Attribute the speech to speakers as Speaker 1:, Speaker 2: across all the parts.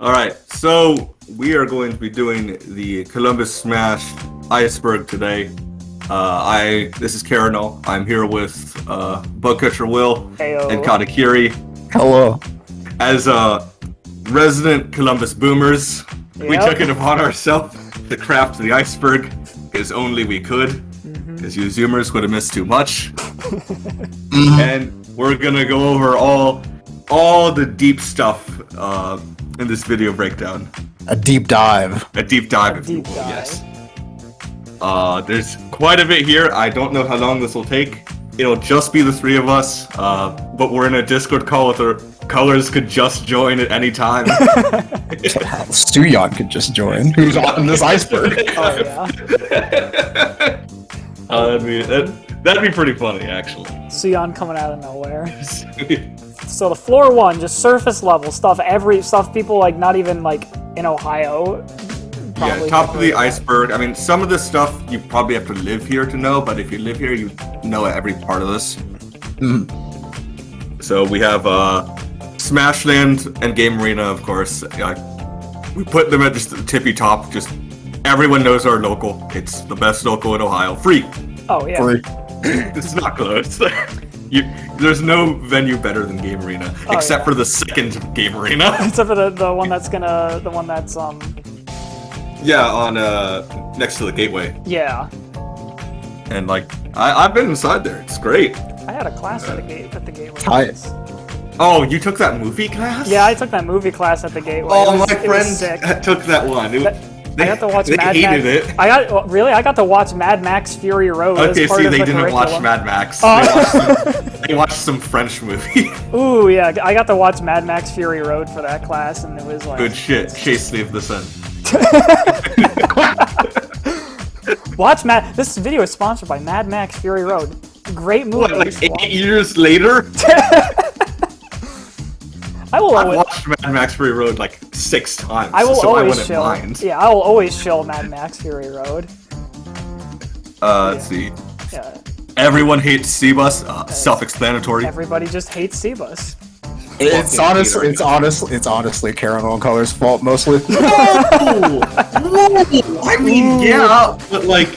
Speaker 1: Alright, so we are going to be doing the Columbus Smash Iceberg today. This is Karanol. I'm here with Bugcatcher Will
Speaker 2: Heyo.
Speaker 1: and Katakiri.
Speaker 3: Hello.
Speaker 1: As resident Columbus boomers, we
Speaker 2: Yep.
Speaker 1: took it upon ourselves to craft the iceberg as only we could, because you Zoomers would have missed too much. And we're gonna go over all the deep stuff in this video breakdown.
Speaker 3: A deep dive.
Speaker 1: A deep dive, if you
Speaker 2: deep
Speaker 1: will,
Speaker 2: dive.
Speaker 1: yes. There's quite a bit here. I don't know how long this will take. It'll just be the three of us, but we're in a Discord call with our colors could just join at any time.
Speaker 3: Stuyon could just join. Who's on this iceberg?
Speaker 2: Oh yeah.
Speaker 1: That'd be pretty funny, actually.
Speaker 2: Sion coming out of nowhere. So the floor one, just surface level stuff. Stuff people like not even like in Ohio.
Speaker 1: Yeah, top of the iceberg. I mean, some of this stuff you probably have to live here to know, but if you live here, you know every part of this. So we have Smashland and Game Arena, of course. We put them at just the tippy top. Just everyone knows our local. It's the best local in Ohio. Free.
Speaker 2: Oh yeah.
Speaker 3: Free.
Speaker 1: It's not close. There's no venue better than Game Arena, except for the second Game Arena.
Speaker 2: Except for the one that's
Speaker 1: Yeah, on next to the gateway.
Speaker 2: yeah.
Speaker 1: And like I've been inside there. It's great.
Speaker 2: I had a class at the gateway.
Speaker 3: Tight.
Speaker 1: Oh, you took that movie class?
Speaker 2: Yeah, I took that movie class at the gateway.
Speaker 1: Oh,
Speaker 2: It was
Speaker 1: my friend
Speaker 2: sick.
Speaker 1: took that one.
Speaker 2: I got to watch
Speaker 1: they
Speaker 2: Mad
Speaker 1: hated
Speaker 2: Max.
Speaker 1: it.
Speaker 2: I got to watch Mad Max Fury Road. as
Speaker 1: Okay,
Speaker 2: part
Speaker 1: see,
Speaker 2: of
Speaker 1: they
Speaker 2: the
Speaker 1: didn't watch
Speaker 2: curriculum.
Speaker 1: Mad Max.
Speaker 2: Oh.
Speaker 1: They watched some French movie.
Speaker 2: Ooh, yeah, I got to watch Mad Max Fury Road for that class, and it was like
Speaker 1: Good shit. Chase Slave the Sun.
Speaker 2: watch Mad. This video is sponsored by Mad Max Fury Road. Great movie.
Speaker 1: What,
Speaker 2: You
Speaker 1: like
Speaker 2: should
Speaker 1: 8
Speaker 2: watch it.
Speaker 1: years later?
Speaker 2: I will
Speaker 1: I've
Speaker 2: always.
Speaker 1: watched Mad Max Fury Road like 6 times,
Speaker 2: I will
Speaker 1: so I
Speaker 2: always
Speaker 1: wouldn't
Speaker 2: chill.
Speaker 1: mind.
Speaker 2: Yeah, I will always chill Mad Max Fury Road.
Speaker 1: Let's see.
Speaker 2: Yeah,
Speaker 1: Everyone hates Cbus. Self-explanatory.
Speaker 2: everybody just hates Cbus.
Speaker 3: It's honestly Karen on Color's fault mostly.
Speaker 1: Whoa! I mean, yeah, but like,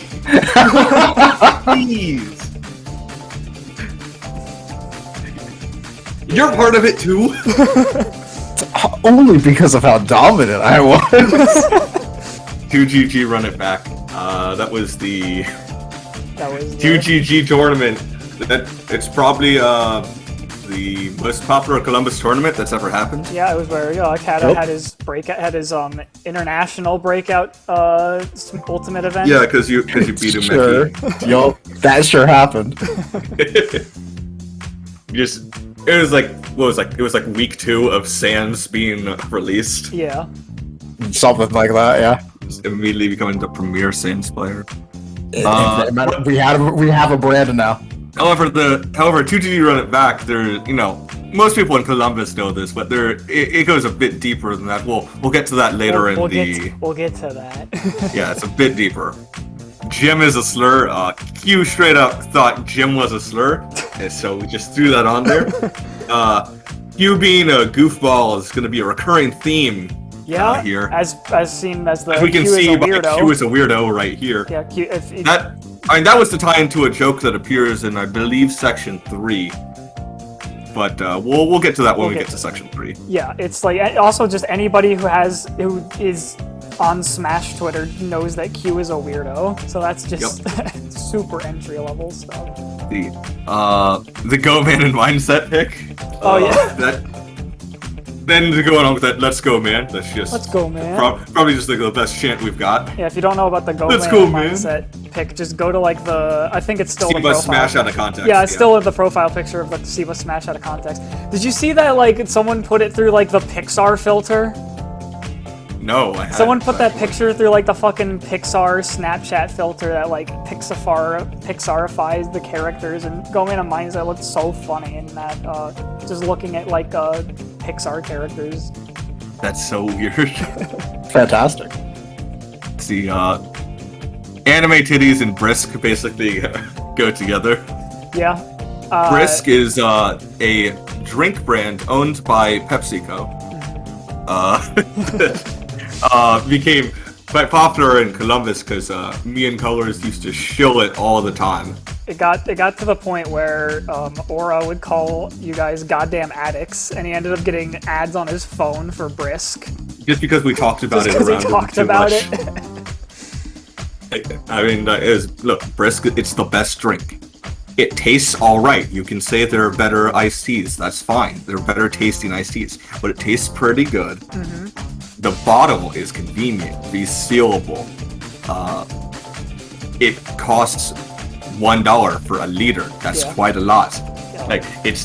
Speaker 1: please. You're part of it too.
Speaker 3: Only because of how dominant I was.
Speaker 1: 2GG run it back. That was the
Speaker 2: That was
Speaker 1: 2GG tournament. It's probably the most popular Columbus tournament that's ever happened.
Speaker 2: Yeah, it was where Kata had his international breakout ultimate event.
Speaker 1: Yeah, because you beat him.
Speaker 3: Sure. Yo, that sure happened.
Speaker 1: It was like week 2 of Sans being released.
Speaker 2: Yeah.
Speaker 3: Something like that, yeah.
Speaker 1: Just immediately becoming the premier Sans player.
Speaker 3: We have a brand now.
Speaker 1: However, 2GG run it back. Most people in Columbus know this, but it goes a bit deeper than that. We'll get to that later
Speaker 2: We'll get to that.
Speaker 1: Yeah, it's a bit deeper. Jim is a slur. Q straight up thought Jim was a slur, and so we just threw that on there. Q being a goofball is going to be a recurring theme
Speaker 2: Yeah.
Speaker 1: here.
Speaker 2: As seen as the
Speaker 1: As we can
Speaker 2: Q
Speaker 1: see,
Speaker 2: is a
Speaker 1: by
Speaker 2: weirdo.
Speaker 1: Q is a weirdo right here.
Speaker 2: Yeah, Q.
Speaker 1: That was to tie into a joke that appears in, I believe, section 3. But we'll get to that when we get to section 3.
Speaker 2: Yeah, it's like also just anybody who is on Smash Twitter knows that Q is a weirdo. So that's just super entry level stuff.
Speaker 1: The Go Man and Mindset pick.
Speaker 2: Oh yeah.
Speaker 1: Then to go along with that, let's go, man. That's just
Speaker 2: Let's go, man.
Speaker 1: Probably just like the best chant we've got.
Speaker 2: Yeah, if you don't know about the Go
Speaker 1: Let's
Speaker 2: Man
Speaker 1: go, man.
Speaker 2: mindset pick, just go to like I think it's still the
Speaker 1: Cbus
Speaker 2: profile.
Speaker 1: Smash out of context.
Speaker 2: Yeah, it's still in the profile picture of the Cbus Smash out of context. Did you see that like someone put it through like the Pixar filter?
Speaker 1: No, I haven't.
Speaker 2: Someone put that picture through like the fucking Pixar Snapchat filter that like Pixarifies the characters, and going on Mindset looked so funny in that just looking at like Pixar characters.
Speaker 1: That's so weird.
Speaker 3: Fantastic.
Speaker 1: See, anime titties and Brisk basically go together.
Speaker 2: Yeah.
Speaker 1: Brisk is a drink brand owned by PepsiCo. became quite popular in Columbus because me and Colors used to shill it all the time.
Speaker 2: It got to the point where Aura would call you guys goddamn addicts, and he ended up getting ads on his phone for Brisk.
Speaker 1: Just because we talked about it around
Speaker 2: he talked about it.
Speaker 1: I mean, look, Brisk, it's the best drink. It tastes alright. You can say there are better iced teas. That's fine. They're better tasting iced teas. But it tastes pretty good. Mm-hmm. The bottle is convenient, resealable. It costs $1 for a liter. That's quite a lot. Yeah. Like, it's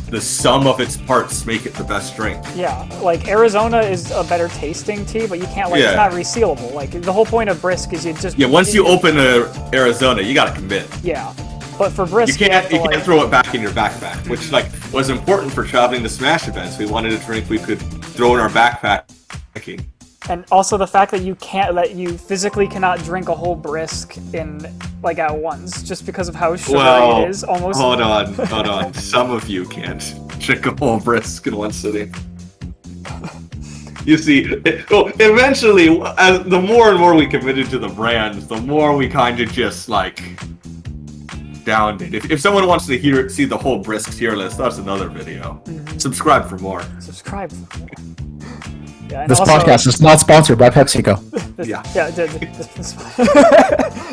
Speaker 1: the sum of its parts make it the best drink.
Speaker 2: Yeah, like Arizona is a better tasting tea, but you can't it's not resealable. Like the whole point of Brisk is you just
Speaker 1: once you open Arizona, you gotta commit.
Speaker 2: Yeah, but for Brisk
Speaker 1: you can't throw it back in your backpack, which was important for traveling to Smash events. We wanted a drink we could throw in our backpack.
Speaker 2: And also the fact that you physically cannot drink a whole Brisk at once, just because of how sugary it is. Almost.
Speaker 1: Hold on. Some of you can't drink a whole Brisk in one sitting. You see, eventually, as the more and more we committed to the brand, the more we kind of just downed it. If someone wants to see the whole Brisk tier list, that's another video. Mm-hmm. Subscribe for more.
Speaker 2: Subscribe for more. Yeah,
Speaker 3: this podcast is not sponsored by PepsiCo.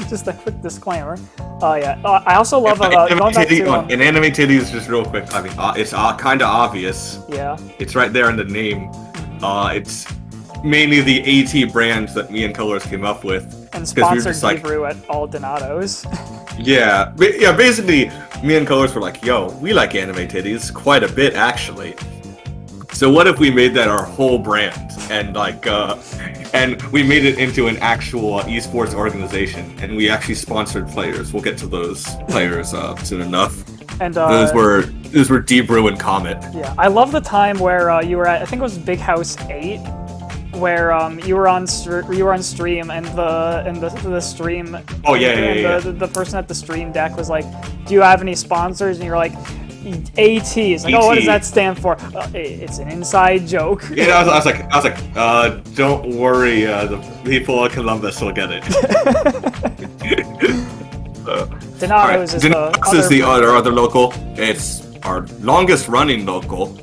Speaker 2: Just a quick disclaimer. I also love about going back to
Speaker 1: an anime titties. Just real quick. I mean, it's kind of obvious.
Speaker 2: Yeah.
Speaker 1: It's right there in the name. It's mainly the AT brand that me and Colors came up with.
Speaker 2: And sponsored Hebrew at all Donatos.
Speaker 1: Yeah. Basically, me and Colors were like, "Yo, we like anime titties quite a bit, actually." So what if we made that our whole brand and and we made it into an actual esports organization and we actually sponsored players? We'll get to those players soon enough. And those were Deep Brew and Comet.
Speaker 2: Yeah, I love the time where you were at, I think it was Big House 8, where you were on stream and the stream.
Speaker 1: Oh yeah.
Speaker 2: The person at the stream deck was like, "Do you have any sponsors?" And you're like, AT. It's like, what does that stand for? It's an inside joke.
Speaker 1: Yeah, I was like, don't worry, the people of Columbus will get it.
Speaker 2: Donatos
Speaker 1: is the other local. It's our longest running local.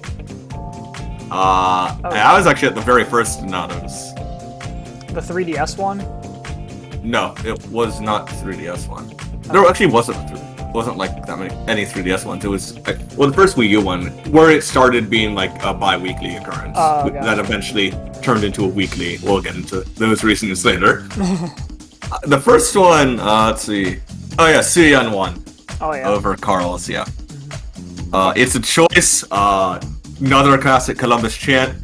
Speaker 1: And I was actually at the very first Donatos.
Speaker 2: The 3DS one?
Speaker 1: No, it was not the 3DS one. There actually wasn't any 3DS ones. It was the first Wii U one, where it started being a bi-weekly occurrence that eventually turned into a weekly. We'll get into those reasons later. The first one, let's see. Oh yeah, Suyan won.
Speaker 2: Oh yeah.
Speaker 1: Over Carl's, yeah. It's a choice. Another classic Columbus chant.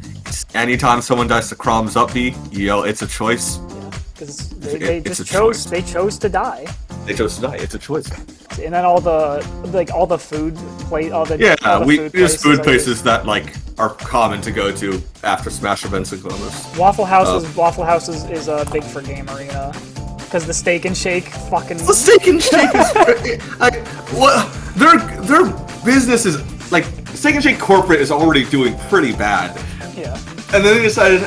Speaker 1: Anytime someone dies to Crom's uppy, yell, "It's a choice."
Speaker 2: Yeah, because they chose to die.
Speaker 1: They chose to die. It's a choice.
Speaker 2: And then all the food
Speaker 1: there's food places that are common to go to after Smash events in Columbus.
Speaker 2: Waffle House is big for Game Arena because the Steak and Shake fucking.
Speaker 1: The Steak and Shake is their business is Steak and Shake corporate is already doing pretty bad.
Speaker 2: Yeah.
Speaker 1: And then they decided,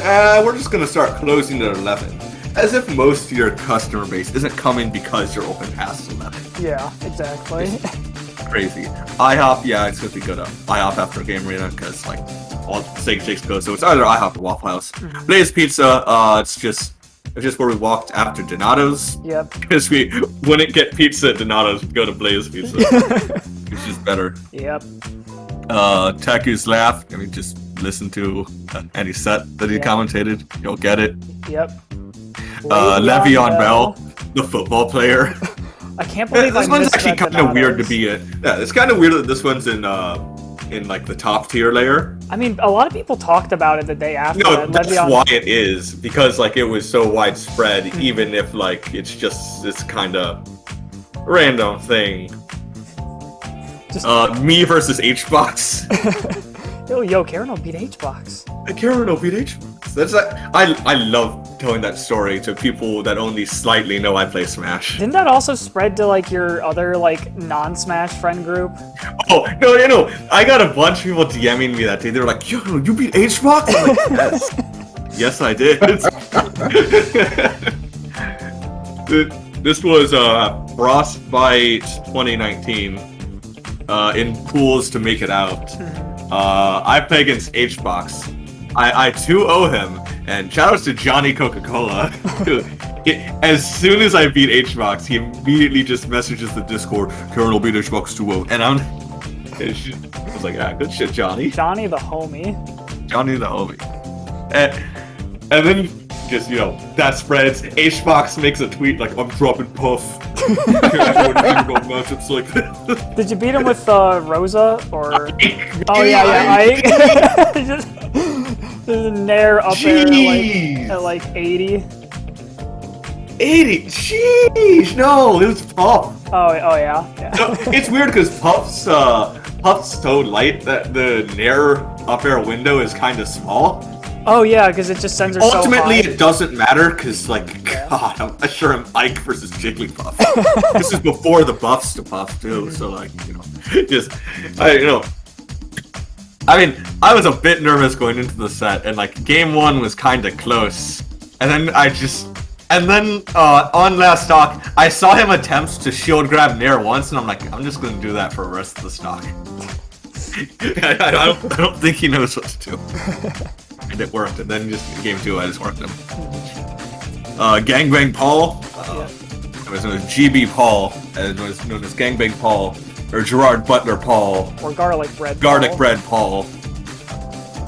Speaker 1: we're just gonna start closing at 11. As if most of your customer base isn't coming because you're open past 11.
Speaker 2: Yeah, exactly.
Speaker 1: Crazy. IHOP, it's gonna be good. IHOP after Game Arena because all Steak and Shakes go. So it's either IHOP or Waffle House. Mm-hmm. Blaze Pizza, it's just where we walked after Donato's.
Speaker 2: Yep.
Speaker 1: Because we wouldn't get pizza at Donato's, we'd go to Blaze Pizza, which is better.
Speaker 2: Yep.
Speaker 1: Taku's Laugh. I mean, just listen to any set that he commentated. You'll get it.
Speaker 2: Yep.
Speaker 1: Le'Veon Bell, the football player.
Speaker 2: I can't believe
Speaker 1: this one's actually kind of weird to be in. Yeah, it's kind of weird that this one's in the top tier layer.
Speaker 2: I mean, a lot of people talked about it the day after.
Speaker 1: No, that's why it is, because it was so widespread. Even if it's just this kind of random thing. Just me versus Hbox.
Speaker 2: Yo, Karen will beat H-Box.
Speaker 1: Karen will beat H-Box. That's I love telling that story to people that only slightly know I play Smash.
Speaker 2: Didn't that also spread to like your other like non-Smash friend group?
Speaker 1: Oh no! I got a bunch of people DMing me that day. They were like, "Yo, you beat H-Box?" I'm like, yes, yes, I did. This was Frostbite 2019 in pools to make it out. I play against H-Box. I too owe him, and shout outs to Johnny Coca-Cola. As soon as I beat H-Box, he immediately just messages the Discord, Karen will beat H-Box 2-0. And I was like, ah, good shit, Johnny.
Speaker 2: Johnny the homie.
Speaker 1: And then just, that spreads. H-Box makes a tweet like, I'm dropping Puff. It's like,
Speaker 2: did you beat him with Rosa or? Oh yeah, Ike. Just Nair up there at like 80.
Speaker 1: 80? Sheesh! No, it was Puff.
Speaker 2: Oh yeah.
Speaker 1: No, it's weird because Puff's so light that the Nair up air window is kind of small.
Speaker 2: Oh yeah, because it just sends her
Speaker 1: Ultimately,
Speaker 2: so high.
Speaker 1: it doesn't matter because, God, I'm sure I'm Ike versus Jigglypuff. This is before the buffs to Puff too, so I was a bit nervous going into the set, and game one was kind of close, and then on last stock, I saw him attempt to shield grab Nair once, and I'm like, I'm just gonna do that for the rest of the stock. I don't think he knows what to do. And it worked, and then just game two, I just worked him. Gangbang Paul, it was known as GB Paul, and it was known as Gangbang Paul, or Gerard Butler Paul,
Speaker 2: or Garlic Bread
Speaker 1: Paul.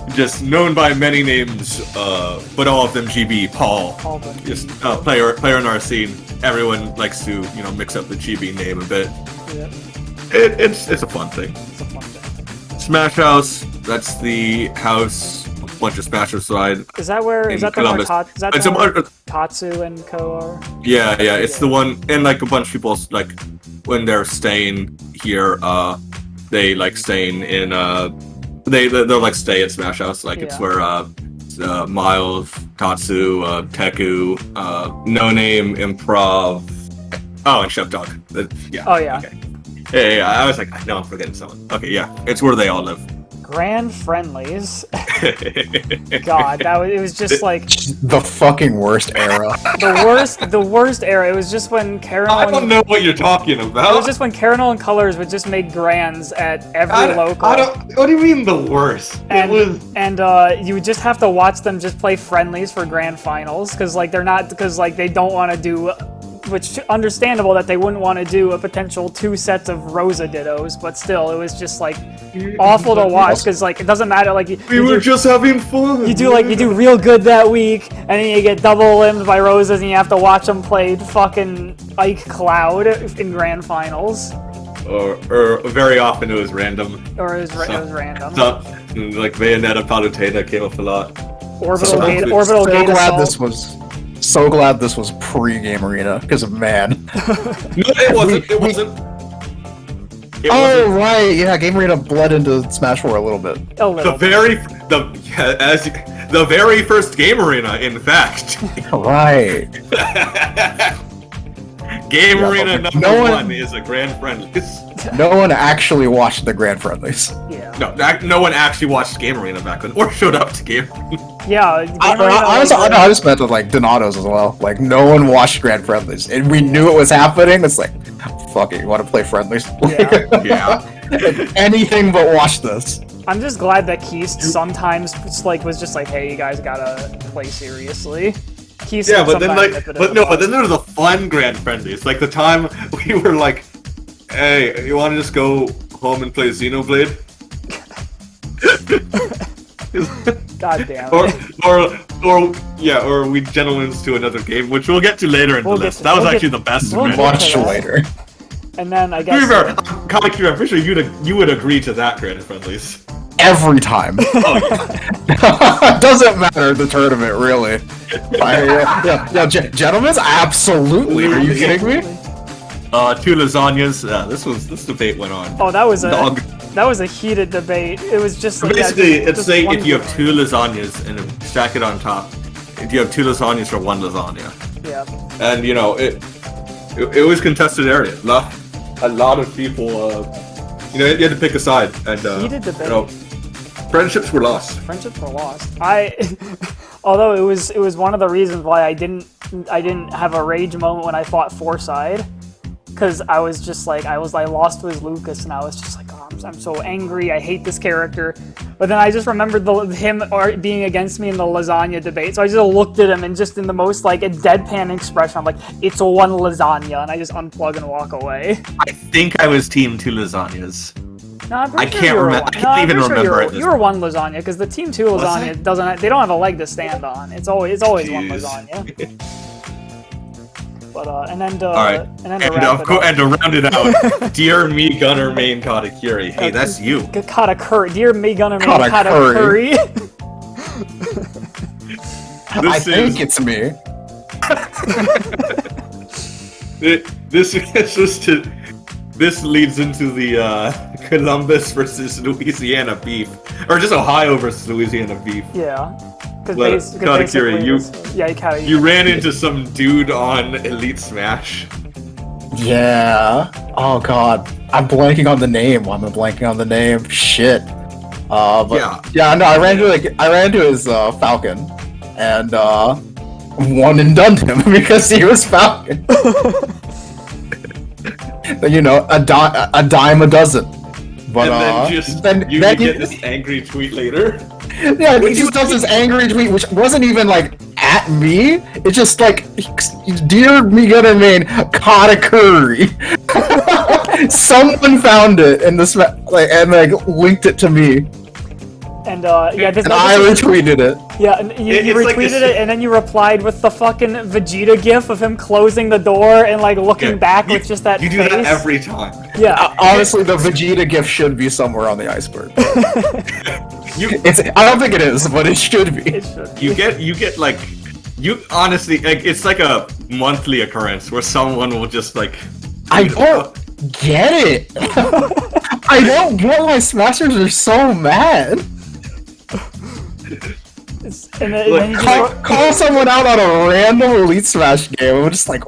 Speaker 1: Just known by many names, but all of them GB Paul. Just player in our scene. Everyone likes to mix up the GB name a bit.
Speaker 2: Yeah.
Speaker 1: It's a fun thing. Smash House. That's the house. Bunch of Smashers side.
Speaker 2: Is that the one where Tatsu and Co are?
Speaker 1: Yeah, it's the one, and a bunch of people when they're staying here, they staying in they'll stay at Smash House. It's where Miles, Tatsu, Teku, No Name, Improv, and Chef Dog. Yeah.
Speaker 2: Oh yeah.
Speaker 1: Okay. Yeah. I was like, I know I'm forgetting someone. Okay, yeah, it's where they all live.
Speaker 2: Grand Friendlies. God, it was just
Speaker 3: the fucking worst era.
Speaker 2: the worst era. It was just when Caramel.
Speaker 1: I don't know what you're talking about.
Speaker 2: It was just when Caramel and Colors would just make grands at every local.
Speaker 1: What do you mean the worst?
Speaker 2: And you would just have to watch them just play friendlies for grand finals because they don't want to do. Which understandable that they wouldn't want to do a potential 2 sets of Rosa Dittos, but still, it was just awful to watch because it doesn't matter.
Speaker 1: We were just having fun.
Speaker 2: You do real good that week, and then you get double limbed by Rosas, and you have to watch them play fucking Ike Cloud in grand finals.
Speaker 1: Or very often it was random.
Speaker 2: Or it was random.
Speaker 1: So, Bayonetta Palutena came up a lot.
Speaker 2: Orbital Gate.
Speaker 3: So glad this was pre-Game Arena because of man.
Speaker 1: No, it wasn't.
Speaker 3: Right, yeah. Game Arena bled into Smash 4 a little bit.
Speaker 1: The very first Game Arena, in fact.
Speaker 3: Right.
Speaker 1: Game Arena number 1 is a Grand Friendlies.
Speaker 3: No one actually watched the Grand Friendlies.
Speaker 2: Yeah.
Speaker 1: No one actually watched Game Arena back then, or showed up to Game Arena.
Speaker 2: Yeah.
Speaker 3: I just meant with Donatos as well. No one watched Grand Friendlies, and we knew it was happening. It's fuck it, you want to play friendlies?
Speaker 1: Yeah.
Speaker 3: Anything but watch this.
Speaker 2: I'm just glad that Keist sometimes was just hey, you guys gotta play seriously.
Speaker 1: Yeah, but then then there was a fun Grand Friendlies. The time we were hey, you want to just go home and play Xenoblade?
Speaker 2: God damn
Speaker 1: it. Or we gentlemen's to another game, which we'll get to later in the list. That was actually the best.
Speaker 3: Much later.
Speaker 2: And then I guess.
Speaker 1: I'm pretty sure you would agree to that Grand Friendlies.
Speaker 3: Every time.
Speaker 1: Oh yeah.
Speaker 3: Doesn't matter the tournament really. Gentlemen, absolutely. Are you kidding me?
Speaker 1: 2 lasagnas. This debate went on.
Speaker 2: Oh, that was
Speaker 1: dog.
Speaker 2: That was a heated debate. It was just like,
Speaker 1: Basically,
Speaker 2: yeah,
Speaker 1: it's
Speaker 2: just
Speaker 1: say
Speaker 2: one
Speaker 1: if you have
Speaker 2: good
Speaker 1: 2 lasagnas and stack it on top. If you have 2 lasagnas or 1 lasagna.
Speaker 2: one. Yeah.
Speaker 1: And you know, it was contested area. A lot of people, you had to pick a side, and
Speaker 2: Heated debate.
Speaker 1: you know, friendships were lost.
Speaker 2: Friendships were lost. Although it was one of the reasons why I didn't have a rage moment when I fought Four-Side, because I was just like I lost with Lucas, and I was just like, oh, I'm so angry. I hate this character. But then I just remembered him being against me in the lasagna debate, so I just looked at him and just in the most like a deadpan expression, I'm like, it's a 1 lasagna, and I just unplug and walk away.
Speaker 1: I think I was team 2 lasagnas.
Speaker 2: No, I'm
Speaker 1: I
Speaker 2: pretty sure
Speaker 1: can't
Speaker 2: you were
Speaker 1: remember.
Speaker 2: one.
Speaker 1: I can't even
Speaker 2: I'm pretty
Speaker 1: remember
Speaker 2: sure
Speaker 1: it.
Speaker 2: you were 1 lasagna, because the Team 2 lasagna they don't have a leg to stand on. It's always 1
Speaker 1: Jeez.
Speaker 2: lasagna. But and then
Speaker 1: All right,
Speaker 2: and
Speaker 1: to round it out, dear me, Gunner Main Katakuri. Hey, that's you.
Speaker 2: Katakuri, dear me, Gunner Main Katakuri.
Speaker 3: I think it's me.
Speaker 1: This leads into the Columbus versus Louisiana beef, or just Ohio versus Louisiana beef.
Speaker 2: Yeah.
Speaker 1: Katakuri, you ran into some dude on Elite Smash.
Speaker 3: Yeah. Oh god, I'm blanking on the name. Shit. But no, I ran into his Falcon, and one and done him because he was Falcon. You know, a dime a dozen. But
Speaker 1: and then you get this angry tweet later.
Speaker 3: Yeah, he just does this angry tweet, which wasn't even like at me. It's just like, dear me, Gunner Main Katakuri. Someone found it and linked it to me.
Speaker 2: And
Speaker 3: I retweeted it.
Speaker 2: Yeah, and you retweeted it, and then you replied with the fucking Vegeta gif of him closing the door and like looking back with just that face.
Speaker 1: You do that every time.
Speaker 2: Yeah.
Speaker 3: Honestly, the Vegeta gif should be somewhere on the iceberg. I don't think it is, but it should be.
Speaker 2: It should be.
Speaker 1: You get like, honestly, like, it's like a monthly occurrence where someone will just like.
Speaker 3: I don't get it. I don't get why Smashers are so mad.
Speaker 2: And then you
Speaker 3: call someone out on a random Elite Smash game. I'm just like,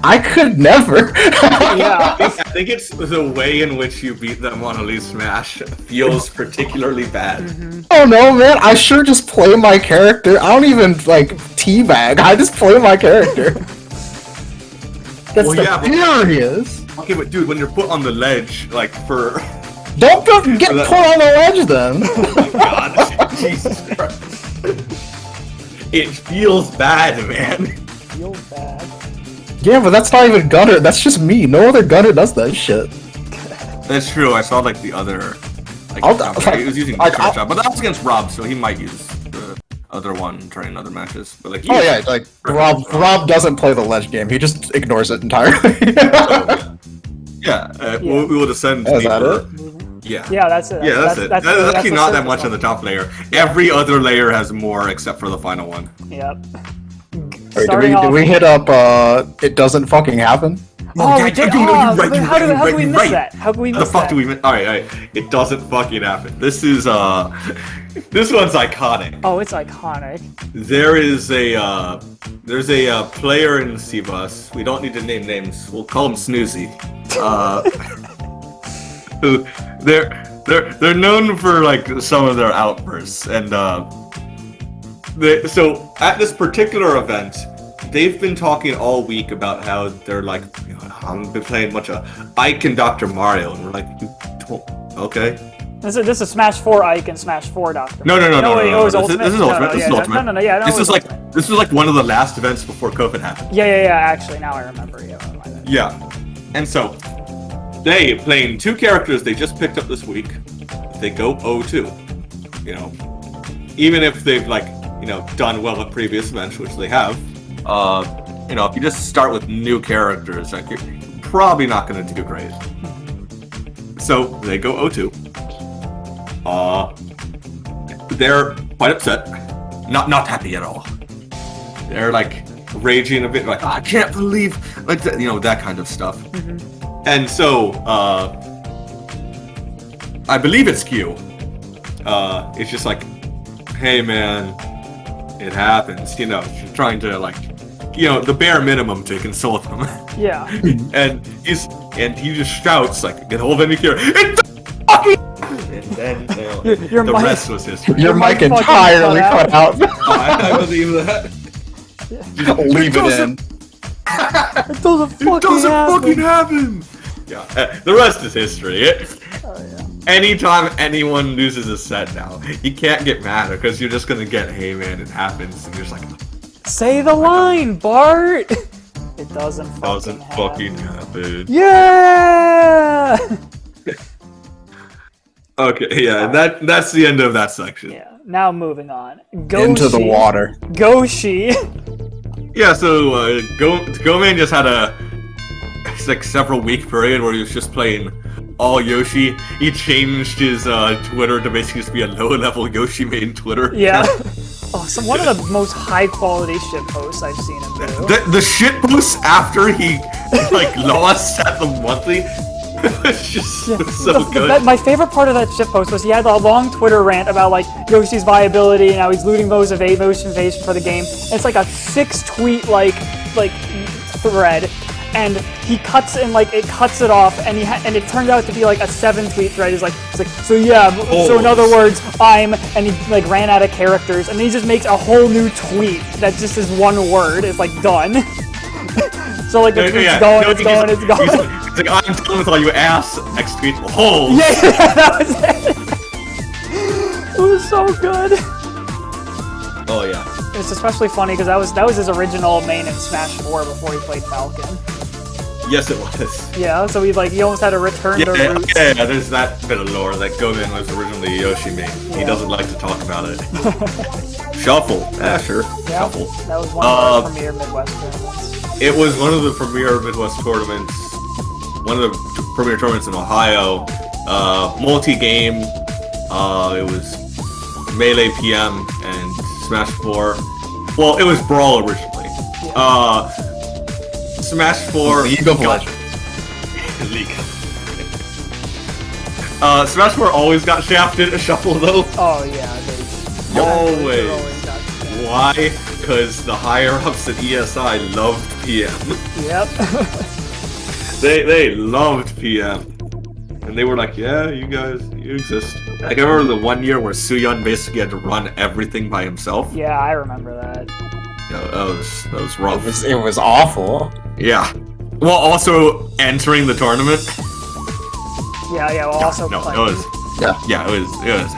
Speaker 3: I could never.
Speaker 2: Yeah.
Speaker 1: I think it's the way in which you beat them on Elite Smash feels particularly bad.
Speaker 2: Mm-hmm.
Speaker 3: Oh no, man! I sure just play my character. I don't even like teabag. I just play my character. That's furious.
Speaker 1: Okay, but dude, when you're put on the ledge, like for.
Speaker 3: Don't get put on the ledge then.
Speaker 1: Oh my god, Jesus Christ. It feels bad, man.
Speaker 2: Feels bad.
Speaker 3: Yeah, but that's not even Gunner. That's just me. No other Gunner does that shit.
Speaker 1: That's true. I saw like the other. Like, he was using the short shot, but that was against Rob, so he might use the other one during other matches. But like,
Speaker 3: like Rob doesn't play the ledge game. He just ignores it entirely.
Speaker 1: We will descend.
Speaker 3: Is that it?
Speaker 1: Yeah.
Speaker 2: Yeah, that's it.
Speaker 1: Yeah, that's it. That's actually not that much on the top layer. Every other layer has more except for the final one.
Speaker 2: Yep.
Speaker 3: Wait, did we hit up it doesn't fucking happen?
Speaker 2: Oh, we did. How do we miss that? How can we miss that?
Speaker 1: The fuck do we miss? All right. It doesn't fucking happen. This is this one's iconic.
Speaker 2: Oh, it's iconic.
Speaker 1: There's a player in Cbus. We don't need to name names. We'll call him Snoozy. Who they're known for like some of their outbursts, and so at this particular event, they've been talking all week about how they're like, I've been playing a bunch of Ike and Dr. Mario, and we're like, okay.
Speaker 2: This is Smash 4 Ike and Smash 4 Dr.
Speaker 1: No.
Speaker 2: This is
Speaker 1: Ultimate. This is Ultimate.
Speaker 2: No.
Speaker 1: This was like one of the last events before COVID happened.
Speaker 2: Yeah. Actually, now I remember.
Speaker 1: Yeah. And so they playing 2 characters they just picked up this week. They go 0-2. Even if they've done well at previous events, which they have. If you just start with new characters, like, you're probably not going to do great. So they go 0-2. They're quite upset, not happy at all. They're like raging a bit, like, I can't believe, like that, that kind of stuff. Mm-hmm. And so I believe it's Q. It's just like, hey man, it happens. You know, she's trying to like, you know, the bare minimum to console them.
Speaker 2: Yeah.
Speaker 1: and he just shouts like, get hold of any cure. It's fucking. And then
Speaker 2: your
Speaker 1: the
Speaker 2: mic,
Speaker 1: rest was history.
Speaker 3: Your mic entirely cut out.
Speaker 1: I believe that.
Speaker 3: Leave it in.
Speaker 2: It doesn't fucking
Speaker 1: happen. Yeah, the rest is history. Anytime anyone loses a set now, you can't get mad because you're just gonna get, hey man, it happens, and you're just like,
Speaker 2: say the line, Bart. It doesn't
Speaker 1: fucking happen.
Speaker 2: Yeah.
Speaker 1: Okay, yeah, that's the end of that section.
Speaker 2: Yeah. Now moving on.
Speaker 3: Into the water.
Speaker 2: Goshi.
Speaker 1: Yeah, so Goman just had like several week period where he was just playing all Yoshi. He changed his Twitter to basically just be a low-level Yoshi main Twitter.
Speaker 2: Yeah. One of the most high-quality shit posts I've seen him do.
Speaker 1: The shit posts after he like lost at the monthly. It's just so good.
Speaker 2: My favorite part of that shit post was he had a long Twitter rant about like Yoshi's viability and how he's looting modes of motion evasion for the game. And it's like a 6-tweet like thread, and he cuts it off, and it turned out to be like a 7-tweet thread. It's like so yeah. So in other words, and he like ran out of characters, and then he just makes a whole new tweet that just is one word. It's like done. So like the tweet's going. It's
Speaker 1: like, I'm done with all you ass. Next tweet, holes.
Speaker 2: Yeah, that was it. It was so good.
Speaker 1: Oh yeah.
Speaker 2: It's especially funny because that was his original main in Smash 4 before he played Falcon.
Speaker 1: Yes, it was.
Speaker 2: Yeah, so he almost had to return to roots.
Speaker 1: Yeah, there's that bit of lore that Goman was originally a Yoshi main. Yeah. He doesn't like to talk about it. Shuffle. Sure.
Speaker 2: Yeah,
Speaker 1: Shuffle.
Speaker 2: That was one of the premier Midwest tournaments.
Speaker 1: It was one of the premier Midwest tournaments. One of the premier tournaments in Ohio. Multi-game. It was Melee PM and Smash 4. Well, it was Brawl originally. Yeah. Smash 4.
Speaker 3: League of Legends.
Speaker 1: League. Smash 4 always got shafted a shuffle though.
Speaker 2: Oh yeah,
Speaker 1: always. Why? Because the higher ups at ESI loved PM.
Speaker 2: Yep.
Speaker 1: they loved PM. And they were like, yeah, you guys, you exist. Like, I remember the one year where Suyeon basically had to run everything by himself.
Speaker 2: Yeah, I remember that.
Speaker 1: Yeah, that was rough.
Speaker 3: It was awful.
Speaker 1: Yeah. Well, also entering the tournament.
Speaker 2: Yeah, well, also
Speaker 1: it was. It was.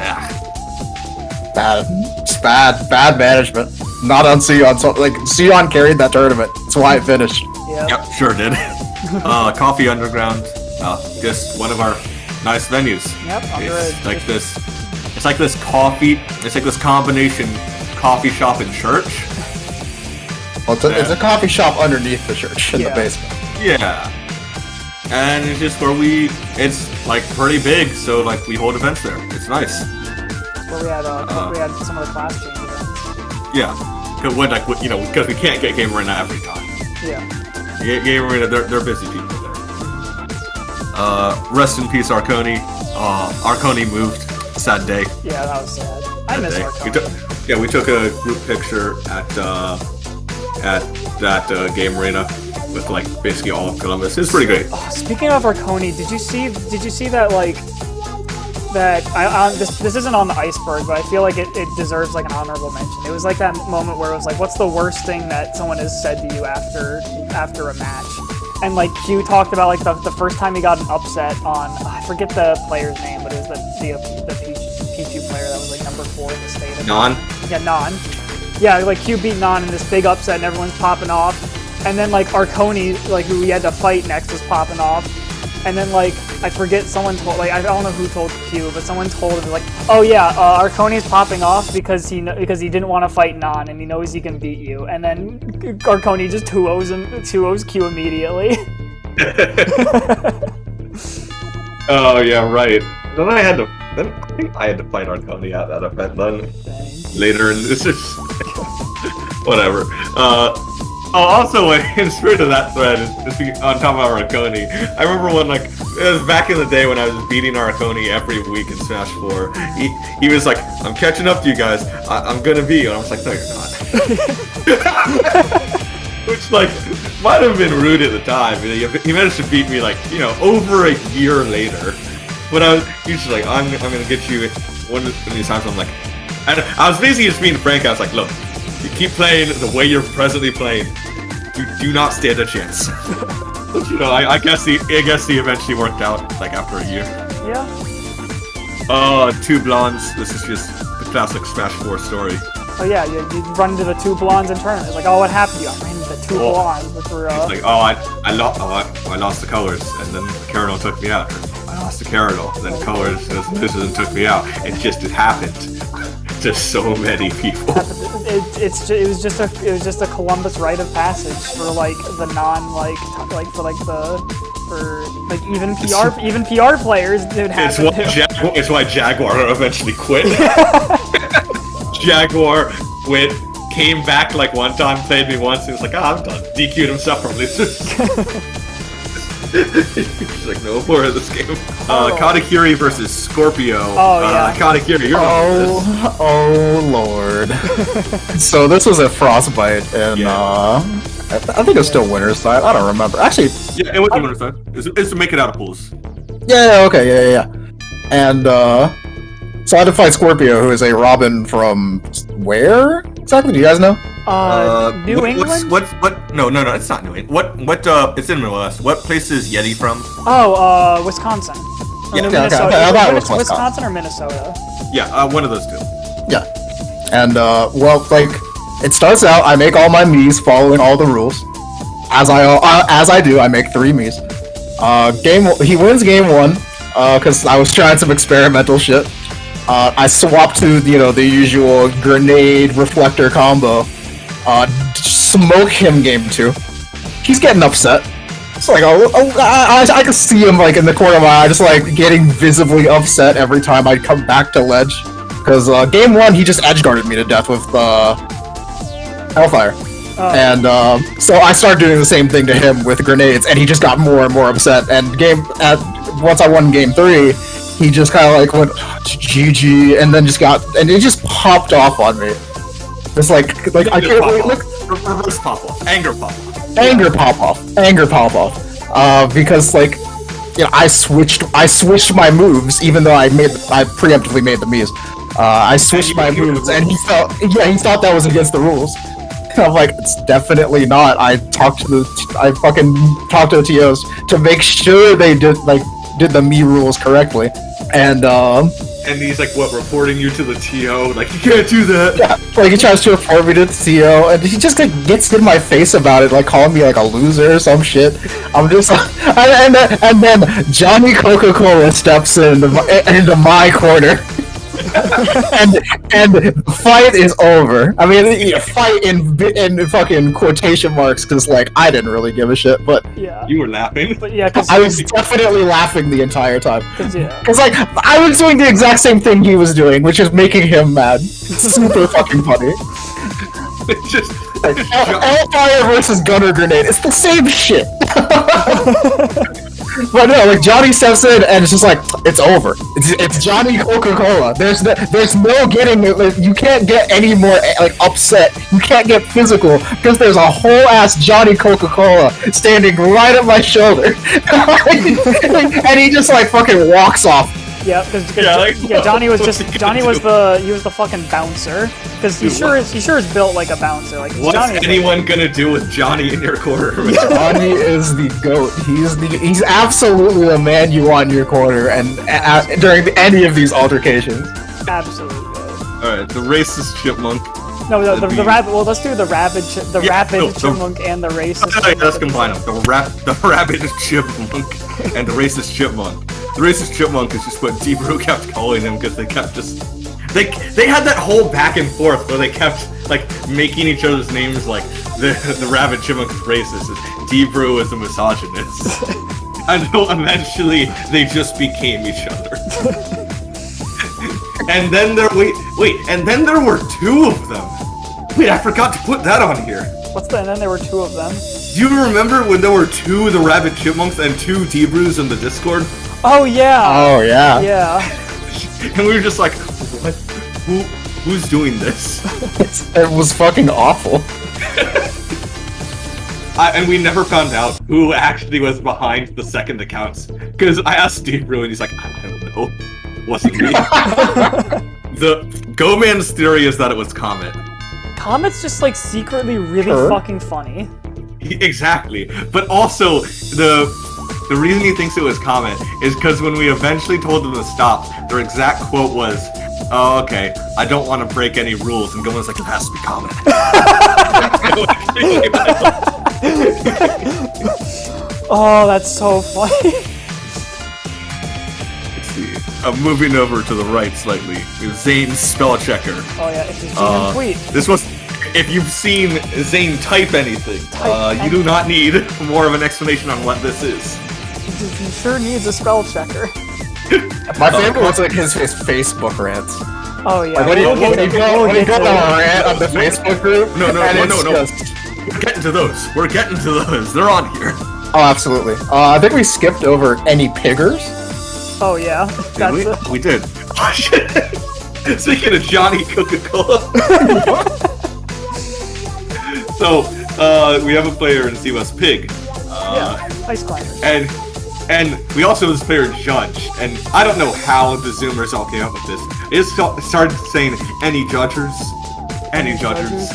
Speaker 3: Bad management. Not on Suyeon. So, like, Suyeon carried that tournament. That's why it finished.
Speaker 1: Yep, sure did. Coffee Underground. Just one of our nice venues.
Speaker 2: Yep,
Speaker 1: it's like this. It's like this coffee. It's like this combination coffee shop and church.
Speaker 3: Well, it's a coffee shop underneath the church in the basement.
Speaker 1: Yeah. And it's just where it's like pretty big, so like we hold events there. It's nice.
Speaker 2: Where we had some of the class change events.
Speaker 1: Yeah. Because we can't get Game Arena every time.
Speaker 2: Yeah.
Speaker 1: Game Arena, they're busy people there. Rest in peace, Arconi. Arconi moved. Sad day.
Speaker 2: Yeah, that was sad. I miss Arconi.
Speaker 1: We took a group picture at that Game Arena with like basically all of Columbus. It's pretty great.
Speaker 2: Oh, speaking of Arconi, did you see that like this isn't on the Iceberg, but I feel like it deserves like an honorable mention. It was like that moment where it was like, what's the worst thing that someone has said to you after a match? And like Q talked about like the first time he got an upset on, I forget the player's name, but it was the Pichu player that was like number 4 in the state.
Speaker 1: Non?
Speaker 2: Yeah, Non. Yeah, like Q beat Non in this big upset and everyone's popping off. And then like Arconi, like who we had to fight next, was popping off. And then like, I forget, someone told, like I don't know who told Q, but someone told him like, oh yeah, Arconi's popping off because he didn't want to fight Non and he knows he can beat you. And then Arconi just 2-0s Q immediately.
Speaker 1: Oh yeah, right. Then I think I had to fight Arconi at that event then. Later in this is whatever. Also, in spirit of that thread, just on top of Arconi, I remember when like it was back in the day when I was beating Arconi every week in Smash 4. He was like, I'm catching up to you guys. I'm gonna beat you. And I was like, no, you're not. Which, like, might have been rude at the time. He managed to beat me, like, over a year later. But I was usually like, I'm gonna get you one of these times. I'm like, and I was basically just being frank. I was like, look, you keep playing the way you're presently playing, you do not stand a chance. I guess he eventually worked out, like, after a year.
Speaker 2: Yeah.
Speaker 1: Two blondes. This is just the classic Smash 4 story.
Speaker 2: Oh yeah, you run into the two blondes in tournament. It's like, oh, what happened to you? I ran into the two blondes, which were
Speaker 1: It's like, I lost the colors, and then Caradol took me out. I lost the Caradol, and then colors and took me out. It happened to so many people.
Speaker 2: It was just a Columbus rite of passage for like the even PR players.
Speaker 1: It's why Jaguar eventually quit. Jaguar came back like one time, played me once, and was like, I'm done. DQ'd himself from losers. He's like, no more of this game. Katakiri versus Scorpio.
Speaker 2: Oh, yeah.
Speaker 1: Katakiri, you're
Speaker 3: Oh, Lord. So this was a Frostbite, and I think it's still Winter's Side. I don't remember. Actually,
Speaker 1: yeah, it was Winter's Side. It's to make it out of pools.
Speaker 3: Yeah, okay, yeah. And, so I had to fight Scorpio, who is a Robin from where exactly? Do you guys know?
Speaker 2: New England?
Speaker 1: What? No, it's not New England. What? It's in Midwest. What place is Yeti from?
Speaker 2: Oh, Wisconsin.
Speaker 1: Yeah,
Speaker 2: Minnesota.
Speaker 3: Okay. I thought it was
Speaker 2: Wisconsin or Minnesota.
Speaker 3: Yeah,
Speaker 1: one of those two.
Speaker 3: Yeah, and well, like, it starts out. I make all my Miis following all the rules, as I do. I make 3 Miis. He wins game 1, because I was trying some experimental shit. I swapped to, the usual grenade reflector combo. Smoke him game 2. He's getting upset. It's like, I can see him, like, in the corner of my eye, just, like, getting visibly upset every time I come back to ledge. Because, game 1, he just edgeguarded me to death with, Hellfire. And, so I started doing the same thing to him with grenades, and he just got more and more upset. And once I won game 3, he just kind of like went GG, and then it just popped off on me. It's like I can't wait. Look,
Speaker 1: reverse pop off, anger pop off,
Speaker 3: anger pop off. Because like, I switched my moves, even though I preemptively made the Miis. I switched my moves, and he thought that was against the rules. And I'm like, it's definitely not. I fucking talked to the TOs to make sure they did the Mii rules correctly. And
Speaker 1: he's like, what, reporting you to the TO? Like, you can't do that.
Speaker 3: Yeah, like he tries to report me to the TO, and he just like gets in my face about it, like calling me like a loser or some shit. I'm just like, and then Johnny Coca-Cola steps into my corner. and the fight is over. I mean, fight in fucking quotation marks, because like I didn't really give a shit, but
Speaker 2: yeah,
Speaker 1: you were laughing.
Speaker 2: But yeah,
Speaker 3: I was definitely laughing the entire time.
Speaker 2: Because
Speaker 3: like I was doing the exact same thing he was doing, which is making him mad. Super fucking funny.
Speaker 1: It's just
Speaker 3: Hellfire versus Gunner Grenade. It's the same shit. But no, like Johnny steps in and it's just like, it's over. It's Johnny Coca-Cola. There's no getting, like, you can't get any more like upset. You can't get physical because there's a whole ass Johnny Coca-Cola standing right at my shoulder, and he just like fucking walks off.
Speaker 2: Yeah, because Johnny was the fucking bouncer, because he sure is built like a bouncer. Like,
Speaker 1: what's anyone gonna do with Johnny in your corner?
Speaker 3: Johnny is the GOAT. He's absolutely the man you want in your corner, and during any of these altercations.
Speaker 2: Absolutely.
Speaker 1: All right, the racist chipmunk.
Speaker 2: No, the rabbit. Well, let's do the rabid chipmunk and the racist.
Speaker 1: Let's combine them. The rabid chipmunk and the racist chipmunk. The racist chipmunk is just what Deep-Brew kept calling him, because they kept they had that whole back and forth where they kept like making each other's names, like the rabid chipmunk is racist, Deep-Brew is a misogynist. Until eventually they just became each other. And then and then there were 2 of them. Wait, I forgot to put that on here.
Speaker 2: And then there were 2 of them.
Speaker 1: Do you remember when there were 2 of the Rabbit Chipmunks and 2 Debrus in the Discord?
Speaker 2: Oh yeah.
Speaker 3: Oh yeah.
Speaker 2: Yeah.
Speaker 1: And we were just like, what? Who's doing this?
Speaker 3: It was fucking awful.
Speaker 1: And we never found out who actually was behind the second accounts. Because I asked Debru and he's like, I don't know. Wasn't me. The Go-Man's theory is that it was Comet.
Speaker 2: Comet's just like secretly really fucking funny.
Speaker 1: Exactly. But also, the reason he thinks it was Comet is because when we eventually told them to stop, their exact quote was, "Oh, okay, I don't want to break any rules," and Goman's like, "It has to be Comet."
Speaker 2: Oh, that's so funny.
Speaker 1: Let's see. Moving over to the right slightly, Zane's spell checker.
Speaker 2: Oh yeah, if you've seen him tweet.
Speaker 1: This was. If you've seen Zane type anything, you do not need more of an explanation on what this is.
Speaker 2: He sure needs a spell checker.
Speaker 3: My favorite was like his Facebook rants.
Speaker 2: Oh yeah.
Speaker 3: Like when he go on a rant on the Facebook group.
Speaker 1: No.
Speaker 3: Just...
Speaker 1: We're getting to those. We're getting to those. They're on here.
Speaker 3: Oh, absolutely. I think we skipped over any piggers.
Speaker 2: Oh yeah.
Speaker 1: We did. Oh, shit. Speaking of Johnny Coca-Cola. So, we have a player in Cbus, Pig.
Speaker 2: Ice Climber.
Speaker 1: And we also have this player, Judge. And I don't know how the Zoomers all came up with this. They just started saying, any judgers. Any judgers.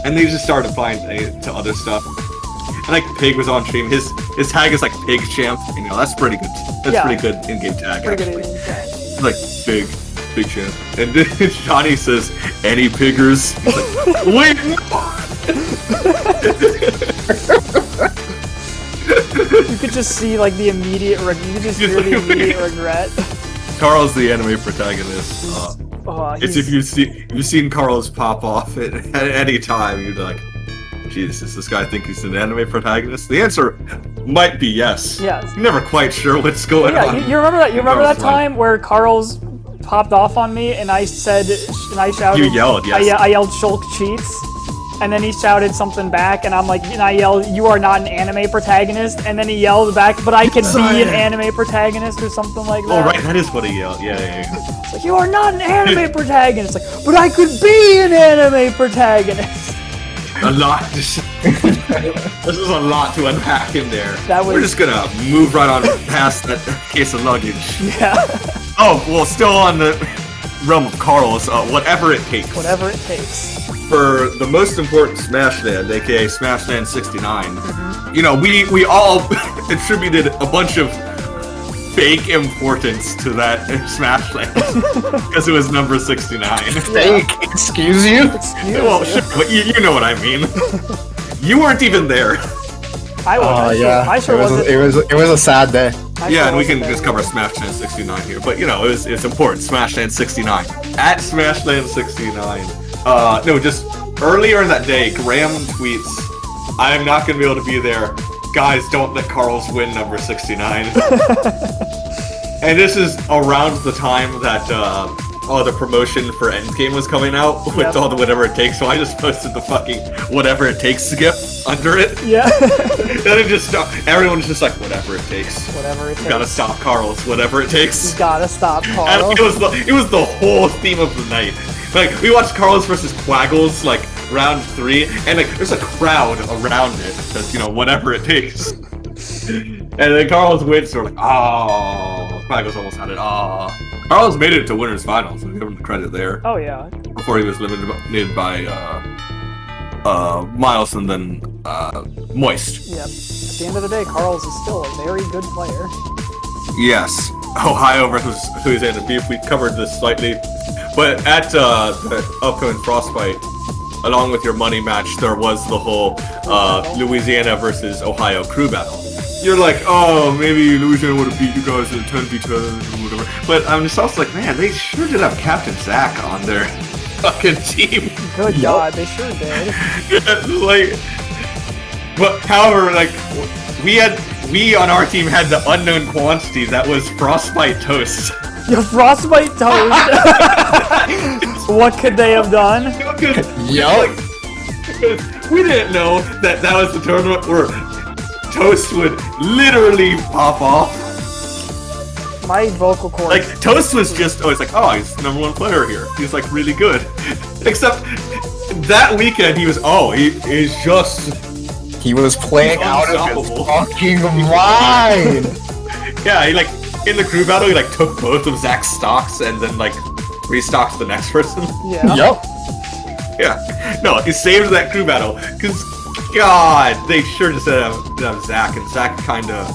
Speaker 1: And they just started applying to other stuff. And like Pig was on stream. His tag is like Pig Champ. And, you know, that's pretty good. That's pretty good in-game tag, actually. Like, Big Champ. And then Johnny says, any piggers? He's like, wait, no!
Speaker 2: You could just see like the immediate you could just hear the immediate regret.
Speaker 1: Carl's the anime protagonist. It's if you've seen Carl's pop off at any time, you'd be like, Jesus, does this guy think he's an anime protagonist? The answer might be yes.
Speaker 2: Yes.
Speaker 1: You're never quite sure what's going on.
Speaker 2: You remember that? You remember that time where Carl's popped off on me and I shouted.
Speaker 1: You yelled, yes.
Speaker 2: I yelled Shulk cheats. And then he shouted something back, and I'm like, and I yelled, "You are not an anime protagonist." And then he yelled back, "But I can be an anime protagonist," or something like that.
Speaker 1: Oh, right, that is what he yelled. Yeah.
Speaker 2: It's like, you are not an anime protagonist. Like, but I could be an anime protagonist.
Speaker 1: A lot. This is a lot to unpack in there. We're just gonna move right on past that case of luggage.
Speaker 2: Yeah.
Speaker 1: Oh, well, still on the realm of Carl's, whatever it takes.
Speaker 2: Whatever it takes.
Speaker 1: For the most important Smash Land, aka Smash Land 69, you know, we all attributed a bunch of fake importance to that Smash Land because it was number 69.
Speaker 3: Fake? Excuse you?
Speaker 1: Well, sure, but you know what I mean. You weren't even there.
Speaker 2: I was. I sure wasn't.
Speaker 3: It was a sad day.
Speaker 1: And we can just cover Smash Land 69 here, but you know, it's important. Smash Land 69 at Smash Land 69. No, just earlier in that day, Graham tweets, I am not going to be able to be there. Guys, don't let Carl's win number 69. And this is around the time that the promotion for Endgame was coming out with all the whatever it takes, so I just posted the fucking whatever it takes gif under it.
Speaker 2: Yeah.
Speaker 1: Then it just everyone's just like, whatever it takes.
Speaker 2: Whatever it takes.
Speaker 1: Gotta stop Carl's, whatever it takes.
Speaker 2: You gotta stop Carl.
Speaker 1: And it was the whole theme of the night. Like, we watched Carlos versus Quaggles, like, round 3, and, like, there's a crowd around it, because, you know, whatever it takes. And then Carlos wins, so we're like, oh, Quaggles almost had it, oh. Carlos made it to winners finals, so give him the credit there.
Speaker 2: Oh, yeah.
Speaker 1: Before he was limited by, Miles and then, Moist.
Speaker 2: Yep. At the end of the day, Carlos is still a very good player.
Speaker 1: Yes. Ohio versus Louisiana Beef, we covered this slightly. But at the upcoming Frostbite, along with your money match, there was the whole Louisiana versus Ohio crew battle. You're like, oh, maybe Louisiana would have beat you guys in 10v10 or whatever. But I'm just also like, man, they sure did have Captain Zach on their fucking team.
Speaker 2: Good God, they sure did.
Speaker 1: Like, but however, like, we on our team had the unknown quantity that was Frostbite Toast.
Speaker 2: Your Frostbite Toast. What could they have done?
Speaker 3: Yup.
Speaker 1: We didn't know that was the tournament where Toast would literally pop off.
Speaker 2: My vocal cords.
Speaker 1: Like, Toast was just always like, oh, he's the #1 player here. He's like really good. Except that weekend he was
Speaker 3: he was playing out of his fucking mind.
Speaker 1: Yeah, he like in the crew battle he like took both of Zach's stocks and then like restocked the next person.
Speaker 2: Yeah.
Speaker 3: Yep.
Speaker 1: Yeah. No, he saved that crew battle because God, they sure just didn't have Zach, and Zach kind of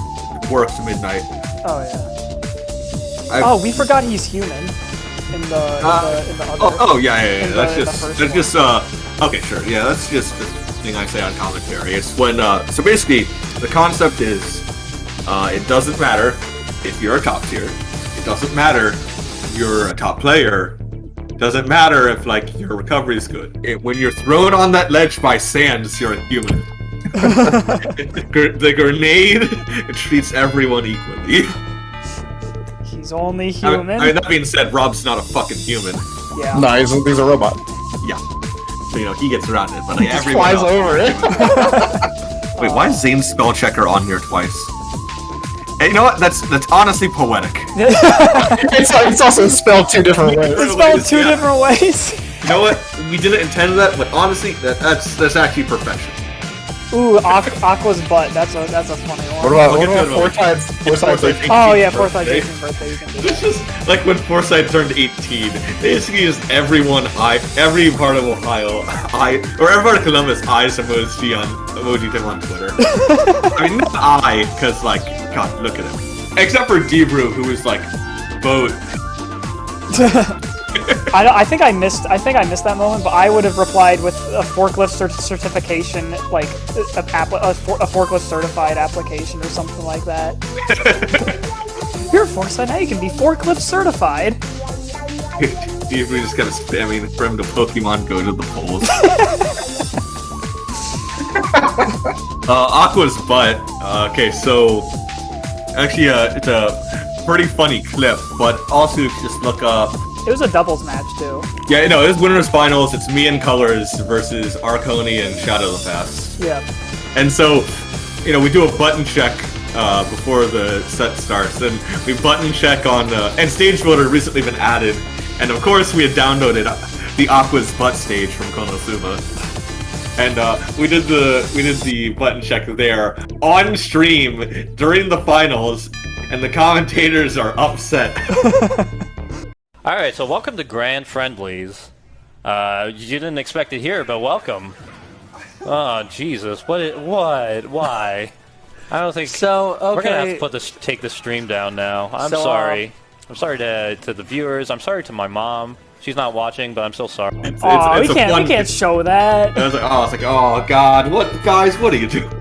Speaker 1: works midnight.
Speaker 2: Oh yeah. We forgot he's human in the other.
Speaker 1: Oh yeah. That's just okay, sure. Yeah, that's just the thing I say on commentary. It's when so basically the concept is it doesn't matter if you're a top tier. It doesn't matter if you're a top player. It doesn't matter if like your recovery is good. When you're thrown on that ledge by Sands, you're a human. The grenade treats everyone equally.
Speaker 2: He's only human.
Speaker 1: I mean, that being said, Rob's not a fucking human.
Speaker 2: Yeah.
Speaker 3: No, he's a robot.
Speaker 1: Yeah. So, you know, he gets around it, but like,
Speaker 3: He just
Speaker 1: everyone
Speaker 3: flies
Speaker 1: else.
Speaker 3: over it.
Speaker 1: Wait, why is Zane's spell checker on here twice? Hey, you know what? That's honestly poetic.
Speaker 3: It's also spelled 2 different ways.
Speaker 2: It's spelled 2 different ways.
Speaker 1: You know what? We didn't intend that, but honestly, that's actually professional.
Speaker 2: Ooh, Aqua's butt. That's a funny one.
Speaker 3: What about Forsyth's
Speaker 2: Oh yeah, Forsyth's 18th birthday. You can do
Speaker 1: It's
Speaker 2: that.
Speaker 1: just like when Forsyth turned 18. Basically, just every part of Ohio, or every part of Columbus eyes emoji him on Twitter. I mean, not because like, God, look at him. Except for Debrew, who was like, vote.
Speaker 2: I think I missed that moment, but I would have replied with a forklift certification, like a forklift certified application or something like that. You're a Forsyth, now you can be forklift certified.
Speaker 1: Debrew just kind of spamming for him to Pokemon Go to the polls. Aqua's butt. Okay, so actually, it's a pretty funny clip, but also if you just look up.
Speaker 2: It was a doubles match too.
Speaker 1: Yeah, no, it's winners finals. It's me and Colors versus Arconi and Shadow the Pass.
Speaker 2: Yeah.
Speaker 1: And so, you know, we do a button check before the set starts, and we button check on and stage builder recently been added, and of course we had downloaded the Aqua's butt stage from Konosuba. And we did the button check there on stream during the finals, and the commentators are upset.
Speaker 4: Alright, so welcome to Grand Friendlies. You didn't expect it here, but welcome. Oh, Jesus. Why? I don't think...
Speaker 5: So, okay.
Speaker 4: We're gonna have to take the stream down now. I'm sorry. I'm sorry to the viewers. I'm sorry to my mom. She's not watching, but I'm still sorry.
Speaker 1: It's
Speaker 2: we can't show that.
Speaker 1: I was like, oh God, what are you doing?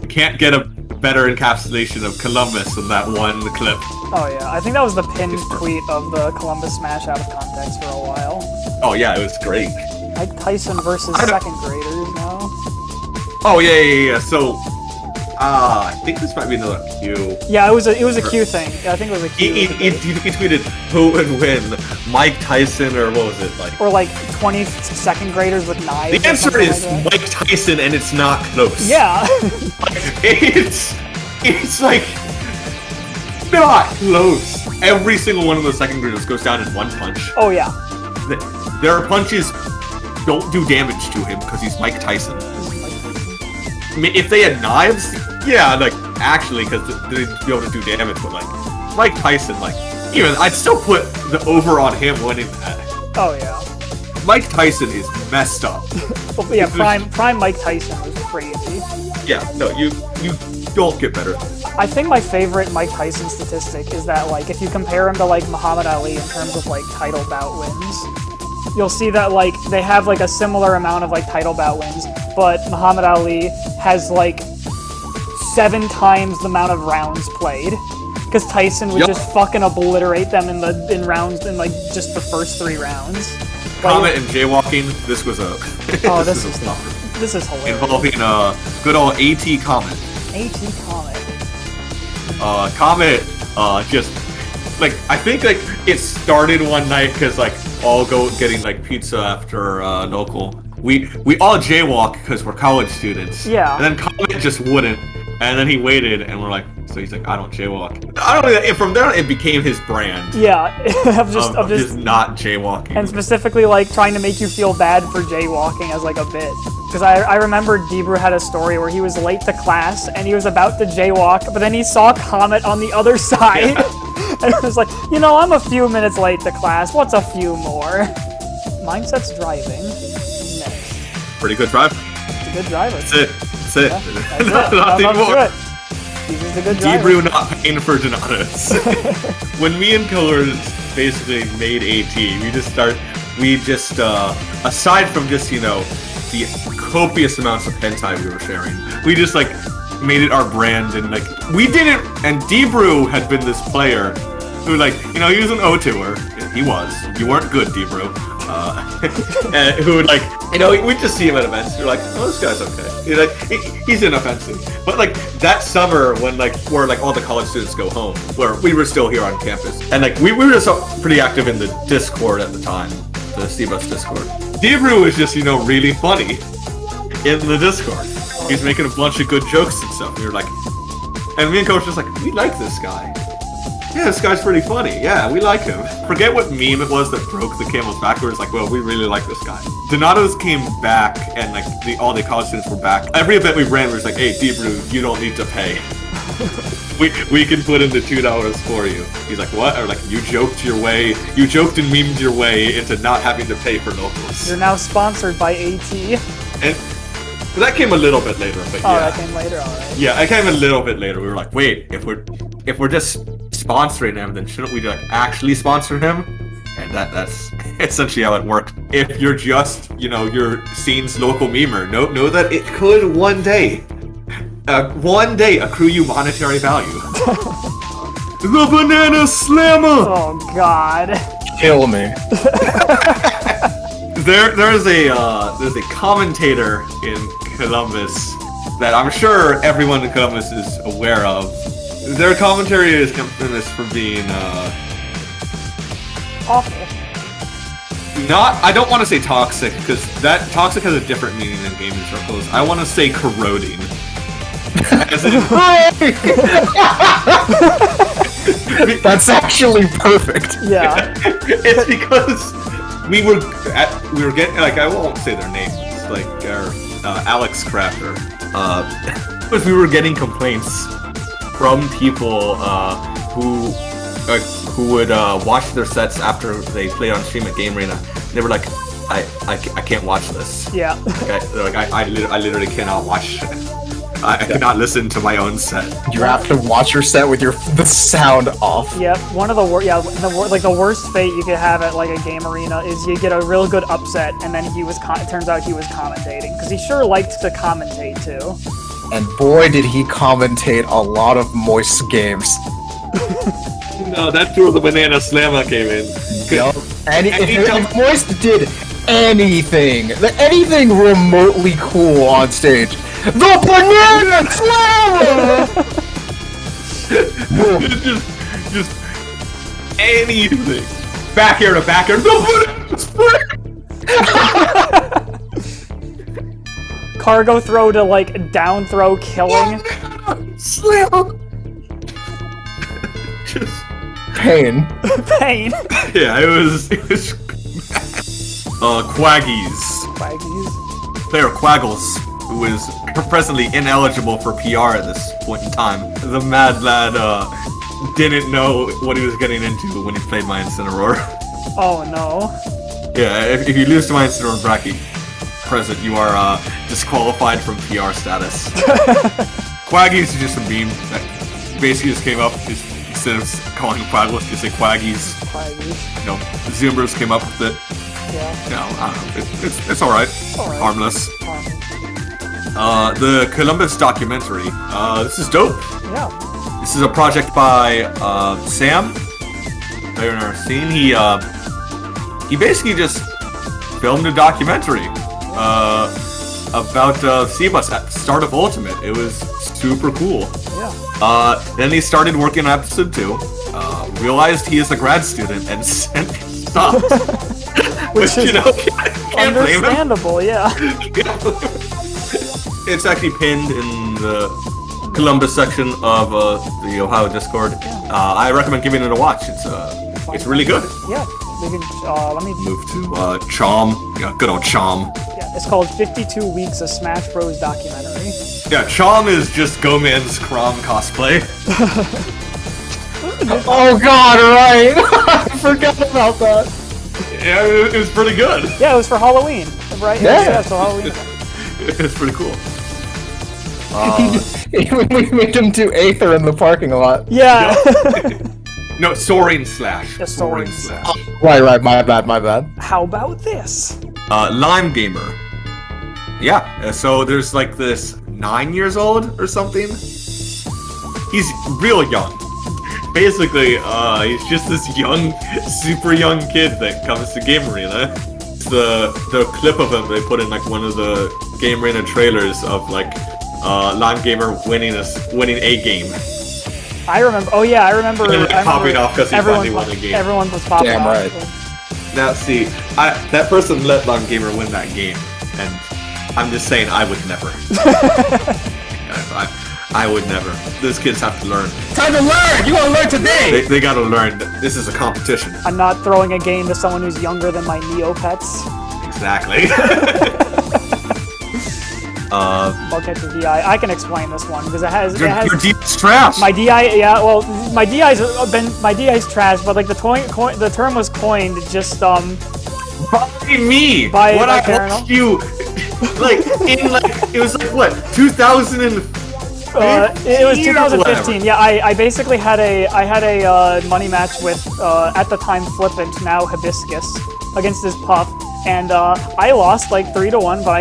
Speaker 1: You can't get a better encapsulation of Columbus than that one clip.
Speaker 2: Oh yeah, I think that was the pinned tweet of the Columbus Smash out of context for a while.
Speaker 1: Oh yeah, it was great.
Speaker 2: Mike Tyson versus second graders now.
Speaker 1: Oh yeah. So, I think this might be another Q.
Speaker 2: Yeah, it was a Q thing. I think it was a Q.
Speaker 1: He tweeted who would win, Mike Tyson or what was it like?
Speaker 2: Or like 20 second graders with knives.
Speaker 1: The answer is Mike Tyson, and it's not close.
Speaker 2: Yeah.
Speaker 1: It's like not close. Every single one of those second graders goes down in one punch.
Speaker 2: Oh yeah.
Speaker 1: Their punches don't do damage to him because he's Mike Tyson. I mean, if they had knives, yeah, like actually, because they'd be able to do damage. But like Mike Tyson, like even I'd still put the over on him winning that.
Speaker 2: Oh yeah.
Speaker 1: Mike Tyson is messed up.
Speaker 2: Well, yeah, prime Mike Tyson was crazy.
Speaker 1: Yeah, no, you don't get better.
Speaker 2: I think my favorite Mike Tyson statistic is that, like, if you compare him to, like, Muhammad Ali in terms of, like, title bout wins, you'll see that, like, they have, like, a similar amount of, like, title bout wins, but Muhammad Ali has, like, 7 times the amount of rounds played. Because Tyson would just fucking obliterate them in rounds, in, like, just the first 3 rounds.
Speaker 1: Comet and jaywalking, this was a...
Speaker 2: Oh, this is hilarious.
Speaker 1: Involving good old AT Comet.
Speaker 2: AT Comet.
Speaker 1: Comet, just, like, I think, like, it started one night because, like, all go getting, like, pizza after local. we all jaywalk because we're college students.
Speaker 2: Yeah.
Speaker 1: And then Comet just wouldn't, and then he waited, and we're like, so he's like, I don't jaywalk. I don't know. And from there, it became his brand.
Speaker 2: Yeah, of just
Speaker 1: not jaywalking.
Speaker 2: And specifically, like, trying to make you feel bad for jaywalking as, like, a bit. Because I remember Debrew had a story where he was late to class, and he was about to jaywalk, but then he saw Comet on the other side. Yeah. And it was like, you know, I'm a few minutes late to class. What's a few more? Mindset's driving. Next.
Speaker 1: Pretty good drive.
Speaker 2: It's a good driver.
Speaker 1: That's it. That's it.
Speaker 2: Yeah, that's it.
Speaker 1: Nothing more.
Speaker 2: He's a good driver.
Speaker 1: Debrew not paying for Donatus. When me and Colors basically made AT, we just aside from just, you know, the copious amounts of hentai we were sharing, we just like made it our brand, and like we didn't. And Debrew had been this player who, like, you know, he was an O2er. He was. You weren't good, Debrew. And who would, like, you know, we'd just see him at events. You're like, oh, this guy's okay. He's inoffensive. But like that summer when where all the college students go home, where we were still here on campus, and like we were just pretty active in the Discord at the time, the Cbus Discord. Debrew was just, you know, really funny in the Discord. He's making a bunch of good jokes and stuff. And we were like, and me and Coach was like, we like this guy. Yeah, this guy's pretty funny. Yeah, we like him. Forget what meme it was that broke the camel's back. Where it's like, well, we really like this guy. Donatos came back, and like all the college students were back. Every event we ran, we was like, hey, Debrew, you don't need to pay. we can put in the $2 for you. He's like, what? Or like, you joked and memed your way into not having to pay for locals.
Speaker 2: You're now sponsored by AT.
Speaker 1: And that came a little bit later, but yeah.
Speaker 2: Oh, that came later, alright.
Speaker 1: Yeah, it came a little bit later. We were like, wait, if we're just sponsoring him, then shouldn't we like actually sponsor him? And that's essentially how it worked. If you're just, you know, your scene's local memer, know that it could one day accrue you monetary value. The Banana Slammer!
Speaker 2: Oh god.
Speaker 3: Kill me.
Speaker 1: There's a commentator in Columbus that I'm sure everyone in Columbus is aware of. Their commentary is infamous for being
Speaker 2: awful.
Speaker 1: I don't want to say toxic, because that toxic has a different meaning in gaming circles. I want to say corroding. As in,
Speaker 3: that's actually perfect.
Speaker 2: Yeah.
Speaker 1: It's because we were getting, like, I won't say their names, like Alex Crafter. Because we were getting complaints from people who would watch their sets after they played on stream at Game Arena. They were like, I can't watch this.
Speaker 2: Yeah.
Speaker 1: They're like, I literally cannot watch. I cannot listen to my own set.
Speaker 3: You have to watch your set with the sound off.
Speaker 2: Yep, one of the the worst fate you could have at like a Game Arena is you get a real good upset, and then it turns out he was commentating, because he sure liked to commentate too.
Speaker 3: And boy, did he commentate a lot of moist games.
Speaker 1: No, that's where the Banana Slammer came in.
Speaker 3: Yep. If Moist did anything remotely cool on stage, the Banana Slammer!
Speaker 1: just anything. Back air to back air. The Banana Slammer!
Speaker 2: Cargo throw to like down throw killing.
Speaker 1: Slam! Just
Speaker 3: pain.
Speaker 2: Pain.
Speaker 1: Yeah, it was Quaggies.
Speaker 2: Quaggies.
Speaker 1: Player Quaggles, who is presently ineligible for PR at this point in time. The mad lad didn't know what he was getting into when he played my Incineroar.
Speaker 2: Oh no.
Speaker 1: Yeah, if you lose to my Incineroar bracket present, you are disqualified from PR status. Quaggies is just a meme that basically just came up. Instead of calling Quaggles, just say Quaggies.
Speaker 2: Quaggies.
Speaker 1: You know, Zoomers came up with it.
Speaker 2: Yeah.
Speaker 1: You know, I don't know. It's alright.
Speaker 2: Alright.
Speaker 1: Harmless. The Columbus documentary. This is dope.
Speaker 2: Yeah.
Speaker 1: This is a project by Sam. Player in our scene. He basically just filmed a documentary about Cbus at the start of Ultimate. It was super cool.
Speaker 2: Yeah.
Speaker 1: Then he started working on episode 2, realized he is a grad student, and stopped.
Speaker 2: Which is
Speaker 1: can't blame him.
Speaker 2: understandable, yeah.
Speaker 1: It's actually pinned in the Columbus section of the Ohio Discord. I recommend giving it a watch. It's really good.
Speaker 2: Yeah, we can, let me
Speaker 1: move to Chom. Yeah, good old Chom.
Speaker 2: Yeah, it's called 52 Weeks of Smash Bros. Documentary.
Speaker 1: Yeah, Chom is just Goman's Crom cosplay.
Speaker 3: Oh god, right! I forgot about that.
Speaker 1: Yeah, it was pretty good.
Speaker 2: Yeah, it was for Halloween, right?
Speaker 3: Yeah,
Speaker 2: so Halloween.
Speaker 1: It was pretty cool.
Speaker 3: We made him do Aether in the parking lot.
Speaker 2: Yeah.
Speaker 1: No, Soaring Slash.
Speaker 2: Yeah, Soaring Slash.
Speaker 3: Right, my bad.
Speaker 2: How about this?
Speaker 1: Lime Gamer. Yeah, so there's like this 9 years old or something. He's real young. Basically, he's just this young, super young kid that comes to Game Arena. The clip of him they put in like one of the Game Arena trailers of like Lime Gamer winning a game.
Speaker 2: I remember. Oh yeah, I remember.
Speaker 1: Popping off because he finally won a game.
Speaker 2: Everyone was popping off.
Speaker 3: Damn right.
Speaker 1: Now see, that person let Lime Gamer win that game, and I'm just saying I would never. I would never. Those kids have to learn.
Speaker 3: Time to learn! You gotta learn today!
Speaker 1: They gotta learn that this is a competition.
Speaker 2: I'm not throwing a game to someone who's younger than my Neopets.
Speaker 1: Exactly.
Speaker 2: Bugcatcher DI. I can explain this one because it has.
Speaker 1: Your DI's trash.
Speaker 2: My DI, yeah. Well, my DI's trash, but like the term was coined just
Speaker 1: By me.
Speaker 2: By
Speaker 1: what I
Speaker 2: Carano.
Speaker 1: asked you, like in like it was like what 2000.
Speaker 2: It was 2015. Yeah, I basically had a money match with at the time Flippant, now Hibiscus, against this Puff, and I lost like 3-1. But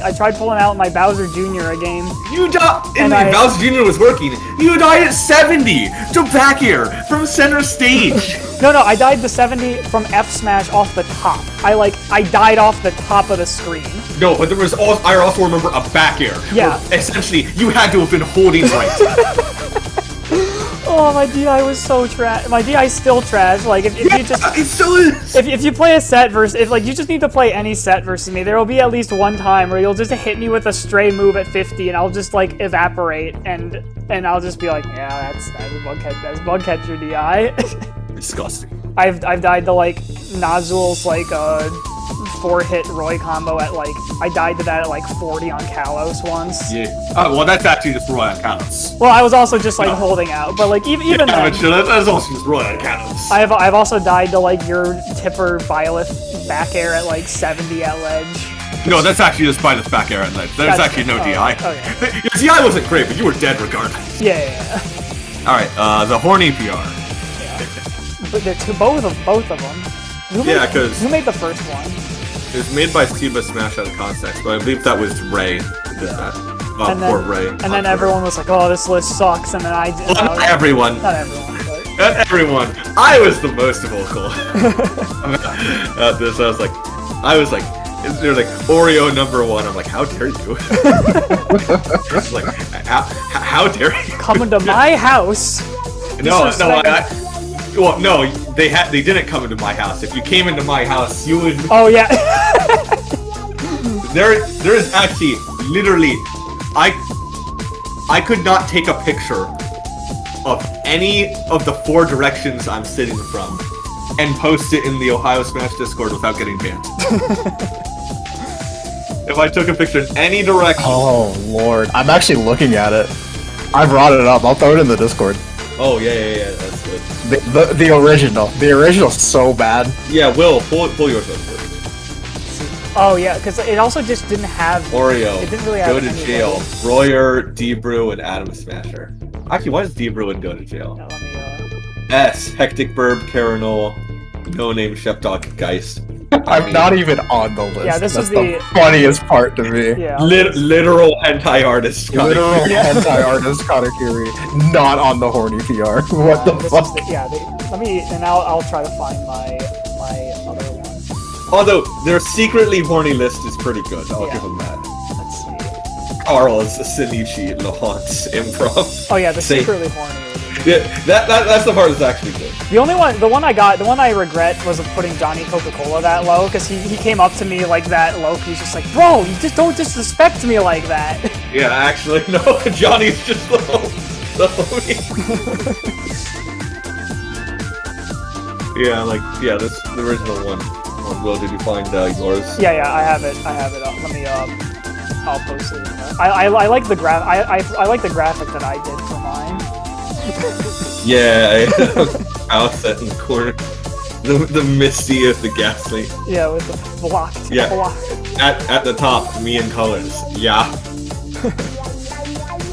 Speaker 2: I tried pulling out my Bowser Jr. game.
Speaker 1: You died. Bowser Jr. was working. You died at 70 to back air from center stage.
Speaker 2: No, I died to 70 from F smash off the top. I died off the top of the screen.
Speaker 1: No, but I also remember a back air.
Speaker 2: Yeah.
Speaker 1: Essentially, you had to have been holding right.
Speaker 2: Oh, my DI was so trash. My DI is still trash. Like, if you just...
Speaker 1: It still is!
Speaker 2: If you play a set versus... you just need to play any set versus me, there will be at least one time where you'll just hit me with a stray move at 50, and I'll just, like, evaporate, and I'll just be like, yeah, that's Bugcatcher DI.
Speaker 1: Disgusting.
Speaker 2: I've died to, like, Nozzle's, like, 4-hit Roy combo at, like... I died to that at, like, 40 on Kalos once.
Speaker 1: Yeah. Oh, well, that's actually just Roy on Kalos.
Speaker 2: Well, I was also just, like, holding out, but, like, even then...
Speaker 1: That's also just Roy on Kalos.
Speaker 2: I've also died to, like, your Tipper Byleth back air at, like, 70 at ledge.
Speaker 1: No, that's actually just Byleth back air at ledge. There's actually no DI.
Speaker 2: Okay.
Speaker 1: Your DI wasn't great, but you were dead regardless.
Speaker 2: Yeah.
Speaker 1: Alright, the horny PR.
Speaker 2: Yeah. But they're both of them. Who made the first one?
Speaker 1: It was made by Cbus Smash out of context, but I believe that was Ray who did that. Poor Ray.
Speaker 2: And then everyone was like, "Oh, this list sucks," and then I did.
Speaker 1: Well, not everyone.
Speaker 2: Not everyone. But...
Speaker 1: Not everyone. I was the most vocal. This, I was like, they're like Oreo #1. I'm like, how dare you? Like, how dare you?
Speaker 2: Come into my house.
Speaker 1: No, they didn't come into my house. If you came into my house, you would.
Speaker 2: Oh yeah.
Speaker 1: there is actually literally, I could not take a picture of any of the 4 directions I'm sitting from and post it in the Ohio Smash Discord without getting banned. If I took a picture in any direction.
Speaker 3: Oh lord, I'm actually looking at it. I brought it up. I'll throw it in the Discord.
Speaker 1: Oh yeah, that's good.
Speaker 3: The original's so bad.
Speaker 1: Yeah, Will, pull yours up first.
Speaker 2: Oh yeah, because it also just didn't have
Speaker 1: Oreo.
Speaker 2: It didn't really have
Speaker 1: Go to jail. Royer, D-Brew, and Adam Smasher. Actually, why does D-Brew and go to jail?
Speaker 2: No, let me,
Speaker 1: S. Hectic Burb, Caranol, No Name Chef Dog Geist.
Speaker 3: I'm not even on the list.
Speaker 2: Yeah, this
Speaker 3: That's
Speaker 2: is the
Speaker 3: funniest part to me.
Speaker 2: Yeah.
Speaker 1: Literal hentai artist.
Speaker 3: Literal hentai artist Kanekiri, not on the horny PR. What the fuck?
Speaker 2: I'll try to find my other one.
Speaker 1: Although their secretly horny list is pretty good, I'll give them that.
Speaker 2: Let's see.
Speaker 1: Carl's Sinichi Lohans Improv.
Speaker 2: Oh yeah, the secretly horny.
Speaker 1: Yeah, that's the part that's actually good.
Speaker 2: The one I regret was putting Johnny Coca-Cola that low, because he came up to me like that low. He's just like, bro, you just don't disrespect me like that.
Speaker 1: Yeah, actually, no, Johnny's just the homie. Yeah, that's the original one. Oh, Will, did you find yours?
Speaker 2: Yeah, I have it. Let me I'll post it. I like the I like the graphic that I did for mine.
Speaker 1: Yeah, outset in the corner. The Misty of the Ghastly.
Speaker 2: Yeah, with the block.
Speaker 1: Yeah.
Speaker 2: Block.
Speaker 1: At the top, me in colors. Yeah.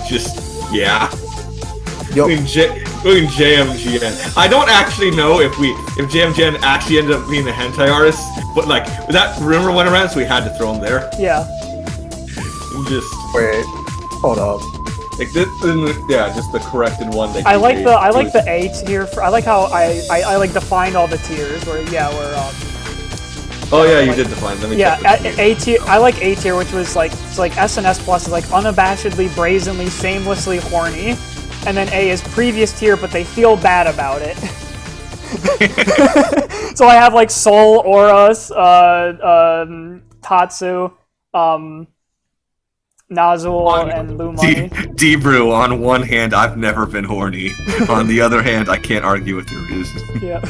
Speaker 1: Just yeah. Doing JMGN. I don't actually know if JMGN actually ended up being a hentai artist, but like that rumor went around, so we had to throw him there.
Speaker 2: Yeah.
Speaker 3: Just wait. Hold up.
Speaker 1: Like this, yeah, just the corrected one.
Speaker 2: I like the A tier. I like how I like defined all the tiers.
Speaker 1: Oh yeah, you did define them.
Speaker 2: Yeah, A tier. I like A tier, which was like it's like SNS plus is like unabashedly, brazenly, shamelessly horny, and then A is previous tier, but they feel bad about it. So I have like Soul, Auras, Tatsu, Nazul, and Lumani.
Speaker 1: D-Brew, on one hand, I've never been horny. On the other hand, I can't argue with your views.
Speaker 2: Yeah.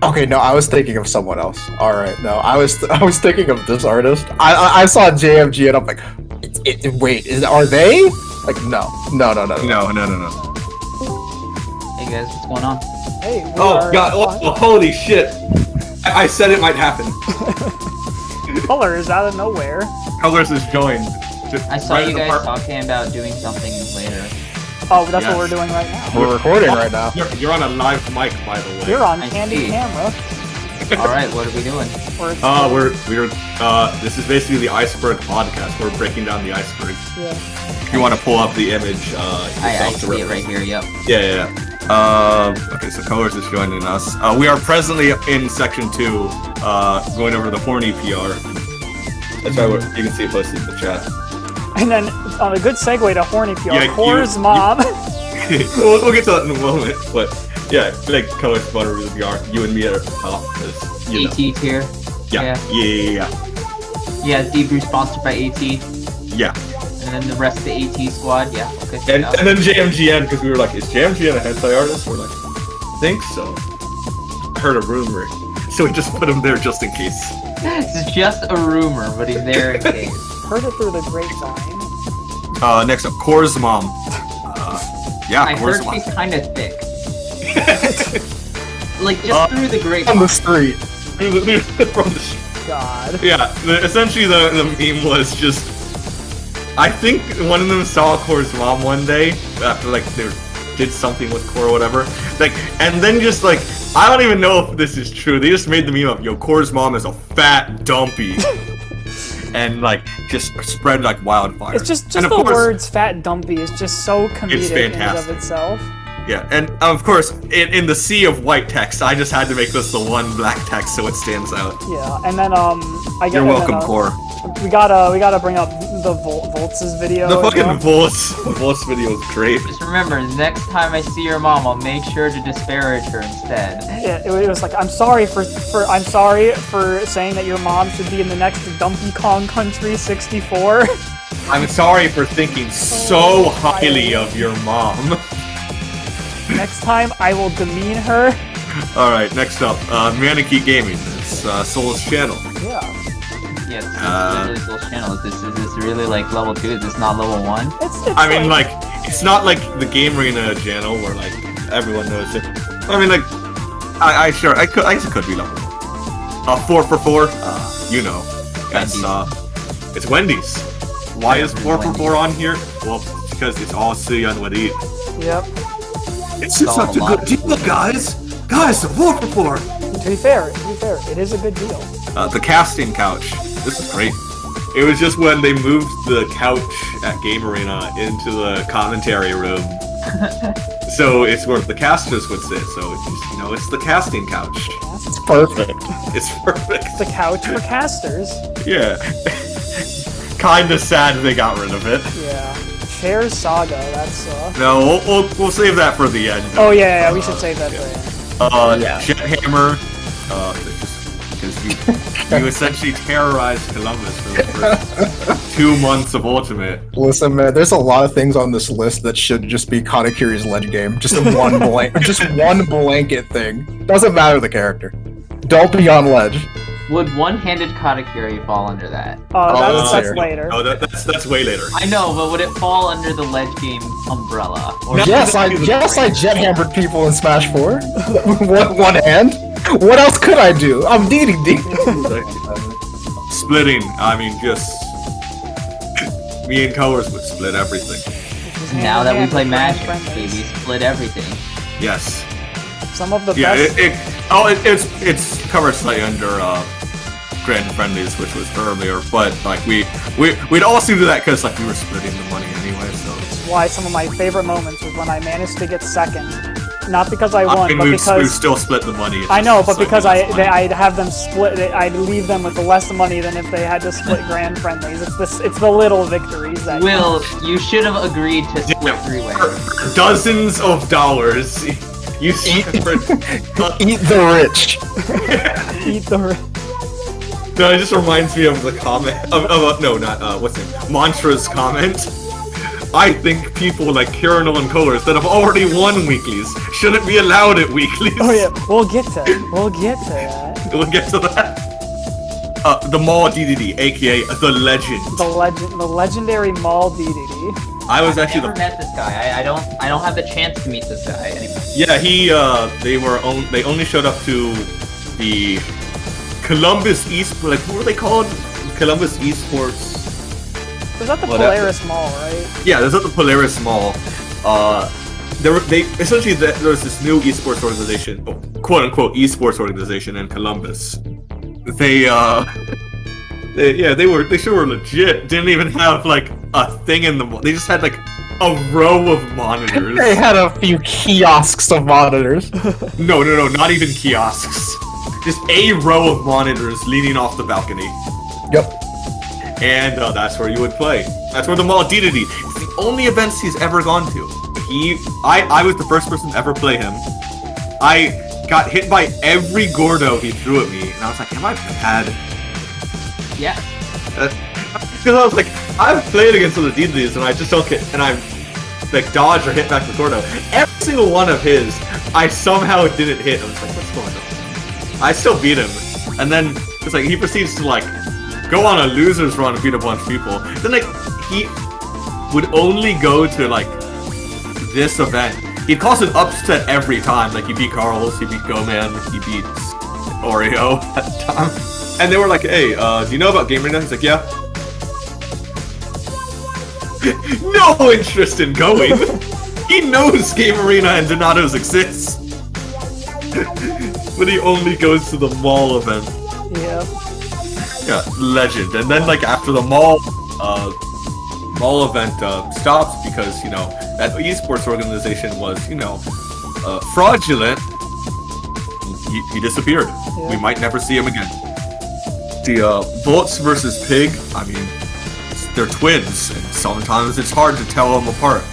Speaker 3: Okay, no, I was thinking of someone else. Alright, no, I was thinking of this artist. I saw JMG and I'm like, wait, are they? Like, no.
Speaker 1: No.
Speaker 5: Hey guys, what's going on?
Speaker 2: Hey.
Speaker 1: Oh god! Oh, holy shit! I said it might happen.
Speaker 2: Colors out of nowhere.
Speaker 1: Colors is joined.
Speaker 5: I saw you guys talking about doing something later.
Speaker 2: Oh, that's what we're doing right now.
Speaker 3: We're recording right now.
Speaker 1: You're on a live mic, by the way.
Speaker 2: You're on
Speaker 5: I
Speaker 2: Candy
Speaker 5: see.
Speaker 2: Camera.
Speaker 5: Alright, what are we doing?
Speaker 1: This is basically the Iceberg podcast. We're breaking down the iceberg.
Speaker 2: Yeah.
Speaker 1: If you want to pull up the image,
Speaker 5: I see it right here, yep.
Speaker 1: Yeah. Okay, so Colors is joining us. We are presently in section 2, going over the horny PR. That's why you can see it posted in the chat.
Speaker 2: And then on a good segue to horny PR,
Speaker 1: Yeah,
Speaker 2: Core's mom.
Speaker 1: we'll get to that in a moment, but yeah, like Colors going over the PR. You and me are top, you know.
Speaker 5: AT tier.
Speaker 1: Yeah.
Speaker 5: Yeah, D-Brew sponsored by AT.
Speaker 1: Yeah.
Speaker 5: And then the rest of the AT squad, yeah. Okay.
Speaker 1: And then JMGN, because we were like, is JMGN a hentai artist? We're like, I think so. I heard a rumor. So we just put him there just in case.
Speaker 5: This is just a rumor, but he's there in case.
Speaker 2: Heard it through the grapevine.
Speaker 1: Next up, Core's mom. Yeah,
Speaker 5: I
Speaker 1: Core's
Speaker 5: heard
Speaker 1: mom.
Speaker 5: she's kind of thick. Like, just through the grapevine.
Speaker 3: On the street.
Speaker 1: From the
Speaker 2: God.
Speaker 1: Yeah, essentially the meme was just, I think one of them saw Core's mom one day after like they did something with Core or whatever, like, and then just like, I don't even know if this is true. They just made the meme of, yo, Core's mom is a fat dumpy, and like just spread like wildfire.
Speaker 2: It's just
Speaker 1: and
Speaker 2: the
Speaker 1: of course,
Speaker 2: words "fat dumpy" is just so comedic in and of itself.
Speaker 1: Yeah, and of course, in the sea of white text, I just had to make this the one black text so it stands out.
Speaker 2: Yeah, and then
Speaker 1: You're welcome, Core.
Speaker 2: We gotta bring up the Volts' video.
Speaker 1: The fucking Volts video is great.
Speaker 5: Just remember, next time I see your mom, I'll make sure to disparage her instead.
Speaker 2: Yeah, it was like, I'm sorry for saying that your mom should be in the next Dumpy Kong Country 64.
Speaker 1: I'm sorry for thinking so highly of your mom.
Speaker 2: Next time, I will demean her.
Speaker 1: Alright, next up, Manaki Gaming. It's Soul's channel.
Speaker 2: Yeah.
Speaker 5: Yeah, it's literally Soul's channel. Is this really like level 2? Is this not level 1?
Speaker 1: I mean, like, it's not like the Game Arena channel where, like, everyone knows it. I mean, like, I guess it could be level 1. 4 for 4, you know. It's Wendy's. Why is 4 for 4 on here? Well, because it's all Suya and Wadid.
Speaker 2: Yep.
Speaker 1: It's just such a good deal, guys! Guys, 4 for 4!
Speaker 2: To be fair, it is a good deal.
Speaker 1: The casting couch. This is great. It was just when they moved the couch at Game Arena into the commentary room. So it's where the casters would sit, so it's just, it's the casting couch.
Speaker 3: It's perfect.
Speaker 1: It's perfect.
Speaker 2: The couch for casters.
Speaker 1: Yeah. Kinda sad they got rid of it.
Speaker 2: Yeah. Fair Saga, that's
Speaker 1: No, we'll save that for the end.
Speaker 2: Oh yeah, we should save that for the end.
Speaker 3: Yeah.
Speaker 1: Jethammer, because you essentially terrorized Columbus for the first 2 months of Ultimate.
Speaker 3: Listen, man, there's a lot of things on this list that should just be Katakuri's ledge game. Just a one just one blanket thing. Doesn't matter the character. Don't be on ledge.
Speaker 5: Would one-handed Katakuri fall under that?
Speaker 2: That's later.
Speaker 1: Oh, that's way later.
Speaker 5: I know, but would it fall under the ledge game umbrella? Or
Speaker 3: Yes, I jet hammered people in Smash 4. one hand. What else could I do? I'm DDD.
Speaker 1: Splitting. I mean, just me and Colors would split everything.
Speaker 5: Now that we play
Speaker 2: Grand
Speaker 5: Magic,
Speaker 2: Friendlies.
Speaker 5: baby, split everything.
Speaker 1: Yes.
Speaker 2: Some of the
Speaker 1: Yeah.
Speaker 2: best.
Speaker 1: It's covered slightly under Grand Friendlies, which was earlier, but like we'd also do that because like we were splitting the money anyway. So
Speaker 2: Why some of my favorite moments was when I managed to get second. Not because I won,
Speaker 1: mean,
Speaker 2: but
Speaker 1: we
Speaker 2: because
Speaker 1: still split the money. It's
Speaker 2: I know,
Speaker 1: just
Speaker 2: but because
Speaker 1: slightly less money.
Speaker 2: I'd have them split. I'd leave them with less money than if they had to split Grand Friendlies. It's the little victories that.
Speaker 5: Will, you should have agreed to split three-way.
Speaker 1: For dozens of dollars. You
Speaker 3: Eat the rich.
Speaker 2: Eat the.
Speaker 1: No, it just reminds me of the comment what's it? Mantra's comment. I think people like Kirinal and Colors that have already won weeklies shouldn't be allowed at weeklies.
Speaker 2: Oh yeah, we'll get to that. We'll get to that.
Speaker 1: The Mall DDD, aka the Legend.
Speaker 2: The legendary Mall DDD.
Speaker 1: I was actually
Speaker 5: Never met this guy. I don't have the chance to meet this guy anymore.
Speaker 1: Yeah, they only showed up to the Columbus like what were they called? Columbus Esports.
Speaker 2: Was that the
Speaker 1: Whatever.
Speaker 2: Polaris Mall, right?
Speaker 1: Yeah, there's at the Polaris Mall. There was this new esports organization, quote unquote esports organization in Columbus. They sure were legit. Didn't even have like a thing in the mall. They just had like a row of monitors.
Speaker 3: They had a few kiosks of monitors.
Speaker 1: No, not even kiosks. Just a row of monitors leaning off the balcony.
Speaker 3: Yep.
Speaker 1: And that's where you would play. That's where the Mall DDD. It's the only events he's ever gone to. I was the first person to ever play him. I got hit by every Gordo he threw at me, and I was like, am I bad?
Speaker 5: Yeah.
Speaker 1: Because I was like, I've played against other DDDs, and I just don't get, and I'm like dodge or hit back with Gordo. Every single one of his, I somehow didn't hit. I was like, what's going on? I still beat him, and then it's like he proceeds to like go on a loser's run and beat a bunch of people. Then like he would only go to like this event. He'd cause an upset every time. Like he beat Carlos, he beat Goman, he beat Oreo at the time. And they were like, hey, do you know about Game Arena? He's like, yeah. No interest in going. He knows Game Arena and Donato's exists. But he only goes to the mall event.
Speaker 2: Yeah.
Speaker 1: Yeah, legend. And then like after the mall event stopped because, you know, that esports organization was, you know, fraudulent, he disappeared.
Speaker 2: Yeah.
Speaker 1: We might never see him again. The Volts versus Pig, I mean, they're twins, and sometimes it's hard to tell them apart.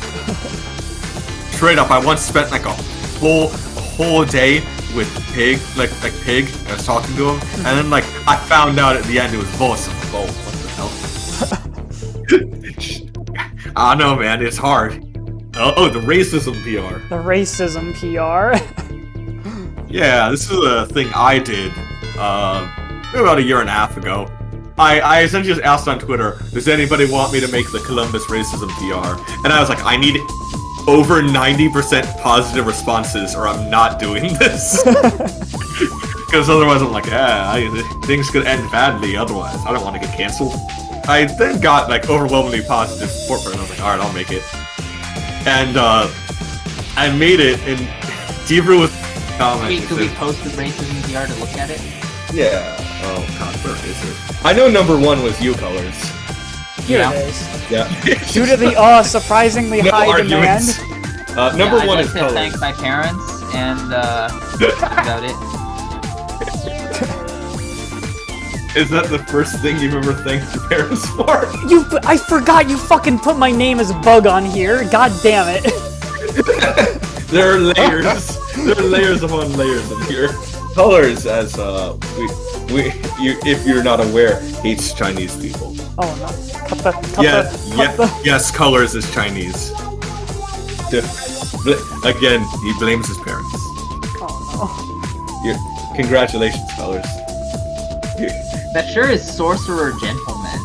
Speaker 1: Straight up, I once spent like a whole day with Pig, like Pig. I was talking to him, and then like I found out at the end it was Volts. I'm like, oh, what the hell? I don't know, man. It's hard. Oh, the racism PR.
Speaker 2: The racism PR.
Speaker 1: Yeah, this is a thing I did about a year and a half ago. I essentially just asked on Twitter, does anybody want me to make the Columbus racism PR? And I was like, I need over 90% positive responses or I'm not doing this. Because otherwise I'm like, things could end badly otherwise. I don't want to get canceled. I then got like overwhelmingly positive support for it and I was like, alright, I'll make it. And I made it and Deebru was commenting.
Speaker 5: Wait, could we post the racism PR to look at it?
Speaker 1: Yeah. Oh god, where is it? I know number one was you, Colors.
Speaker 2: Here
Speaker 5: Yeah.
Speaker 2: it is.
Speaker 1: Yeah.
Speaker 2: Due to the surprisingly
Speaker 1: No
Speaker 2: high
Speaker 1: arguments.
Speaker 2: demand.
Speaker 1: Number
Speaker 5: I'd
Speaker 1: one
Speaker 5: like
Speaker 1: is
Speaker 5: to
Speaker 1: Colors.
Speaker 5: thank my parents and that's about it.
Speaker 1: Is that the first thing you've ever thanked your parents for?
Speaker 2: I forgot you fucking put my name as Bug on here. God damn it.
Speaker 1: There are layers. There are layers upon layers in here. Colors, as if you're not aware, hates Chinese people.
Speaker 2: Oh no.
Speaker 1: Yes, Colors is Chinese. Again, he blames his parents.
Speaker 2: Oh
Speaker 1: Congratulations, Colors.
Speaker 5: That sure is Sorcerer Gentleman.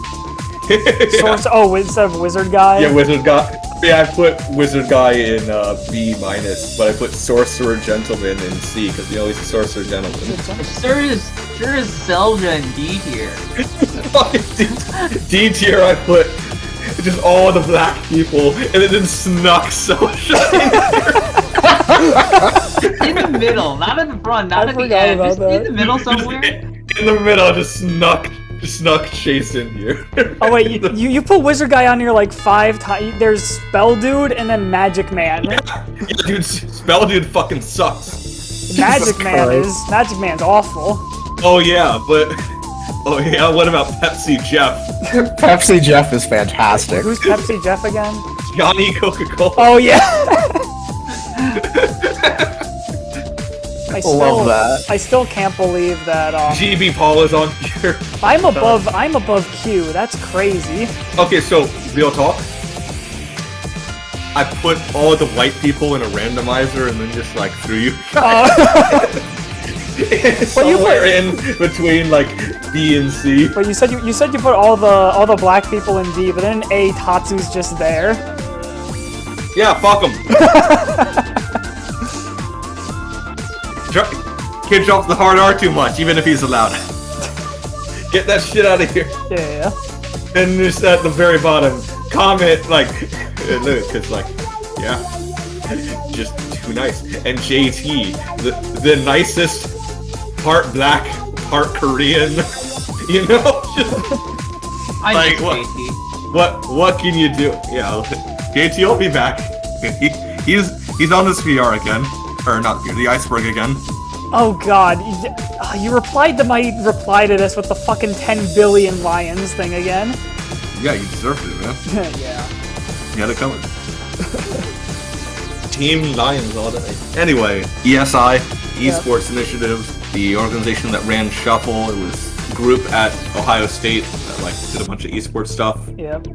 Speaker 2: Instead of Wizard Guy?
Speaker 1: Yeah, Wizard Guy. Yeah, I put Wizard Guy in B-, but I put Sorcerer Gentleman in C, because he's a Sorcerer Gentleman.
Speaker 5: It sure is Selja in D tier.
Speaker 1: D tier, I put just all the black people, and then snuck Selja
Speaker 5: in the middle, not in the front, not at the end, just in the middle somewhere.
Speaker 1: In the middle, just snuck Chase in here.
Speaker 2: Oh wait, you put Wizard Guy on here like 5 times. There's Spell Dude and then Magic Man.
Speaker 1: Yeah, dude, Spell Dude fucking sucks.
Speaker 2: Magic Man's awful.
Speaker 1: Oh yeah, what about Pepsi Jeff?
Speaker 3: Pepsi Jeff is fantastic.
Speaker 2: Who's Pepsi Jeff again?
Speaker 1: Johnny Coca-Cola.
Speaker 2: Oh yeah. I
Speaker 3: love that.
Speaker 2: I still can't believe that.
Speaker 1: GB Paul is on here.
Speaker 2: I'm above Q. That's crazy.
Speaker 1: Okay, so real talk. I put all the white people in a randomizer and then just like threw you. Somewhere in between like B and C.
Speaker 2: But you said you put all the black people in D, but then A, Tatsu's just there.
Speaker 1: Yeah, fuck him. Kid drops the hard R too much, even if he's allowed. Get that shit out of here.
Speaker 2: Yeah.
Speaker 1: And just at the very bottom, comment like, cause like, yeah, just too nice. And JT, the nicest, part black, part Korean, you know?
Speaker 5: I
Speaker 1: like what can you do? Yeah, JT will be back. He's on this VR again. Or not, the Iceberg again.
Speaker 2: Oh god, you replied to my reply to this with the fucking 10 billion lions thing again.
Speaker 1: Yeah, you deserved it, man.
Speaker 2: Yeah.
Speaker 1: You had it coming. Team Lions all day. Anyway, ESI, Esports Initiative, the organization that ran Shuffle, it was a group at Ohio State that like did a bunch of esports stuff.
Speaker 2: Yep.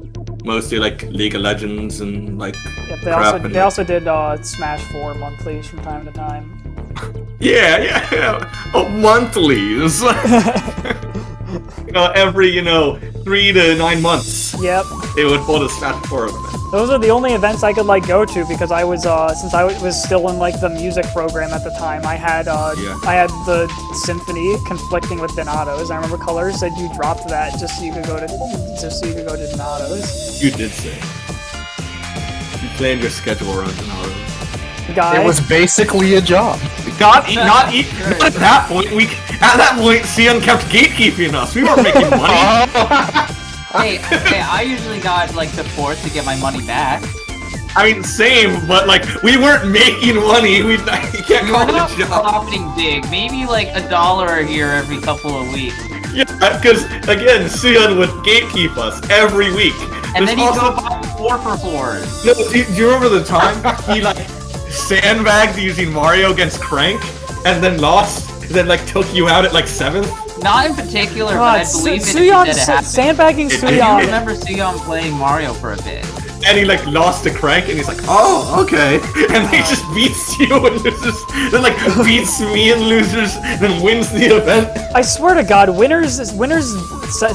Speaker 1: Mostly like League of Legends and like
Speaker 2: they also did Smash 4 monthlies from time to time.
Speaker 1: Yeah. Oh, monthlies. Every 3 to 9 months.
Speaker 2: Yep.
Speaker 1: They would hold a Smash 4 event.
Speaker 2: Those are the only events I could like go to because I was since I was still in like the music program at the time. I had the symphony conflicting with Donato's. I remember Colors said you dropped that just so you could go to Donato's.
Speaker 1: You did say. You planned your schedule around Donato's.
Speaker 2: Guy.
Speaker 3: It was basically a job.
Speaker 1: At that point, Sion kept gatekeeping us. We weren't making money.
Speaker 5: Hey, I usually got like the fourth to get my money back.
Speaker 1: I mean, same, but like we weren't making money. You can't call it a job.
Speaker 5: Profiting big, maybe like $1 here every couple of weeks.
Speaker 1: Yeah, because again, Sion would gatekeep us every week.
Speaker 5: And then he'd go buy 4 for 4s.
Speaker 1: No, do you remember the time he like sandbagged using Mario against Crank and then lost? Then like took you out at like 7th?
Speaker 5: Not in particular, but I believe
Speaker 2: Suyon,
Speaker 5: it happened.
Speaker 2: sandbagging Suyon.
Speaker 5: I remember Suyon playing Mario for a bit.
Speaker 1: And he like lost to Crank and he's like, oh, okay. And he just beats you and loses, then like beats me and losers, then wins the event.
Speaker 2: I swear to God, winners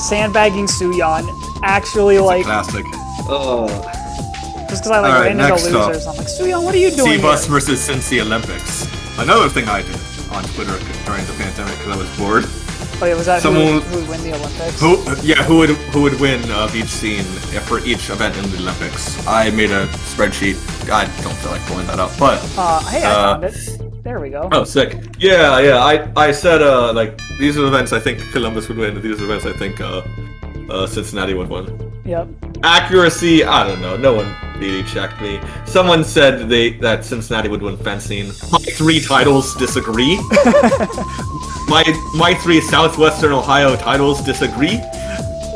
Speaker 2: sandbagging Suyon actually
Speaker 1: it's
Speaker 2: like
Speaker 1: classic.
Speaker 2: Just because I like ran into losers, I'm like, Suyon, what are you doing?
Speaker 1: Cbus versus Cincy Olympics. Another thing I did on Twitter during the pandemic because I was bored.
Speaker 2: Oh yeah, was that who would win the Olympics?
Speaker 1: Who would win each scene for each event in the Olympics? I made a spreadsheet. I don't feel like pulling that up, but
Speaker 2: hey, I found it. There we go.
Speaker 1: Oh, sick. Yeah. I said like these are the events I think Columbus would win. These are the events I think Cincinnati would win.
Speaker 2: Yep.
Speaker 1: Accuracy, I don't know. No one really checked me. Someone said that Cincinnati would win fencing. My 3 titles disagree. my 3 Southwestern Ohio titles disagree.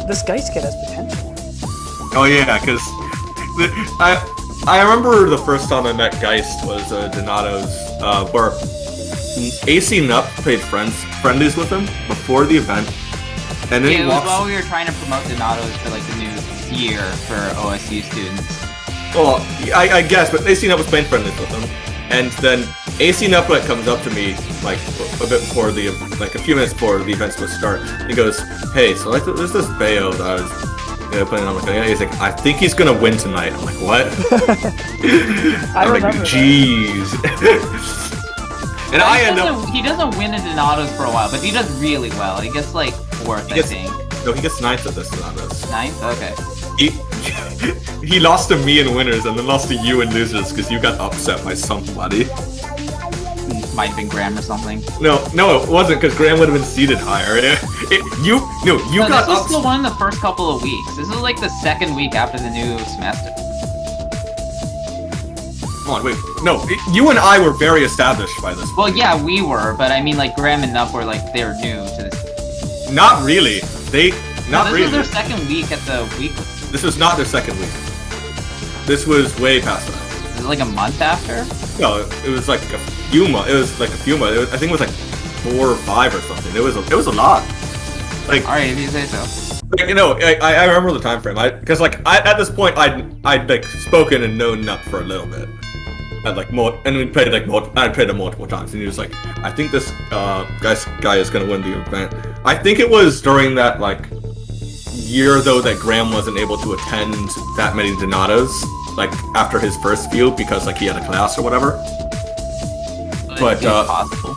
Speaker 2: This Geist kid has potential.
Speaker 1: Oh yeah, because I remember the first time I met Geist was Donato's, where AC Nup played friendlies with him before the event, and then
Speaker 5: Yeah,
Speaker 1: he
Speaker 5: it was
Speaker 1: walks.
Speaker 5: while we were trying to promote Donato's for like the new year for OSU students.
Speaker 1: Well, I guess, but AC Nup was playing friendlies with him, and then AC Nup comes up to me like a bit before a few minutes before the event's supposed to start. He goes, "Hey, so there's this Bayo that I was playing on." He's like, "I think he's gonna win tonight." I'm like, "What?" I'm like, "Jeez." And
Speaker 5: he doesn't win in Donato's for a while, but he does really well. He gets like 4th, I think.
Speaker 1: No, he gets 9th at this Donato's.
Speaker 5: 9th? Okay.
Speaker 1: He lost to me in winners and then lost to you in losers because you got upset by somebody.
Speaker 5: Might have been Graham or something.
Speaker 1: No, it wasn't because Graham would have been seated higher. You got
Speaker 5: This was
Speaker 1: upset.
Speaker 5: still one of the first couple of weeks. This is like the 2nd week after the new semester.
Speaker 1: Come on, wait. No, you and I were very established by this.
Speaker 5: Well, yeah, we were, but I mean, like Graham and Nup were like they're new to this.
Speaker 1: Not really. This
Speaker 5: This was their 2nd week at the weekly.
Speaker 1: This was not their 2nd week. This was way past that.
Speaker 5: Is it like a month after?
Speaker 1: No, it was like a few months. It was like a few months. I think it was like 4 or 5 or something. It was a lot. Like,
Speaker 5: all right, if you say so.
Speaker 1: Like, I remember the time frame. Because at this point I'd like spoken and known Nup for a little bit. And we played I played him multiple times, and he was like, "I think this guy is gonna win the event." I think it was during that year though that Graham wasn't able to attend that many Donatos after his first few because he had a class or whatever. But
Speaker 5: it's possible.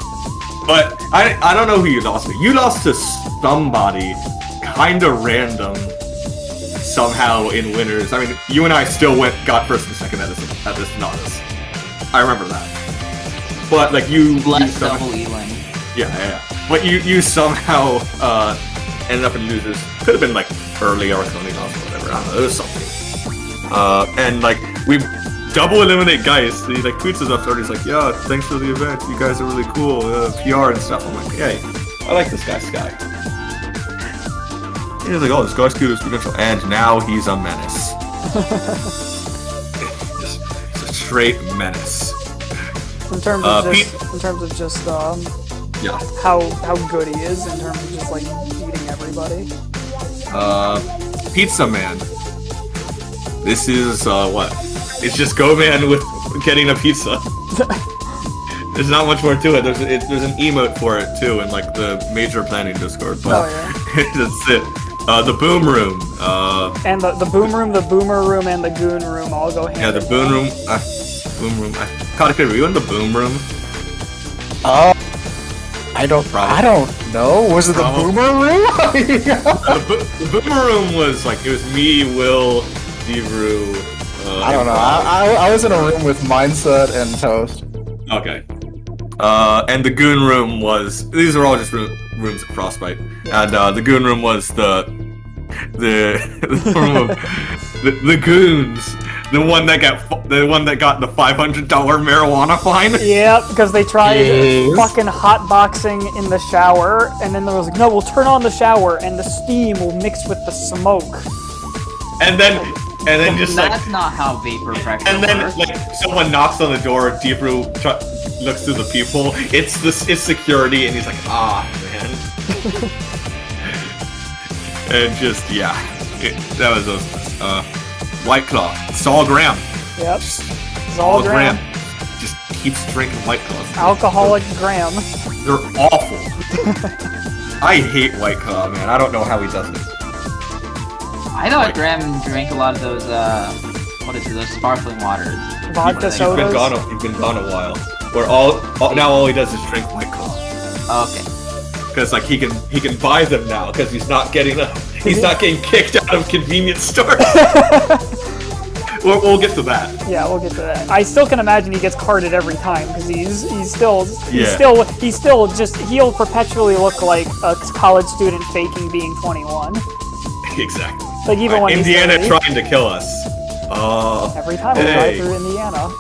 Speaker 1: But I don't know who you lost to. You lost to somebody kind of random somehow in winners. I mean, you and I still got 1st and 2nd at this Donatos. I remember that. But you
Speaker 5: Less double E-Ling.
Speaker 1: Yeah. But you somehow ended up in losers. Could have been early or something else or whatever. I don't know. It was something. And we double eliminate Geist. He tweets us after. He's like, "Yeah, thanks for the event. You guys are really cool. PR and stuff." I'm like, "Hey, I like this guy, Sky." And he's like, "Oh, this guy's good as potential," and now he's a menace. Straight menace.
Speaker 2: In terms of just
Speaker 1: yeah,
Speaker 2: how good he is in terms of just beating everybody.
Speaker 1: Pizza Man. This is what? It's just Go Man with getting a pizza. There's not much more to it. There's an emote for it too in the major planning Discord. But that's it. The Boom Room.
Speaker 2: And the Boom Room, the Boomer Room, and the Goon Room all go hand in hand.
Speaker 1: Yeah, the Boom Room. Boom Room. Were you in the Boom Room?
Speaker 3: I don't know. Was it the Boomer Room?
Speaker 1: The Boomer Room was it was me, Will, Devru.
Speaker 3: I don't know. I was in a room with Mindset and Toast.
Speaker 1: Okay. And the Goon Room was. These are all just rooms at Frostbite, and the Goon Room was the room of the goons. The one that got the $500 marijuana fine.
Speaker 2: Yeah, because they tried fucking hotboxing in the shower, and then there was no, we'll turn on the shower, and the steam will mix with the smoke.
Speaker 1: And then just
Speaker 5: that's not how vapor pressure
Speaker 1: and then
Speaker 5: works.
Speaker 1: someone knocks on the door. Deepu looks through the peephole. It's security, and he's like, "Ah, man." And just that was White Claw. Saul Graham.
Speaker 2: Yep. Saul Graham.
Speaker 1: Just keeps drinking White Claws.
Speaker 2: Alcoholic Graham.
Speaker 1: They're awful. I hate White Claw, man. I don't know how he does it.
Speaker 5: I thought Graham drank a lot of those, those sparkling waters.
Speaker 2: Vodka sodas.
Speaker 1: He's been gone a while. Where now all he does is drink White Claw.
Speaker 5: Okay.
Speaker 1: Because he can buy them now because he's not getting kicked out of convenience stores. We'll get to that.
Speaker 2: Yeah, we'll get to that. I still can imagine he gets carded every time because he'll perpetually look like a college student faking being 21.
Speaker 1: Exactly.
Speaker 2: Like even when
Speaker 1: Indiana trying to kill us.
Speaker 2: Every time we drive through Indiana.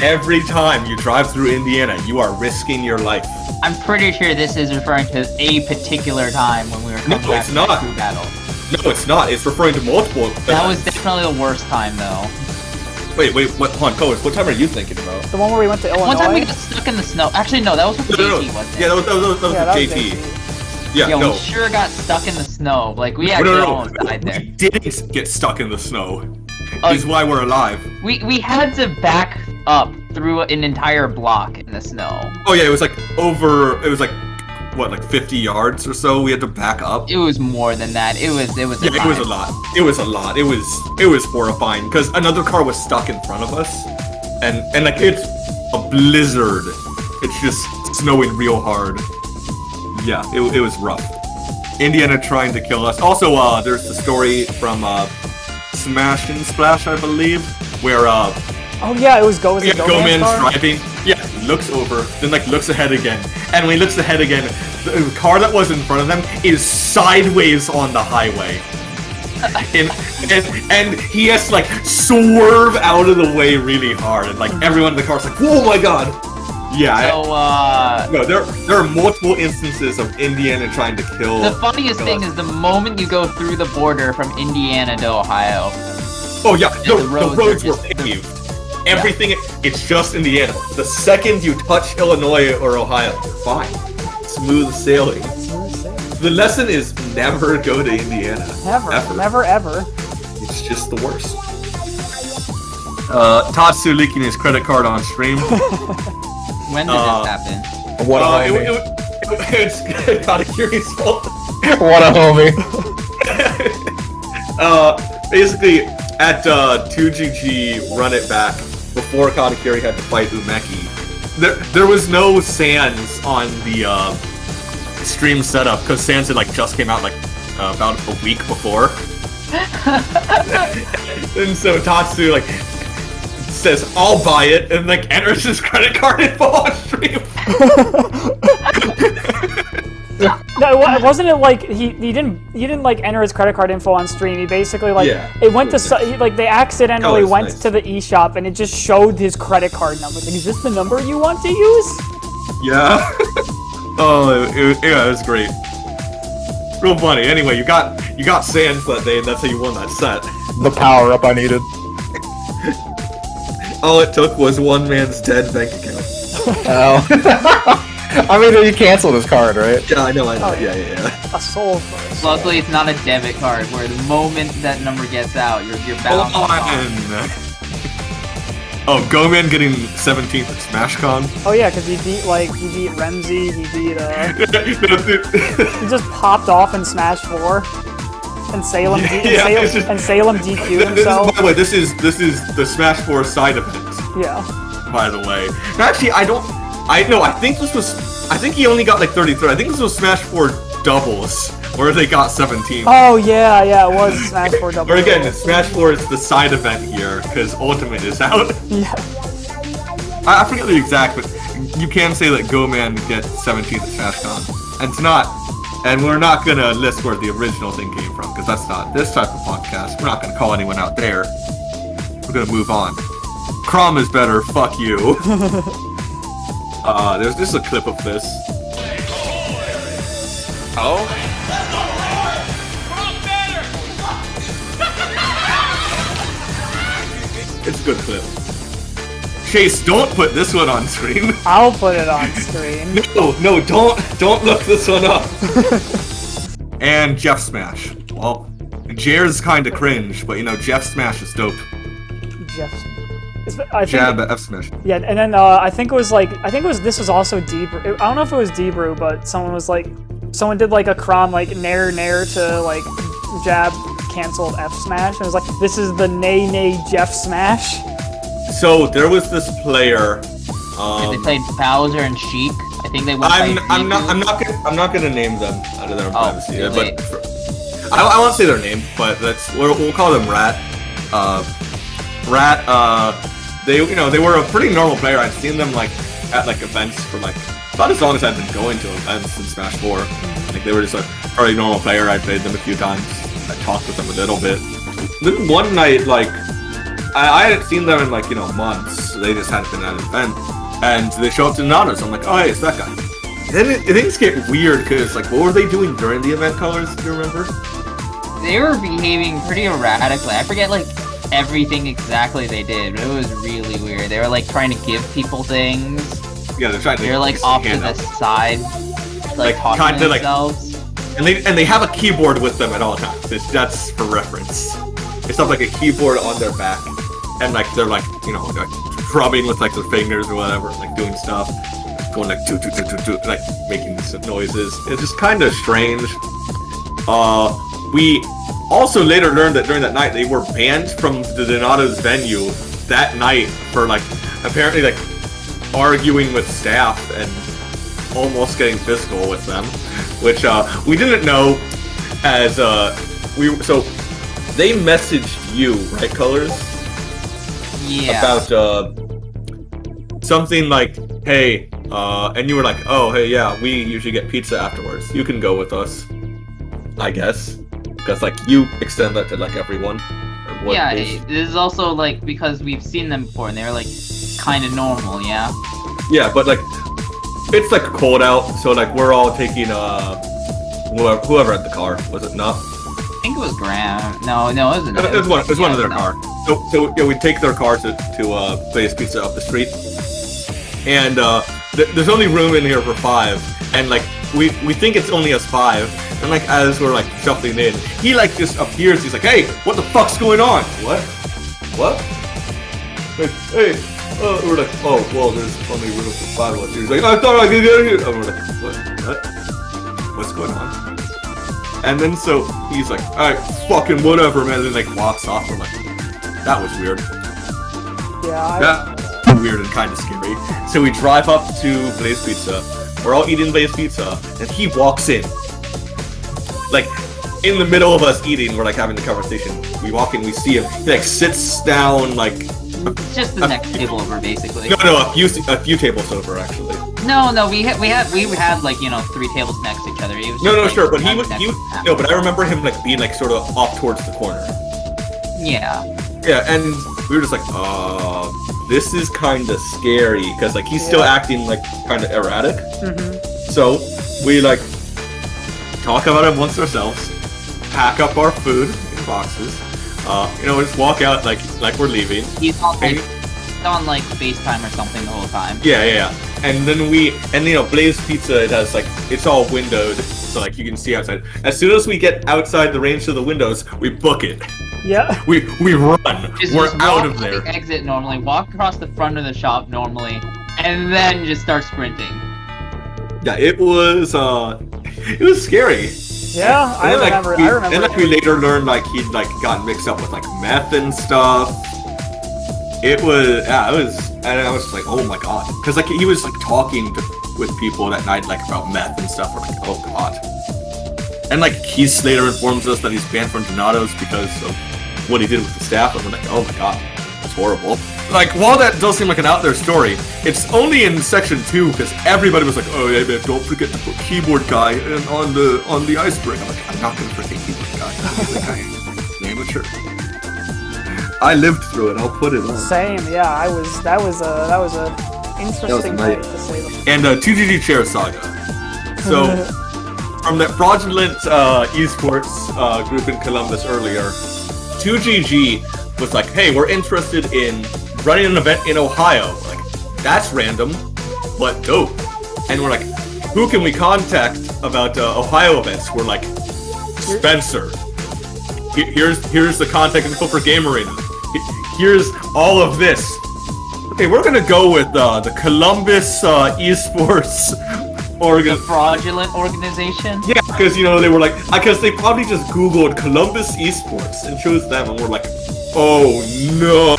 Speaker 1: Every time you drive through Indiana, you are risking your life.
Speaker 5: I'm pretty sure this is referring to a particular time when we were coming back from that crew battle.
Speaker 1: No, it's not. It's referring to multiple.
Speaker 5: That was definitely the worst time, though.
Speaker 1: Wait, what? Hold on, Colors, what time are you thinking about?
Speaker 2: The one where we went to Illinois?
Speaker 5: One time we got stuck in the snow. Actually, no, that was with JT, wasn't it?
Speaker 1: Yeah, that was with JT. Yeah,
Speaker 5: we sure got stuck in the snow. Like, we actually almost died there.
Speaker 1: We didn't get stuck in the snow. Is why we're alive.
Speaker 5: We had to back up through an entire block in the snow.
Speaker 1: Oh yeah, it was like what, like 50 yards or so we had to back up?
Speaker 5: It was more than that. It was
Speaker 1: a lot. It was a lot. It was horrifying because another car was stuck in front of us, and like it's a blizzard. It's just snowing real hard. Yeah, it was rough. Indiana trying to kill us. Also, there's the story from Smash and Splash, I believe, where
Speaker 2: oh yeah, it was Go-Man's
Speaker 1: driving. Yeah, looks over, then like looks ahead again, and when he looks ahead again, the car that was in front of them is sideways on the highway, and he has to like swerve out of the way really hard, and like everyone in the car's like, "Oh my god!" Yeah.
Speaker 5: So
Speaker 1: no, there are multiple instances of Indiana trying to kill.
Speaker 5: The funniest thing is the moment you go through the border from Indiana to Ohio.
Speaker 1: Oh yeah, the roads were paved. Everything, it's just Indiana. The second you touch Illinois or Ohio, you're fine. Smooth sailing. The lesson is never go to Indiana.
Speaker 2: Never ever.
Speaker 1: It's just the worst. Tatsu leaking his credit card on stream.
Speaker 5: When did this happen?
Speaker 3: What a homie.
Speaker 1: It's Katakuri's fault.
Speaker 3: What a homie.
Speaker 1: Basically, at 2GG Run It Back, before Katakuri had to fight Umeki, there was no Sans on the stream setup because Sans had like just came out like about a week before, and so Tatsu like says I'll buy it and like enters his credit card info on stream.
Speaker 2: No, wasn't it like he didn't like enter his credit card info on stream. He basically like it went to they accidentally went to the eShop and it just showed his credit card number. Like, is this the number you want to use?
Speaker 1: Yeah. It was great. Real funny. Anyway, you got Sans that day, and that's how you won that set.
Speaker 3: The power up I needed.
Speaker 1: All it took was one man's dead bank account.
Speaker 3: Oh. I mean, you canceled his card, right?
Speaker 1: Yeah, I know.
Speaker 2: Oh,
Speaker 1: Yeah.
Speaker 2: A soul first.
Speaker 5: Luckily, it's not a debit card, where the moment that number gets out, you're bound.
Speaker 1: Oh, Go-Man getting 17th at SmashCon.
Speaker 2: Oh yeah, because he beat Remzi, he beat he just popped off in Smash 4. And Salem DQ'd himself.
Speaker 1: By the way, this is the Smash 4 side event.
Speaker 2: Yeah.
Speaker 1: By the way, actually, I think he only got like 33. I think this was Smash 4 doubles, where they got 17.
Speaker 2: Oh yeah, it was Smash 4 doubles.
Speaker 1: Or again, Smash 4 is the side event here because Ultimate is out.
Speaker 2: Yeah.
Speaker 1: I forget the exact, but you can say that Go-Man gets 17th at SmashCon, and it's not. And we're not gonna list where the original thing came from, because that's not this type of podcast. We're not gonna call anyone out there. We're gonna move on. Crom is better, fuck you. There's just a clip of this. Oh? It's a good clip. Chase, don't put this one on screen.
Speaker 2: I'll put it on screen.
Speaker 1: No, don't look this one up. And Jeff Smash. Well, Jer's kind of cringe, but you know, Jeff Smash is dope. F Smash.
Speaker 2: Yeah, and then this was also Debrew. I don't know if it was Debrew, but someone did like a Crom like nair to like jab canceled F Smash, and it was like, this is the nay Jeff Smash.
Speaker 1: So there was this player.
Speaker 5: They played Bowser and Sheik. I think they went.
Speaker 1: I'm not gonna name them out of their own privacy. But I won't say their name, but we'll call them Rat. They were a pretty normal player. I'd seen them like at like events for like about as long as I've been going to events in Smash 4. Like they were just a pretty normal player. I played them a few times. I talked with them a little bit. Then one night, like, I hadn't seen them in, like, you know, months. They just hadn't been at an event. And they show up to Nana's. I'm like, oh, hey, it's that guy. Then things get weird, because, like, what were they doing during the event, Colors? Do you remember?
Speaker 5: They were behaving pretty erratically. I forget, like, everything exactly they did, but it was really weird. They were, like, trying to give people things.
Speaker 1: Yeah, they're trying to...
Speaker 5: They're, like, off to the side, like talking to themselves.
Speaker 1: Like, and they have a keyboard with them at all times. That's for reference. It's not like a keyboard on their back. And, like, they're, like, you know, like, drumming with, like, their fingers or whatever, like, doing stuff. Going, like, toot, like, making these noises. It's just kind of strange. We also later learned that during that night, they were banned from the Donato's venue that night for, like, apparently, like, arguing with staff and almost getting physical with them, which, we didn't know as, so, they messaged you, right, Colors?
Speaker 5: Yeah.
Speaker 1: About, something like, hey, and you were like, oh, hey, yeah, we usually get pizza afterwards. You can go with us, I guess. Because, like, you extend that to, like, everyone.
Speaker 5: Yeah, this is also, like, because we've seen them before, and they're, like, kind of normal, yeah?
Speaker 1: Yeah, but, like, it's, like, cold out, so, like, we're all taking, whoever had the car. Was it not?
Speaker 5: I think it was Graham. No, it wasn't.
Speaker 1: It was one of their car. So yeah, we take their car to Blaze Pizza up the street. And, there's only room in here for 5, and, like, we think it's only us 5. And, like, as we're, like, shuffling in, he, like, just appears. He's like, hey, what the fuck's going on? What? Hey, we're like, oh, well, there's only room for 5 of us. He's like, I thought I could get here. And we're like, what? What's going on? And then, so, he's like, alright, fucking whatever, man. And then, like, walks off. We're like, that was weird.
Speaker 2: Yeah,
Speaker 1: That was weird and kind of scary. So we drive up to Blaze Pizza. We're all eating Blaze Pizza, and he walks in. Like, in the middle of us eating, we're, like, having the conversation. We walk in, we see him. He, like, sits down, like...
Speaker 5: Just the next table over, basically.
Speaker 1: No, a few tables over, actually.
Speaker 5: No, we had like, you know, 3 tables next to each other. He was
Speaker 1: No,
Speaker 5: just,
Speaker 1: sure,
Speaker 5: like,
Speaker 1: but no, but I remember him, like, being, like, sort of off towards the corner.
Speaker 5: Yeah.
Speaker 1: Yeah, and we were just like, this is kind of scary, because, like, he's still acting, like, kind of erratic.
Speaker 2: Mm-hmm.
Speaker 1: So, we, like, talk about it amongst ourselves, pack up our food in boxes, you know, just walk out like we're leaving.
Speaker 5: He's on, like, FaceTime or something the whole time.
Speaker 1: Yeah. And then you know, Blaze Pizza, it has, like, it's all windowed, so, like, you can see outside. As soon as we get outside the range of the windows, we book it.
Speaker 2: Yeah.
Speaker 1: We run. We're out of there.
Speaker 5: Exit normally, walk across the front of the shop normally, and then just start sprinting.
Speaker 1: Yeah, it was scary.
Speaker 2: Yeah, I remember.
Speaker 1: And, like, we later learned, like, he'd, like, gotten mixed up with, like, meth and stuff. And I was just like, oh my god. Because, like, he was, like, talking with people that night, like, about meth and stuff. We're like, oh god. And, like, Keith later informs us that he's banned from Donato's because of what he did with the staff. And we're like, oh my god, that's horrible. Like, while that does seem like an out there story, it's only in section 2 because everybody was like, oh yeah, man, don't forget to put keyboard guy on the Iceberg. I'm like, I'm not gonna forget keyboard guy. Keyboard guy, amateur. I lived through it. I'll put it on.
Speaker 2: Same, yeah. That was a interesting night to say the least.
Speaker 1: And 2GG Chair Saga. So from that fraudulent esports group in Columbus earlier, 2GG was like, hey, we're interested in running an event in Ohio. Like, that's random, but dope. And we're like, who can we contact about Ohio events? We're like, Spencer. Here's the contact info for Game Arena. Here's all of this. Okay, we're gonna go with the Columbus esports
Speaker 5: The fraudulent organization?
Speaker 1: Yeah, because, you know, they were like, because they probably just Googled Columbus esports and chose them, and we're like, oh no.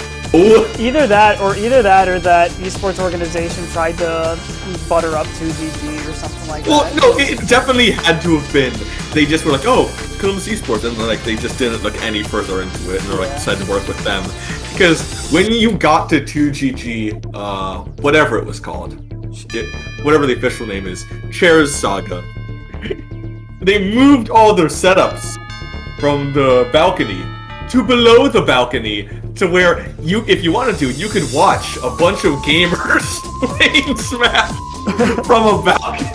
Speaker 2: Either that or that esports organization tried to butter up 2GG or something like that.
Speaker 1: Well, no, it definitely had to have been. They just were like, oh, Columbus esports, and like they just didn't look any further into it, and they're like decided to work with them. Because when you got to 2GG, whatever it was called, whatever the official name is, Chairs Saga, they moved all their setups from the balcony to below the balcony to where if you wanted to, you could watch a bunch of gamers playing Smash from a balcony.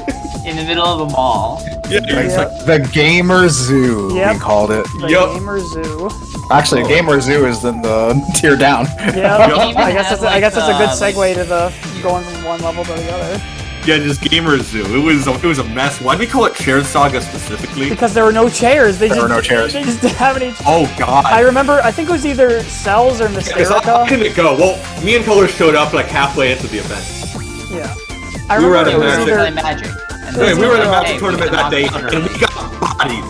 Speaker 5: In the middle of a mall.
Speaker 1: Yeah, it's like
Speaker 3: The Gamer Zoo, we called it.
Speaker 2: The Gamer Zoo.
Speaker 3: Actually, Gamer Zoo is in the tier down.
Speaker 2: Yeah, I guess
Speaker 5: have,
Speaker 2: I guess that's a good
Speaker 5: like,
Speaker 2: segue to the going from one level to the other.
Speaker 1: yeah, just Gamer Zoo. It was a mess. Why'd we call it Chair Saga specifically?
Speaker 2: Because there were no chairs. There
Speaker 3: were no chairs.
Speaker 2: They just didn't have any.
Speaker 1: Oh God.
Speaker 2: I remember. I think it was either Cells or Mysterica.
Speaker 1: How did it go? Well, me and Color showed up like halfway into the event.
Speaker 2: Yeah. I
Speaker 1: We were
Speaker 2: remember
Speaker 1: at
Speaker 2: it
Speaker 1: a
Speaker 2: was
Speaker 1: Magic.
Speaker 2: either.
Speaker 5: Magic.
Speaker 1: Hey, we were at a
Speaker 2: Hey,
Speaker 1: Magic tournament that day, and we got bodied.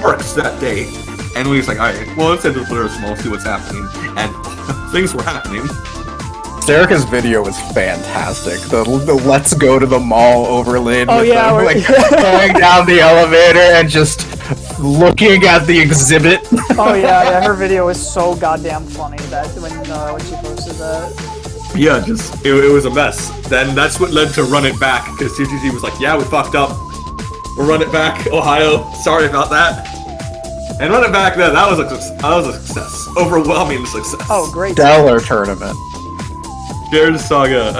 Speaker 1: Works that day. And we was like, alright, well, let's head to the players small, see what's happening. And things were happening.
Speaker 3: Serica's video was fantastic. The let's go to the mall overlaid
Speaker 2: Oh,
Speaker 3: with
Speaker 2: yeah,
Speaker 3: them,
Speaker 2: we're-
Speaker 3: like going down the elevator and just looking at the exhibit.
Speaker 2: Oh yeah, her video was so goddamn funny that when she posted that.
Speaker 1: Yeah, just, it was a mess. Then that's what led to Run It Back, because CGG was like, yeah, we fucked up. We'll run it back, Ohio. Sorry about that. And Run It Back, that was a success. Overwhelming success.
Speaker 2: Oh great.
Speaker 3: Stellar tournament.
Speaker 1: Jared Saga.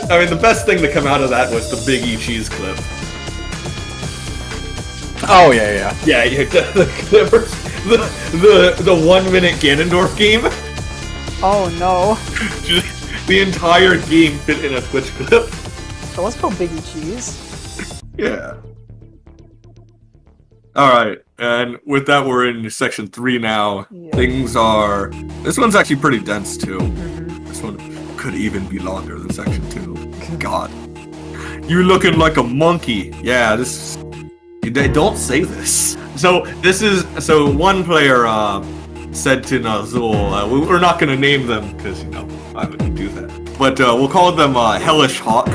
Speaker 1: I mean, the best thing to come out of that was the Big E cheese clip.
Speaker 3: Oh yeah.
Speaker 1: Yeah, the 1 minute Ganondorf game.
Speaker 2: Oh no.
Speaker 1: The entire game fit in a Twitch clip.
Speaker 2: So let's go Biggie Cheese.
Speaker 1: Yeah. Alright, and with that we're in section 3 now.
Speaker 2: Yeah.
Speaker 1: Things are... This one's actually pretty dense too. This one could even be longer than section 2. God. You looking like a monkey. Yeah, this... They don't say this. So one player said to Nazul, we're not gonna name them because, I wouldn't do that. But we'll call them Hellish Hawk.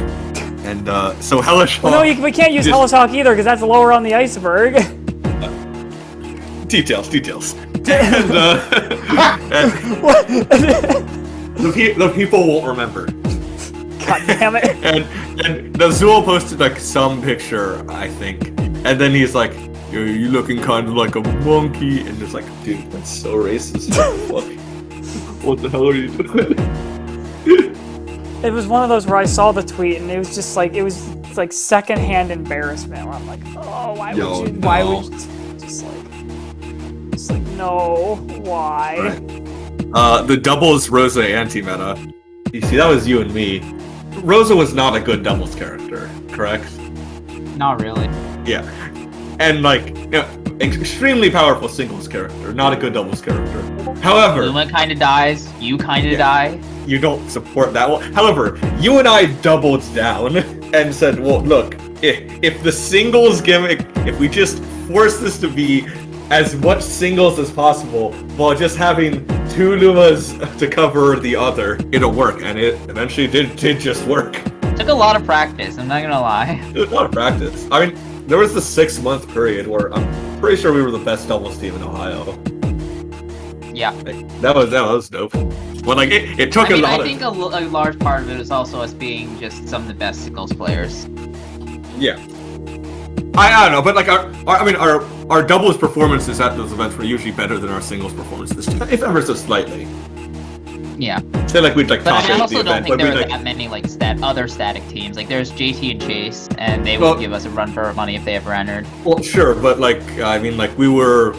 Speaker 1: And so Hellish Hawk...
Speaker 2: Well, no, we can't use Hellish Hawk either because that's lower on the iceberg.
Speaker 1: Details. And, the people won't remember.
Speaker 2: God damn it.
Speaker 1: And Nazul posted like some picture, I think. And then he's like, "Yo, you looking kind of like a monkey." And it's like, dude, that's so racist. What the hell are you doing?
Speaker 2: It was one of those where I saw the tweet and it was just like, it was like secondhand embarrassment where I'm like, oh, why would you, just like, no, why?
Speaker 1: Right. The doubles Rosa anti-meta. You see, that was you and me. Rosa was not a good doubles character, correct?
Speaker 5: Not really.
Speaker 1: Yeah. And extremely powerful singles character, not a good doubles character. However,
Speaker 5: Luma kind of dies. You kind of die.
Speaker 1: You don't support that one. However, you and I doubled down and said, well, look, if the singles gimmick, if we just force this to be as much singles as possible while just having 2 Lumas to cover the other, it'll work. And it eventually did just work.
Speaker 5: Took a lot of practice, I'm not gonna lie.
Speaker 1: It was a lot of practice. I mean, there was the 6-month period where I'm pretty sure we were the best doubles team in Ohio.
Speaker 5: Yeah.
Speaker 1: That was dope. But it took a lot.
Speaker 5: I think a large part of it is also us being just some of the best singles players.
Speaker 1: Yeah. I don't know, but our doubles performances at those events were usually better than our singles performances, if ever so slightly.
Speaker 5: Yeah.
Speaker 1: Say we'd
Speaker 5: But
Speaker 1: top
Speaker 5: I
Speaker 1: 8
Speaker 5: also
Speaker 1: the
Speaker 5: don't
Speaker 1: event,
Speaker 5: think
Speaker 1: but
Speaker 5: there
Speaker 1: we'd
Speaker 5: are that many other static teams. Like there's JT and Chase, and they would give us a run for our money if they ever entered.
Speaker 1: Well, sure, but we were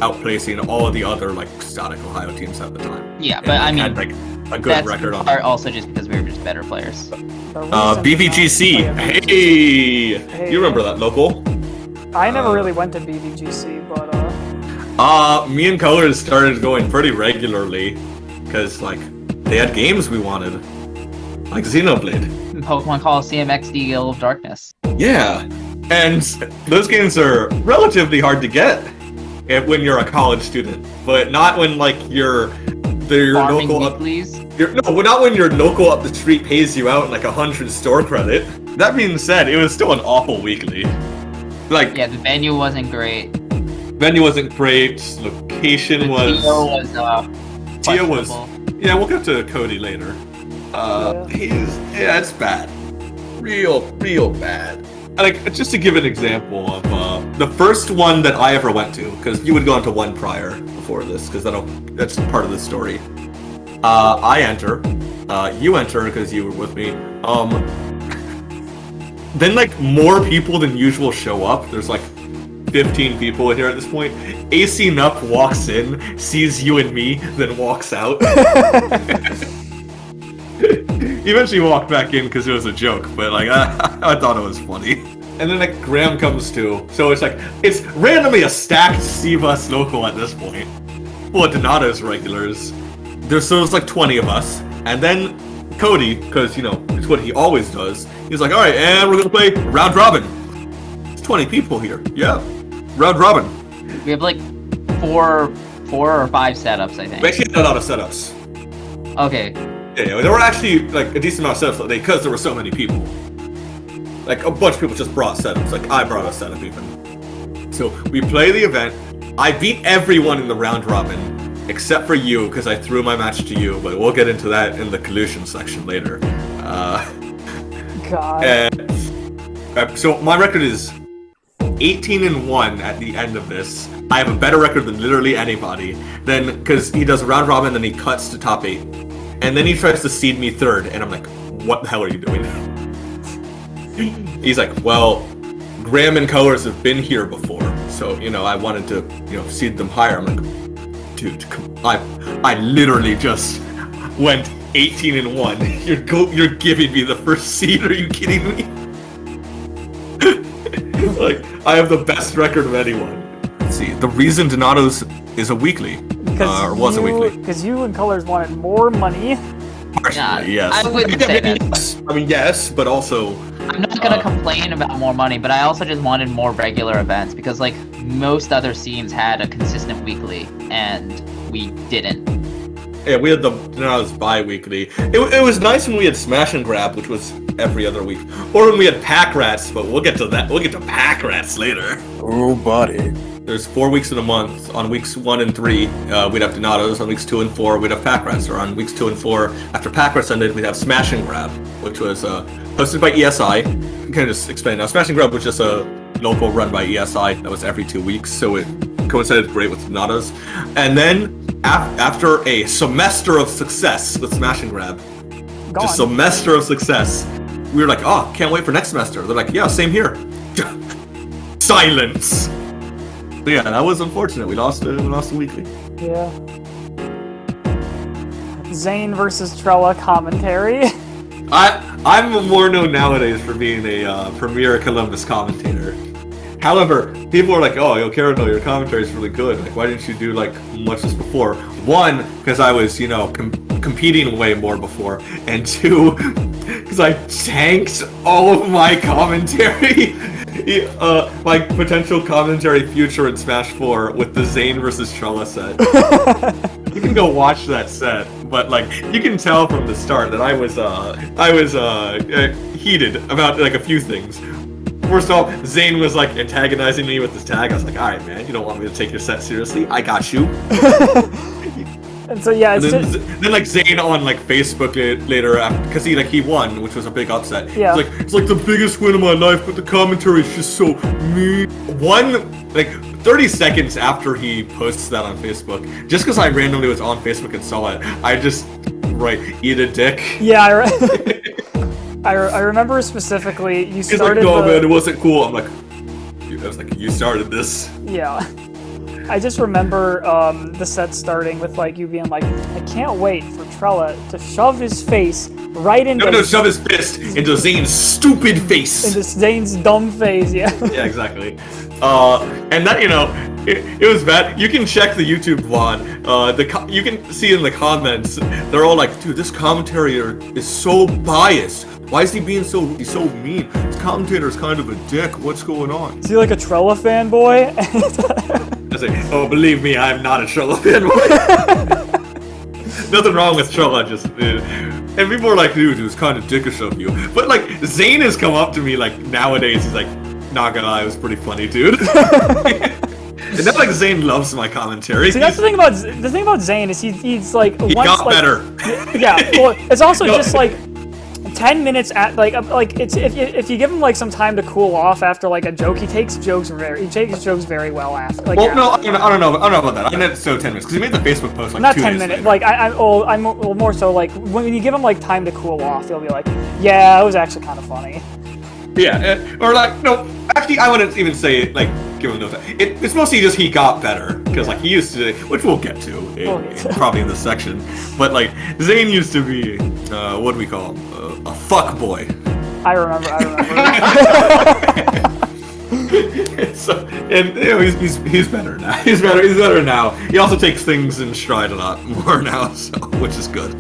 Speaker 1: outplacing all of the other static Ohio teams at the time.
Speaker 5: Yeah, but I mean,
Speaker 1: had, a good
Speaker 5: that's
Speaker 1: record on
Speaker 5: part also just because we were just better players.
Speaker 1: BVGC. Hey, you remember that local?
Speaker 2: I never really went to BVGC, but
Speaker 1: me and Colors started going pretty regularly because they had games we wanted, like Xenoblade,
Speaker 5: Pokemon Coliseum XD Guild of Darkness.
Speaker 1: Yeah, and those games are relatively hard to get when you're a college student, but not when your
Speaker 5: Farming
Speaker 1: local
Speaker 5: weeklies?
Speaker 1: not when your local up the street pays you out 100 store credit. That being said, it was still an awful weekly.
Speaker 5: Yeah, the venue wasn't great.
Speaker 1: Location was.
Speaker 5: Tia was
Speaker 1: Yeah, we'll get to Cody later. It's bad. Real bad. like, just to give an example of the first one that I ever went to, because you would go into one prior before this, because that's part of the story. I enter, you enter because you were with me. Then like more people than usual show up. There's like 15 people in here at this point. AC Nup walks in, sees you and me, then walks out. He eventually walked back in because it was a joke, but like I thought it was funny. And then like Graham comes too, so it's randomly a stacked Cbus local at this point. Full of Donato's regulars. There's like 20 of us, and then Cody, because you know it's what he always does. He's like, all right, and we're gonna play round robin. It's 20 people here. Yeah, round robin.
Speaker 5: We have like four or five setups, I think.
Speaker 1: We actually had a lot of setups.
Speaker 5: Okay.
Speaker 1: Yeah, there were actually like a decent amount of setups because there were so many people. Like a bunch of people just brought setups. Like I brought a setup even. So we play the event. I beat everyone in the round robin. Except for you, because I threw my match to you, but we'll get into that in the collusion section later.
Speaker 2: God.
Speaker 1: So my record is 18-1 at the end of this. I have a better record than literally anybody. Then, because he does a round robin, then he cuts to top 8. And then he tries to seed me 3rd, and I'm like, what the hell are you doing? He's like, well, Graham and Colors have been here before, so, you know, I wanted to, you know, seed them higher. I'm like, dude, I literally just went 18-1. You're giving me the first seed? Are you kidding me? Like, I have the best record of anyone. Let's see, the reason Donato's is a weekly, or was a weekly.
Speaker 2: Because you and Colors wanted more money.
Speaker 1: Partially, yes.
Speaker 5: I wouldn't say that.
Speaker 1: Yes. I mean, yes, but also...
Speaker 5: I'm not gonna complain about more money, but I also just wanted more regular events, because like, most other scenes had a consistent weekly, and we didn't.
Speaker 1: Yeah, we had Donato's bi-weekly. It was nice when we had Smash and Grab, which was every other week. Or when we had Pack Rats, but we'll get to that. We'll get to Pack Rats later.
Speaker 3: Oh, buddy.
Speaker 1: There's 4 weeks in a month. On weeks 1 and 3, we'd have Donato's. On weeks 2 and 4, we'd have Pack Rats. Or on weeks 2 and 4, after Pack Rats ended, we'd have Smash and Grab, which was hosted by ESI. I can just explain now. Smash and Grab was just a local run by ESI that was every 2 weeks, so it coincided great with Donato's. And then after a semester of success with Smash and Grab, just semester of success, we were like, oh, can't wait for next semester. They're like, yeah, same here. Silence. So yeah, that was unfortunate. We lost a weekly.
Speaker 2: Yeah. Zane versus Trella commentary.
Speaker 1: I'm more known nowadays for being a Premier Columbus commentator. However, people are like, oh, yo, Carano, your commentary is really good. Like, why didn't you do, like, much this before? 1, because I was, you know, competing way more before. And 2, because I tanked all of my commentary. My potential commentary future in Smash 4 with the Zane versus Trella set. You can go watch that set, but, like, you can tell from the start that I was heated about, like, a few things. First off, Zane was like antagonizing me with his tag. I was like, alright man, you don't want me to take your set seriously? I got you.
Speaker 2: And so yeah, it's
Speaker 1: then like Zane on like Facebook later after, because he won, which was a big upset.
Speaker 2: Yeah.
Speaker 1: It's like the biggest win of my life, but the commentary is just so mean. 30 seconds after he posts that on Facebook, just because I randomly was on Facebook and saw it, I just eat a dick.
Speaker 2: Yeah, I remember specifically you started.
Speaker 1: He's like, no man, it wasn't cool. I'm like, I was like, you started this.
Speaker 2: Yeah. I just remember the set starting with like you being like, I can't wait for Trella to shove his face right into.
Speaker 1: No, shove his fist into Zane's stupid face.
Speaker 2: Into Zane's dumb face, yeah.
Speaker 1: Yeah, exactly. And that, you know, it was bad. You can check the YouTube VOD. You can see in the comments, they're all like, dude, this commentator is so biased. Why is he being so mean? This commentator's kind of a dick. What's going on?
Speaker 2: Is he like a Trella fanboy?
Speaker 1: I say, oh, believe me, I'm not a Trella fanboy. Nothing wrong with Trella, just... And people are like, dude, it was kind of dickish of you. But, like, Zane has come up to me, like, nowadays, he's like, not gonna lie, it was pretty funny, dude. And not like Zane loves my commentary.
Speaker 2: See, that's the thing about Zane is he's like...
Speaker 1: He got better.
Speaker 2: Yeah, well, it's also just like... 10 minutes at like it's if you give him like some time to cool off after like a joke, he takes jokes very well after. Like,
Speaker 1: well, no, I don't know about that. I meant so 10 minutes because he made the Facebook post like
Speaker 2: not
Speaker 1: 2
Speaker 2: 10
Speaker 1: days
Speaker 2: minutes.
Speaker 1: later.
Speaker 2: Like I'm more so like when you give him like time to cool off, he'll be like, yeah, it was actually kind of funny.
Speaker 1: Yeah, or like no, actually, I wouldn't even say like give him those. It's mostly just he got better because like he used to, which we'll get to probably in this section. But like Zane used to be what do we call him? A fuck boy.
Speaker 2: I remember.
Speaker 1: So, and you know, he's better now. He's better now. He also takes things in stride a lot more now, so which is good.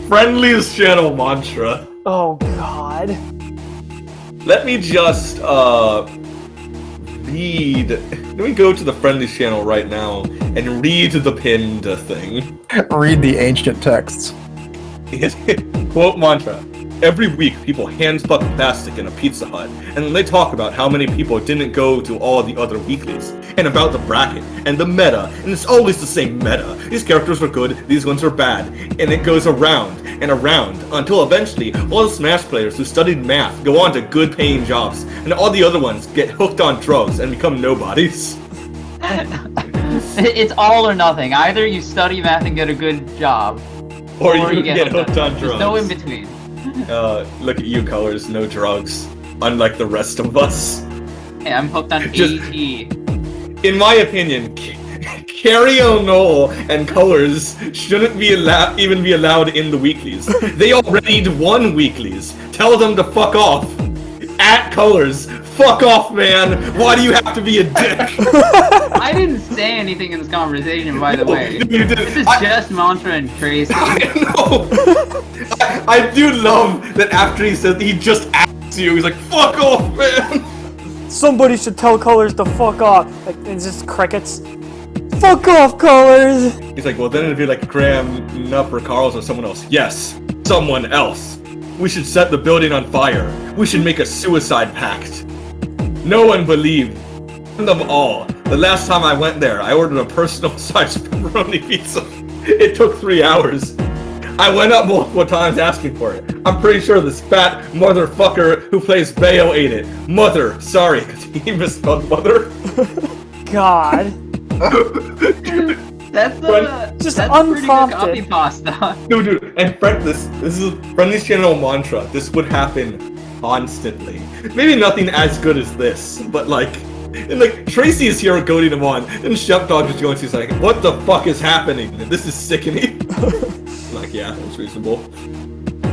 Speaker 1: Friendliest channel mantra.
Speaker 2: Oh God.
Speaker 1: Let me just read. Let me go to the friendliest channel right now and read the pinned thing.
Speaker 3: Read the ancient texts.
Speaker 1: Quote mantra. Every week, people hand-fuck plastic in a Pizza Hut, and then they talk about how many people didn't go to all the other weeklies, and about the bracket, and the meta, and it's always the same meta. These characters are good, these ones are bad, and it goes around and around, until eventually, all the Smash players who studied math go on to good-paying jobs, and all the other ones get hooked on drugs and become nobodies.
Speaker 5: It's all or nothing. Either you study math and get a good job,
Speaker 1: Or you get hooked on drugs.
Speaker 5: There's no in between.
Speaker 1: Look at you, Colors, no drugs. Unlike the rest of us.
Speaker 5: Hey, I'm hooked on
Speaker 1: Just-
Speaker 5: AT.
Speaker 1: In my opinion, Carrie O'Noel and Colors shouldn't be even be allowed in the weeklies. They already won weeklies. Tell them to fuck off. At Colors, fuck off, man. Why do you have to be a dick?
Speaker 5: I didn't say anything in this conversation, by the way.
Speaker 1: You did.
Speaker 5: This is just Mantra and Tracy.
Speaker 1: I know. I do love that after he says he just asks you, he's like, fuck off, man.
Speaker 2: Somebody should tell Colors to fuck off. Like it's just crickets. Fuck off, Colors.
Speaker 1: He's like, well, then it'd be like Graham, Nup, or Carl's or someone else. Yes, someone else. We should set the building on fire. We should make a suicide pact. No one believed them all. The last time I went there, I ordered a personal-sized pepperoni pizza. It took 3 hours. I went up multiple times asking for it. I'm pretty sure this fat motherfucker who plays Bayo ate it. Mother, sorry, because he misspelled mother.
Speaker 2: God.
Speaker 5: That's
Speaker 2: Just
Speaker 5: that's
Speaker 2: unprompted.
Speaker 5: pretty good copy pasta.
Speaker 1: No, dude, and this is Friendly's channel mantra. This would happen constantly. Maybe nothing as good as this, but like Tracy is here goading him on, and Chef Dog just going, she's like, what the fuck is happening? This is sickening. Like, yeah, that's reasonable.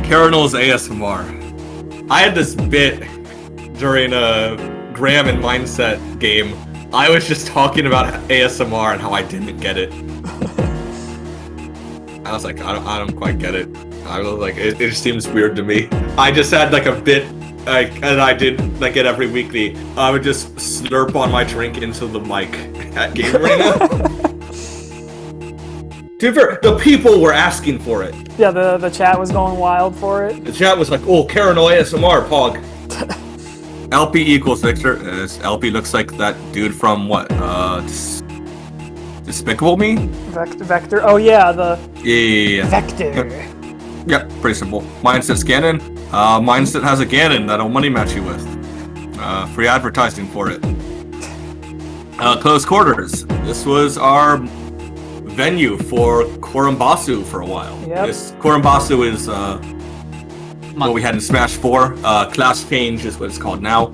Speaker 1: Carinal's ASMR. I had this bit during a Graham and Mindset game. I was just talking about ASMR and how I didn't get it. I was like, I don't quite get it. I was like, it just seems weird to me. I just had like a bit, like, and I did like it every weekly. I would just slurp on my drink into the mic at Game Arena. To be fair, the people were asking for it.
Speaker 2: Yeah, the chat was going wild for it.
Speaker 1: The chat was like, oh, Carinal ASMR, Pog. LP equals Victor. LP looks like that dude from what? Despicable Me?
Speaker 2: Vector. Oh yeah, the
Speaker 1: Yeah.
Speaker 2: Vector.
Speaker 1: Yep, pretty simple. Mindset's Ganon. Mindset has a Ganon that'll money match you with. Free advertising for it. Close Quarters. This was our venue for Korombasu for a while.
Speaker 2: Yep.
Speaker 1: This Korombasu is what we had in Smash 4. Class Change is what it's called now.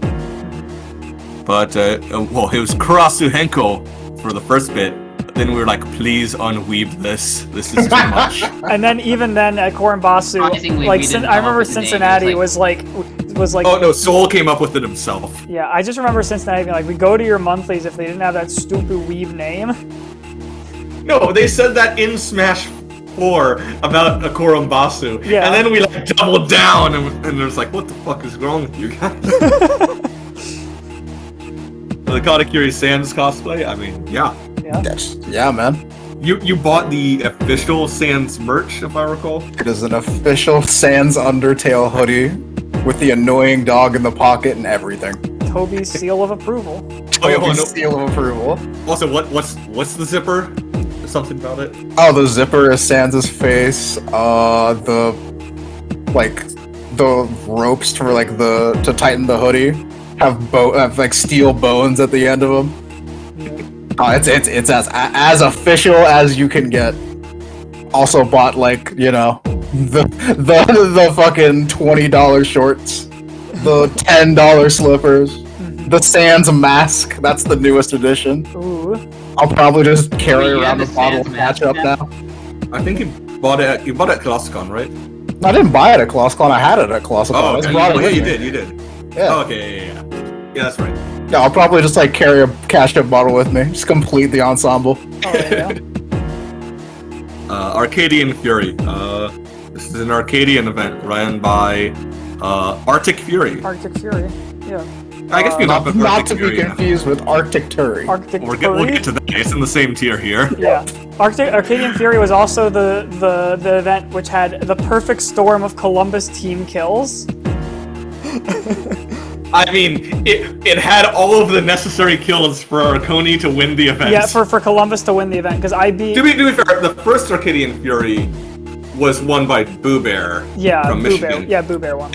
Speaker 1: But, well, it was Kurasu Henko for the first bit. Then we were like, please unweave this. This is too much.
Speaker 2: And then even then at Korombasu,
Speaker 5: Surprisingly,
Speaker 2: like
Speaker 5: we didn't
Speaker 2: I
Speaker 5: come up
Speaker 2: remember
Speaker 5: with the name.
Speaker 2: Cincinnati
Speaker 5: It
Speaker 2: was like.
Speaker 1: Oh no, Soul came up with it himself.
Speaker 2: Yeah, I just remember Cincinnati being like, we go to your monthlies if they didn't have that stupid weeb name.
Speaker 1: No, they said that in Smash 4 about a Korombasu.
Speaker 2: Yeah.
Speaker 1: And then we like doubled down and it was like, what the fuck is wrong with you guys? The Katakuri Sans cosplay? I mean, yeah.
Speaker 2: Yeah.
Speaker 3: Yeah, man.
Speaker 1: You bought the official Sans merch, if I recall?
Speaker 3: It is an official Sans Undertale hoodie with the annoying dog in the pocket and everything.
Speaker 2: Toby's seal of approval.
Speaker 1: Oh, yeah, hold on, no.
Speaker 3: Seal of approval.
Speaker 1: Also, what's the zipper? There's something about it?
Speaker 3: Oh, the zipper is Sans' face. The like the ropes for like to tighten the hoodie have like steel bones at the end of them. It's as official as you can get. Also bought like, you know, the fucking $20 shorts, the $10 slippers, the Sans mask. That's the newest edition.
Speaker 2: Ooh.
Speaker 3: I'll probably just carry around the bottle of ketchup now.
Speaker 1: I think you bought it at ColossCon, right?
Speaker 3: I didn't buy it at ColossCon. I had it at ColossCon.
Speaker 1: Oh,
Speaker 3: I
Speaker 1: okay.
Speaker 3: brought it with
Speaker 1: You
Speaker 3: me.
Speaker 1: did.
Speaker 3: Yeah.
Speaker 1: Oh, okay, yeah. Yeah, that's right.
Speaker 3: Yeah, I'll probably just like carry a ketchup bottle with me. Just complete the ensemble.
Speaker 2: Oh, yeah.
Speaker 1: Arcadian Fury. This is an Arcadian event run by Arctic Fury.
Speaker 2: Arctic Fury. Yeah.
Speaker 1: I guess we're
Speaker 3: Not to be
Speaker 1: Fury.
Speaker 3: confused with Arctic Turry.
Speaker 2: Arctic
Speaker 1: We'll
Speaker 2: Fury.
Speaker 1: get to that. It's in the same tier here.
Speaker 2: Yeah. Arcadian Fury was also the event which had the perfect storm of Columbus team kills.
Speaker 1: I mean, it had all of the necessary kills for Arconi to win the event.
Speaker 2: Yeah, for Columbus to win the event, because I beat...
Speaker 1: To be fair, the first Arcadian Fury was won by Boo Bear from Michigan.
Speaker 2: Boo Bear won.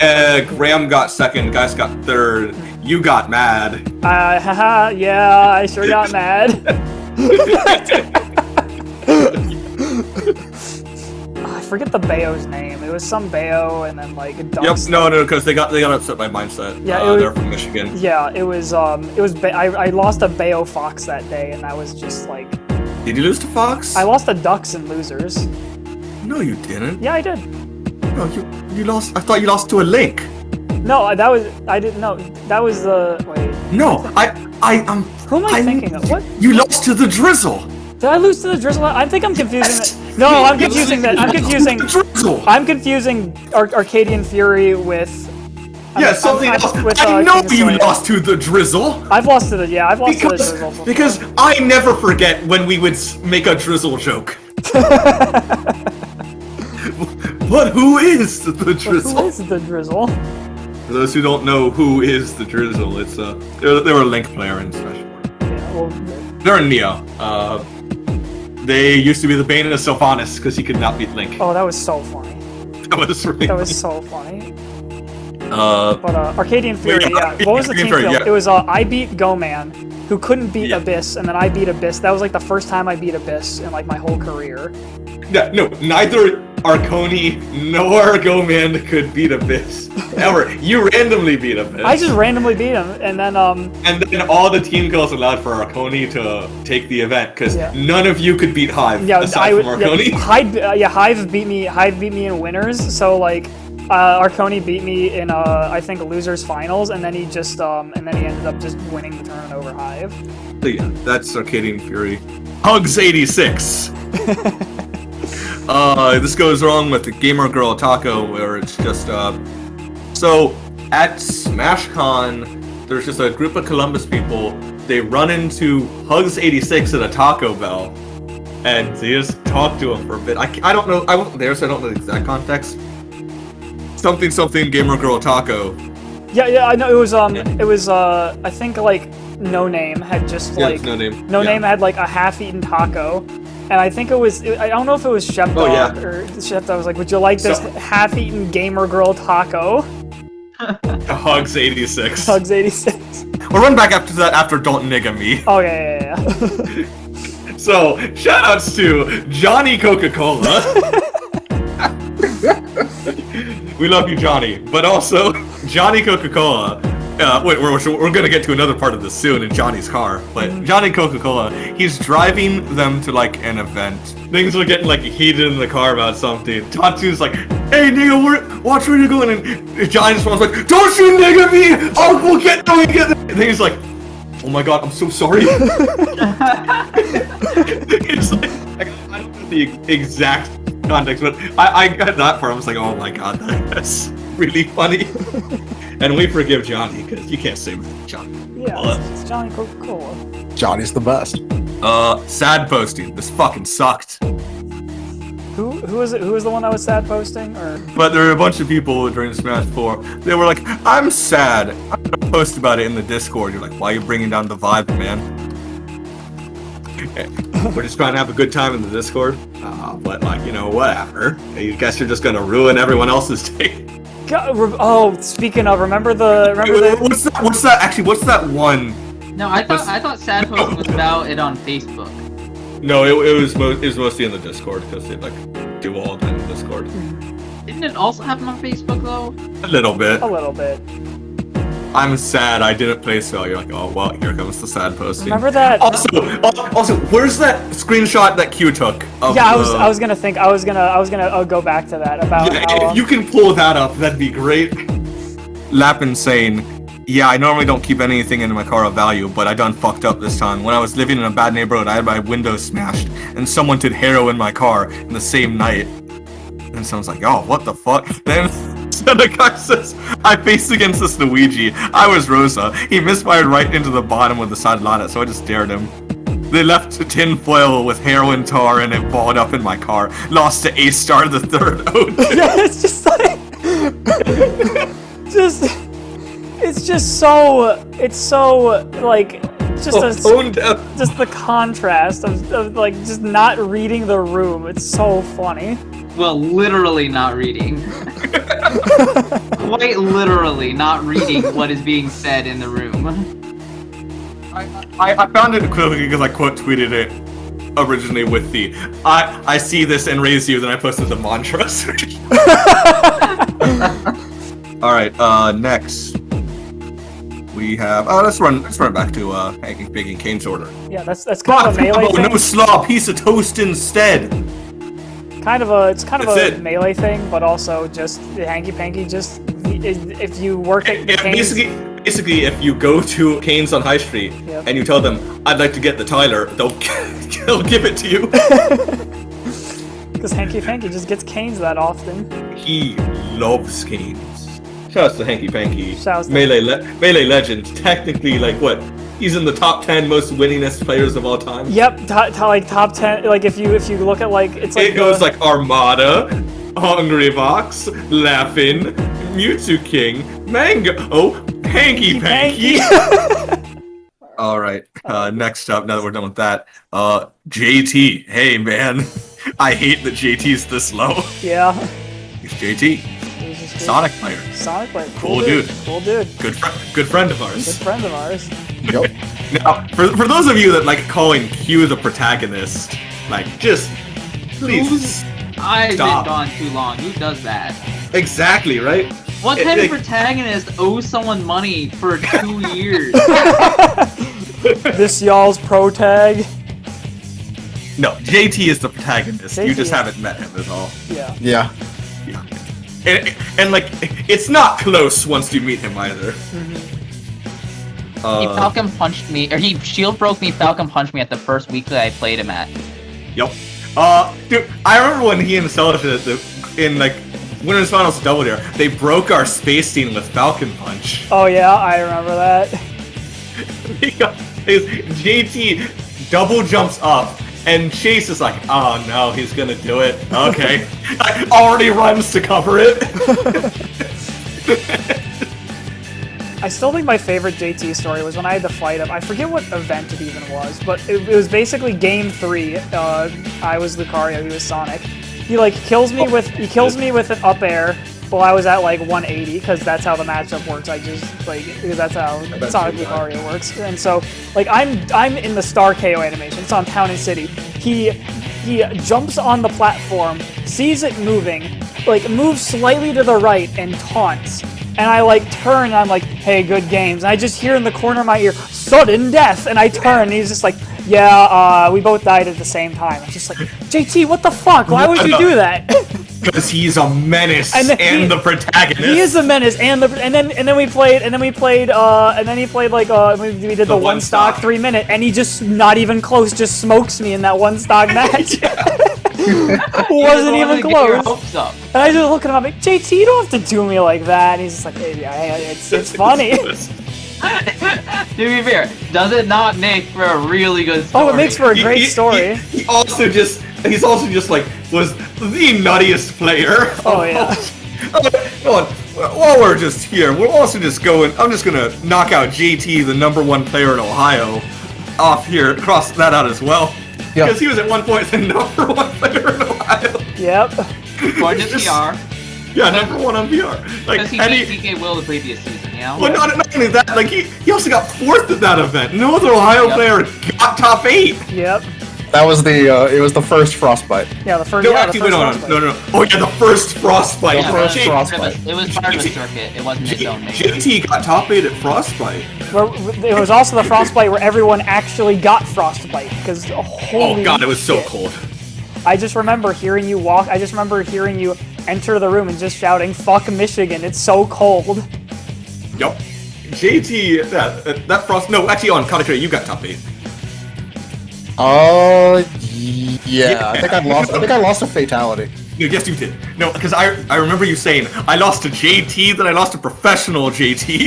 Speaker 1: Graham got second, Geist got third, you got mad.
Speaker 2: Haha, yeah, I sure got mad. I forget the Bayo's name. It was some Bayo and then like a dumb
Speaker 1: Yep, no, because they got upset by Mindset.
Speaker 2: Yeah,
Speaker 1: they're from Michigan.
Speaker 2: Yeah, it was I lost a Bayo Fox that day, and that was just like...
Speaker 1: Did you lose to Fox?
Speaker 2: I lost to Ducks and Losers.
Speaker 1: No, you didn't.
Speaker 2: Yeah, I did.
Speaker 1: No, you lost. I thought you lost to a Link.
Speaker 2: No, I didn't know. That was the... Wait.
Speaker 1: No,
Speaker 2: Who am I thinking of? What?
Speaker 1: You lost to the Drizzle.
Speaker 2: Did I lose to the Drizzle? I think I'm confusing that. No, I'm confusing that. I'm confusing...
Speaker 1: Drizzle.
Speaker 2: I'm confusing Arcadian Fury with...
Speaker 1: Something else.
Speaker 2: with,
Speaker 1: I know
Speaker 2: King
Speaker 1: you
Speaker 2: Slayer.
Speaker 1: lost to the Drizzle.
Speaker 2: I've lost to the Drizzle before.
Speaker 1: Because I never forget when we would make a Drizzle joke. But who is the Drizzle?
Speaker 2: Who is the Drizzle?
Speaker 1: For those who don't know who is the Drizzle, it's they were a Link player in Smash 4.
Speaker 2: Yeah, well,
Speaker 1: They're in Neo. They used to be the bane of Sylvanas because he could not beat Link.
Speaker 2: oh, that was so funny.
Speaker 1: That was really
Speaker 2: That was so funny.
Speaker 1: funny.
Speaker 2: But Arcadian Fury, yeah. What was the team
Speaker 1: Fury,
Speaker 2: field?
Speaker 1: yeah.
Speaker 2: It was I beat Goman, who couldn't beat
Speaker 1: Yeah.
Speaker 2: Abyss, and then I beat Abyss. That was like the first time I beat Abyss in like my whole career.
Speaker 1: Yeah, no, neither Arconi nor Goman could beat Abyss. Ever. You randomly beat Abyss.
Speaker 2: I just randomly beat him, and then
Speaker 1: And then all the team kills allowed for Arconi to take the event, because
Speaker 2: Yeah.
Speaker 1: none of you could beat Hive
Speaker 2: yeah,
Speaker 1: aside from Arconi.
Speaker 2: Hive beat me in winners. So like, Arconi beat me in I think losers finals, and then he just and then he ended up just winning the tournament over Hive.
Speaker 1: So yeah, that's Arcadian Fury. Hugs 86. This goes wrong with the Gamer Girl Taco, where it's just so at SmashCon, there's just a group of Columbus people. They run into Hugs 86 at a Taco Bell, and they just talk to him for a bit. I don't know. I wasn't there, so I don't know the exact context. Something Gamer Girl Taco.
Speaker 2: Yeah, I know it was I think like No Name had just
Speaker 1: Yeah,
Speaker 2: like
Speaker 1: it's No Name.
Speaker 2: No
Speaker 1: Yeah.
Speaker 2: Name had like a half-eaten taco, and I think I don't know if it was Chef
Speaker 1: Oh,
Speaker 2: Dog
Speaker 1: yeah.
Speaker 2: or Chef Dog was like, would you like this
Speaker 1: So-
Speaker 2: half-eaten Gamer Girl taco?
Speaker 1: Hugs 86.
Speaker 2: Hugs 86.
Speaker 1: We'll run back after that after Don't Nigga Me.
Speaker 2: Oh yeah.
Speaker 1: So, shoutouts to Johnny Coca-Cola. We love you, Johnny. But also, Johnny Coca-Cola. We're gonna get to another part of this soon in Johnny's car. But Johnny Coca-Cola, he's driving them to like an event. Things are getting like heated in the car about something. Tatsu's like, "Hey nigga, watch where you're going." And Johnny's phone's like, "Don't you nigga me! Oh, we'll get there. And then he's like, "Oh my god, I'm so sorry." It's like, I don't know the exact context, but I got that part. I was like, "Oh my god, that's really funny." And we forgive Johnny because you can't say Johnny.
Speaker 2: Yeah, it's Johnny Coca-Cola.
Speaker 3: Johnny's the best.
Speaker 1: Sad posting. This fucking sucked.
Speaker 2: Who was it? Who was the one that was sad posting? Or
Speaker 1: But there were a bunch of people during Smash 4. They were like, "I'm sad. I'm gonna post about it in the Discord." You're like, "Why are you bringing down the vibe, man?" We're just trying to have a good time in the Discord. But like, whatever. I guess you're just gonna ruin everyone else's day.
Speaker 2: speaking of, remember the
Speaker 1: What's that? Actually, what's that one?
Speaker 5: No, I thought Sad Post was about it on Facebook.
Speaker 1: No, it was mostly in the Discord because they like do all that in the Discord.
Speaker 5: Didn't it also happen on Facebook though?
Speaker 1: A little bit.
Speaker 2: a little bit.
Speaker 1: I'm sad I didn't play so. You're like, oh well, here comes the sad posting.
Speaker 2: Remember that?
Speaker 1: Also, where's that screenshot that Q took?
Speaker 2: Yeah, I was gonna go back to that about how,
Speaker 1: if you can pull that up, that'd be great. Lappin saying, yeah, I normally don't keep anything in my car of value, but I done fucked up this time. When I was living in a bad neighborhood, I had my windows smashed, and someone did heroin in my car in the same night. And someone's like, oh, what the fuck? Then the guy says, I faced against this Luigi. I was Rosa. He misfired right into the bottom of the side ladder, so I just dared him. They left a tin foil with heroin tar and it balled up in my car. Lost to A-Star the third. Oh,
Speaker 2: yeah, it's just like, it's so like, just the contrast of like just not reading the room. It's so funny.
Speaker 5: Well, literally not reading. Quite literally not reading what is being said in the room.
Speaker 1: I found it quickly because I quote tweeted it originally with the I see this and raise you, then I posted the mantra. Alright, next we have let's run back to Hanky Kane's order.
Speaker 2: Yeah, that's kind of a melee thing.
Speaker 1: No slaw, piece of toast instead.
Speaker 2: It's kind of a melee thing, but also just the hanky panky. Just if you work at the Cane's,
Speaker 1: basically, if you go to Cane's on High Street and you tell them, "I'd like to get the Tyler," they'll give it to you.
Speaker 2: Because hanky panky just gets Cane's that often.
Speaker 1: He loves Cane's. Shouts to Hanky Panky.
Speaker 2: Shouts to
Speaker 1: Melee legend. Technically, like what? He's in the top 10 most winningest players of all time.
Speaker 2: Yep, like top 10. Like if you look at like it's like
Speaker 1: it goes like Armada, Hungry Box, Laughin', Mewtwo King, Mango, Hanky Panky. All right. Next up, now that we're done with that, JT. Hey man, I hate that JT's this low.
Speaker 2: Yeah.
Speaker 1: He's JT. Sonic player.
Speaker 2: Cool dude.
Speaker 1: Good friend of ours.
Speaker 2: Good friend of ours.
Speaker 3: Yep.
Speaker 1: Now, for those of you that like calling Q the protagonist, like just please
Speaker 5: I've
Speaker 1: stop.
Speaker 5: been gone too long. Who does that?
Speaker 1: Exactly, right?
Speaker 5: What kind of protagonist owes someone money for 2 years?
Speaker 2: This y'all's pro tag.
Speaker 1: No, JT is the protagonist.
Speaker 2: JT,
Speaker 1: you just
Speaker 2: yeah.
Speaker 1: haven't met him, is all.
Speaker 2: Yeah.
Speaker 3: Yeah.
Speaker 1: Yeah. And like, it's not close once you meet him either.
Speaker 5: He Falcon punched me, or he shield broke me, Falcon punched me at the first week that I played him at.
Speaker 1: Yep. Dude, I remember when he and Celtics in like Winners Finals Double Dare, they broke our space scene with Falcon Punch.
Speaker 2: Oh yeah, I remember that.
Speaker 1: His JT double jumps up, and Chase is like, "Oh no, he's gonna do it." Okay, already runs to cover it.
Speaker 2: I still think my favorite JT story was when I had to fight him. I forget what event it even was, but it was basically game 3. I was Lucario, he was Sonic. He like kills me with an up air while I was at like 180, because that's how the matchup works. Because that's how Sonic Lucario works. And so like I'm in the star KO animation. It's on Town and City. He jumps on the platform, sees it moving, like moves slightly to the right and taunts. And I like turn and I'm like, hey, good games. And I just hear in the corner of my ear, sudden death. And I turn and he's just like, yeah, we both died at the same time. I'm just like, JT, what the fuck? Why would you do that?
Speaker 1: Because he's a menace and the protagonist.
Speaker 2: He is a menace and then we played he played like we did the one stock 3 minute and he just not even close, just smokes me in that one stock match. Wasn't even close. And I just look at him, I'm like, JT, you don't have to do me like that. And he's just like, hey, it's funny.
Speaker 5: To be fair, does it not make for a really good story?
Speaker 2: Oh, it makes for a great story.
Speaker 1: He's also just like was the nuttiest player.
Speaker 2: Oh yeah.
Speaker 1: While we're just here, we're also just going. I'm just gonna knock out JT, the #1 player in Ohio, off here. Cross that out as well.
Speaker 3: Yep.
Speaker 1: Because he was at one point the #1 player in Ohio.
Speaker 2: Yep.
Speaker 5: According to PR.
Speaker 1: Yeah, #1 on VR. Like,
Speaker 5: Because he
Speaker 1: and
Speaker 5: beat DK Will the previous season, you know?
Speaker 1: well, not only that, like he also got 4th at that event. No other Ohio player got top 8.
Speaker 2: Yep.
Speaker 3: That was it was the first Frostbite.
Speaker 2: Yeah, the first.
Speaker 1: No,
Speaker 2: yeah,
Speaker 1: actually,
Speaker 2: the
Speaker 1: wait,
Speaker 2: first
Speaker 1: no. Oh yeah, the first Frostbite.
Speaker 3: The first
Speaker 5: it
Speaker 3: Frostbite.
Speaker 5: was part of the circuit. It wasn't its own major.
Speaker 1: JT got top 8 at Frostbite.
Speaker 2: It was also the Frostbite where everyone actually got Frostbite because
Speaker 1: Oh god, it was so cold.
Speaker 2: I just remember hearing you walk. I just remember hearing you enter the room and just shouting, "Fuck Michigan! It's so cold."
Speaker 1: Yup. JT, that Frost. No, actually, on contrary, you got top 8.
Speaker 3: Yeah. I think I lost a fatality.
Speaker 1: No, yes, you did. No, because I remember you saying I lost to JT, then I lost to professional JT.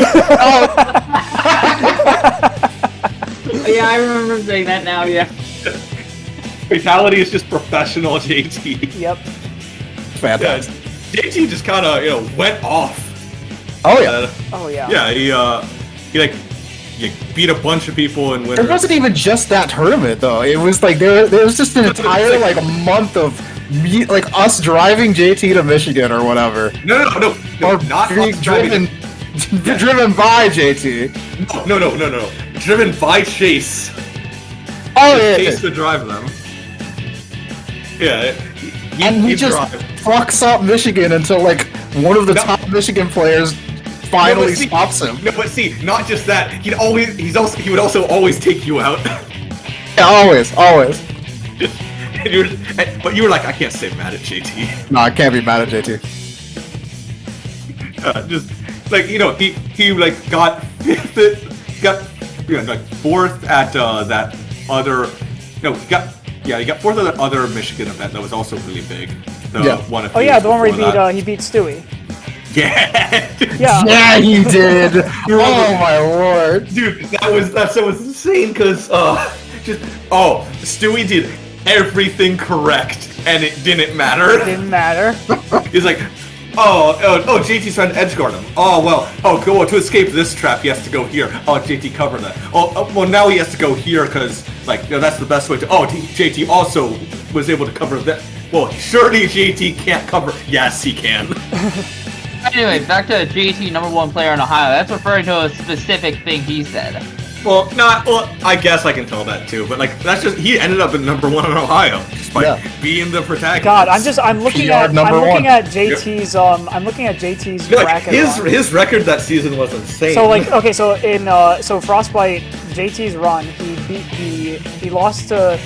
Speaker 5: Yeah, I remember saying that now, yeah.
Speaker 1: Fatality is just professional JT.
Speaker 2: Yep.
Speaker 3: Fantastic.
Speaker 1: JT just kind of went off.
Speaker 3: Oh yeah.
Speaker 2: Oh yeah.
Speaker 1: Yeah, he beat a bunch of people and
Speaker 3: It wasn't even just that tournament though. It was like there was just an entire like month of us driving JT to Michigan or whatever.
Speaker 1: No,
Speaker 3: Or
Speaker 1: not
Speaker 3: being
Speaker 1: us driving.
Speaker 3: driven by JT.
Speaker 1: No. Driven by Chase.
Speaker 3: Oh yeah.
Speaker 1: Chase to drive them. Yeah.
Speaker 3: And he just fucks up Michigan until like one of the top Michigan players finally stops him.
Speaker 1: No, but see, not just that. He would also always take you out.
Speaker 3: Yeah, always.
Speaker 1: But you were like, I can't stay mad at JT.
Speaker 3: No, I can't be mad at JT.
Speaker 1: Just like he like got like 4th at that other. No, he got 4th at that other Michigan event that was also really big. The one.
Speaker 2: Oh yeah, the one where he beat Stewie.
Speaker 1: Yeah.
Speaker 3: Yeah, he did. Oh my lord,
Speaker 1: dude, that was insane because Stewie did everything correct and it didn't matter.
Speaker 2: It didn't matter.
Speaker 1: He's like, JT's trying to edgeguard him. To escape this trap, he has to go here. Oh, JT cover that. Well, now he has to go here because that's the best way to. JT also was able to cover that. Well, surely JT can't cover. Yes, he can.
Speaker 5: Anyway, back to JT, #1 player in Ohio. That's referring to a specific thing he said.
Speaker 1: Well, I guess I can tell that too, but that's just he ended up at #1 in Ohio just by being the protagonist.
Speaker 2: God, I'm looking at JT's bracket.
Speaker 1: His record that season was insane.
Speaker 2: So Frostbite, JT's run, he lost to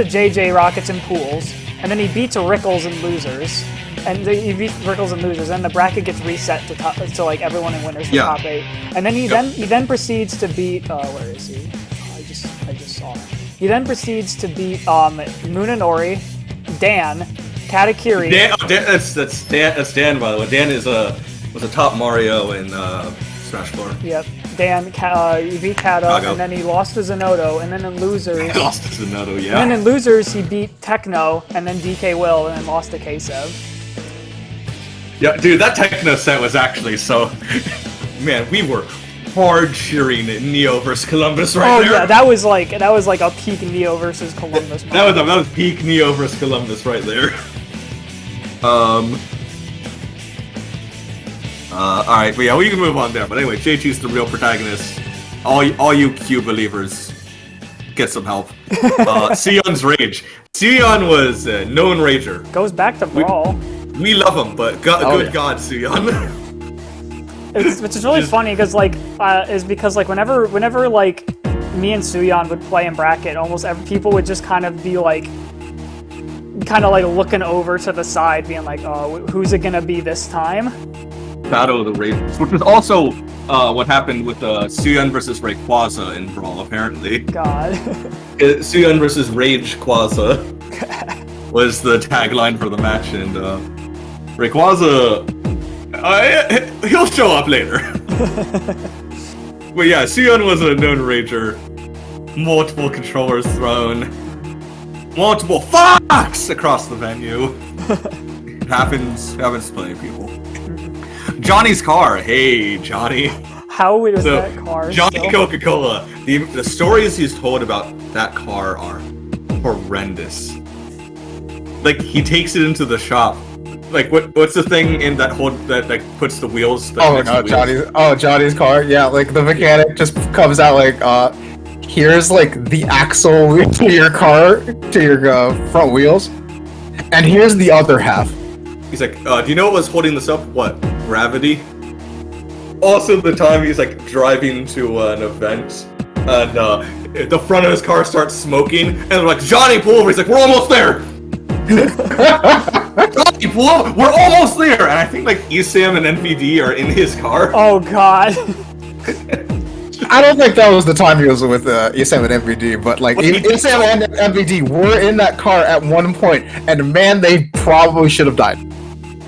Speaker 2: JJ Rockets and Pools, and then he beats Rickles and Losers. And he beats Rickles and Losers, and the bracket gets reset to like everyone in winners in top 8. And then he then proceeds to beat where is he? I just saw him. He then proceeds to beat Munenori, Dan, Katakiri.
Speaker 1: That's Dan, by the way. Dan was a top Mario in Smash 4.
Speaker 2: Yep. Dan, he beat Kata, and then he lost to Zanotto, and then in Losers.
Speaker 1: He lost to Zanotto, yeah.
Speaker 2: And then in Losers, he beat Techno, and then DK Will, and then lost to Ksev.
Speaker 1: Yeah, dude, that Techno set was actually so. Man, we were hard cheering at Neo versus Columbus there.
Speaker 2: Oh yeah, that was like a peak Neo versus Columbus.
Speaker 1: that was peak Neo versus Columbus right there. All right, but yeah, we can move on there. But anyway, JT's the real protagonist. All you Q believers, get some help. Sion's Rage. Sion was a known rager.
Speaker 2: Goes back to Brawl.
Speaker 1: We love him, but good God, Sion.
Speaker 2: Which is really funny because whenever me and Suyon would play in bracket, almost people would just kind of be like looking over to the side, being like, "Oh, who's it gonna be this time?"
Speaker 1: Battle of the Ragers, which was also what happened with Suyon versus Rayquaza in Brawl, apparently.
Speaker 2: God.
Speaker 1: Suyon versus Rage Quaza was the tagline for the match, and Rayquaza, he'll show up later. But yeah, Suyon was a known rager. Multiple controllers thrown. Multiple fucks across the venue. It happens to plenty of people. Johnny's car. Hey, Johnny.
Speaker 2: How is that car?
Speaker 1: Johnny Coca-Cola. The stories he's told about that car are horrendous. Like, he takes it into the shop, like what's the thing in that hold that like puts the wheels? Like,
Speaker 3: Oh no, Johnny's car. Yeah, like the mechanic just comes out like, here's like the axle to your car, to your front wheels, and here's the other half.
Speaker 1: He's like, do you know what was holding this up? What? Gravity? Also, the time he's like driving to an event, and the front of his car starts smoking, and they're like, Johnny, pull over. He's like, we're almost there. Johnny, pull over. We're almost there. And I think like ESAM and NVD are in his car.
Speaker 2: Oh god.
Speaker 3: I don't think that was the time he was with ESAM and NVD, but like ESAM and NVD were in that car at one point, and man, they probably should have died.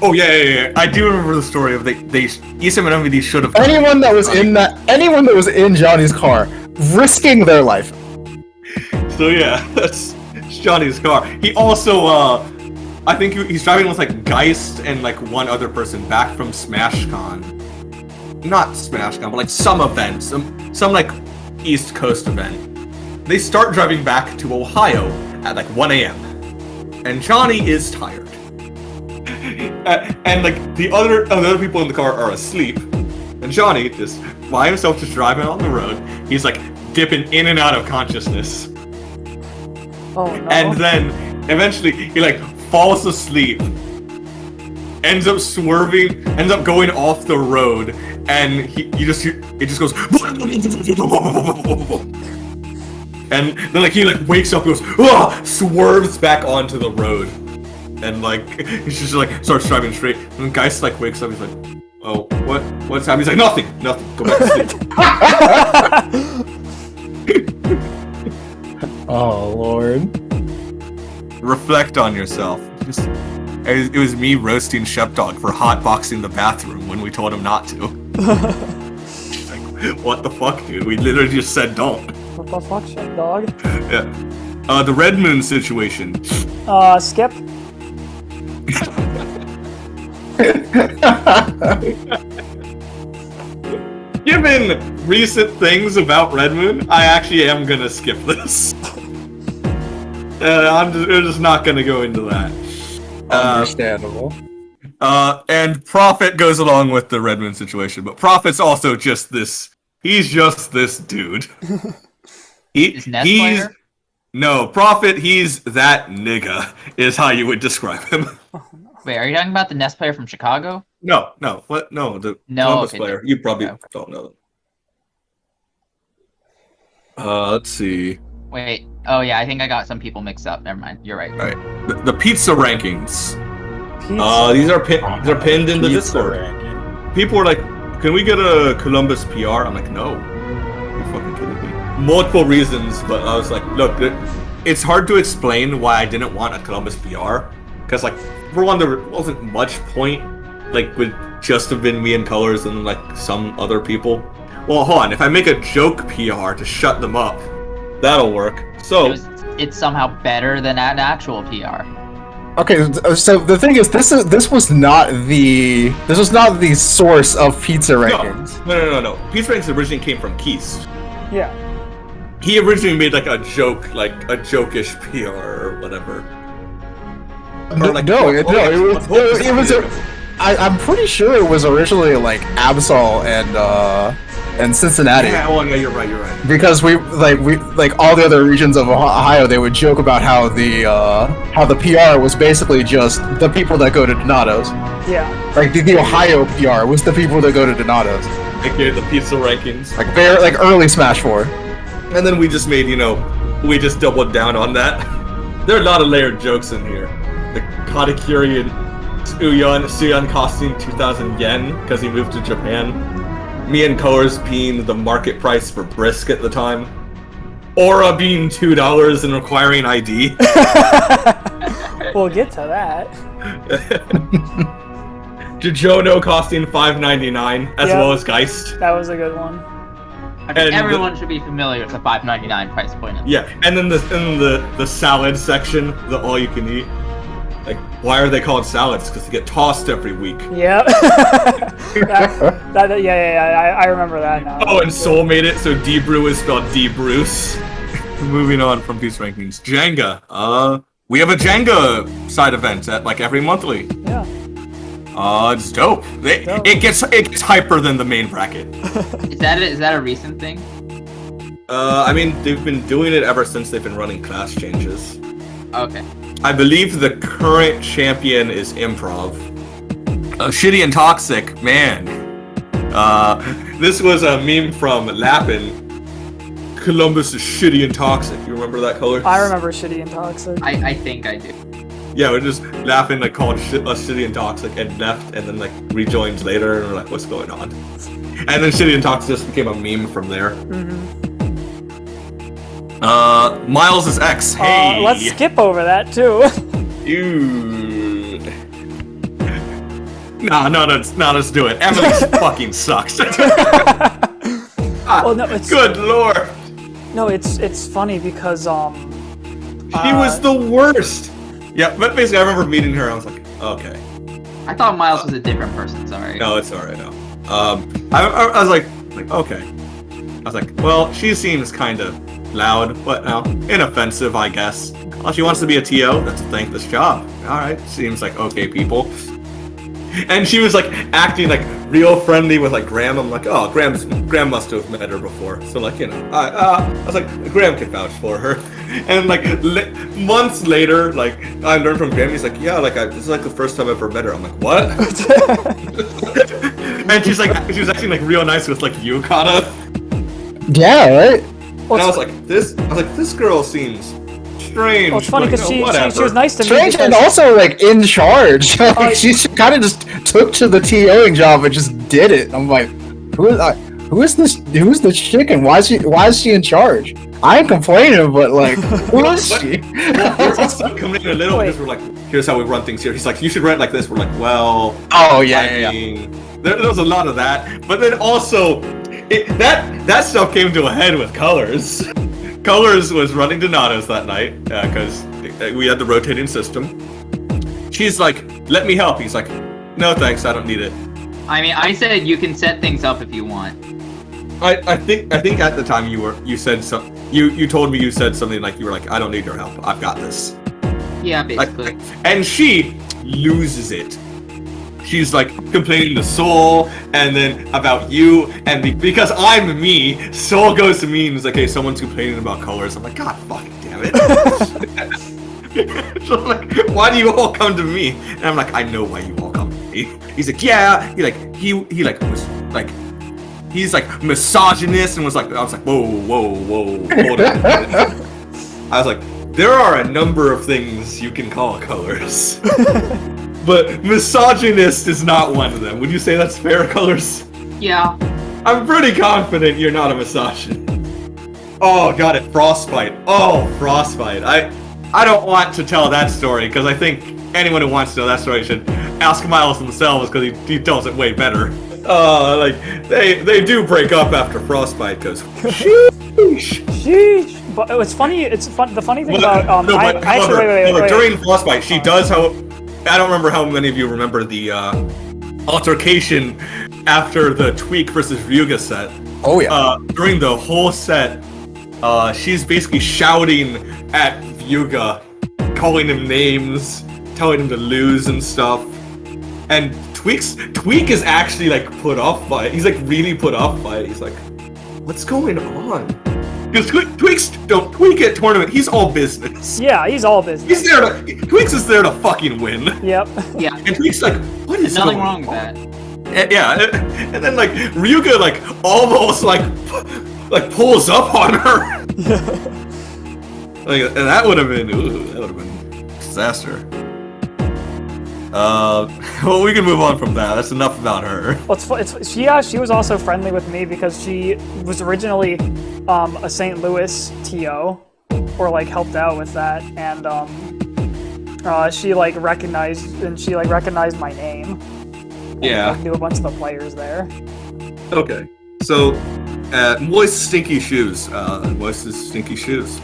Speaker 1: Oh yeah. I do remember the story of they ESAM and NVD should have died.
Speaker 3: Anyone that was in Johnny's car, risking their life.
Speaker 1: So yeah, that's Johnny's car. He also, I think he's driving with like Geist and like one other person back from SmashCon. Not SmashCon, but like some event, some like East Coast event. They start driving back to Ohio at like 1 a.m. And Johnny is tired. And like the other people in the car are asleep. And Johnny, just by himself, just driving on the road, he's like dipping in and out of consciousness.
Speaker 2: Oh no.
Speaker 1: And then eventually he like falls asleep, ends up swerving, ends up going off the road, and it just goes, and then like he like wakes up, goes, swerves back onto the road, and like he's just like starts driving straight. And the guy like wakes up, he's like, oh, what's happening? He's like, nothing, go back to sleep.
Speaker 3: Oh Lord.
Speaker 1: Reflect on yourself. It was me roasting Shepdog for hotboxing the bathroom when we told him not to. She's like, what the fuck, dude? We literally just said don't.
Speaker 2: What the fuck, shit, dog?
Speaker 1: Yeah. The Red Moon situation.
Speaker 2: Skip.
Speaker 1: Given recent things about Red Moon, I actually am gonna skip this. We're just not gonna go into that.
Speaker 3: Understandable.
Speaker 1: And Prophet goes along with the Red Moon situation, but Prophet's also just this. He's just this dude. He's no Prophet. He's that nigga is how you would describe him.
Speaker 5: Wait, are you talking about the NES player from Chicago?
Speaker 1: No, what? No, the Columbus player. You probably don't know them. Let's see.
Speaker 5: Wait. Oh yeah, I think I got some people mixed up. Never mind. You're right.
Speaker 1: All right. The pizza rankings. These are they're pinned in the Discord. People are like, "Can we get a Columbus PR?" I'm like, "No, you're fucking kidding me." Multiple reasons, but I was like, "Look, it's hard to explain why I didn't want a Columbus PR, because like, for one, there wasn't much point, like, would just have been me in colors and like some other people. Well, hold on, if I make a joke PR to shut them up, that'll work. So
Speaker 5: it's somehow better than an actual PR.
Speaker 3: Okay, so the thing is, this was not the source of pizza rankings.
Speaker 1: No. Pizza rankings originally came from Keist.
Speaker 2: Yeah.
Speaker 1: He originally made like a joke, like a jokish PR or whatever.
Speaker 3: It was. I'm pretty sure it was originally like Absol and Cincinnati.
Speaker 1: Yeah, you're right.
Speaker 3: Because we all the other regions of Ohio, they would joke about how the PR was basically just the people that go to Donato's.
Speaker 2: Yeah.
Speaker 3: Like the Ohio PR was the people that go to Donato's.
Speaker 1: Okay, the pizza rankings.
Speaker 3: Like early Smash 4.
Speaker 1: And then we just made, we just doubled down on that. There are a lot of layered jokes in here. The Katakuri and Suyan costing 2,000 yen because he moved to Japan. Me and Colors being the market price for brisk at the time. Aura being $2 and requiring ID.
Speaker 2: We'll get to that.
Speaker 1: Jojono costing $5.99 as well as Geist.
Speaker 2: That was a good one.
Speaker 5: I think everyone should be familiar with the $5.99 price point.
Speaker 1: Yeah, and then the salad section, the all you can eat. Like, why are they called salads? Because they get tossed every week.
Speaker 2: Yeah. I remember that now.
Speaker 1: Oh, and Soul made it, so D-Brew is spelled D-Bruce. Moving on from Peace Rankings. Jenga. We have a Jenga side event at, like, every monthly.
Speaker 2: Yeah.
Speaker 1: It's dope. It gets hyper than the main bracket.
Speaker 5: Is that a recent thing?
Speaker 1: I mean, they've been doing it ever since they've been running class changes.
Speaker 5: Okay.
Speaker 1: I believe the current champion is Improv. Shitty and Toxic, man. This was a meme from Lappin. Columbus is shitty and toxic. You remember that color?
Speaker 2: I remember Shitty and Toxic.
Speaker 5: I think I do.
Speaker 1: Yeah, we're just laughing, like called us shitty and toxic, and left, and then like rejoined later, and we're like, what's going on? And then Shitty and Toxic just became a meme from there. Miles is X. Hey.
Speaker 2: Let's skip over that too.
Speaker 1: Dude. Let's do it. Emily fucking sucks.
Speaker 2: Well, no, it's
Speaker 1: Good lord.
Speaker 2: no, it's funny because
Speaker 1: She was the worst. Yeah, but basically, I remember meeting her. I was like, okay.
Speaker 5: I thought Miles was a different person. Sorry.
Speaker 1: No, it's alright. No. I was like, okay. I was like, well, she seems kind of loud, but inoffensive, I guess. Well, she wants to be a TO. That's a thankless job. All right, seems like okay people. And she was like acting like real friendly with like Graham. I'm like, oh, Graham must have met her before. So like, I was like, Graham can vouch for her. And like months later, like I learned from Graham. He's like, yeah, like this is like the first time I've ever met her. I'm like, what? And she was acting like real nice with like Yukata.
Speaker 3: Yeah, right?
Speaker 1: And I was like, this girl seems strange.
Speaker 2: Well, it's funny because she was nice to me.
Speaker 3: Strange and also like in charge. Like, she kind of just took to the TOing job and just did it. I'm like, who is this? Who's this chicken? Why is she in charge? I ain't complaining, but like, who is she?
Speaker 1: We're also complaining a little because we're like, here's how we run things here. He's like, you should run it like this. We're like, well,
Speaker 3: oh yeah, yeah.
Speaker 1: There was a lot of that, but then also that stuff came to a head with Colors. Colors was running Donato's that night because we had the rotating system. She's like, let me help. He's like, no thanks, I don't need it.
Speaker 5: I mean, I said you can set things up if you want.
Speaker 1: I think at the time you told me you said something like you were like, I don't need your help, I've got this.
Speaker 5: Yeah, basically.
Speaker 1: And she loses it. She's like complaining to Soul and then about you, and because I'm me, Soul goes to me and is like, hey, someone's complaining about Colors. I'm like, God fucking damn it. So I'm like, why do you all come to me? And I'm like, I know why you all come to me. He's like, yeah, he's like misogynist and was like, I was like, whoa, hold on. I was like, there are a number of things you can call Colors. But misogynist is not one of them. Would you say that's fair, Colors?
Speaker 5: Yeah.
Speaker 1: I'm pretty confident you're not a misogynist. Oh, got it. Frostbite. Oh, Frostbite. I don't want to tell that story because I think anyone who wants to know that story should ask Miles themselves because he tells it way better. Like they do break up after Frostbite because sheesh.
Speaker 2: But it's funny. The funny thing about wait.
Speaker 1: During Frostbite, she does how. I don't remember how many of you remember the altercation after the Tweak versus Ryuga set.
Speaker 3: Oh yeah.
Speaker 1: During the whole set, she's basically shouting at Ryuga, calling him names, telling him to lose and stuff. And Tweak is actually like put off by it. He's like really put off by it. He's like, what's going on? Because Tweaks don't tweak at tournament. He's all business.
Speaker 2: Yeah, he's all business.
Speaker 1: He's there to. Tweaks is there to fucking win.
Speaker 2: Yep.
Speaker 5: Yeah.
Speaker 1: And Tweaks like, what is
Speaker 5: nothing
Speaker 1: going
Speaker 5: wrong with
Speaker 1: on?
Speaker 5: that.
Speaker 1: Yeah, and then like Ryuga like almost like pulls up on her. Like, and that would have been disaster. Well, we can move on from that. That's enough about her.
Speaker 2: Well, she was also friendly with me because she was originally a St. Louis TO, or like helped out with that, and she recognized my name.
Speaker 1: Yeah.
Speaker 2: I knew a bunch of the players there.
Speaker 1: Okay, so Moist Stinky Shoes. Moist's Stinky Shoes.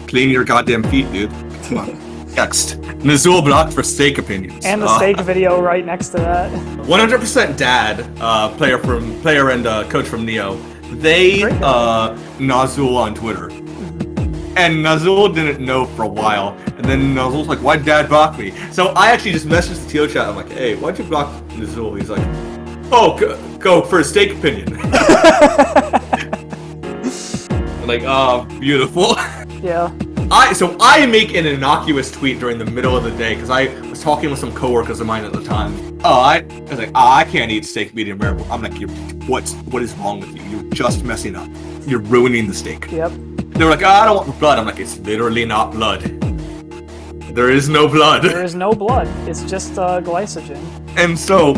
Speaker 1: Clean your goddamn feet, dude. Come on. Next, Nizul blocked for steak opinions.
Speaker 2: And the steak video right next to that.
Speaker 1: 100% Dad, player and coach from Neo. They Nazul on Twitter, And Nuzzle didn't know for a while. And then Nuzzle's like, why'd Dad block me? So I actually just messaged the TO chat. I'm like, hey, why'd you block Nuzzle? He's like, oh, go for a steak opinion. I'm like, oh, beautiful.
Speaker 2: Yeah.
Speaker 1: I make an innocuous tweet during the middle of the day because I was talking with some coworkers of mine at the time. I was like, I can't eat steak medium rare. I'm like, what is wrong with you? You're just messing up. You're ruining the steak.
Speaker 2: Yep.
Speaker 1: They were like, I don't want blood. I'm like, it's literally not blood. There is no blood.
Speaker 2: There is no blood. It's just glycogen.
Speaker 1: And so,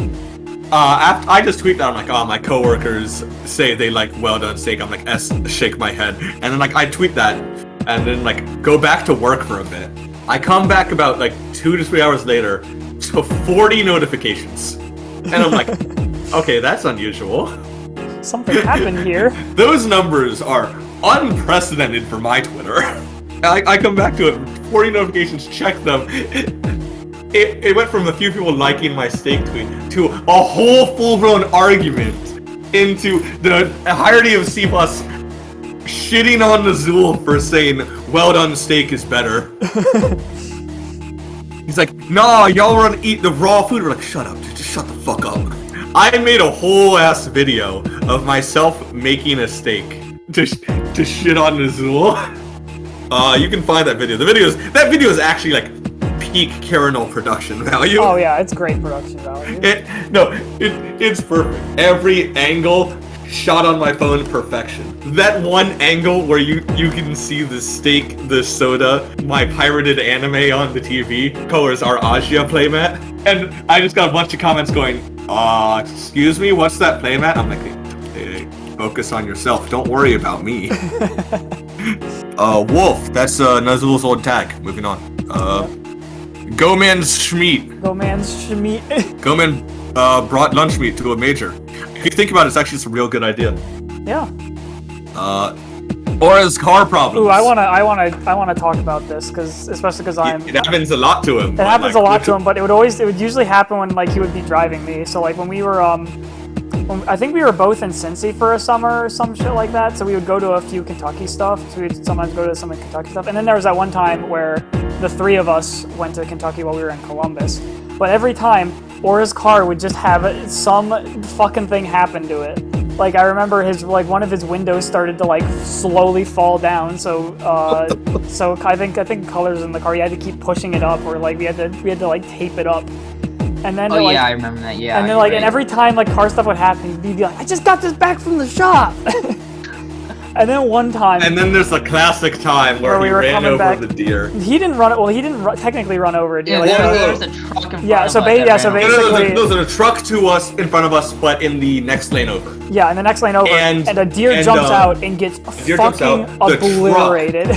Speaker 1: after I just tweet that, I'm like, oh, my coworkers say they like well done steak. I'm like, shake my head. And then like I tweet that, and then like go back to work for a bit. I come back about like 2 to 3 hours later to 40 notifications, and I'm like, okay, that's unusual.
Speaker 2: Something happened here.
Speaker 1: Those numbers are unprecedented for my Twitter. I come back to it, 40 notifications, check them. It went from a few people liking my steak tweet to a whole full-blown argument into the entirety of Cbus shitting on Nazul for saying well done steak is better. He's like, nah, y'all wanna eat the raw food. We're like, shut up, dude, just shut the fuck up. I made a whole ass video of myself making a steak to shit on Nazul. You can find that video. That video is actually like peak Carinal production value.
Speaker 2: Oh yeah, it's great production value.
Speaker 1: It's perfect. Every angle shot on my phone, perfection. That one angle where you can see the steak, the soda, my pirated anime on the TV, colors our Asia playmat, and I just got a bunch of comments going, excuse me, what's that playmat? I'm like, hey, focus on yourself, don't worry about me. Wolf, that's Nuzzle's old tag. Moving on. Goman Schmeat. Goman brought lunch meat to a major. If you think about it, it's actually a real good idea.
Speaker 2: Yeah.
Speaker 1: Aura's car problems.
Speaker 2: Ooh, I wanna talk about this especially because
Speaker 1: It happens a lot to him.
Speaker 2: It happens a lot to him, but it would usually happen when like he would be driving me. So like when we were I think we were both in Cincy for a summer or some shit like that. So we would go to a few Kentucky stuff. So we'd sometimes go to some Kentucky stuff. And then there was that one time where the three of us went to Kentucky while we were in Columbus. But every time, Aura's car would just have some fucking thing happen to it. Like I remember one of his windows started to like slowly fall down. So so I think colors in the car. He had to keep pushing it up, or like we had to like tape it up. And then
Speaker 5: yeah, I remember that. Yeah.
Speaker 2: And then and every time like car stuff would happen, he'd be like, I just got this back from the shop. And then one time.
Speaker 1: And then there's a classic time where he ran over the deer.
Speaker 2: He didn't run it. Well, he didn't technically run over a deer.
Speaker 5: Yeah, there was a truck in front of us.
Speaker 2: So basically.
Speaker 1: No, there's a truck to us in front of us, but in the next lane over.
Speaker 2: Yeah, in the next lane over. And a deer jumps out and gets fucking obliterated.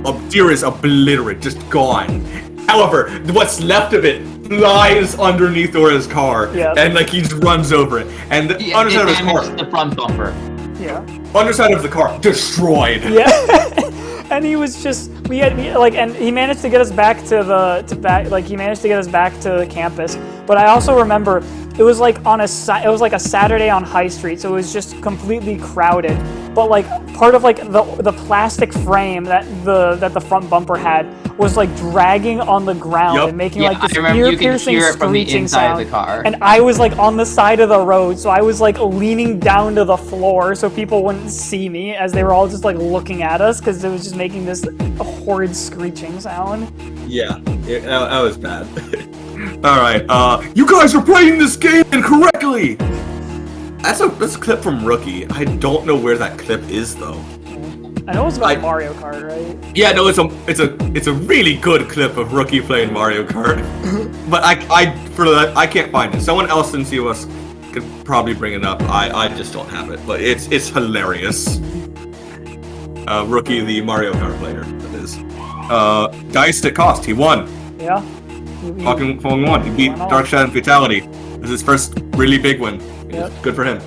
Speaker 1: A deer is obliterated, just gone. However, what's left of it flies underneath Aura's car, and like he just runs over it, and the underside of his car,
Speaker 5: the front bumper.
Speaker 2: Yeah.
Speaker 1: Underside of the car destroyed.
Speaker 2: Yeah. And he was just and he managed to get us back to campus. But I also remember it was like a Saturday on High Street, so it was just completely crowded. But like part of like the plastic frame that the front bumper had was like dragging on the ground and making like this ear-piercing screeching sound.
Speaker 5: Of the car.
Speaker 2: And I was like on the side of the road, so I was like leaning down to the floor so people wouldn't see me as they were all just like looking at us because it was just making this horrid screeching sound.
Speaker 1: Yeah, that was bad. All right, you guys are playing this game incorrectly. That's a clip from Rookie. I don't know where that clip is though.
Speaker 2: I know it's about Mario Kart, right?
Speaker 1: Yeah, no, it's a really good clip of Rookie playing Mario Kart. But I can't find it. Someone else in Cbus could probably bring it up. I just don't have it. But it's hilarious. Rookie, the Mario Kart player, that is. Diced at cost. He won.
Speaker 2: Yeah.
Speaker 1: Fucking won. He beat Darkshad and Fatality. It was his first really big win.
Speaker 2: Yep.
Speaker 1: Good for him.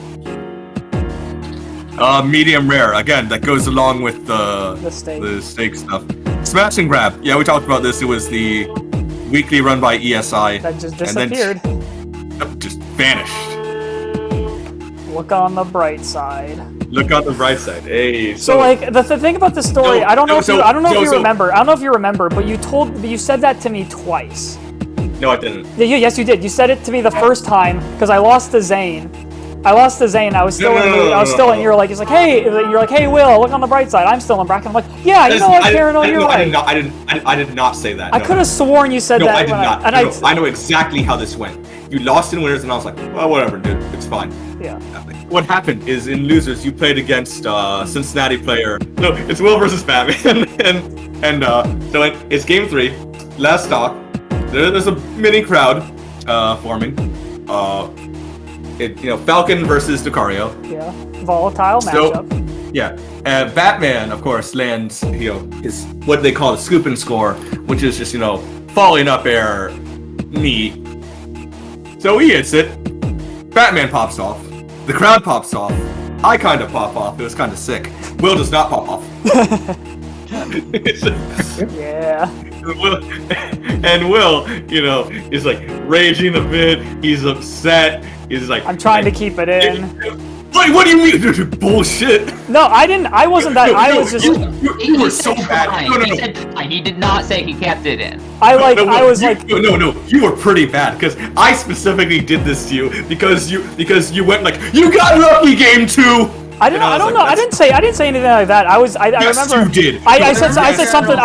Speaker 1: Medium rare. Again, that goes along with the steak stuff. Smash and grab. Yeah, we talked about this. It was the weekly run by ESI.
Speaker 2: That just disappeared.
Speaker 1: And then just vanished.
Speaker 2: Look on the bright side.
Speaker 1: Look on the bright side. Hey.
Speaker 2: So like the thing about the story, I don't know if you remember. I don't know if you remember, but you said that to me twice.
Speaker 1: No, I didn't.
Speaker 2: Yes, you did. You said it to me the first time because I lost to Zane. I was still in. You're like, hey, Will, look on the bright side. I'm still in bracket. I'm like, yeah, you know what, Karen, you're right.
Speaker 1: I did not say that.
Speaker 2: I could have sworn you said that.
Speaker 1: No, I did not. I know exactly how this went. You lost in winners, and I was like, well, whatever, dude, it's fine.
Speaker 2: Yeah.
Speaker 1: What happened is in losers, you played against Cincinnati player. No, it's Will versus Batman, and so it's game 3. Last stop. There's a mini crowd forming. Falcon versus Lucario.
Speaker 2: Yeah, volatile matchup.
Speaker 1: Yeah, Batman, of course, lands his what they call a scoop and score, which is just falling up air knee. So he hits it. Batman pops off. The crowd pops off. I kind of pop off. It was kind of sick. Will does not pop off.
Speaker 2: Yeah.
Speaker 1: And Will, is like raging a bit. He's upset. He's like,
Speaker 2: I'm trying to keep it in.
Speaker 1: Like, what do you mean? Bullshit.
Speaker 2: No, I didn't. I wasn't that. I was just.
Speaker 1: You were so bad. No.
Speaker 5: He said fine. He did not say he kept it in.
Speaker 2: I was like.
Speaker 1: No. You were pretty bad because I specifically did this to you because you went like, you got lucky game 2.
Speaker 2: I don't know. I didn't say anything like that. I remember.
Speaker 1: You did.
Speaker 2: I said something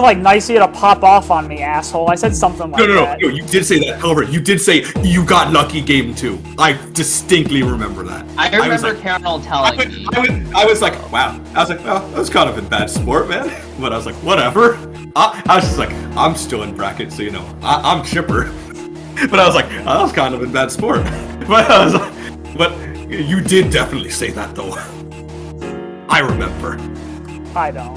Speaker 2: like nice of you to pop off on me, asshole. I said something like that.
Speaker 1: No. You did say that. However, you did say you got lucky game 2. I distinctly remember that.
Speaker 5: I remember Carol telling me.
Speaker 1: I was like, wow. I was like, well, that was kind of in bad sport, man. But I was like, whatever. I was just like, I'm still in bracket, so I'm chipper. But I was like, that was kind of in bad sport. But you did definitely say that, though. I remember.
Speaker 2: I don't.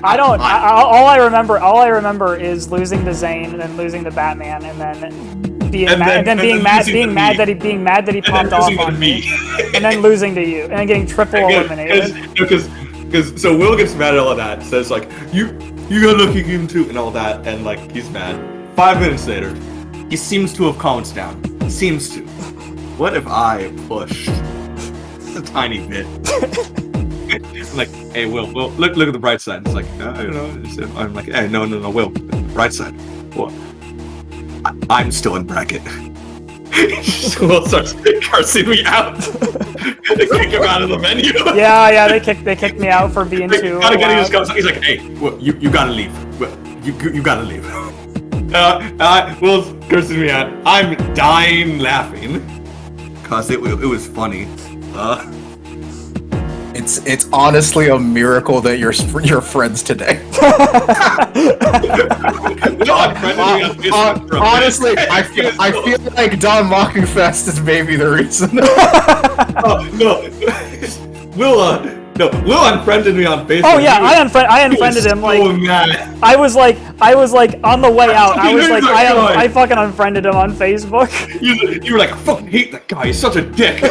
Speaker 2: All I remember is losing to Zane and then losing to Batman and then being mad that he popped off on me, and then losing to you and then getting triple eliminated.
Speaker 1: Because Will gets mad at all of that. Says like, you got lucky game 2 and all that, and like he's mad. 5 minutes later, he seems to have calmed down. Seems to. What if I pushed a tiny bit? Like, hey, Will, look at the bright side. It's like, I'm like, hey, no, Will, bright side. What? I'm still in bracket. So Will starts cursing me out. They kick him out of the menu.
Speaker 2: Yeah, they kicked me out for being too.
Speaker 1: He's like, hey, Will, you gotta leave. Will, you gotta leave. Will's cursing me out. I'm dying laughing. Cause it was funny.
Speaker 3: It's honestly a miracle that you're friends today. Honestly, I feel like Don Mockingfest is maybe the reason.
Speaker 1: Will unfriended me on Facebook.
Speaker 2: Oh yeah, I unfriended him. Like,
Speaker 1: mad.
Speaker 2: I was like on the way out. I fucking unfriended him on Facebook.
Speaker 1: You were like, I fucking hate that guy. He's such a dick.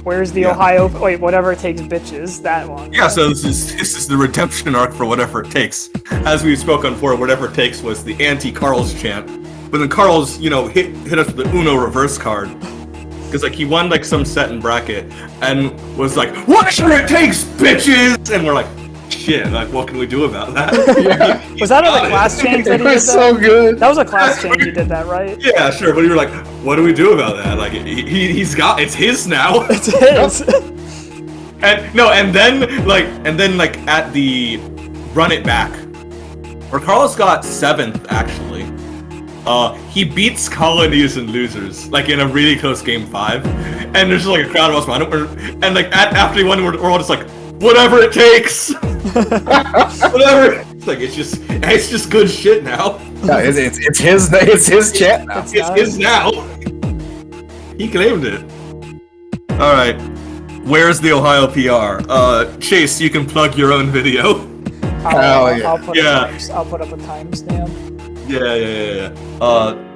Speaker 2: Where's the Ohio? Wait, whatever it takes, bitches. That one.
Speaker 1: Yeah. So this is the redemption arc for whatever it takes. As we spoke on before, whatever it takes was the anti-Carl's chant. But then Carl's, hit us with the Uno reverse card. Because like he won like some set in bracket and was like, whatever it takes, bitches! And we're like, shit, like what can we do about that?
Speaker 2: Yeah. Was that a class change that he did that?
Speaker 3: So good.
Speaker 2: That was a class change he did that, right?
Speaker 1: Yeah, sure, but you were like, what do we do about that? Like it's his now.
Speaker 2: It's his.
Speaker 1: And then at the run it back, where Carlos got 7th actually. He beats colonies and losers, like in a really close game 5, and there's just like a crowd of us around him, and like after he won, we're all just like, whatever it takes, whatever. It's just good shit now.
Speaker 3: Yeah, it's his chat now.
Speaker 1: It's his now. He claimed it. All right, where's the Ohio PR? Chase, you can plug your own video.
Speaker 2: I'll put up a timestamp.
Speaker 1: Yeah.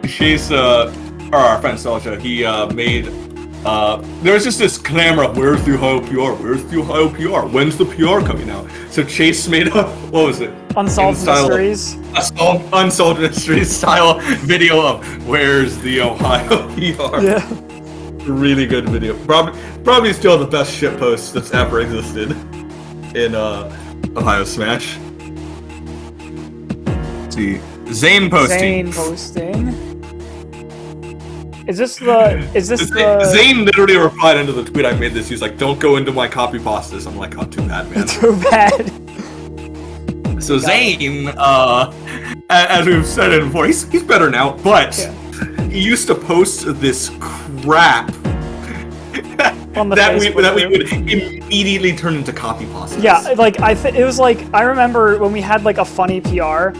Speaker 1: Chase, or our friend Soldier, he made, there was just this clamor of, where's the Ohio PR? Where's the Ohio PR? When's the PR coming out? So Chase made up, what was it?
Speaker 2: Unsolved Mysteries.
Speaker 1: Unsolved Mysteries style video of where's the Ohio PR.
Speaker 2: Yeah.
Speaker 1: Really good video. Probably still the best shitpost that's ever existed in Ohio Smash. Let's see, Zane posting.
Speaker 2: Is this the?
Speaker 1: Zane literally replied into the tweet I made this. He's like, "Don't go into my copy pastas." I'm like, "Oh, too bad, man."
Speaker 2: Too bad.
Speaker 1: So Zane, as we've said it before, he's better now, but he used to post this crap
Speaker 2: On the
Speaker 1: that we
Speaker 2: Facebook group.
Speaker 1: would immediately turn into copy pastas.
Speaker 2: Yeah, like it was like I remember when we had like a funny PR.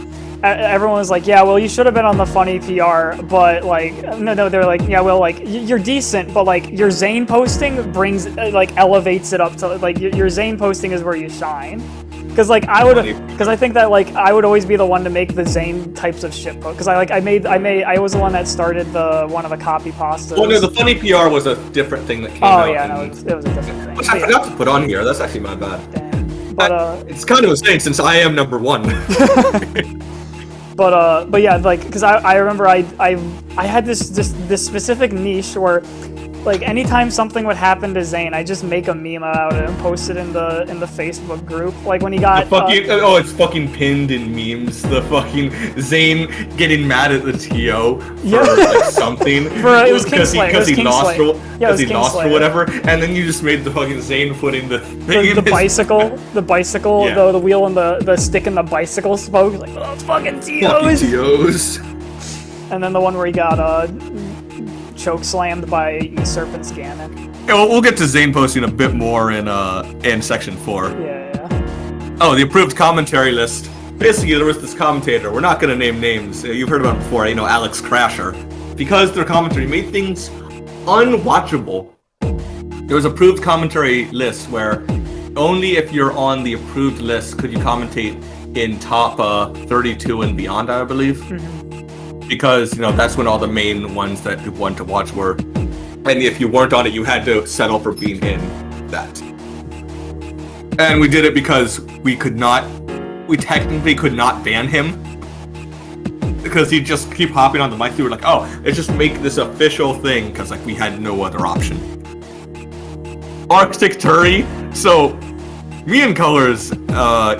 Speaker 2: Everyone was like, "Yeah, well, you should have been on the funny PR," but like, no, they're like, "Yeah, well, like you're decent, but like your Zane posting brings like elevates it up to like your Zane posting is where you shine." Because like I think that like I would always be the one to make the Zane types of shit post. Because I was the one that started one of the copy pastas.
Speaker 1: Well, no, the funny PR was a different thing that came out.
Speaker 2: Oh yeah, no, it was a different thing.
Speaker 1: Which I forgot to put on here. That's actually my bad.
Speaker 2: Damn. But
Speaker 1: it's kind of insane since I am number one.
Speaker 2: But yeah, like, because I remember I had this specific niche where, like, anytime something would happen to Zane, I just make a meme out of it and post it in the Facebook group. Like when he got
Speaker 1: it's fucking pinned in memes. The fucking Zane getting mad at the TO for like something.
Speaker 2: It was Kingsley.
Speaker 1: Because he lost or whatever, and then you just made the fucking Zane putting the thing
Speaker 2: the bicycle,
Speaker 1: Yeah.
Speaker 2: the wheel and the stick and the bicycle spoke. Like, oh, fucking TOs. And then the one where he got choke slammed by Serpent's Ganon.
Speaker 1: Yeah, well, we'll get to Zane posting a bit more in section 4.
Speaker 2: Yeah.
Speaker 1: Oh, the approved commentary list. Basically, there was this commentator. We're not going to name names. You've heard about him before. Alex Crasher. Because their commentary made things unwatchable. There was approved commentary lists where only if you're on the approved list could you commentate in top 32 and beyond, I believe. Mm-hmm. Because, that's when all the main ones that people wanted to watch were. And if you weren't on it, you had to settle for being in that. And we did it because we technically could not ban him. Because he'd just keep hopping on the mic. We were like, oh, let's just make this official thing, because like we had no other option. Arctic Turi. So, me and Colors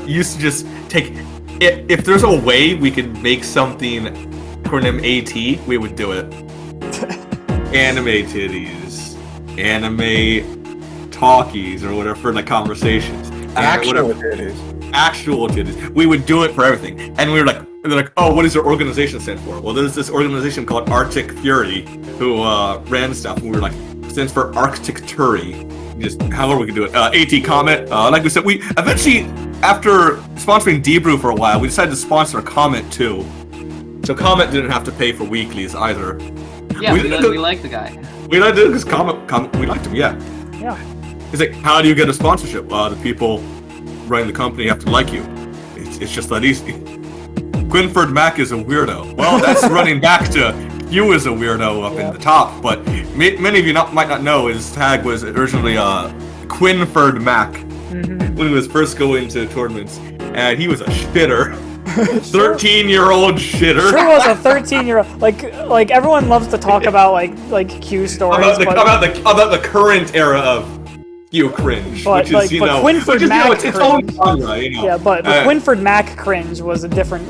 Speaker 1: used to just take... If there's a way we could make something... for an AT, we would do it. Anime titties, anime talkies, or whatever for like conversations.
Speaker 3: Actual titties.
Speaker 1: We would do it for everything, and they're like, oh, what does your organization stand for? Well, there's this organization called Arctic Fury who ran stuff, and we were like, it stands for Arctic Turi. Just however we could do it. AT Comment. Like we said, we eventually, after sponsoring Debrew for a while, we decided to sponsor Comment too. So Comet didn't have to pay for weeklies either.
Speaker 5: Yeah, we like the guy.
Speaker 1: We liked it because Comet, we liked him, yeah.
Speaker 2: Yeah.
Speaker 1: He's like, how do you get a sponsorship? The people running the company have to like you. It's just that easy. Quinford Mac is a weirdo. Well, that's running back to you as a weirdo up in the top, but many of you might not know his tag was originally Quinford Mac when he was first going to tournaments, and he was a shitter. 13-year-old shitter.
Speaker 2: Sure was a 13-year-old. Like everyone loves to talk about like Q stories
Speaker 1: about the current era of Q cringe,
Speaker 2: but,
Speaker 1: which is
Speaker 2: Quinford Mac
Speaker 1: its own genre,
Speaker 2: Yeah, but Quinford Mac cringe was a different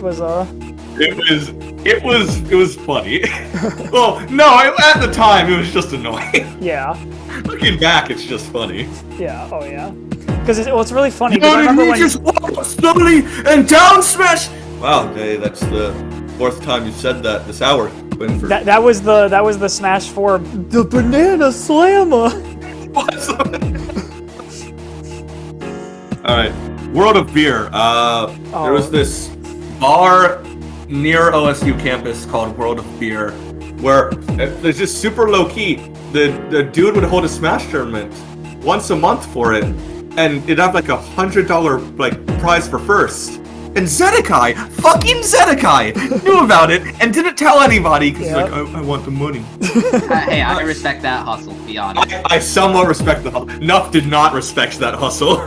Speaker 1: It was funny. Well, no, at the time it was just annoying.
Speaker 2: Yeah.
Speaker 1: Looking back, it's just funny.
Speaker 2: Yeah. Oh yeah. Because it's really funny. Because I remember when
Speaker 1: just walk slowly and down smash. Wow, okay, that's the 4th time you've said that this hour.
Speaker 2: That was the Smash 4 the Banana Slammer.
Speaker 1: All right, World of Beer. There was this bar near OSU campus called World of Beer, where there's just super low key. The dude would hold a Smash tournament once a month for it. And it'd have like $100 like prize for first. And fucking Zedekai, knew about it and didn't tell anybody because he's like, I want the money.
Speaker 5: Hey, I respect that hustle, to be honest.
Speaker 1: I somewhat respect the hustle. Nuff did not respect that hustle.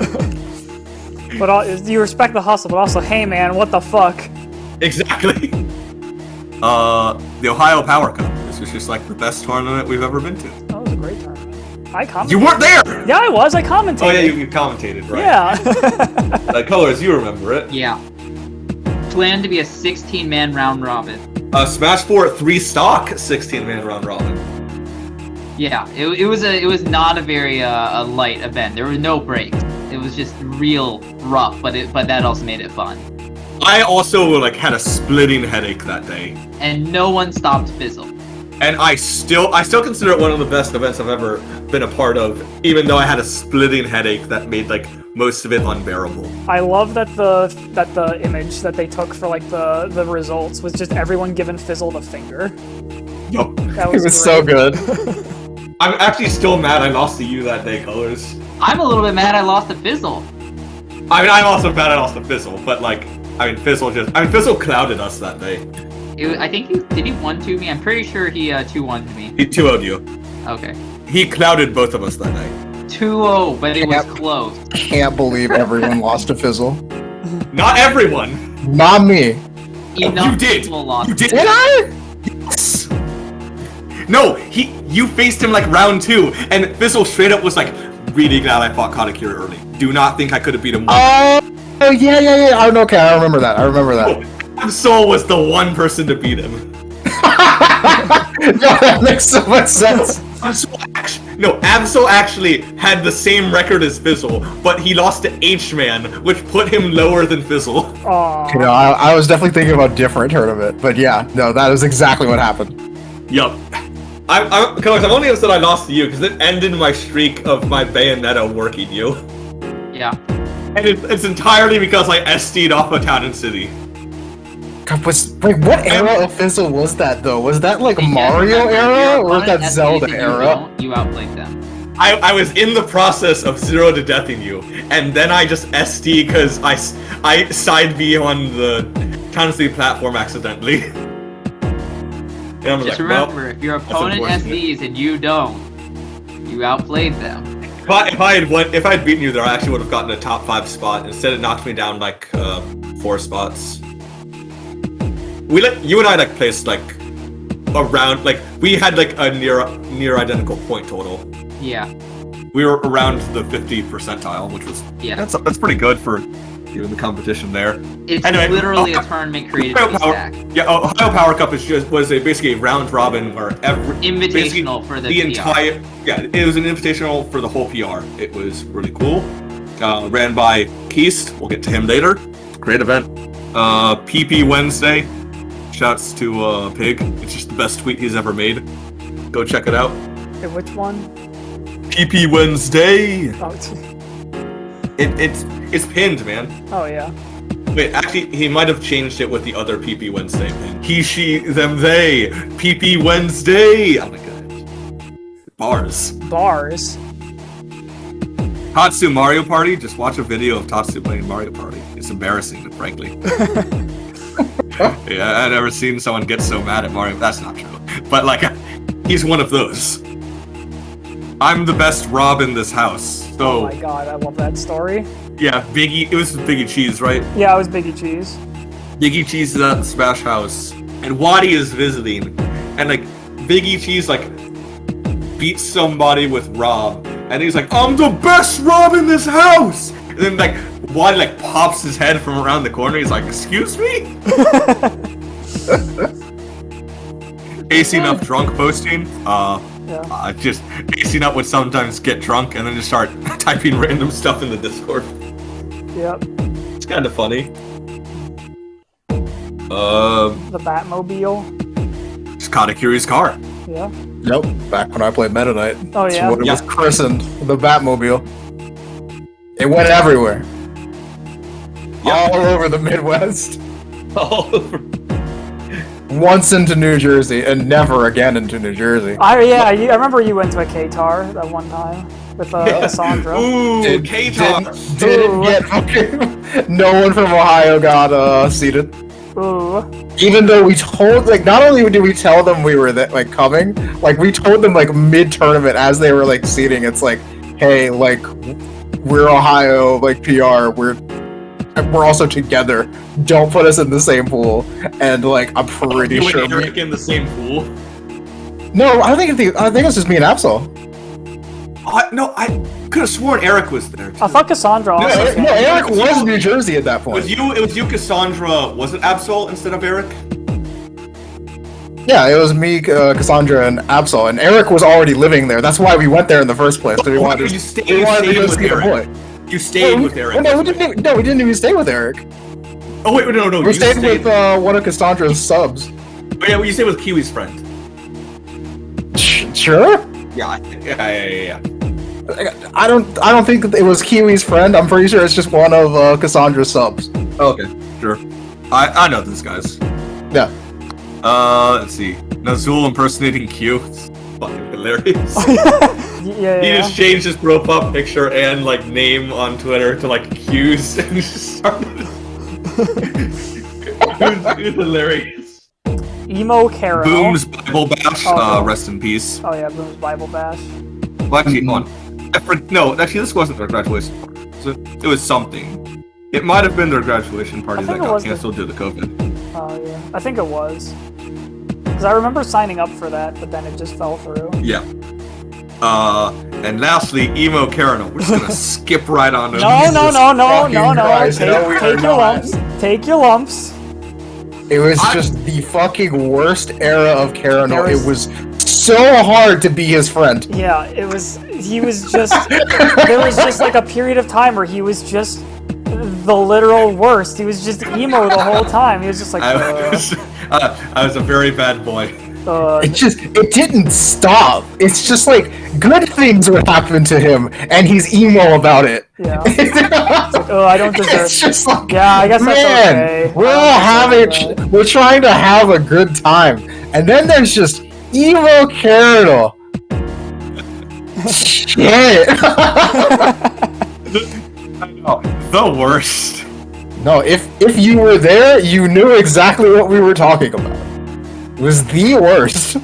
Speaker 2: But you respect the hustle, but also, hey man, what the fuck?
Speaker 1: Exactly. The Ohio Power Cup. This was just like the best tournament we've ever been to.
Speaker 2: That was a great tournament. I commentated.
Speaker 1: You weren't there!
Speaker 2: Yeah, I was. I commentated.
Speaker 1: Oh yeah, you commentated, right?
Speaker 2: Yeah.
Speaker 1: Colors, you remember it.
Speaker 5: Yeah. Planned to be a 16-man round robin.
Speaker 1: Smash 4 3-stock 16-man round robin.
Speaker 5: Yeah, it was not a very light event. There were no breaks. It was just real rough, but that also made it fun.
Speaker 1: I also had a splitting headache that day.
Speaker 5: And no one stopped Fizzle.
Speaker 1: And I still consider it one of the best events I've ever been a part of, even though I had a splitting headache that made most of it unbearable.
Speaker 2: I love that the image that they took for the results was just everyone giving Fizzle the finger.
Speaker 1: Yup.
Speaker 2: That
Speaker 3: It was so good.
Speaker 1: I'm actually still mad I lost to you that day, Colors.
Speaker 5: I'm a little bit mad I lost to Fizzle.
Speaker 1: I mean, I'm also mad I lost to Fizzle, but Fizzle clouded us that day.
Speaker 5: I think did he 1-2 me? I'm pretty sure he 2-1'd me.
Speaker 1: He 2-0'd you.
Speaker 5: Okay.
Speaker 1: He clouded both of us that day.
Speaker 5: 2-0, but it was close.
Speaker 3: Can't believe everyone lost to Fizzle.
Speaker 1: Not everyone.
Speaker 3: Not me.
Speaker 5: Enough
Speaker 1: You did.
Speaker 5: people lost.
Speaker 1: You did.
Speaker 3: Did I?
Speaker 1: Yes. No, you faced him round 2, and Fizzle straight up was really glad I fought Katakira early. Do not think I could have beat him.
Speaker 3: Oh yeah. Oh, okay, I remember that.
Speaker 1: Absol was the one person to beat him.
Speaker 3: No, that makes so much sense.
Speaker 1: Absol actually had the same record as Fizzle, but he lost to H-Man, which put him lower than Fizzle.
Speaker 2: Aww.
Speaker 3: You know, I was definitely thinking about a different tournament, but yeah, no, that is exactly what happened.
Speaker 1: Yup. I'm only upset I lost to you, because it ended my streak of my Bayonetta working you.
Speaker 5: Yeah.
Speaker 1: And it's entirely because I SD'd off of Town and City.
Speaker 3: God, what era of Fizzle was that though? Was that Mario
Speaker 5: Remember,
Speaker 3: era, or was
Speaker 5: opponent
Speaker 3: that Zelda
Speaker 5: SDs and
Speaker 3: era?
Speaker 5: You outplayed them.
Speaker 1: I was in the process of 0 to deathing you, and then I just SD because I side B on the Town and City platform accidentally. And I was
Speaker 5: Just remember, if your opponent SDs and you don't, you outplayed them.
Speaker 1: If I had beaten you there, I actually would have gotten a top 5 spot. Instead, it knocked me down 4 spots. You and I placed around we had a near identical point total.
Speaker 5: Yeah.
Speaker 1: We were around the 50th percentile, which was that's pretty good for in the competition there.
Speaker 5: It's
Speaker 1: anyway,
Speaker 5: literally a tournament created to be stacked.
Speaker 1: Yeah, Ohio Power Cup was basically a round robin where
Speaker 5: Invitational for the PR.
Speaker 1: entire it was an invitational for the whole PR. It was really cool. Ran by Keist. We'll get to him later. Great event. PP Wednesday. Shouts to Pig. It's just the best tweet he's ever made. Go check it out.
Speaker 2: Okay, which one?
Speaker 1: PP Wednesday.
Speaker 2: Oh,
Speaker 1: It's pinned, man.
Speaker 2: oh yeah.
Speaker 1: Wait, actually, he might have changed it with the other PP Wednesday pin. He, she, them, they. PP Wednesday. Oh my god. Bars. Tatsu Mario Party. Just watch a video of Tatsu playing Mario Party. It's embarrassing, frankly. Yeah, I've never seen someone get so mad at Mario. That's not true. But he's one of those. I'm the best Rob in this house. So,
Speaker 2: Oh my god, I love that story.
Speaker 1: yeah, Biggie. It was Biggie Cheese, right?
Speaker 2: Yeah, it was Biggie Cheese.
Speaker 1: Biggie Cheese is at the Smash House, and Waddy is visiting, and Biggie Cheese beats somebody with Rob, and he's like, "I'm the best Rob in this house," and then Waddy pops his head from around the corner. He's like, "Excuse me." AC Enough drunk posting. Just AC Enough would sometimes get drunk and then just start typing random stuff in the Discord.
Speaker 2: Yep.
Speaker 1: It's kind of funny.
Speaker 2: The Batmobile.
Speaker 1: Just Katakiri's car.
Speaker 2: Yeah.
Speaker 3: Nope, back when I played Meta Knight.
Speaker 2: Oh,
Speaker 3: That's
Speaker 2: yeah?
Speaker 3: what it was
Speaker 1: Yeah.
Speaker 3: christened, the Batmobile. It went everywhere.
Speaker 1: Yeah.
Speaker 3: All over the Midwest.
Speaker 1: All over.
Speaker 3: Once into New Jersey, and never again into New Jersey.
Speaker 2: I remember you went to a K-Tar that one time with Cassandra.
Speaker 1: Ooh, K-Tar.
Speaker 3: Didn't get fucking... No one from Ohio got seated.
Speaker 2: Ooh.
Speaker 3: Even though we told, not only did we tell them we were coming, we told them mid-tournament as they were seating. It's hey, we're Ohio, PR, we're also together. Don't put us in the same pool. And like, I'm pretty
Speaker 1: You
Speaker 3: sure.
Speaker 1: and Eric in the same pool?
Speaker 3: No, I think it's just me and Absol.
Speaker 1: No, I could have sworn Eric was there.
Speaker 2: I thought Cassandra
Speaker 3: No,
Speaker 2: also.
Speaker 3: Eric was in New Jersey at that
Speaker 1: It
Speaker 3: point.
Speaker 1: was you, Cassandra. Was it Absol instead of Eric?
Speaker 3: Yeah, it was me, Cassandra, and Absol, and Eric was already living there. That's why we went there in the first place. So we wanted
Speaker 1: You
Speaker 3: to
Speaker 1: stayed
Speaker 3: go
Speaker 1: with
Speaker 3: see the boy.
Speaker 1: Eric. You stayed with Eric.
Speaker 3: No, we didn't even stay with Eric.
Speaker 1: Oh wait, no.
Speaker 3: We
Speaker 1: You
Speaker 3: stayed with one of Cassandra's subs.
Speaker 1: Oh, yeah, well, you stayed with Kiwi's friend.
Speaker 3: Sure.
Speaker 1: Yeah.
Speaker 3: I don't think that it was Kiwi's friend. I'm pretty sure it's just one of Cassandra's subs.
Speaker 1: Okay, sure. I know these guys.
Speaker 3: Yeah.
Speaker 1: Let's see. Nazul impersonating Q. It's fucking hilarious.
Speaker 2: Yeah.
Speaker 1: He just changed his profile picture and like name on Twitter to like Q's and just started. it was hilarious.
Speaker 2: Emo Caro.
Speaker 1: Boom's Bible Bash. Rest in peace.
Speaker 2: Oh yeah, Boom's Bible Bash.
Speaker 1: Well, actually, hold on. No, actually, this wasn't their graduation party. It was something. It might have been their graduation party that got canceled due to COVID.
Speaker 2: Oh yeah, I think it was. Because I remember signing up for that, but then it just fell through.
Speaker 1: Yeah. And lastly, Emo Carano. We're just gonna skip right on to
Speaker 2: No.
Speaker 3: Christ, no, we
Speaker 2: Take
Speaker 3: are
Speaker 2: your
Speaker 3: not.
Speaker 2: lumps. Take your lumps.
Speaker 3: It was just the fucking worst era of Carano.
Speaker 2: There was-
Speaker 3: It was so hard to be his friend.
Speaker 2: Yeah, it was. He was just. There was just like a period of time where he was just the literal worst. He was just emo the whole time. He was just like.
Speaker 1: I was a very bad boy.
Speaker 3: It didn't stop. It's just like good things would happen to him, and he's emo about it.
Speaker 2: Yeah. I don't deserve.
Speaker 3: It's just like,
Speaker 2: Yeah, I guess that's
Speaker 3: man,
Speaker 2: okay.
Speaker 3: we're all having, we're trying to have a good time, and then there's just emo Carano. Shit.
Speaker 1: I know. The worst.
Speaker 3: No, if you were there, you knew exactly what we were talking about. It was the worst.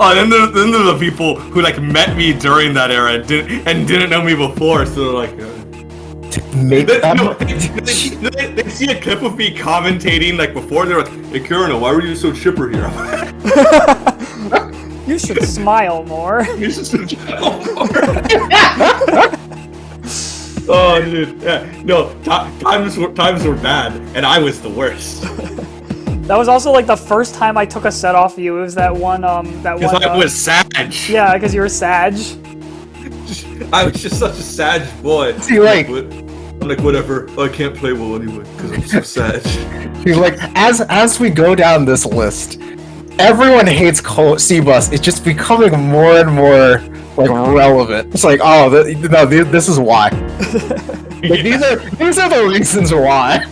Speaker 1: Oh, then there's the people who like met me during that era and didn't know me before, so they're like. They see a clip of me commentating like before. They're like, "Hey, Karen, why were you so chipper here?"
Speaker 2: You should smile more.
Speaker 1: You should smile more. Oh, dude. Yeah. No, times were bad, and I was the worst.
Speaker 2: That was also like the first time I took a set off you. It was that one.
Speaker 1: Because I was Sag.
Speaker 2: Yeah, because you were Sag.
Speaker 1: I was just such a Sag boy.
Speaker 3: See, like,
Speaker 1: I'm like, whatever. I can't play well anyway because I'm so Sag.
Speaker 3: See, like, as we go down this list, everyone hates Cbus. It's just becoming more and more like relevant. It's like, oh, this is why. Like, these are the reasons why.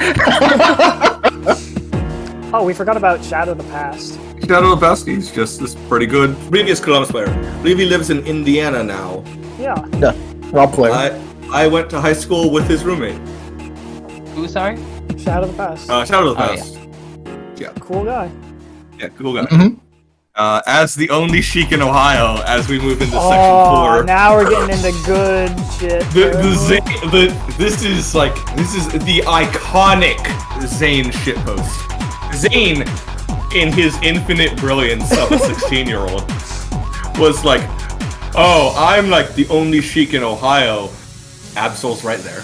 Speaker 2: Oh, we forgot about Shadow of the Past.
Speaker 1: Shadow of the Past, he's just this pretty good previous Columbus player. I believe he lives in Indiana now.
Speaker 2: Yeah.
Speaker 3: Yeah, Rob player.
Speaker 1: I went to high school with his roommate.
Speaker 5: Who, sorry?
Speaker 2: Shadow of the Past.
Speaker 1: Shadow of the
Speaker 5: Oh,
Speaker 1: Past.
Speaker 2: Cool guy.
Speaker 1: Yeah, cool guy.
Speaker 3: Mm-hmm.
Speaker 1: As the only Sheik in Ohio, as we move into
Speaker 2: Oh,
Speaker 1: section 4.
Speaker 2: now we're getting into good shit.
Speaker 1: This is the iconic Zane shitpost. Zane, in his infinite brilliance of a 16-year-old, was like, "Oh, I'm like the only Sheik in Ohio." Absol's right there.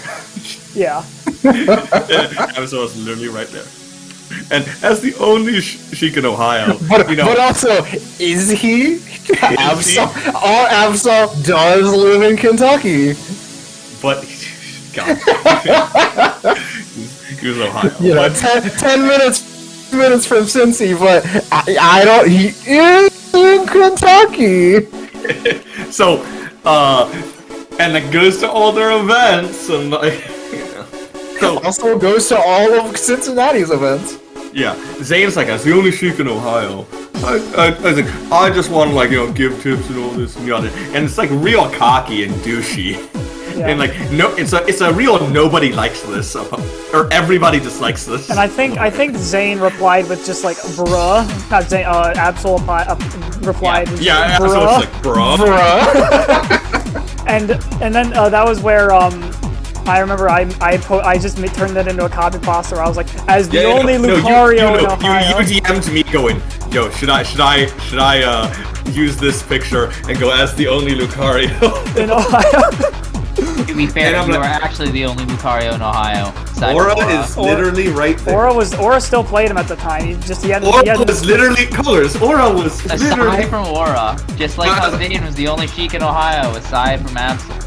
Speaker 2: Yeah.
Speaker 1: Absol is literally right there. And as the only Sheik in Ohio,
Speaker 3: but also, is he? All Absol does live in Kentucky.
Speaker 1: But God, he was Ohio.
Speaker 3: You know, 10 minutes from Cincy, but I don't. He is in Kentucky.
Speaker 1: So, and it goes to all their events, and like, so
Speaker 3: Also goes to all of Cincinnati's events.
Speaker 1: yeah, Zane's like, as the only Sheik in Ohio, I was like, I just want to like give tips and all this and the other, and it's like real cocky and douchey.
Speaker 2: Yeah.
Speaker 1: And like it's a real nobody likes this, or everybody dislikes this.
Speaker 2: And I think Zane replied with just like bruh. Not Zane. Absol replied. with
Speaker 1: Yeah,
Speaker 2: bruh.
Speaker 1: so it's like, bruh.
Speaker 2: And then that was where I remember I just turned that into a copy pasta where I was like, as the only Lucario in Ohio.
Speaker 1: You DM'd me going, yo, should I use this picture and go as the only Lucario
Speaker 2: in Ohio?
Speaker 5: To be fair, you are actually the only Lucario in Ohio.
Speaker 1: Aura is literally right there.
Speaker 2: Aura still played him at the time.
Speaker 1: Aura was literally colors. Aura was literally...
Speaker 5: Aside from Aura, just like how Zane was the only Sheik in Ohio, aside from Absol.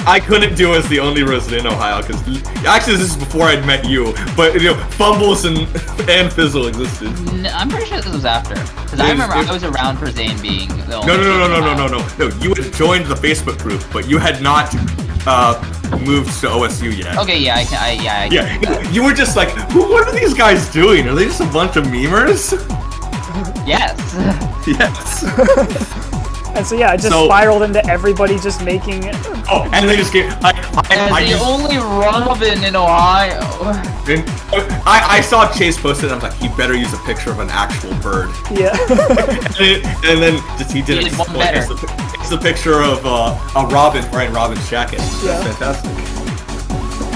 Speaker 1: I couldn't do as the only resident in Ohio because actually this is before I'd met you, but Fumbles and Fizzle existed.
Speaker 5: I'm pretty sure this was after, because I remember I was around for Zane being the only.
Speaker 1: No. You had joined the Facebook group, but you had not moved to OSU yet.
Speaker 5: Okay, yeah, I can that.
Speaker 1: You were just like, what are these guys doing? Are they just a bunch of memers?
Speaker 5: Yes.
Speaker 1: Yes.
Speaker 2: And so yeah, it just spiraled into everybody just making.
Speaker 1: Oh, and they just gave.
Speaker 5: The only Robin in Ohio.
Speaker 1: I saw Chase post it, and I was like, he better use a picture of an actual bird.
Speaker 2: Yeah.
Speaker 1: and then he did it.
Speaker 5: One better.
Speaker 1: It's a picture of a Robin wearing Robin's jacket.
Speaker 2: Yeah.
Speaker 1: That's fantastic.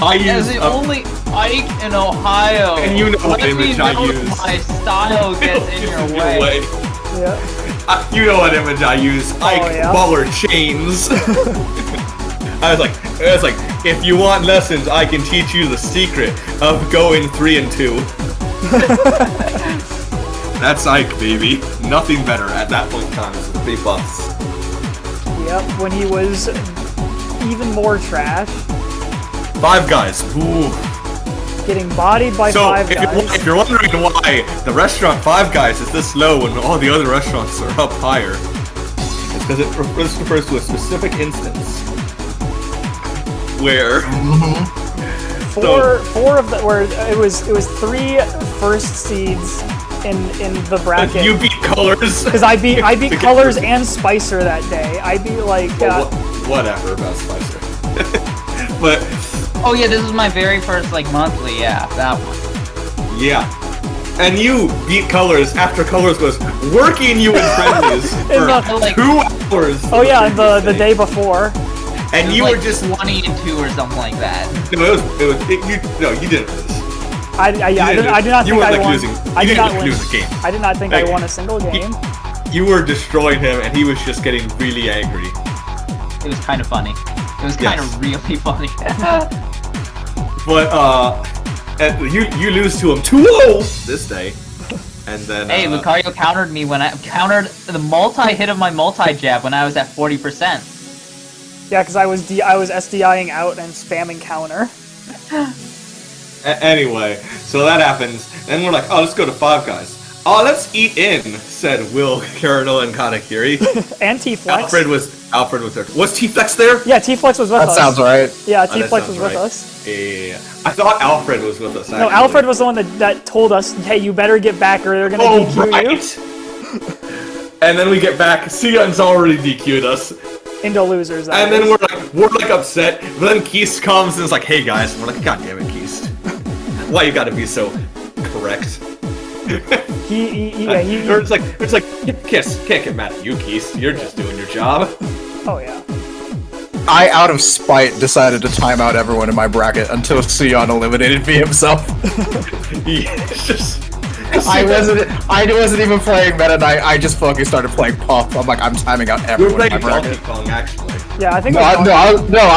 Speaker 5: As the only Ike in Ohio.
Speaker 1: And you know what image I use.
Speaker 5: My style gets in your way.
Speaker 2: Yeah.
Speaker 1: You know what image I use. Ike Baller Chains. I was like, if you want lessons, I can teach you the secret of going 3 and 2. That's Ike, baby. Nothing better at that point in time as the 3 buffs.
Speaker 2: Yep, when he was even more trash.
Speaker 1: Five Guys. Ooh.
Speaker 2: Getting bodied by Five Guys.
Speaker 1: If you're wondering why the restaurant Five Guys is this low when all the other restaurants are up higher, it's because it refers to a specific instance where
Speaker 2: four of the where it was 3 first seeds in the bracket.
Speaker 1: You beat Colors
Speaker 2: because I beat Colors and Spicer that day. I beat like
Speaker 1: whatever about Spicer, but.
Speaker 5: Oh yeah, this was my very first monthly, yeah, that one.
Speaker 1: Yeah. And you beat Colors after Colors was working you in friendlies for 2 hours.
Speaker 2: Oh yeah, the day before.
Speaker 1: And you were just
Speaker 5: 20 and 2 or something like that.
Speaker 1: No, you didn't lose.
Speaker 2: I do not think I won.
Speaker 1: Losing. You didn't lose the game.
Speaker 2: I did not think I won a single game.
Speaker 1: You were destroying him, and he was just getting really angry.
Speaker 5: It was kind of funny. It was kind of really funny.
Speaker 1: But you lose to him 2-0 this day, and then.
Speaker 5: Hey, Lucario countered me when I countered the multi-hit of my multi-jab when I was at 40%.
Speaker 2: Yeah, because I was SDIing out and spamming counter.
Speaker 1: Anyway, so that happens, and we're like, oh, let's go to Five Guys. Oh, let's eat in, said Will, Carano, and Kanakiri.
Speaker 2: And T-Flex.
Speaker 1: Alfred was there. Was T-Flex there?
Speaker 2: Yeah, T-Flex was with us.
Speaker 3: That sounds right.
Speaker 2: Yeah, T-Flex was with us.
Speaker 1: Yeah. I thought Alfred was with us, actually.
Speaker 2: No, Alfred was the one that told us, hey, you better get back or they're gonna DQ you.
Speaker 1: And then we get back, Sion's already DQ'd us.
Speaker 2: Into losers,
Speaker 1: and then we're upset, but then Keist comes and is like, hey guys, and we're like, god damn it, Keist. Why you gotta be so correct? It's like, Kiss, can't get mad at you, Keist. You're just doing your job.
Speaker 2: Oh yeah.
Speaker 3: I, out of spite, decided to time out everyone in my bracket until Sion eliminated me himself. I wasn't even playing Meta Knight. I just fucking started playing Puff. I'm like, I'm timing out everyone in my bracket.
Speaker 1: Donkey Kong, actually.
Speaker 2: Yeah, I think.
Speaker 3: I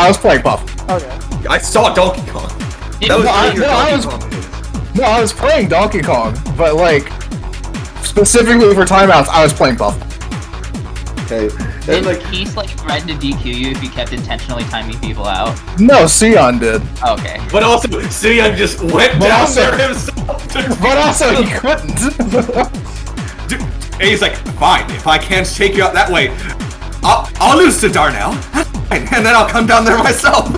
Speaker 3: was playing Puff.
Speaker 2: Okay.
Speaker 1: I saw Donkey Kong.
Speaker 3: I was playing Donkey Kong, but specifically for timeouts, I was playing Puff.
Speaker 1: Okay.
Speaker 5: Did Keith threaten to DQ you if you kept intentionally timing people out?
Speaker 3: No, Sion did.
Speaker 5: Okay.
Speaker 1: But also, Sion just went down there himself.
Speaker 3: But also, he couldn't.
Speaker 1: Dude, and he's like, fine, if I can't take you out that way, I'll lose to Darnell, and then I'll come down there myself.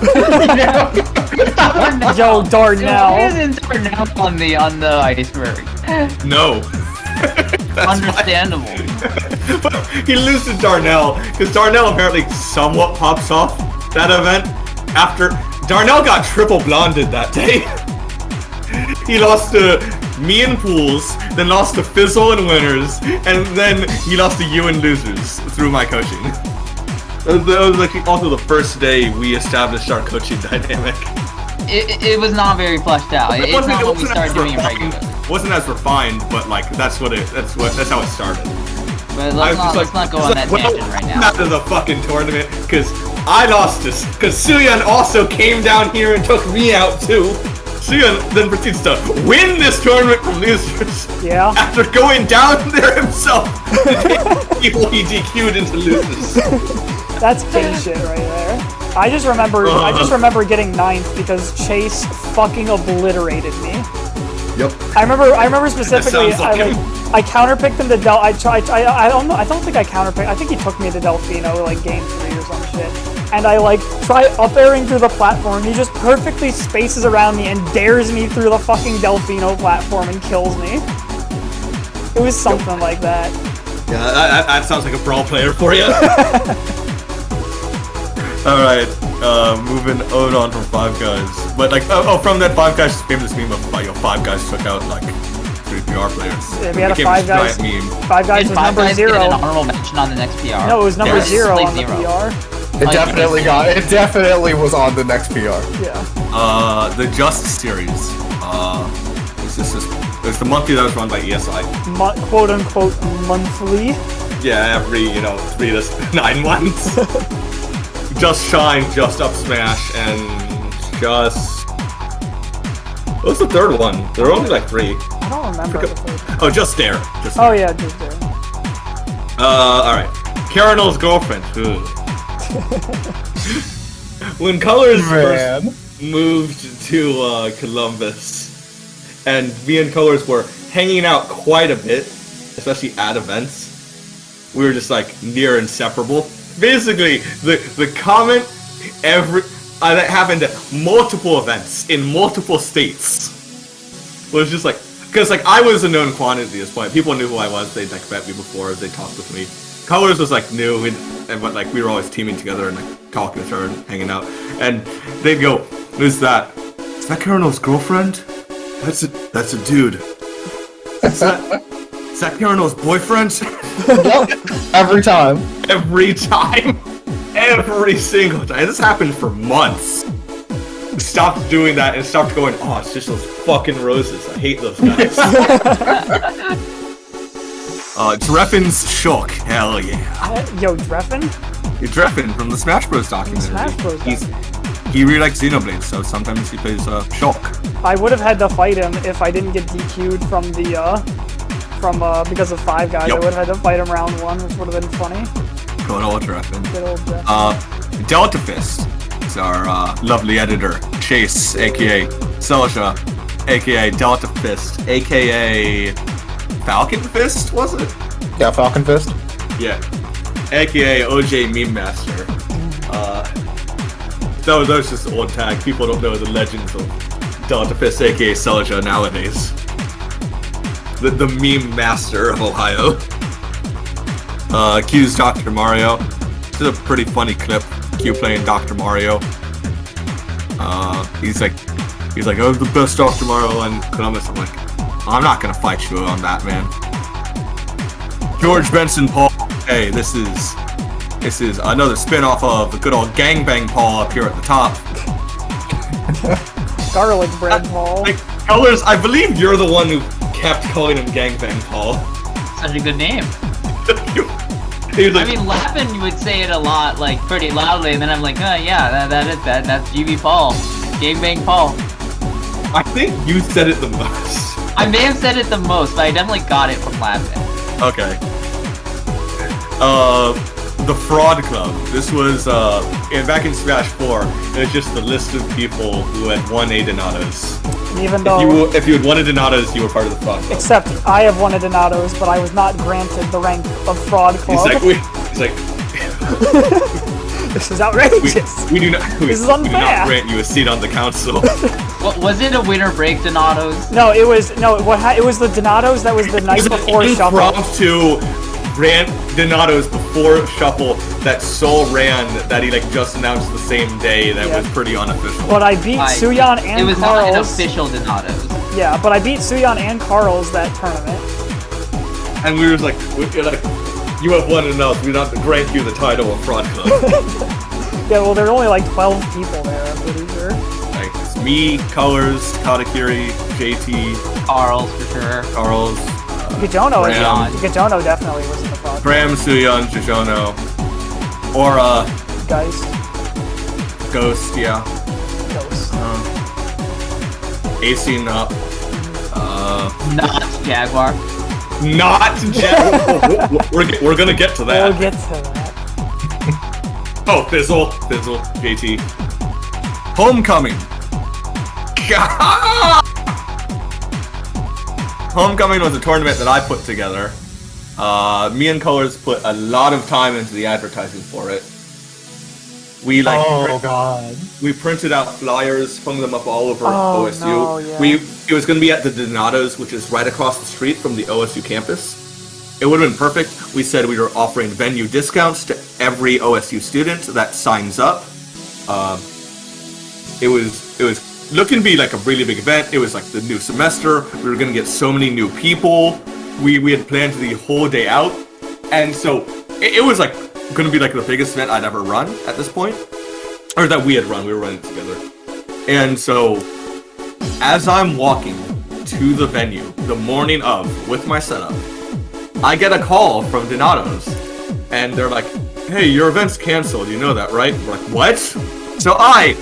Speaker 2: Yo, Darnell.
Speaker 5: Why isn't Darnell on the Iceberg?
Speaker 1: No.
Speaker 5: Understandable.
Speaker 1: But he loses to Darnell, because Darnell apparently somewhat pops off that event after Darnell got triple blonded that day. He lost to me and Pools, then lost to Fizzle and Winners, and then he lost to you and Losers through my coaching. That was also the first day we established our coaching dynamic.
Speaker 5: it was not very fleshed out. It's not when we started doing it regularly.
Speaker 1: It wasn't as refined, but like that's how it started.
Speaker 5: But let's not go on that tangent right now.
Speaker 1: After the fucking tournament, because I lost this, because Suyan also came down here and took me out too. Suyan then proceeds to win this tournament from losers.
Speaker 2: Yeah.
Speaker 1: After going down there himself to take people he DQ'd into losers.
Speaker 2: That's king shit right there. I just remember getting 9th because Chase fucking obliterated me.
Speaker 1: Yep.
Speaker 2: I remember specifically. I counterpicked him to I don't think I counterpicked. I think he took me to Delfino like game 3 or some shit. And I like try up airing through the platform. He just perfectly spaces around me and dares me through the fucking Delfino platform and kills me. It was something like that.
Speaker 1: Yeah, that sounds like a brawl player for you. Alright, moving on from Five Guys. But like, from that Five Guys famous meme of like, Five Guys took out like 3 PR players.
Speaker 2: Yeah, we had a Five Guys meme. Five Guys was number 0.
Speaker 5: Get an honorable mention on the next PR.
Speaker 2: No, it was number 0 on the PR.
Speaker 3: It definitely was on the next PR.
Speaker 2: Yeah.
Speaker 1: The Just series. It's the monthly that was run by ESI.
Speaker 2: Quote unquote monthly.
Speaker 1: Yeah, every 3 to 9 months. Just Shine, Just Up Smash, and Just... What's the third one? There were only like 3.
Speaker 2: I don't remember the third.
Speaker 1: Oh, Just Dare.
Speaker 2: Oh yeah, Just Dare.
Speaker 1: Alright. Karenel's girlfriend. When Colors first moved to Columbus, and me and Colors were hanging out quite a bit, especially at events, we were just like near inseparable. Basically, the comment that happened at multiple events in multiple states was just like, because like I was a known quantity at this point. People knew who I was. They'd like met me before. They talked with me. Colors was like new, but like we were always teaming together and like talking with her and hanging out. And they'd go, "Who's that? Is that Karenel's girlfriend? That's a dude. Is that Karenel's boyfriend?"
Speaker 3: Yep. Every time.
Speaker 1: Every time. Every single time. This happened for months. Stopped doing that and stopped going, "Oh, it's just those fucking roses. I hate those guys." Dreffen's shook. Hell yeah.
Speaker 2: Yo, Dreffen?
Speaker 1: Dreffen from the Smash Bros. Documentary.
Speaker 2: Smash Bros.
Speaker 1: He really likes Xenoblade, so sometimes he plays Shock.
Speaker 2: I would have had to fight him if I didn't get DQ'd because of Five Guys.
Speaker 1: Yep.
Speaker 2: I would have had to fight him round 1, which would have been funny.
Speaker 1: Good old Dreffen.
Speaker 2: Good old Dreffen.
Speaker 1: Delta Fist is our lovely editor, Chase, aka Celja, aka Delta Fist, aka Falcon Fist, was it?
Speaker 3: Yeah, Falcon Fist.
Speaker 1: Yeah. AKA OJ Meme Master. That was just an old tag. People don't know the legends of Delta Fist, aka Celja nowadays. The meme master of Ohio. Q's Dr. Mario. This is a pretty funny clip. Q playing Dr. Mario. He's like, "Oh, the best Dr. Mario in Columbus." I'm like, "I'm not gonna fight you on that, man." George Benson Paul. Hey, this is another spin-off of the good old Gangbang Paul up here at the top.
Speaker 2: Garlic bread Paul.
Speaker 1: Like, Colors, I believe you're the one who kept calling him Gangbang Paul.
Speaker 5: Such a good name.
Speaker 1: He was like,
Speaker 5: I mean, Lappin would say it a lot, like pretty loudly, and then I'm like, oh yeah, that's GB Paul, Gangbang Paul.
Speaker 1: I think you said it the most.
Speaker 5: I may have said it the most, but I definitely got it from Lappin.
Speaker 1: Okay. The Fraud Club. This was back in Smash 4. It was just the list of people who had won a Donatos.
Speaker 2: Even though,
Speaker 1: if you had won a Donatos, you were part of the Fraud Club.
Speaker 2: except I have won a Donatos, but I was not granted the rank of Fraud Club.
Speaker 1: He's like,
Speaker 2: this is outrageous.
Speaker 1: we do not.
Speaker 2: This is
Speaker 1: We do not
Speaker 2: unfair.
Speaker 1: grant you a seat on the council.
Speaker 5: What was it? A winter break Donatos?
Speaker 2: No, it was it was the Donatos that was the night before Shuffle.
Speaker 1: Impromptu ran Donatos before Shuffle that Soul ran that he like just announced the same day. That was pretty unofficial.
Speaker 2: But I beat Suyan and
Speaker 5: It was
Speaker 2: Carl's.
Speaker 5: not an official Donatos.
Speaker 2: Yeah, but I beat Suyan and Carl's that tournament.
Speaker 1: And we were like, you have won enough. We don't grant you the title of Fraud Club.
Speaker 2: Yeah, well, there were only like 12 people there, I'm pretty sure.
Speaker 1: Like, me, Colors, Katakiri, JT,
Speaker 5: Carl's for sure.
Speaker 1: Carls,
Speaker 2: Gijono
Speaker 1: Graham.
Speaker 2: Gijono definitely was in the project.
Speaker 1: Graham, Suyeon, Jijono, Aura,
Speaker 2: Geist.
Speaker 1: Ghost, yeah.
Speaker 2: Ghost.
Speaker 1: AC Nup.
Speaker 5: Not Jaguar.
Speaker 1: Not Jet. we're gonna get to that.
Speaker 2: We'll get to that.
Speaker 1: Oh, Fizzle, JT. Homecoming. Homecoming was a tournament that I put together. Me and Colors put a lot of time into the advertising for it. We
Speaker 3: God.
Speaker 1: we printed out flyers, hung them up all over OSU.
Speaker 2: no, yeah.
Speaker 1: It was going to be at the Donatos, which is right across the street from the OSU campus. It would have been perfect. We said we were offering venue discounts to every OSU student that signs up. It was looking to be like a really big event. It was like the new semester. We were going to get so many new people. We had planned the whole day out, and so it was like going to be like the biggest event I'd ever run at this point, or that we had run. We were running together, and so as I'm walking to the venue the morning of with my setup, I get a call from Donato's, and they're like, "Hey, your event's canceled. You know that, right?" We're like, "What?" So I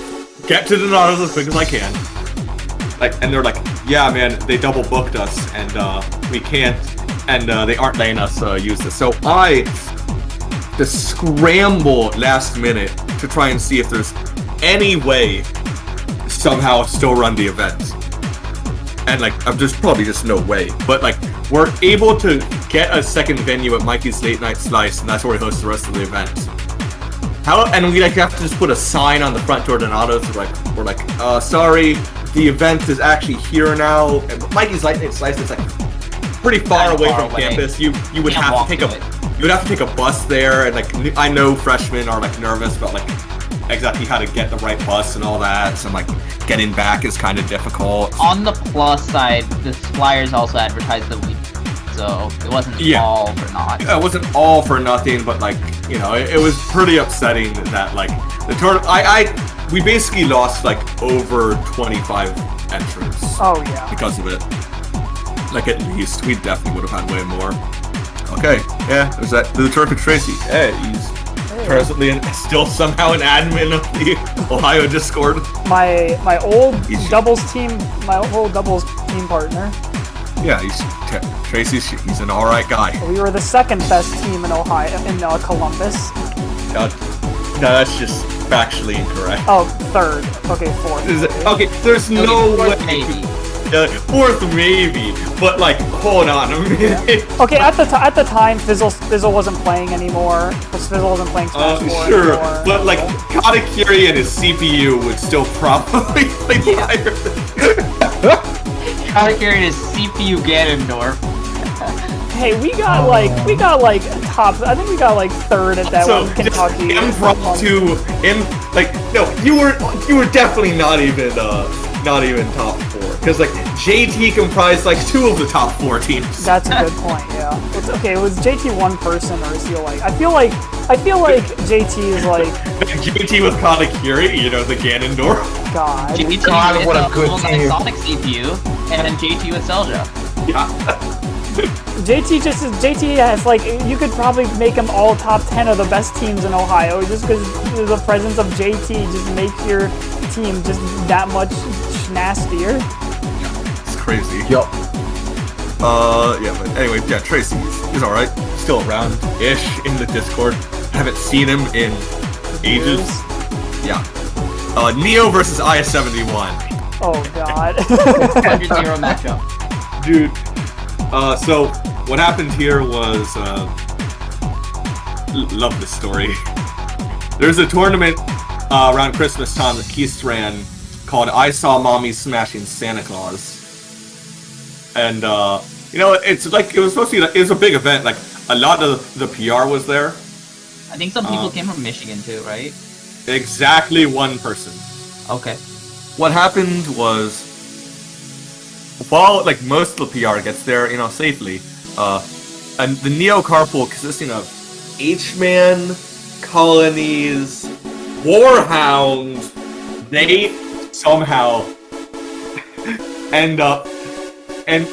Speaker 1: get to Donato's as quick as I can, and they're like, "Yeah, man, they double booked us, and we can't, and they aren't letting us use this." So I just scramble last minute to try and see if there's any way somehow still run the event. And there's probably just no way. But we're able to get a second venue at Mikey's Late Night Slice, and that's where we host the rest of the event. And we have to just put a sign on the front door to Donato. So we're like, sorry, the event is actually here now. And Mikey's Late Night Slice is pretty far away from campus. You would have to take a bus there, and I know freshmen are nervous about exactly how to get the right bus and all that. So getting back is kind of difficult.
Speaker 5: On the plus side, the flyers also advertised the week, so it wasn't all for naught.
Speaker 1: Yeah, it wasn't all for nothing, but it was pretty upsetting that the tournament. We basically lost over 25 entrants.
Speaker 2: Oh yeah.
Speaker 1: Because of it. At least we definitely would have had way more. Okay, yeah, there's the terrific Tracy. Hey, he's presently still somehow an admin of the Ohio Discord.
Speaker 2: My old doubles team partner.
Speaker 1: Yeah, Tracy's. He's an all right guy.
Speaker 2: We were the second best team in Ohio in Columbus.
Speaker 1: No, that's just factually incorrect.
Speaker 2: Oh, third. Okay, fourth.
Speaker 1: Okay, there's no way.
Speaker 5: Maybe.
Speaker 1: Fourth maybe, but hold on a minute.
Speaker 2: Okay, at the time, Fizzle wasn't playing anymore. Because Fizzle wasn't playing Smash 4
Speaker 1: sure,
Speaker 2: anymore.
Speaker 1: but Katakiri and his CPU would still probably play higher than
Speaker 5: Katakiri and his CPU Ganondorf.
Speaker 2: Hey, we got top. I think we got third at that one Kentucky.
Speaker 1: No, you were definitely not even top 4, because JT comprised 2 of the top 4 teams.
Speaker 2: That's a good point. Yeah. It's okay. Was JT one person, or is he I feel like JT is
Speaker 1: JT with Katakiri, the Ganondorf.
Speaker 2: God.
Speaker 5: JT
Speaker 3: God,
Speaker 5: with
Speaker 3: what a
Speaker 5: the
Speaker 3: good
Speaker 5: full
Speaker 3: team.
Speaker 5: Sonic CPU, and then JT with Selja.
Speaker 1: Yeah.
Speaker 2: JT has you could probably make him all top 10 of the best teams in Ohio, just because the presence of JT just makes your team just that much nastier.
Speaker 1: Yeah, it's crazy.
Speaker 3: Yup.
Speaker 1: Yeah, but anyway, yeah, Tracy, he's alright. Still around-ish in the Discord. Haven't seen him in ages. Yeah. Neo versus IS-71.
Speaker 2: Oh god.
Speaker 5: 100-0 matchup.
Speaker 1: Dude. So, what happened here was, love this story. There's a tournament around Christmas time that Keith ran called I Saw Mommy Smashing Santa Claus. And, it's it was supposed to be, it was a big event, a lot of the PR was there.
Speaker 5: I think some people came from Michigan too, right?
Speaker 1: Exactly one person.
Speaker 5: Okay.
Speaker 1: What happened was, while most of the PR gets there, safely, and the Neo carpool consisting of H-Man, Colonies, Warhound, they somehow end up and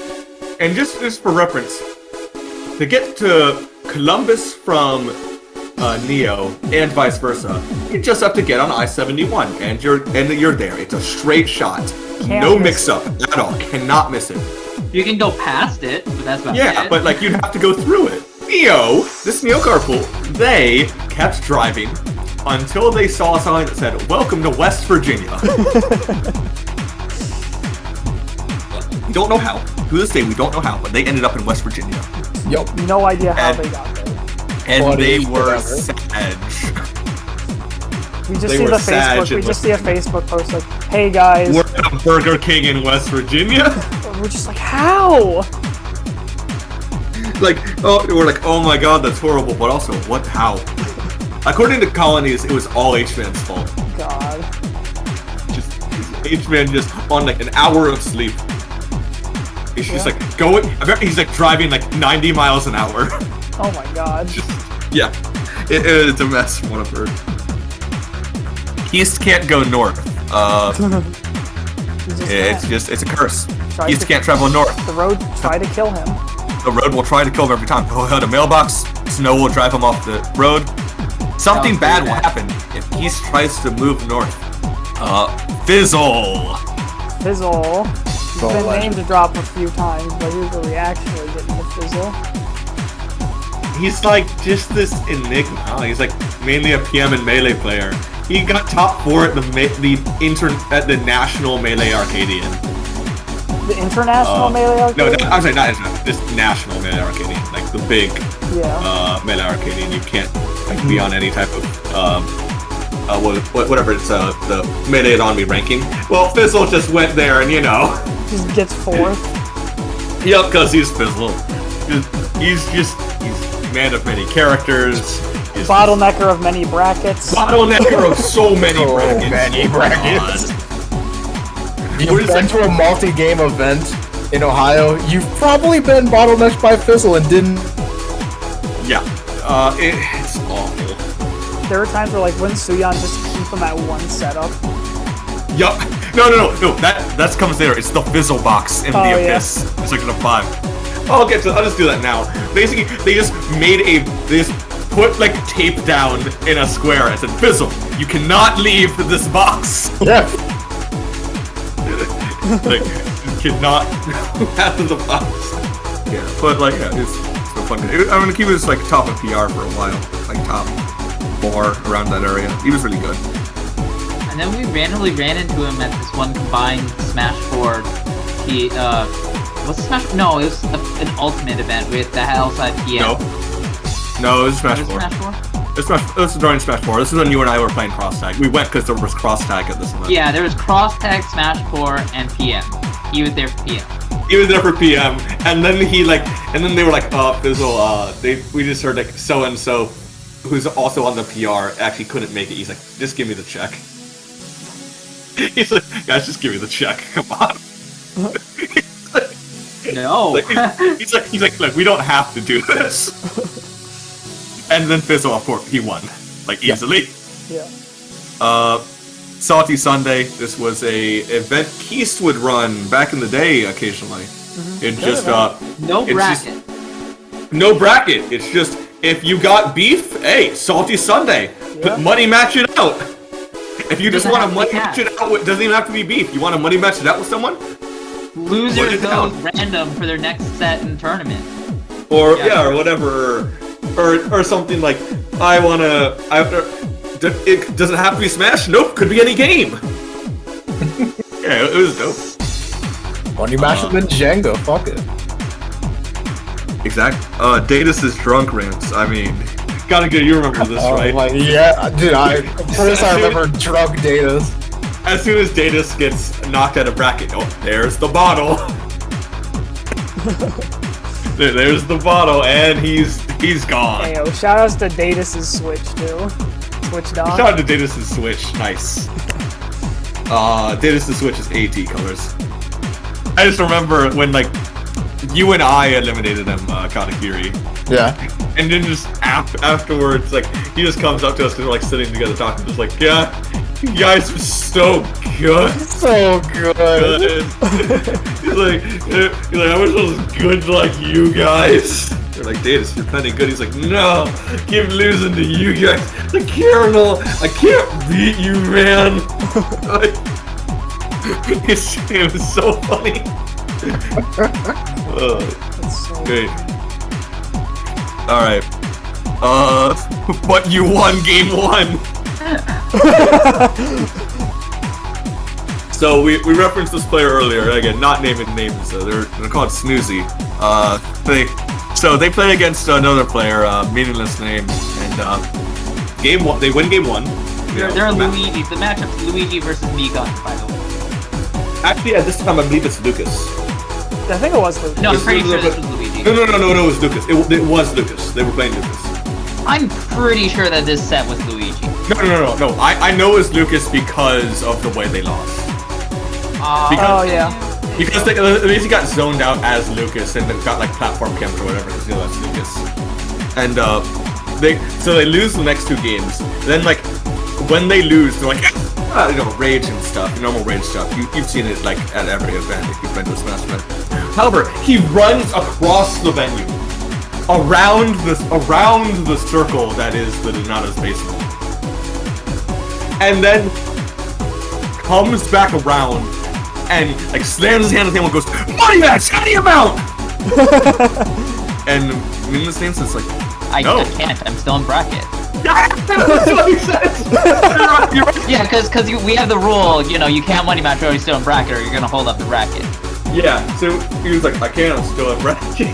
Speaker 1: just for reference, to get to Columbus from Neo and vice versa, you just have to get on I-71 and you're there. It's a straight shot. No mix-up at all. Cannot miss it.
Speaker 5: You can go past it, but that's about it.
Speaker 1: Yeah, but like you'd have to go through it. This Neo carpool, they kept driving until they saw a sign that said, "Welcome to West Virginia." We don't know how. To this day, we don't know how, but they ended up in West Virginia.
Speaker 3: Yep.
Speaker 2: No idea how they got there.
Speaker 1: And they were savage.
Speaker 2: We just see the Facebook. We just see a Facebook post like, "Hey guys,
Speaker 1: we're at a Burger King in West Virginia."
Speaker 2: We're just like, how?
Speaker 1: We're like, oh my god, that's horrible. But also, what? How? According to Colonies, it was all H-Man's fault.
Speaker 2: God.
Speaker 1: Just H-Man just on like an hour of sleep. He's just like going. He's like driving like 90 miles an hour.
Speaker 2: Oh my god.
Speaker 1: Yeah, it's a mess. Whatever. East can't go north. It's a curse. East can't travel north.
Speaker 2: The road tried to kill him.
Speaker 1: The road will try to kill him every time. He'll hit a mailbox. Snow will drive him off the road. Something bad will happen if East tries to move north. Fizzle.
Speaker 2: Fizzle. He's been named to drop a few times, but here's where we actually get into Fizzle.
Speaker 1: He's like just this enigma. He's like mainly a PM and Melee player. He got top 4 at the National Melee Arcadian.
Speaker 2: The International Melee Arcadian?
Speaker 1: No, I'm sorry, not international. Just National Melee Arcadian, like the big Melee Arcadian. You can't like be on any type of whatever it's the Melee on me ranking. Well, Fizzle just went there, and
Speaker 2: just gets 4th.
Speaker 1: Yep, because he's Fizzle. He's a man of many characters.
Speaker 2: Bottlenecker of many brackets.
Speaker 1: Bottlenecker of so many brackets.
Speaker 3: You've been to a multi-game event in Ohio. You've probably been bottlenecked by Fizzle and didn't.
Speaker 1: Yeah, it's awful.
Speaker 2: There were times where, like, wouldn't Suyan just keep him at one setup?
Speaker 1: Yup. No. That comes there. It's the Fizzle box in the Abyss. It's like in a 5. I'll just do that now. Basically, they just put like tape down in a square and said, "Fizzle, you cannot leave this box."
Speaker 3: Yeah.
Speaker 1: Like, you cannot out of the box. Yeah, but like, it's so fun. I'm gonna keep this like top of PR for a while, like top 4 around that area. He was really good.
Speaker 5: And then we randomly ran into him at this one combined Smash 4. What's Smash? No, it was an Ultimate event with the Hellside PM.
Speaker 1: No, it was Smash 4. This is during Smash 4. This is when you and I were playing cross tag. We went because there was cross tag at this event.
Speaker 5: Yeah, there was cross tag, Smash 4, and PM. He was there for PM.
Speaker 1: He was there for PM, and then they were like, Fizzle, we just heard like so and so, who's also on the PR, actually couldn't make it. He's like, just give me the check. He's like, guys, just give me the check. Come on.
Speaker 5: No.
Speaker 1: He's like, look, we don't have to do this. And then Fizzle, of course, he won, like easily.
Speaker 2: Yeah.
Speaker 1: Salty Sunday. This was a event Keast would run back in the day occasionally. It just
Speaker 5: no bracket.
Speaker 1: No bracket. It's just if you got beef, hey, Salty Sunday.
Speaker 2: Yeah.
Speaker 1: Money match it out. If you just want to money match it out, it doesn't even have to be beef. You want to money match it out with someone?
Speaker 5: Losers go random for their next set in tournament.
Speaker 1: Or or whatever. Or something like, it doesn't have to be Smash. Nope, could be any game. Yeah, it was dope.
Speaker 3: When you mash up in Jenga, fuck it.
Speaker 1: Exactly. Datus' drunk rants. I mean, gotta get you remember this, right?
Speaker 3: Yeah, dude. I remember drunk Datus.
Speaker 1: As soon as Datus gets knocked out of bracket, there's the bottle. There's the bottle, and he's gone.
Speaker 2: Hey, shout-outs to Datus' Switch, too. Switch dog.
Speaker 1: Shout out to Datus' Switch. Nice. Datus' Switch is AT colors. I just remember when, like, you and I eliminated him, Kanakiri.
Speaker 3: Yeah.
Speaker 1: And then just afterwards, like, he just comes up to us because we're, like, sitting together talking, just like, yeah, you guys were so good.
Speaker 3: So good.
Speaker 1: He's like, I wish I was good like you guys. They're like, Datus, you're plenty good. He's like, no, keep losing to you guys. I can't beat you, man. It was so funny.
Speaker 2: That's so
Speaker 1: Great. Alright. But you won game 1. So we referenced this player earlier, again, not naming names, so they're called Snoozy. They play against another player, meaningless name, and game 1, they win game 1.
Speaker 5: They're Luigi. The matchup's Luigi versus Migun, by the way.
Speaker 1: Actually, at this time, I believe it's Lucas.
Speaker 2: I think it was Lucas.
Speaker 5: No, I'm pretty sure this was Luigi.
Speaker 1: No, it was Lucas. It was Lucas. They were playing Lucas.
Speaker 5: I'm pretty sure that this set was Luigi.
Speaker 1: No. I know it was Lucas because of the way they lost. Because they basically got zoned out as Lucas and then got like platform camped or whatever, because that's Lucas. And they lose the next 2 games. Then like when they lose, they're like rage and stuff, normal rage stuff. You've seen it like at every event if you've been to a Smash event. However, he runs across the venue, around the circle that is the Donato's basement, and then comes back around and like slams his hand on the table and goes, "Money match, any amount!" And meaningless name says like, "No,
Speaker 5: I can't. I'm still in bracket."
Speaker 1: That's what he says. You're right.
Speaker 5: Yeah, because we have the rule, you can't money match or you're still in bracket or you're gonna hold up the bracket.
Speaker 1: Yeah, so he was like, I can't, I'm still in bracket.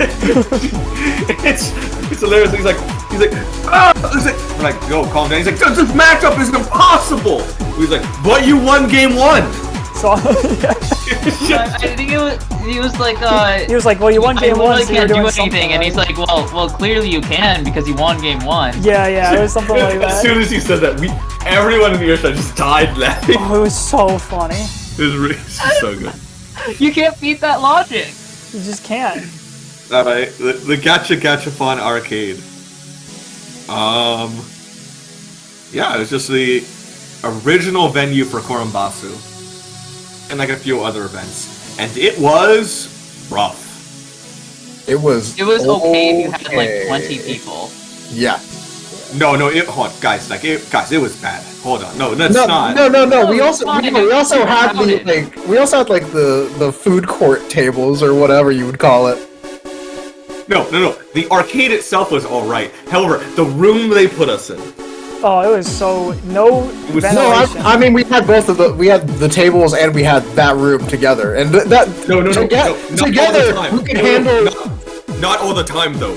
Speaker 1: It's hilarious. He's like, ah! I'm like, yo, calm down. He's like, this matchup is impossible. He's like, but you won game 1.
Speaker 2: So,
Speaker 5: I think he was like,
Speaker 2: he was like, well, you won game 1, so you're doing
Speaker 5: anything, and he's like, well, clearly you can because you won game 1.
Speaker 2: Yeah, it was something like that.
Speaker 1: As soon as he said that, everyone in the earshot just died laughing.
Speaker 2: Oh, it was so funny.
Speaker 1: It was really so good.
Speaker 5: You can't beat that logic.
Speaker 2: You just can't.
Speaker 1: Alright, the Gachapon arcade. Yeah, it was just the original venue for Korombasu. And like a few other events. And it was rough.
Speaker 3: It was
Speaker 5: okay if you had like 20 people.
Speaker 3: Yeah.
Speaker 1: No, guys, it was bad. Hold on, no, that's not.
Speaker 3: No. We also had the food court tables or whatever you would call it.
Speaker 1: No. The arcade itself was all right. However, the room they put us in.
Speaker 2: Oh, it was so ventilation.
Speaker 3: I mean, we had both of we had the tables and we had that room together, and together we could handle.
Speaker 1: Not all the time though.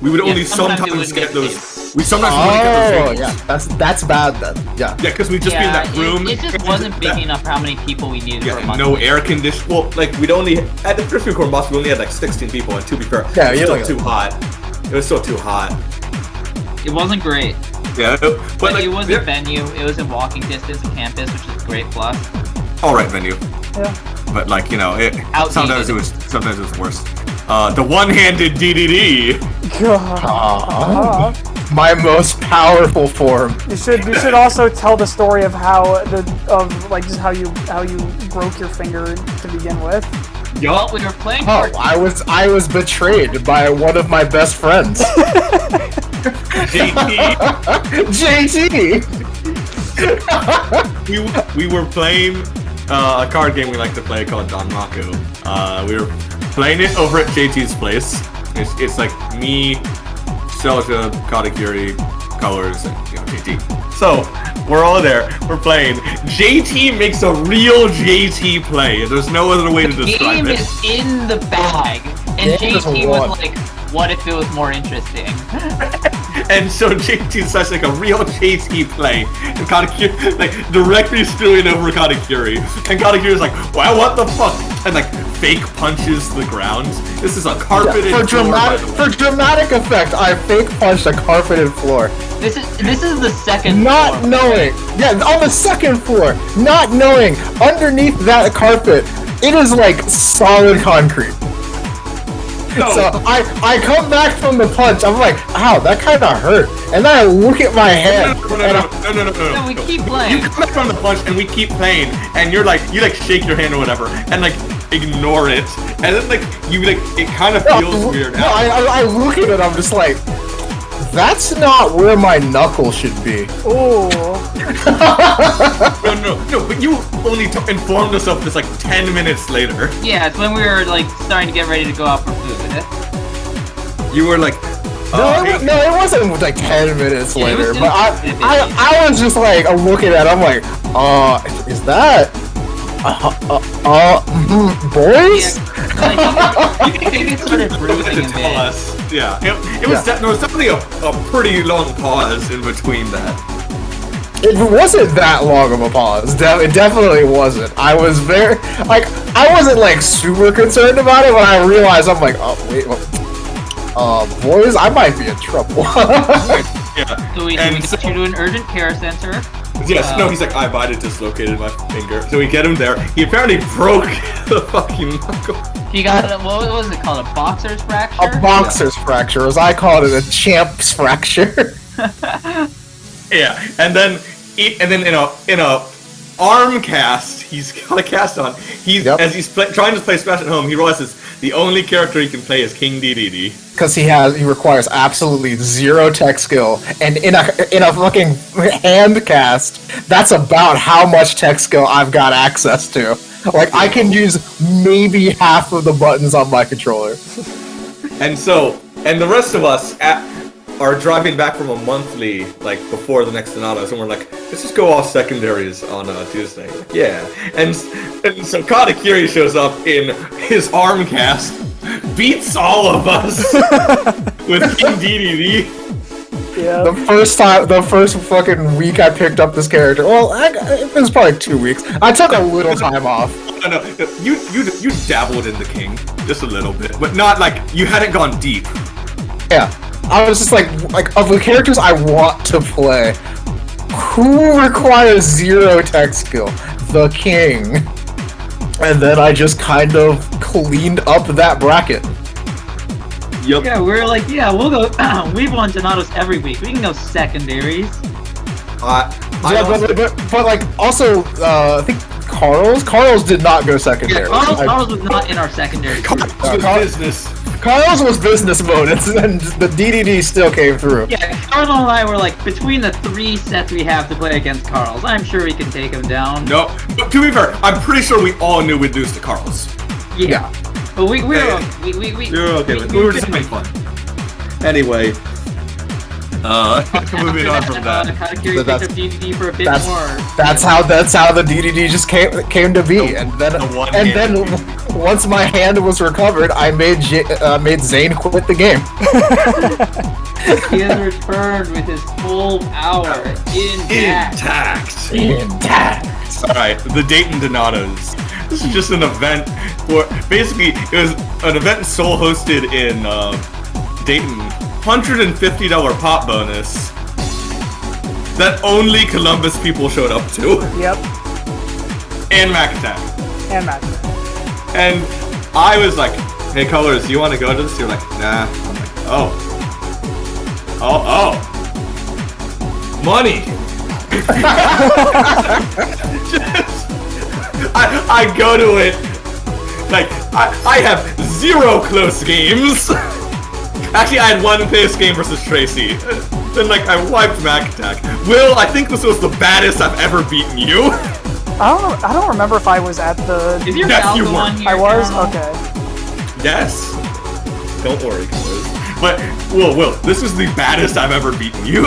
Speaker 1: We would only sometimes get those. We sometimes
Speaker 3: wouldn't get those
Speaker 1: tables.
Speaker 3: Yeah, that's bad then. Yeah.
Speaker 1: Yeah, because we'd just be in that room.
Speaker 5: It just wasn't big enough for how many people we needed for a month.
Speaker 1: No air conditioning. Well, like we'd only at the first record boss we only had like 16 people, and to be fair, it was still too hot. It was still too hot.
Speaker 5: It wasn't great.
Speaker 1: Yeah,
Speaker 5: but like, it was a venue. It was in walking distance of campus, which is a great plus.
Speaker 1: All right, venue.
Speaker 2: Yeah.
Speaker 1: But like sometimes it was worse. The one-handed DDD.
Speaker 3: My most powerful form.
Speaker 2: You should also tell the story of just how you broke your finger to begin with.
Speaker 5: Well, we were playing.
Speaker 3: Oh, I was betrayed by one of my best friends. JT.
Speaker 1: we were playing a card game we like to play called Don Mako. We were playing it over at JT's place. It's like me, Selja, Katakuri, Colors, and JT. So we're all there. We're playing. JT makes a real JT play. There's no other way to describe it.
Speaker 5: The game is in the bag, and JT was like, "What if it was more interesting?"
Speaker 1: And so JT starts like a real JT play, and Katakuri like directly screwing over Katakuri, and Katakuri's like, "Wow, what the fuck?" And like fake punches the ground. This is a carpeted floor.
Speaker 3: For dramatic effect, I fake punched a carpeted floor.
Speaker 5: This is the second
Speaker 3: Not
Speaker 5: floor.
Speaker 3: knowing. Yeah, on the second floor. Not knowing. Underneath that carpet, it is like solid concrete. So I come back from the punch. I'm like, ow, that kind of hurt. And then I look at my hand.
Speaker 5: No, we keep playing.
Speaker 1: You come back from the punch and we keep playing, and you shake your hand or whatever, and like ignore it, and then like it kind of feels weird.
Speaker 3: No, I look at it. I'm just like, that's not where my knuckle should be.
Speaker 2: Ooh.
Speaker 1: No, but you only informed us of this like 10 minutes later.
Speaker 5: Yeah, it's when we were like starting to get ready to go out for food.
Speaker 1: You were like,
Speaker 3: no, it wasn't like 10 minutes
Speaker 5: Yeah,
Speaker 3: later,
Speaker 5: it was
Speaker 3: but I was just like looking at it, I'm like, is that boys?
Speaker 5: It started bruising a bit.
Speaker 1: Yeah, it was definitely a pretty long pause in between that.
Speaker 3: It wasn't that long of a pause. It definitely wasn't. I was very I wasn't like super concerned about it when I realized I'm like, oh wait, boys, I might be in trouble.
Speaker 1: Yeah.
Speaker 5: So we get you to an urgent care center.
Speaker 1: Yes, no, he's like, I might have dislocated my finger. So we get him there. He apparently broke the fucking knuckle.
Speaker 5: He got what was it called? A boxer's fracture?
Speaker 3: A boxer's fracture, as I called it, a champ's fracture.
Speaker 1: Yeah, and then in a arm cast, he's got a cast on. As he's trying to play Smash at home, he realizes the only character he can play is King DDD.
Speaker 3: Because he requires absolutely zero tech skill, and in a fucking hand cast, that's about how much tech skill I've got access to. Like, I can use maybe half of the buttons on my controller.
Speaker 1: And the rest of us are driving back from a monthly, like, before the next Sonatas, and we're like, let's just go all secondaries on Tuesday. Yeah. And so Katakiri shows up in his arm cast, beats all of us with King DDD.
Speaker 2: Yeah.
Speaker 3: The first fucking week I picked up this character, well, it was probably 2 weeks. I took a little time off.
Speaker 1: No, you dabbled in the King, just a little bit, but not like, you hadn't gone deep.
Speaker 3: Yeah. I was just like of the characters I want to play, who requires zero tech skill? The King. And then I just kind of cleaned up that bracket.
Speaker 1: Yep.
Speaker 5: Yeah, we're like, yeah, we'll go. We've won Donatos every week. We can go secondaries.
Speaker 3: But like also, I think Carl's did not go secondary.
Speaker 5: Yeah, Carl's was not in our secondary.
Speaker 3: Carl's was business mode, and the DDD still came through.
Speaker 5: Yeah, Carl and I were like, between the 3 sets we have to play against Carl's, I'm sure we can take him down.
Speaker 1: No, but to be fair, I'm pretty sure we all knew we'd lose to Carl's.
Speaker 5: Yeah. But we were okay with it. We
Speaker 1: were just having fun. Anyway, moving on from that.
Speaker 5: Katakiri picked up DDD for a bit more.
Speaker 3: That's how the DDD just came to be, and then once my hand was recovered, I made Zane quit the game.
Speaker 5: He has returned with his full power intact.
Speaker 1: All right, the Dayton Donatos. This is just an event for basically it was an event sole hosted in Dayton. $150 pop bonus that only Columbus people showed up to.
Speaker 2: Yep.
Speaker 1: And Mac Attack. And I was like, hey Colors, you want to go to this? You're like, nah. I'm like, oh. Money. I go to it, like, I have 0 close games. Actually, I had 1 close game versus Tracy. Then, like, I wiped Mac Attack. Will, I think this was the baddest I've ever beaten you.
Speaker 2: I don't remember if I was at the...
Speaker 5: Is your
Speaker 1: Yes, you
Speaker 5: Falco
Speaker 1: were.
Speaker 5: on here?
Speaker 2: I was?
Speaker 5: Colonel?
Speaker 1: Okay. Yes. Don't worry, Colors. But, Will, this was the baddest I've ever beaten you.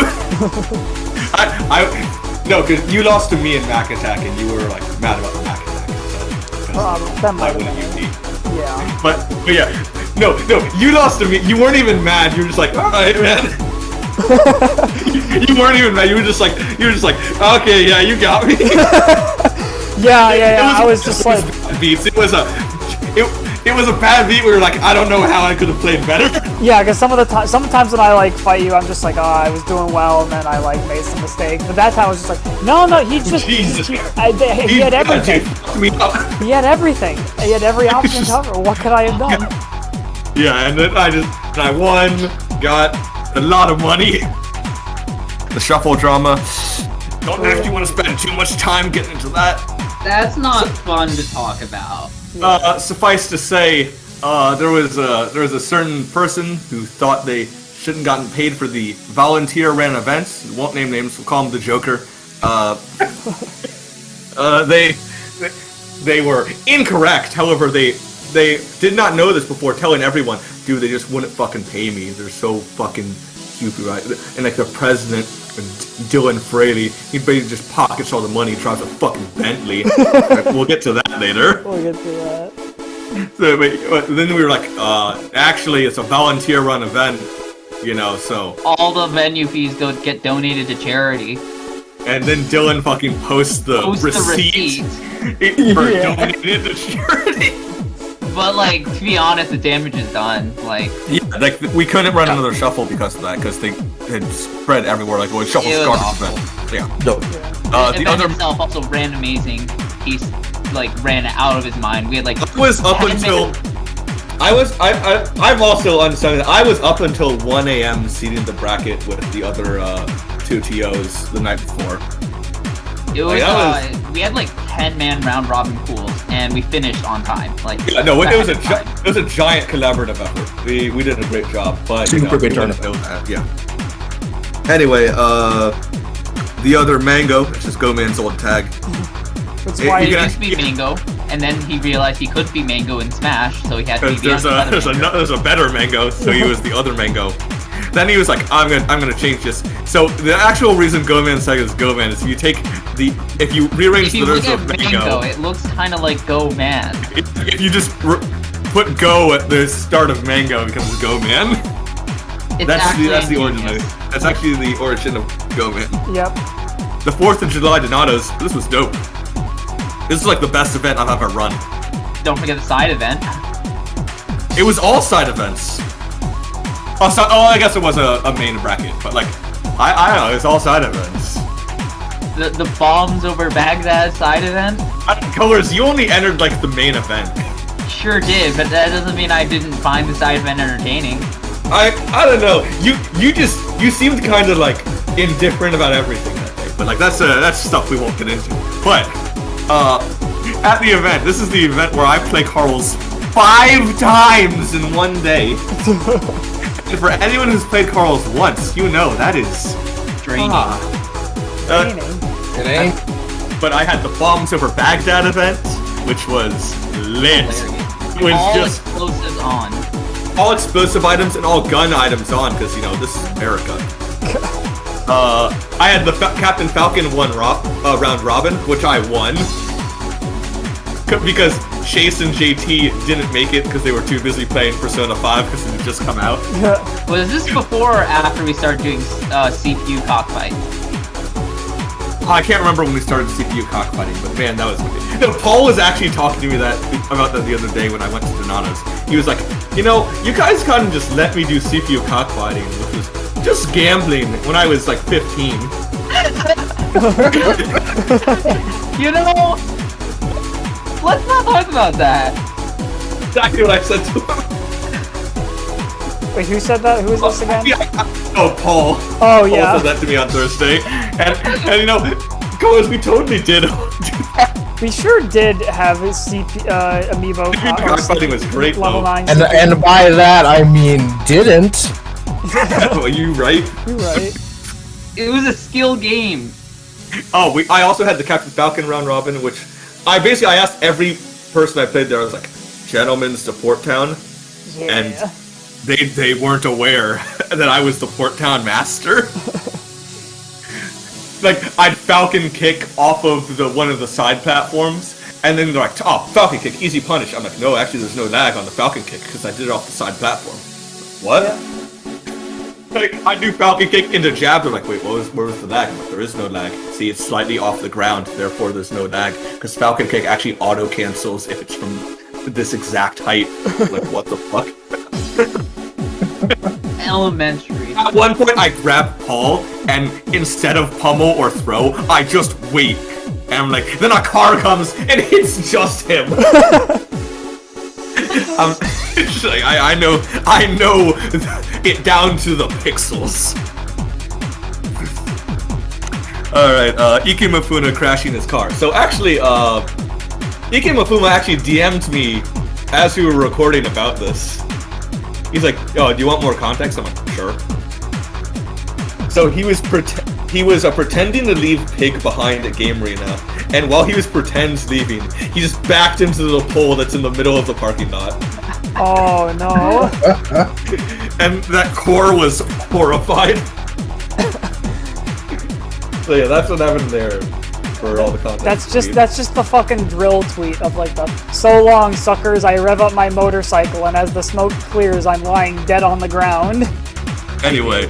Speaker 1: No, because you lost to me in Mac Attack, and you were, like, mad about the Mac Attack.
Speaker 2: That might
Speaker 1: I
Speaker 2: have been it. Yeah.
Speaker 1: But yeah. No, you lost to me. You weren't even mad. You were just like, alright, man. You weren't even mad. You were just like, okay, yeah, you got me.
Speaker 2: Yeah. I was just like,
Speaker 1: beats. It was a bad beat. We were like, I don't know how I could have played better.
Speaker 2: yeah, because sometimes when I like fight you, I'm just like, oh, I was doing well, and then I like made some mistakes. But that time I was just like, no, he just he had everything.
Speaker 1: Me up.
Speaker 2: He had everything. He had every option covered. What could I have done?
Speaker 1: Yeah, and then I won, got a lot of money. The shuffle drama. Don't actually want to spend too much time getting into that.
Speaker 5: That's not fun to talk about.
Speaker 1: Suffice to say, there was a certain person who thought they shouldn't gotten paid for the volunteer ran events. Won't name names. We'll call him the Joker. They were incorrect. However, they did not know this before telling everyone. Dude, they just wouldn't fucking pay me. They're so fucking stupid, right? And like the president, Dylan Fraley, he basically just pockets all the money, drives a fucking Bentley. We'll get to that later.
Speaker 2: We'll get to that.
Speaker 1: So, but then we were like, actually, it's a volunteer-run event, you know, so...
Speaker 5: All the venue fees get donated to charity.
Speaker 1: And then Dylan fucking posts the receipt for donating it to charity.
Speaker 5: But, like, to be honest, the damage is done. Like,
Speaker 1: yeah, like we couldn't run another shuffle because of that, because they had spread everywhere. Like, well, shuffle's garbage event. Yeah. No.
Speaker 5: The event itself also ran amazing. He ran out of his mind. We had like.
Speaker 1: I was up until. I'm also understanding that I was up until 1 a.m. seeding the bracket with the other two TOs the night before.
Speaker 5: It was, we had like 10-man round robin pools, and we finished on time. Like,
Speaker 1: yeah, no, it was a giant collaborative effort. We did a great job, but
Speaker 3: super good tournament.
Speaker 1: Yeah. Anyway, the other Mango, which is Go-Man's old tag.
Speaker 2: That's why
Speaker 5: he used to be Mango, and then he realized he couldn't be Mango in Smash, so he had to be
Speaker 1: there's a better Mango, so he was the other Mango. Then he was like, I'm gonna change this. So the actual reason Go-Man's tag is Go-Man is if you rearrange the letters of Mango,
Speaker 5: it looks kind of like Go-Man.
Speaker 1: If you just put Go at the start of Mango, it becomes Go-Man. That's the origin of it. That's actually the origin of Go-Man.
Speaker 2: Yep.
Speaker 1: The 4th of July Donatos, this was dope. This is like the best event I've ever run.
Speaker 5: Don't forget the side event.
Speaker 1: It was all side events. I guess it was a main bracket, but like, I don't know, it's all side events.
Speaker 5: The bombs over Baghdad side event?
Speaker 1: Colors, you only entered like the main event.
Speaker 5: Sure did, but that doesn't mean I didn't find the side event entertaining.
Speaker 1: I don't know. You seemed kind of like indifferent about everything that day, but like that's stuff we won't get into. But at the event, this is the event where I play Carls 5 times in one day. And for anyone who's played Carls once, you know that is
Speaker 5: draining.
Speaker 3: It ain't.
Speaker 1: But I had the bombs over Baghdad event, which was lit. It was
Speaker 5: all
Speaker 1: just
Speaker 5: explosives on.
Speaker 1: All explosive items and all gun items on, because you know this is America. I had the Captain Falcon round robin, which I won because Chase and JT didn't make it because they were too busy playing Persona 5 because it had just come out.
Speaker 5: Was this before or after we started doing CPU cockfight?
Speaker 1: I can't remember when we started CPU cockfighting, but man, that was good. No, Paul was actually talking to me about that the other day when I went to Donato's. He was like, you know, you guys kind of just let me do CPU cockfighting, which was just gambling when I was like 15.
Speaker 5: You know, let's not talk about that.
Speaker 1: Exactly what I said to him.
Speaker 2: Wait, who said that? Who was this again?
Speaker 1: Paul.
Speaker 2: Oh, yeah.
Speaker 1: Paul said that to me on Thursday. And you know, because we totally did do that.
Speaker 2: We sure did have a amiibo.
Speaker 1: Cockfighting was great,
Speaker 2: level
Speaker 1: though.
Speaker 2: 9
Speaker 3: And by that, I mean didn't.
Speaker 1: Oh, you right?
Speaker 2: You're right.
Speaker 5: It was a skill game.
Speaker 1: Oh, I also had the Captain Falcon round robin, which I asked every person I played there. I was like, "Gentlemen's to Port Town," and they weren't aware that I was the Port Town master. Like, I'd Falcon kick off of one of the side platforms, and then they're like, "Oh, Falcon kick, easy punish." I'm like, "No, actually, there's no lag on the Falcon kick because I did it off the side platform." What? Yeah. Like, I do Falcon kick into jab. They're like, "Wait, where was the lag?" I'm like, "There is no lag. See, it's slightly off the ground, therefore there's no lag." Because Falcon kick actually auto cancels if it's from this exact height. Like, what the fuck?
Speaker 5: Elementary.
Speaker 1: At one point, I grab Paul, and instead of pummel or throw, I just wait. And I'm like, then a car comes, and it's just him. It's like, I know it down to the pixels. Alright, Ike Mifuna crashing his car. So actually, Ike Mifuna actually DM'd me as we were recording about this. He's like, "Oh, do you want more context?" I'm like, "Sure." So he was pretending to leave Pig behind at Game Arena, and while he was leaving, he just backed into the pole that's in the middle of the parking lot.
Speaker 2: Oh no!
Speaker 1: And that core was horrified. So yeah, that's what happened there for all the content.
Speaker 2: That's just the fucking drill tweet of like the "So long, suckers! I rev up my motorcycle, and as the smoke clears, I'm lying dead on the ground."
Speaker 1: Anyway,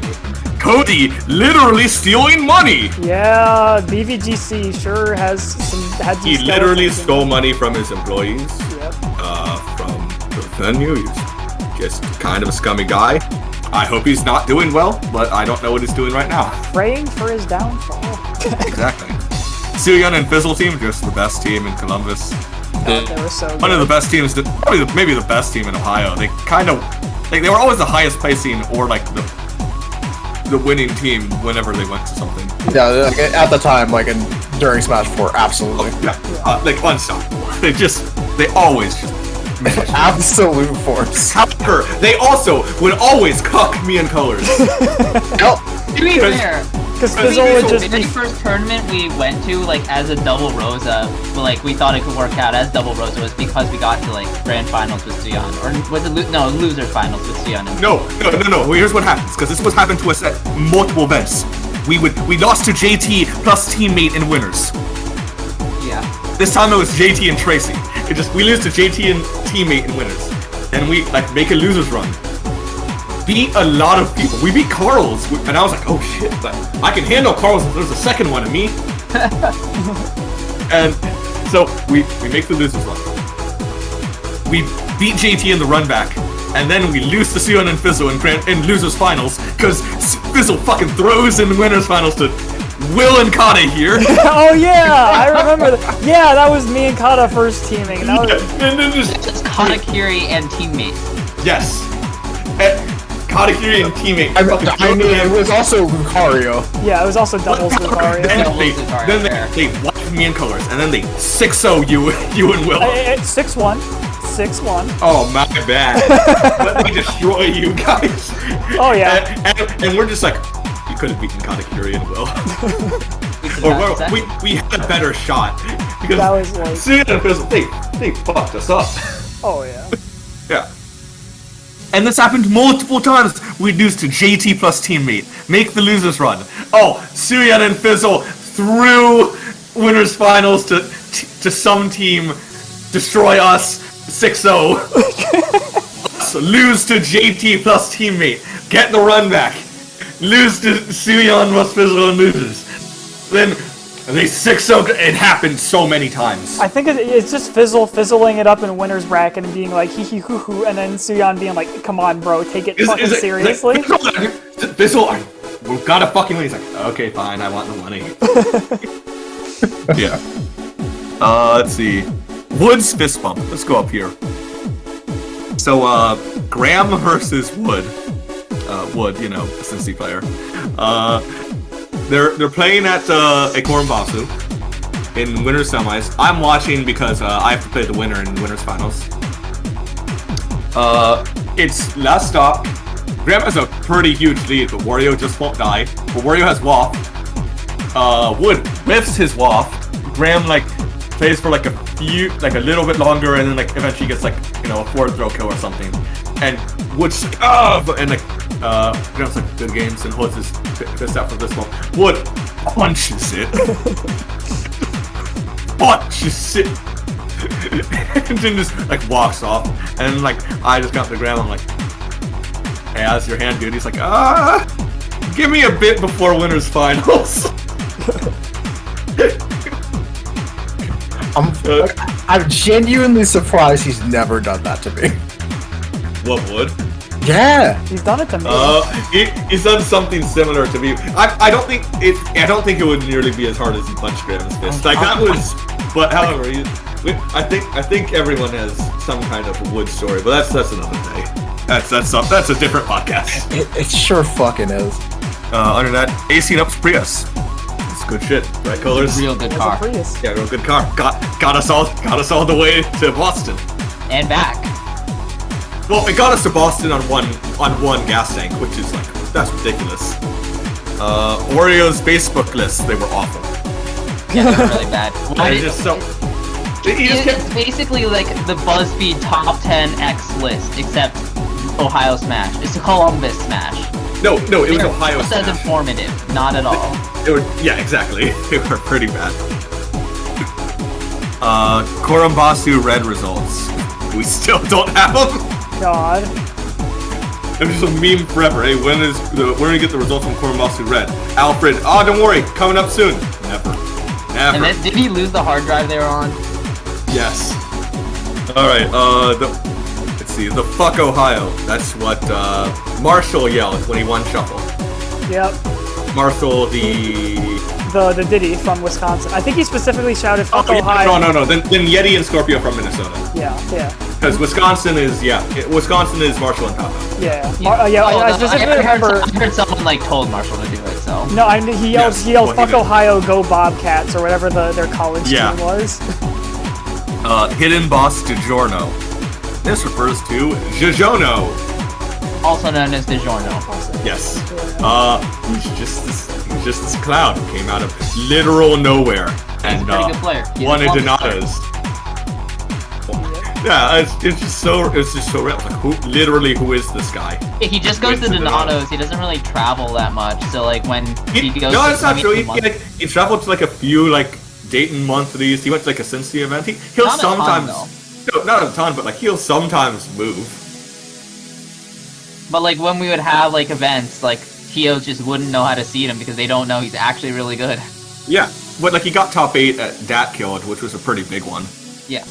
Speaker 1: Cody literally stealing money.
Speaker 2: Yeah, BVGC sure had some.
Speaker 1: He literally stole money from his employees.
Speaker 2: Yep.
Speaker 1: From the venue. He's just kind of a scummy guy. I hope he's not doing well, but I don't know what he's doing right now.
Speaker 2: Praying for his downfall.
Speaker 1: Exactly. Suyon and Fizzle team, just the best team in Columbus.
Speaker 2: They were so good.
Speaker 1: One of the best teams, probably maybe the best team in Ohio. They kind of, like, they were always the highest placing or like the winning team whenever they went to something.
Speaker 3: Yeah, like, at the time, like during Smash 4, absolutely.
Speaker 1: Yeah, like unstoppable. They always just.
Speaker 3: Absolute force.
Speaker 1: However, they also would always cuck me in colors.
Speaker 3: Nope.
Speaker 5: To be fair,
Speaker 2: because Fizzle would just
Speaker 5: in
Speaker 2: be.
Speaker 5: the first tournament we went to, like, as a double Rosa, like, we thought it could work out as double Rosa was because we got to, like, grand finals with Sion. Or was it, losers finals with Sion.
Speaker 1: No. Well, here's what happens, because this was happened to us at multiple events. We lost to JT plus teammate in winners.
Speaker 5: Yeah.
Speaker 1: This time it was JT and Tracy. We lose to JT and teammate in winners. And we, like, make a losers run. Beat a lot of people. We beat Carl's, and I was like, oh shit, but I can handle Carl's if there's a second one of me. And so we make the losers run. We beat JT in the run back, and then we lose to Sion and Fizzle in losers finals, because Fizzle fucking throws in the winners finals to Will and Kata here.
Speaker 2: Oh yeah, I remember that. Yeah, that was me and Kata first teaming. And that was...
Speaker 1: And then just
Speaker 5: Katakiri and teammate.
Speaker 1: yes. Katakiri and teammate.
Speaker 3: I mean, it was also Lucario.
Speaker 2: Yeah, it was also doubles with Mario.
Speaker 1: Then they wipe me in colors, and then they 6-0 you and Will.
Speaker 2: 6-1. 6-1.
Speaker 1: Oh, my bad. Let me destroy you guys.
Speaker 2: Oh yeah.
Speaker 1: And we're just like, we could have beaten Katakiri and Will. we had a better shot. Because
Speaker 2: that was like...
Speaker 1: they fucked us up.
Speaker 2: Oh yeah.
Speaker 1: Yeah. And this happened multiple times. We lose to JT plus teammate. Make the losers run. Oh, Suyan and Fizzle through winners finals to some team. Destroy us. 6-0. Lose to JT plus teammate. Get the run back. Lose to Suyan plus Fizzle and losers. Then they 6-0. It happened so many times.
Speaker 2: I think it's just fizzling it up in winner's bracket and being like hee hee hoo hoo, and then Suyan being like, come on bro, take it fucking seriously.
Speaker 1: Fizzle, we've got to fucking win. He's like, okay, fine, I want the money. Yeah. Let's see. Wood's fist bump. Let's go up here. So, Graham versus Wood. Wood, you know, a Cincy player. They're playing at Acorn Basu in winners semis. I'm watching because I have to play the winner in winners finals. It's last stop. Graham has a pretty huge lead, but Wario just won't die. But Wario has waft. Wood whiffs his waft. Graham plays for a little bit longer, and then eventually gets a forward throw kill or something. And Wood's Graham's good games, and Hood's is pissed out for this one. Wood punches it. And then just walks off. And I just got to the ground, I'm like, hey, how's your hand, dude? He's like, give me a bit before winners finals.
Speaker 3: I'm genuinely surprised he's never done that to me.
Speaker 1: What, Wood?
Speaker 3: Yeah,
Speaker 2: he's done it to me.
Speaker 1: He's done something similar to me. I don't think it would nearly be as hard as he punched Graham's fist. That was, but however, I think everyone has some kind of wood story, but that's another day. That's a different podcast.
Speaker 3: It sure fucking is.
Speaker 1: Under that, AC and Up's Prius. It's good shit, right colors?
Speaker 5: Real good
Speaker 2: It's a
Speaker 5: car.
Speaker 2: Prius.
Speaker 1: Yeah, real good car. Got us all the way to Boston.
Speaker 5: And back.
Speaker 1: Well, it got us to Boston on one gas tank, which is like that's ridiculous. Oreo's Facebook lists, they were awful.
Speaker 5: Yeah, they're really bad.
Speaker 1: They're just so.
Speaker 5: It's basically like the BuzzFeed top 10 X list, except Ohio Smash. It's a Columbus Smash.
Speaker 1: No, it was Ohio
Speaker 5: Just as
Speaker 1: Smash.
Speaker 5: informative, not at all.
Speaker 1: Yeah, exactly. They were pretty bad. Korombasu Red results. We still don't have them.
Speaker 2: God.
Speaker 1: I'm just a meme forever. Hey, when are we get the results from Korombasu Red? Alfred, oh, don't worry, coming up soon. Never.
Speaker 5: And then, did he lose the hard drive they were on?
Speaker 1: Yes. Alright, let's see, the fuck Ohio. That's what, Marshall yelled when he won Shuffle.
Speaker 2: Yep.
Speaker 1: Marshall, the
Speaker 2: Diddy from Wisconsin. I think he specifically shouted "fuck Ohio."
Speaker 1: Yeah, no. Then Yeti and Scorpio from Minnesota.
Speaker 2: Yeah.
Speaker 1: Because Wisconsin is Marshall and Papa.
Speaker 2: Yeah. I specifically remember.
Speaker 5: I heard someone like told Marshall to do it. So.
Speaker 2: No, he yelled
Speaker 1: well,
Speaker 2: "fuck
Speaker 1: he did.
Speaker 2: Ohio, go Bobcats" or whatever their college team was.
Speaker 1: Hidden Boss DiGiorno. This refers to Giorno.
Speaker 5: Also known as DiGiorno.
Speaker 1: Yes. He's just this cloud who came out of literal nowhere and
Speaker 5: He's a pretty good player. He's a
Speaker 1: won a
Speaker 5: Columbus
Speaker 1: Donatos. Yeah, it's just so real. Like, who is this guy?
Speaker 5: Yeah, he just goes to Donatos. He doesn't really travel that much. So like when he goes,
Speaker 1: no,
Speaker 5: to
Speaker 1: that's not true. He traveled to like a few like Dayton monthlies. He went to like a Cincy event. He'll
Speaker 5: Not a ton,
Speaker 1: sometimes, no, not a ton, but like he'll sometimes move.
Speaker 5: But like when we would have like events, like TOs just wouldn't know how to seed him because they don't know he's actually really good.
Speaker 1: Yeah, but like he got top 8 at Dat Killed, which was a pretty big one.
Speaker 5: Yeah.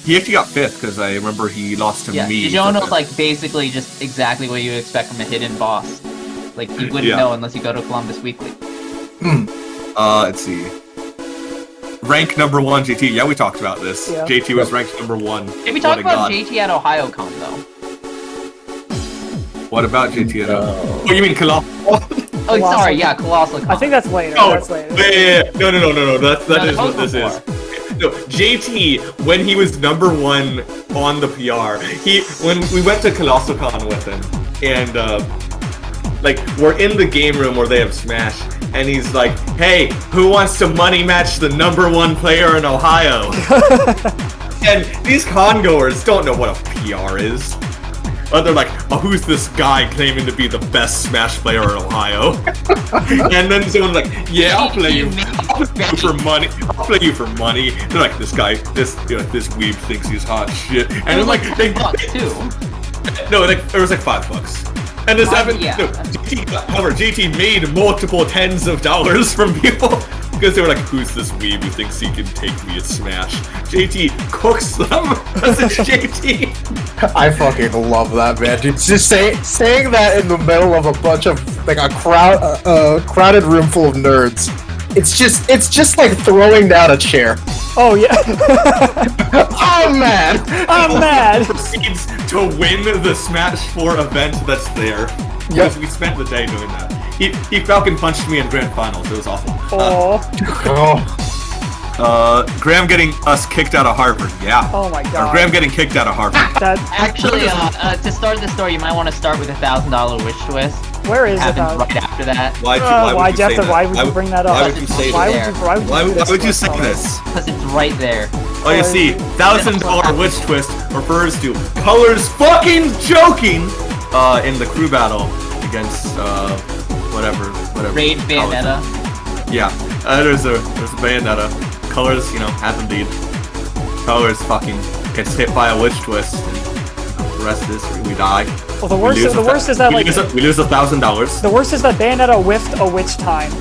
Speaker 1: He actually got 5th because I remember he lost to me.
Speaker 5: Yeah, DiGiorno's like basically just exactly what you would expect from a hidden boss. Like you wouldn't know unless you go to Columbus Weekly.
Speaker 1: Let's see. Rank number 1 JT. Yeah, we talked about this.
Speaker 2: Yeah.
Speaker 1: JT was ranked number 1.
Speaker 5: Did we talk about JT at OhioCon though?
Speaker 1: What about JT? Oh, you mean Colossal?
Speaker 5: Oh, sorry, yeah, Colossal Con.
Speaker 2: I think that's later.
Speaker 1: Oh,
Speaker 2: that's later.
Speaker 1: yeah. No. That is what this is.
Speaker 5: before.
Speaker 1: No, JT, when he was number 1 on the PR, when we went to Colossal Con with him, and like we're in the game room where they have Smash, and he's like, "Hey, who wants to money match the number 1 player in Ohio?" And these con goers don't know what a PR is. They're like, "Oh, who's this guy claiming to be the best Smash player in Ohio?" And then someone's like, "Yeah, I'll play you for money. I'll play you for money." They're like, "This guy, this weeb thinks he's hot shit." And then like, it was like $5. And this happened.
Speaker 5: Yeah.
Speaker 1: No, GT made multiple tens of dollars from people because they were like, "Who's this weeb who thinks he can take me at Smash?" JT cooks them. That's JT.
Speaker 3: I fucking love that, man. Dude, just saying that in the middle of a bunch of like a crowded room full of nerds. It's just like throwing down a chair.
Speaker 2: Oh yeah.
Speaker 3: I'm mad.
Speaker 2: I'm mad.
Speaker 1: Proceeds to win the Smash 4 event that's there. Because we spent the day doing that. He Falcon punched me in grand finals. It was awful. Graham getting us kicked out of Harvard. Yeah.
Speaker 2: Oh my god.
Speaker 1: Graham getting kicked out of Harvard.
Speaker 5: Actually, to start the story, you might want to start with a $1,000 wish twist.
Speaker 2: Where is it?
Speaker 5: Happens right after that.
Speaker 1: Why would you bring that up?
Speaker 5: Why would you say that?
Speaker 1: Why would you say this?
Speaker 5: Because it's right there.
Speaker 1: Oh, you see, $1,000 witch twist refers to Colors fucking joking in the crew battle against whatever.
Speaker 5: Raid Bayonetta.
Speaker 1: Yeah, there's a Bayonetta. Colors, has the lead. Colors fucking gets hit by a witch twist, and the rest is we die.
Speaker 2: Well, the worst is that
Speaker 1: we lose $1,000.
Speaker 2: The worst is that Bayonetta whiffed a witch time.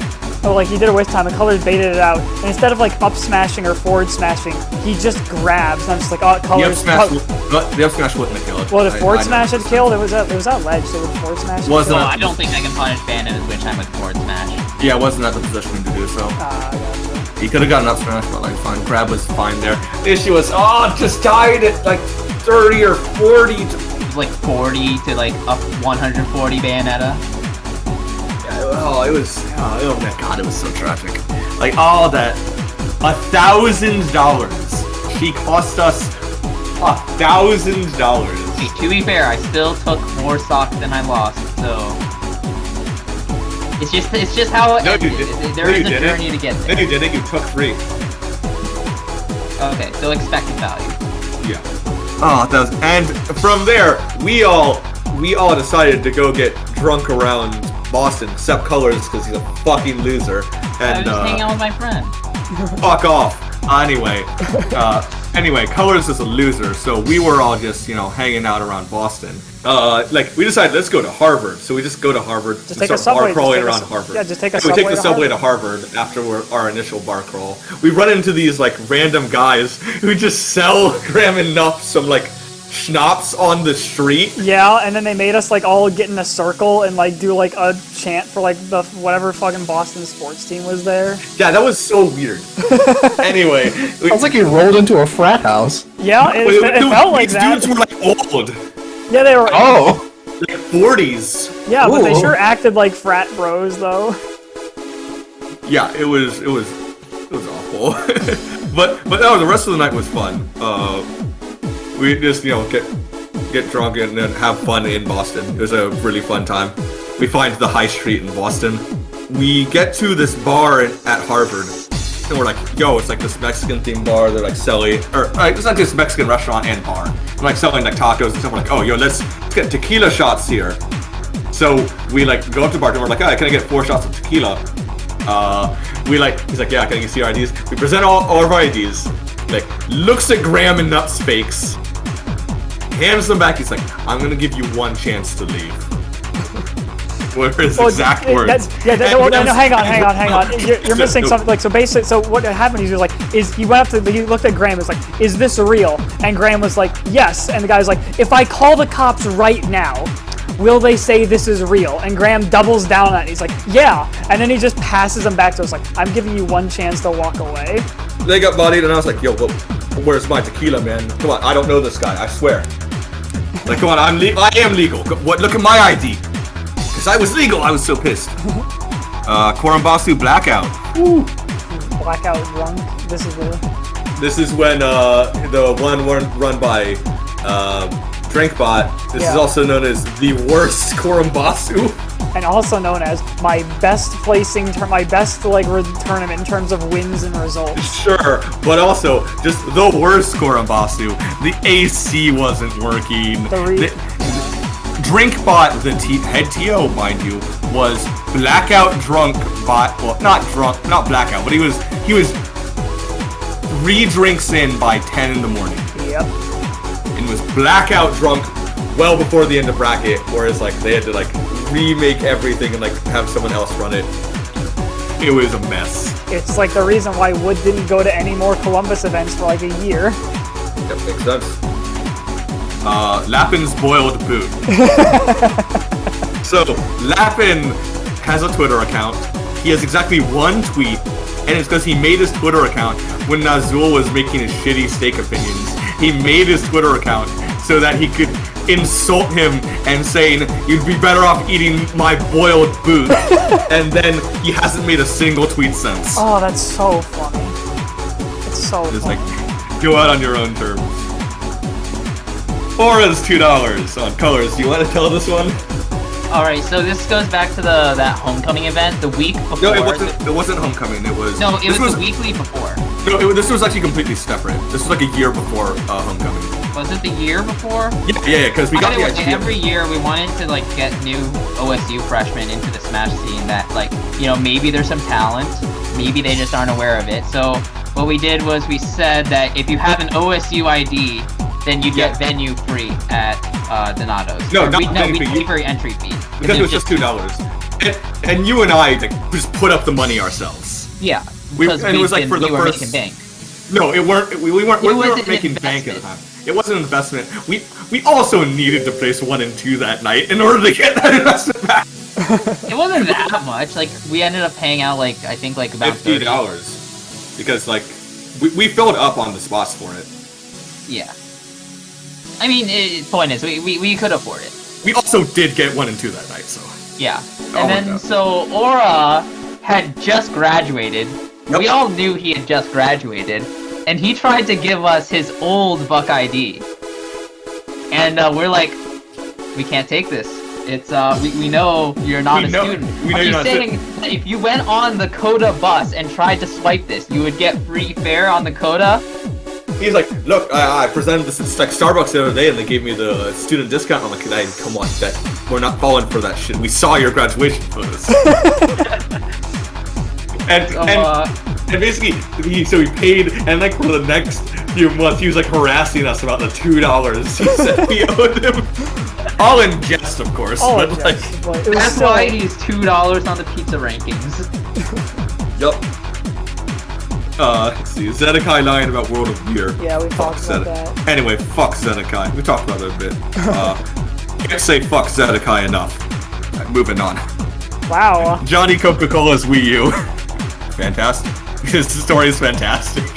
Speaker 2: Oh, like he did a witch time, and Colors baited it out. And instead of like up smashing or forward smashing, he just grabs. And I'm just like, oh, Colors.
Speaker 1: The up smash wouldn't have killed.
Speaker 2: Well, if forward smash had killed, it was that ledge. So would forward smash.
Speaker 5: No, I don't think I can punish Bayonetta's witch time with forward smash.
Speaker 1: Yeah, I wasn't at the position to do so.
Speaker 2: Gotcha.
Speaker 1: He could have gotten up smash, but like fine. Grab was fine there. The issue was, just died at like 30 or 40.
Speaker 5: It was like 40 to like up 140 Bayonetta.
Speaker 1: Yeah, it was. Oh my god, it was so tragic. Like all that. $1,000. She cost us $1,000.
Speaker 5: Hey, to be fair, I still took more stock than I lost, so it's just how it ended. There is a journey to get there.
Speaker 1: No, you didn't. You took 3.
Speaker 5: Okay, so expected value.
Speaker 1: Yeah. And from there, we all decided to go get drunk around Boston, except Colors because he's a fucking loser. And
Speaker 5: I was just hanging out with my friend.
Speaker 1: Fuck off. Anyway, Colors is a loser, so we were all just, hanging out around Boston. We decided, let's go to Harvard. So we just go to Harvard and start bar crawling around Harvard.
Speaker 2: Yeah, just take a
Speaker 1: subway. We take the subway to Harvard after our initial bar crawl. We run into these, random guys who just sell Graham and Nuff some, schnapps on the street.
Speaker 2: Yeah, and then they made us all get in a circle and do a chant for the whatever fucking Boston sports team was there.
Speaker 1: Yeah, that was so weird. Anyway,
Speaker 3: sounds like you rolled into a frat house.
Speaker 2: Yeah, it felt like that.
Speaker 1: These dudes were old.
Speaker 2: Yeah, they were.
Speaker 3: Oh,
Speaker 1: 40s.
Speaker 2: Yeah, but they sure acted like frat bros though.
Speaker 1: Yeah, it was awful. but no, the rest of the night was fun. We just, get drunk and then have fun in Boston. It was a really fun time. We find the high street in Boston. We get to this bar at Harvard, and we're like, yo, it's this Mexican themed bar. They're selling, it's not just Mexican restaurant and bar. They're selling tacos and stuff. We're like, oh, yo, let's get tequila shots here. So we go up to the bar and we're like, can I get 4 shots of tequila? He's like, yeah, can I see our IDs? We present all of our IDs. Looks at Graham and Nuts fakes, hands them back. He's like, I'm gonna give you 1 chance to leave. What are his exact words?
Speaker 2: No, hang on. You're missing something. So basically, so what happened? He was like, he went up to, he looked at Graham. Was like, is this real? And Graham was like, yes. And the guy was like, if I call the cops right now, will they say this is real? And Graham doubles down on it. He's like, yeah. And then he just passes him back to us like, I'm giving you 1 chance to walk away.
Speaker 1: They got bodied, and I was like, yo, where's my tequila, man? Come on, I don't know this guy, I swear. Come on, I am legal. Look at my ID. Because I was legal, I was so pissed. Korombasu Blackout.
Speaker 2: Woo. Blackout drunk. This is
Speaker 1: when the one run by Drinkbot. This is also known as the worst Korombasu.
Speaker 2: And also known as my best placing, my best tournament in terms of wins and results.
Speaker 1: Sure, but also just the worst Korombasu. The AC wasn't working. Drinkbot, the head TO, mind you, was blackout drunk bot. Well, not blackout, but he was 3 drinks in by 10 in the morning.
Speaker 2: Yep.
Speaker 1: And was blackout drunk well before the end of bracket, whereas they had to remake everything and have someone else run it. It was a mess.
Speaker 2: It's the reason why Wood didn't go to any more Columbus events for a year.
Speaker 1: That makes sense. Lappin's boiled boot. So Lappin has a Twitter account. He has exactly 1 tweet, and it's because he made his Twitter account when Nazul was making his shitty steak opinions. He made his Twitter account so that he could insult him and saying, you'd be better off eating my boiled boot. And then he hasn't made a single tweet since.
Speaker 2: Oh, that's so funny. It's so funny.
Speaker 1: Go out on your own terms. Aura's $2 on Colors. Do you want to tell this one?
Speaker 5: Alright, so this goes back to that homecoming event the week before.
Speaker 1: No, it wasn't homecoming. It was.
Speaker 5: No, it was the weekly before.
Speaker 1: No, this was actually completely separate. This was a year before homecoming.
Speaker 5: Was it the year before?
Speaker 1: Yeah, because we got the idea.
Speaker 5: Every year we wanted to get new OSU freshmen into the Smash scene that maybe there's some talent, maybe they just aren't aware of it. So what we did was we said that if you have an OSU ID, then you get venue free at Donato's.
Speaker 1: No, we
Speaker 5: pay for your entry fee.
Speaker 1: Because it was just $2. And you and I just put up the money ourselves.
Speaker 5: Yeah.
Speaker 1: And it was for the first.
Speaker 5: Bank.
Speaker 1: No, it weren't. We weren't making bank at the time. It wasn't an investment. We also needed to place 1 and 2 that night in order to get that investment back.
Speaker 5: It wasn't that much. We ended up paying out I think about
Speaker 1: $50. because like we filled up on the spots for it.
Speaker 5: Yeah. I mean, point is, we could afford it.
Speaker 1: We also did get 1 and 2 that night, so.
Speaker 5: Yeah. And then, so, Aura had just graduated.
Speaker 1: Yep.
Speaker 5: We all knew he had just graduated. And he tried to give us his old Buck ID. And we're like, we can't take this. It's, we know you're not a student.
Speaker 1: We know you're not
Speaker 5: saying that if you went on the Coda bus and tried to swipe this, you would get free fare on the Coda?
Speaker 1: He's like, look, I presented this at like Starbucks the other day, and they gave me the student discount. I'm like, come on, we're not falling for that shit. We saw your graduation photos. and basically, he paid, and like for the next few months, he was like harassing us about the $2 he said we owed him. All in jest, of course. But
Speaker 5: that's why he's $2 on the pizza rankings.
Speaker 1: Yup. Let's see, Zedekai lying about World of Beer.
Speaker 2: Yeah, we talked about that.
Speaker 1: Anyway, fuck Zedekai. We talked about it a bit. Can't say fuck Zedekai enough. Right, moving on.
Speaker 2: Wow.
Speaker 1: Johnny Coca-Cola's Wii U. Fantastic. This story is fantastic.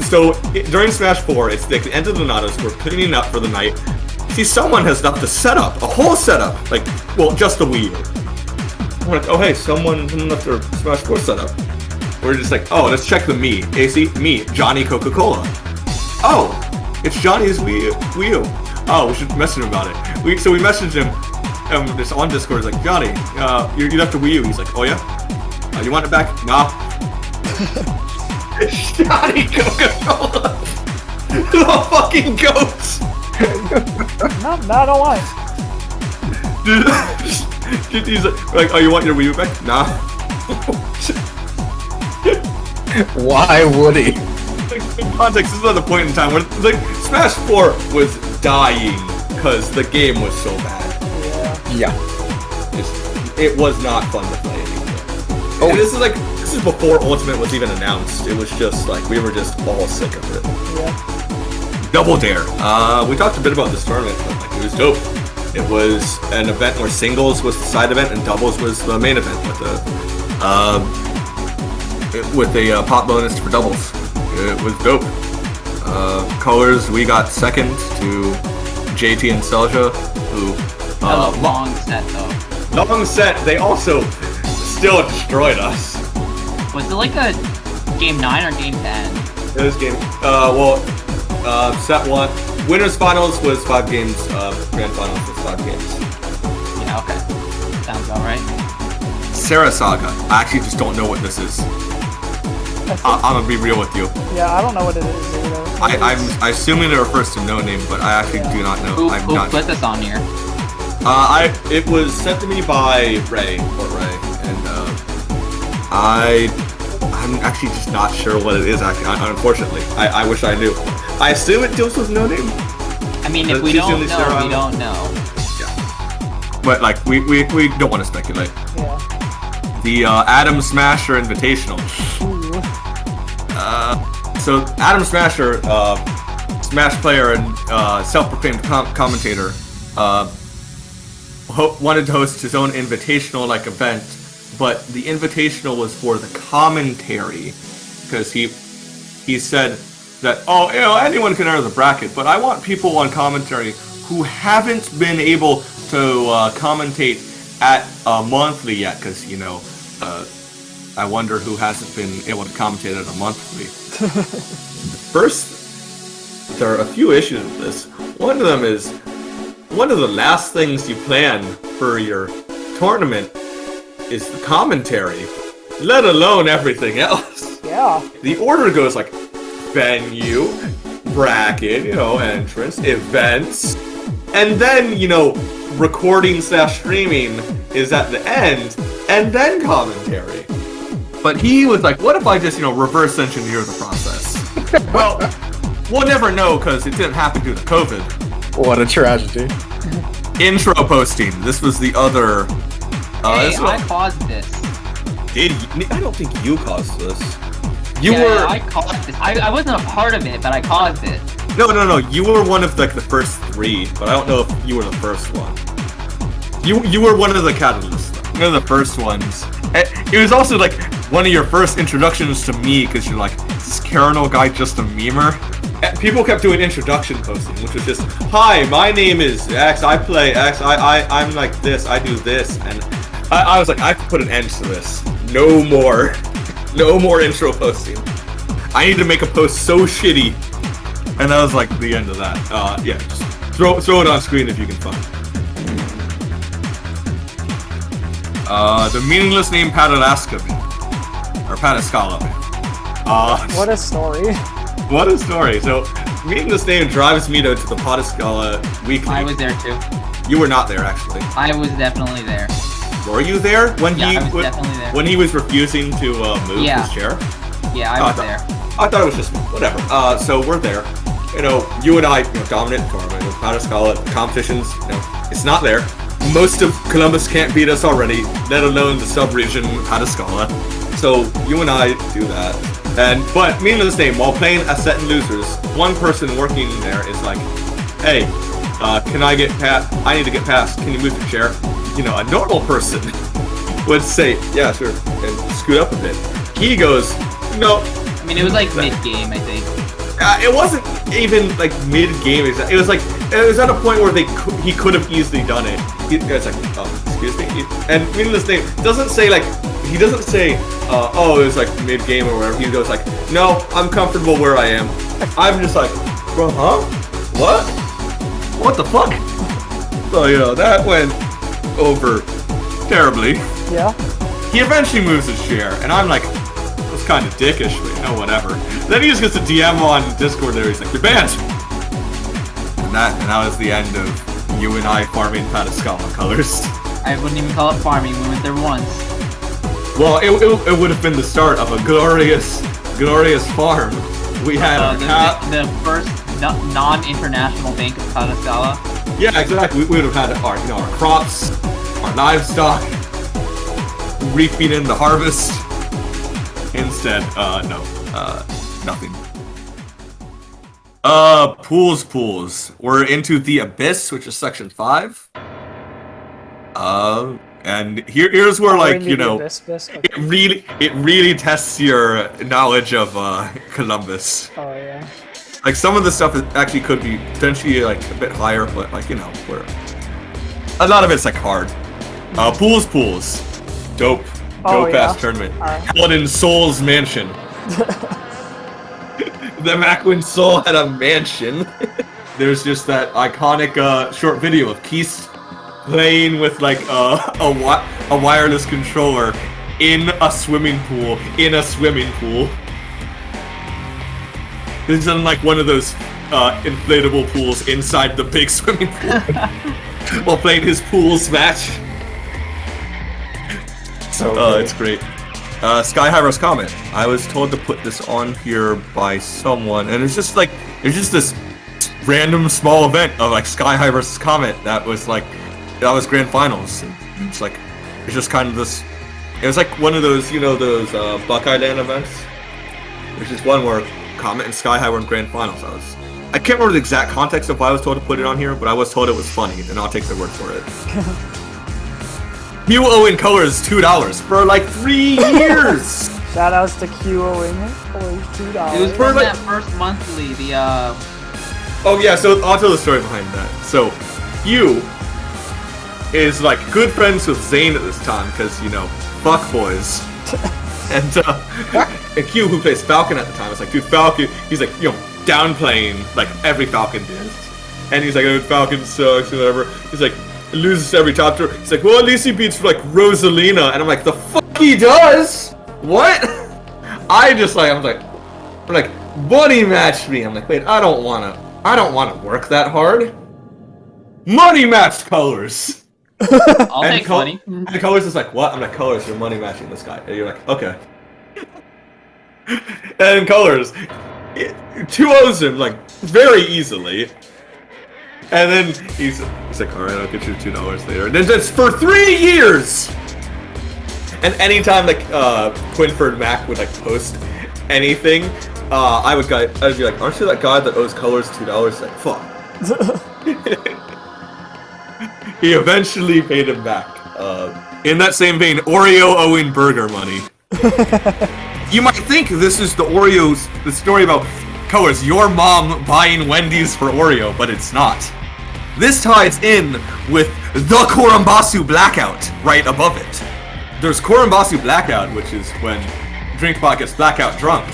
Speaker 1: So, during Smash 4, it's the end of the Nanas, we're cleaning up for the night. See, someone has left a setup, a whole setup. Like, well, just the Wii U. We're like, oh hey, someone left their Smash 4 setup. We're just like, oh, let's check the me. AC, me, Johnny Coca-Cola. Oh, it's Johnny's Wii U. Oh, we should message him about it. So we messaged him just on Discord. It's like, Johnny, you left a Wii U. He's like, oh yeah? You want it back? Nah. It's Johnny Coca-Cola. The fucking goat.
Speaker 2: No, I don't want
Speaker 1: it. He's like, oh, you want your Wii U back? Nah.
Speaker 3: Why would he?
Speaker 1: In context, this is at a point in time where like Smash 4 was dying because the game was so bad.
Speaker 3: Yeah.
Speaker 1: It was not fun to play anymore. Oh, and this is before Ultimate was even announced. It was just like we were just all sick of it.
Speaker 2: Yeah.
Speaker 1: Double Dare. We talked a bit about this tournament, but like it was dope. It was an event where singles was the side event and doubles was the main event with a pop bonus for doubles. It was dope. Colors, we got second to JT and Selja, who
Speaker 5: that was a long set though.
Speaker 1: Long set. They also still destroyed us.
Speaker 5: Was it like a game 9 or game 10?
Speaker 1: It was game. Set 1. Winners finals was 5 games. Grand finals was 5 games.
Speaker 5: Yeah. Okay. Sounds about right.
Speaker 1: Sarah Saga. I actually just don't know what this is. I'm gonna be real with you.
Speaker 2: Yeah, I don't know what it is either.
Speaker 1: I'm assuming it refers to No Name, but I actually do not know. I'm
Speaker 5: who
Speaker 1: not.
Speaker 5: put this on here?
Speaker 1: It was sent to me by Ray, and I'm actually just not sure what it is. Actually, unfortunately, I wish I knew. I assume it deals with No Name.
Speaker 5: I mean, if we don't know, we don't know.
Speaker 1: Yeah. But like, we don't want to speculate.
Speaker 2: Yeah.
Speaker 1: The Adam Smasher Invitational. So Adam Smasher, Smash player and self-proclaimed commentator, wanted to host his own invitational-like event, but the invitational was for the commentary, because he said that, oh, anyone can enter the bracket, but I want people on commentary who haven't been able to commentate at monthly yet, because I wonder who hasn't been able to commentate at a monthly. First, there are a few issues with this. One of them is, one of the last things you plan for your tournament is the commentary, let alone everything else.
Speaker 2: Yeah.
Speaker 1: The order goes like venue, bracket, entrance, events, and then, recording/streaming is at the end, and then commentary. But he was like, what if I just, reverse engineer the process? Well, we'll never know because it didn't happen due to COVID.
Speaker 3: What a tragedy.
Speaker 1: Intro posting. This was the other...
Speaker 5: Hey, I caused this.
Speaker 1: Did you? I don't think you caused this.
Speaker 5: Yeah, I caused this. I wasn't a part of it, but I caused it.
Speaker 1: No. You were one of, the first 3, but I don't know if you were the first one. You were one of the catalysts. One of the first ones. It was also, one of your first introductions to me, because you're like, is this Carinal guy just a memer? And people kept doing introduction posting, which was just, hi, my name is X, I play X, I'm like this, I do this, and I was like, I have to put an end to this. No more. No more intro posting. I need to make a post so shitty. And that was like the end of that. Yeah, just throw it on screen if you can find it. The meaningless name Padalaska or Padascala.
Speaker 2: What a story.
Speaker 1: What a story. So, meaningless name drives me to the Padascala weekly.
Speaker 5: I was there too.
Speaker 1: You were not there, actually.
Speaker 5: I was definitely there.
Speaker 1: Were you there when
Speaker 5: I was definitely there.
Speaker 1: when he was refusing to move his chair?
Speaker 5: Yeah, I was there.
Speaker 1: I thought it was just whatever. So we're there. You know, you and I, dominant tournament with Padascala competitions. You know, it's not there. Most of Columbus can't beat us already, let alone the sub-region Padascala. So you and I do that. But meaningless name, while playing Ascent and Losers, one person working there is like, hey, can I get past? I need to get past. Can you move your chair? You know, a normal person would say, yeah, sure, and scoot up a bit. He goes, no.
Speaker 5: I mean, it was like mid-game, I think.
Speaker 1: It wasn't even like mid-game. It was like, it was at a point where he could have easily done it. It's like, oh, excuse me. And meaningless name doesn't say like, he doesn't say, oh, it was like mid-game or whatever. He goes like, no, I'm comfortable where I am. I'm just like, bro, huh? What? What the fuck? So, you know, that went over terribly.
Speaker 2: Yeah.
Speaker 1: He eventually moves his chair, and I'm like, that's kind of dickish, but no, whatever. Then he just gets a DM on Discord there, he's like, you're banned! And that was the end of you and I farming Padascala colors.
Speaker 5: I wouldn't even call it farming, we went there once.
Speaker 1: Well, it would have been the start of a glorious farm. We had
Speaker 5: the first non-international bank of Padascala.
Speaker 1: Yeah, exactly. We would have had our crops, our livestock, reaping in the harvest. Instead, no, nothing. Pools. We're into the Abyss, which is section 5. And here's where, like, you know,
Speaker 2: okay.
Speaker 1: it really tests your knowledge of Columbus.
Speaker 2: Oh yeah.
Speaker 1: Like, some of the stuff actually could be potentially like a bit higher, but like, you know, a lot of it's like hard. Pools. Dope ass tournament. Held in Soul's mansion. The Macwin Soul had a mansion. There's just that iconic short video of Keith playing with like a wireless controller in a swimming pool. This is in like one of those inflatable pools inside the big swimming pool while playing his pools match. So it's great. Sky Hyros comment. I was told to put this on here by someone, and it's just this random small event of like Sky Hyros comment that was grand finals. And it's just kind of this. It was like one of those, you know, those Buckeye Land events. There's just one where Comet and Sky High were in grand finals. I can't remember the exact context of why I was told to put it on here, but I was told it was funny, and I'll take their word for it. QO in colors $2 for like 3 years.
Speaker 2: Shoutouts to QO in colors $2.
Speaker 5: It was from that first monthly.
Speaker 1: Oh yeah, so I'll tell the story behind that. So, Q is like good friends with Zane at this time because, you know, fuck boys. And Q, who plays Falcon at the time, was like, dude, Falcon, he's like, you know, downplaying like every Falcon did. And he's like, oh, Falcon sucks or whatever. He's like, loses every top tour. He's like, well, at least he beats like Rosalina. And I'm like, the fuck he does? What? I'm like, money match me. I'm like, wait, I don't wanna work that hard. Money match colors.
Speaker 5: I'll take money.
Speaker 1: And Colors is like, what? I'm like, Colors, you're money matching this guy. And you're like, okay. And Colors 2-0s him like very easily. And then he's like, alright, I'll get you $2 later. And then that's for 3 years! And anytime like Quinford Mac would like post anything, I would be like, aren't you that guy that owes Colors $2? Like, fuck. He eventually paid him back. In that same vein, Oreo owing Burger money. You might think this is the story about Colors, your mom buying Wendy's for Oreo, but it's not. This ties in with the Korombasu Blackout right above it. There's Korombasu Blackout, which is when Drinkbot gets blackout drunk,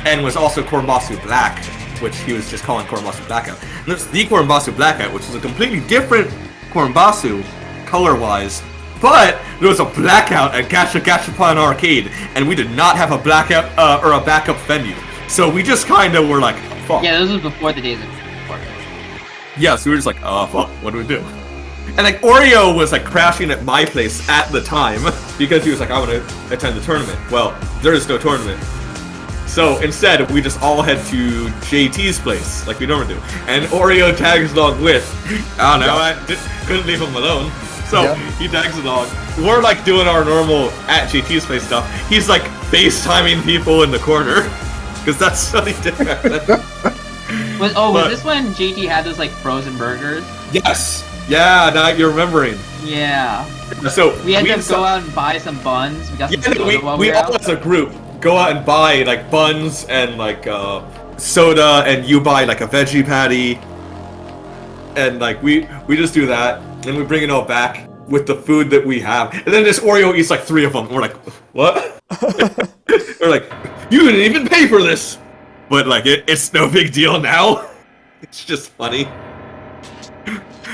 Speaker 1: and was also Korombasu Black, which he was just calling Korombasu Blackout. And there's the Korombasu Blackout, which is a completely different Korombasu, color-wise, but there was a blackout at Gacha Gachapon Arcade, and we did not have a blackout or a backup venue. So we just kind of were like, fuck.
Speaker 5: Yeah, this was before the days of Oreo.
Speaker 1: Yeah, so we were just like, oh fuck, what do we do? And like Oreo was like crashing at my place at the time because he was like, I want to attend the tournament. Well, there is no tournament. So instead, we just all head to JT's place, like we normally do. And Oreo tags along with, I don't know, I couldn't leave him alone. So he tags along. We're like doing our normal at JT's place stuff. He's like FaceTiming people in the corner. Because that's something different.
Speaker 5: Was this when JT had those like frozen burgers?
Speaker 1: Yes. Yeah, now you're remembering.
Speaker 5: Yeah.
Speaker 1: So
Speaker 5: we had to go out and buy some buns. We got some soda while we were
Speaker 1: all
Speaker 5: out.
Speaker 1: as a group go out and buy like buns and like soda, and you buy like a veggie patty, and like we just do that, and we bring it all back with the food that we have, and then this Oreo eats like 3 of them. We're like, what? We're like, you didn't even pay for this, but like it's no big deal now. It's just funny.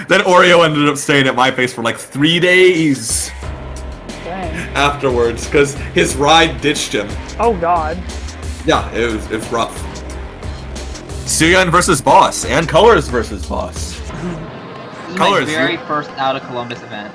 Speaker 1: Then Oreo ended up staying at my place for like 3 days.
Speaker 2: Dang.
Speaker 1: Afterwards, because his ride ditched him.
Speaker 2: Oh god.
Speaker 1: Yeah, it was rough. Suyan versus Boss, and Colors versus Boss.
Speaker 5: This is
Speaker 1: Colors,
Speaker 5: my very first out of Columbus event.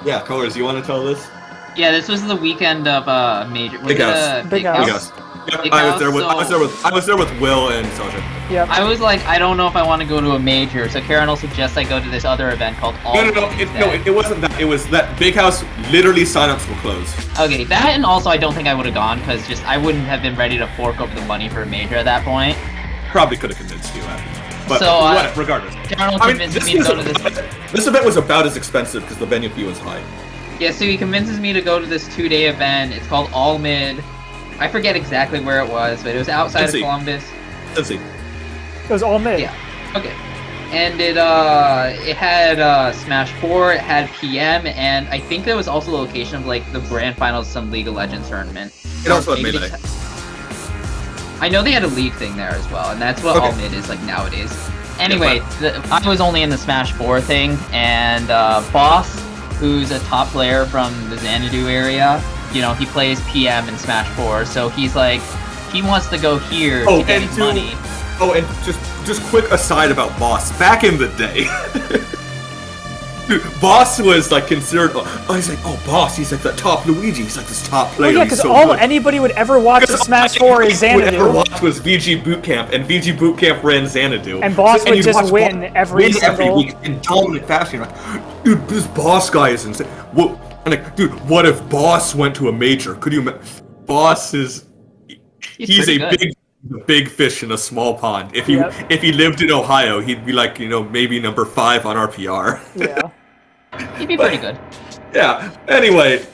Speaker 1: Yeah, Colors, you want to tell this?
Speaker 5: Yeah, this was the weekend of major.
Speaker 1: Big House.
Speaker 2: Big House.
Speaker 1: Yep,
Speaker 5: Big
Speaker 1: I
Speaker 5: House,
Speaker 1: was there with Will and Sergeant.
Speaker 2: Yep.
Speaker 5: I was like, I don't know if I want to go to a major, so Karen will suggest I go to this other event called All
Speaker 1: No,
Speaker 5: Mid.
Speaker 1: it wasn't that. It was that Big House. Literally, signups were closed.
Speaker 5: Okay, that, and also I don't think I would have gone because just I wouldn't have been ready to fork over the money for a major at that point.
Speaker 1: Probably could have convinced you, but
Speaker 5: So,
Speaker 1: regardless.
Speaker 5: Karen convinces me to go to this.
Speaker 1: This event was about as expensive because the venue fee was high.
Speaker 5: Yeah, so he convinces me to go to this 2-day event. It's called All Mid. I forget exactly where it was, but it was outside of Columbus.
Speaker 1: Let's see.
Speaker 2: It was all mid.
Speaker 5: Yeah. Okay. And it had Smash 4, it had PM, and I think there was also the location of like the grand finals of some League of Legends tournament.
Speaker 1: It also had Melee.
Speaker 5: I know they had a league thing there as well, and that's what All Mid is like nowadays. Anyway, I was only in the Smash 4 thing, and Boss, who's a top player from the Xanadu area, you know, he plays PM in Smash 4, so he's like, he wants to go here to get his money.
Speaker 1: Oh, and just quick aside about Boss. Back in the day, dude, Boss was like considered. Oh, he's like, oh, Boss. He's like the top Luigi. He's like this top player.
Speaker 2: Oh yeah, because all anybody would ever watch in Smash 4 is Xanadu.
Speaker 1: Would ever watch was VG Boot Camp, and VG Boot Camp ran Xanadu.
Speaker 2: And Boss would just win every single
Speaker 1: week in dominant fashion. Like, dude, this Boss guy is insane. What? And like, dude, what if Boss went to a major? Could you imagine? Boss is. He's a big fish in a small pond. If he lived in Ohio, he'd be like, you know, maybe number 5 on RPR.
Speaker 2: Yeah.
Speaker 5: He'd be pretty good.
Speaker 1: Yeah. Anyway.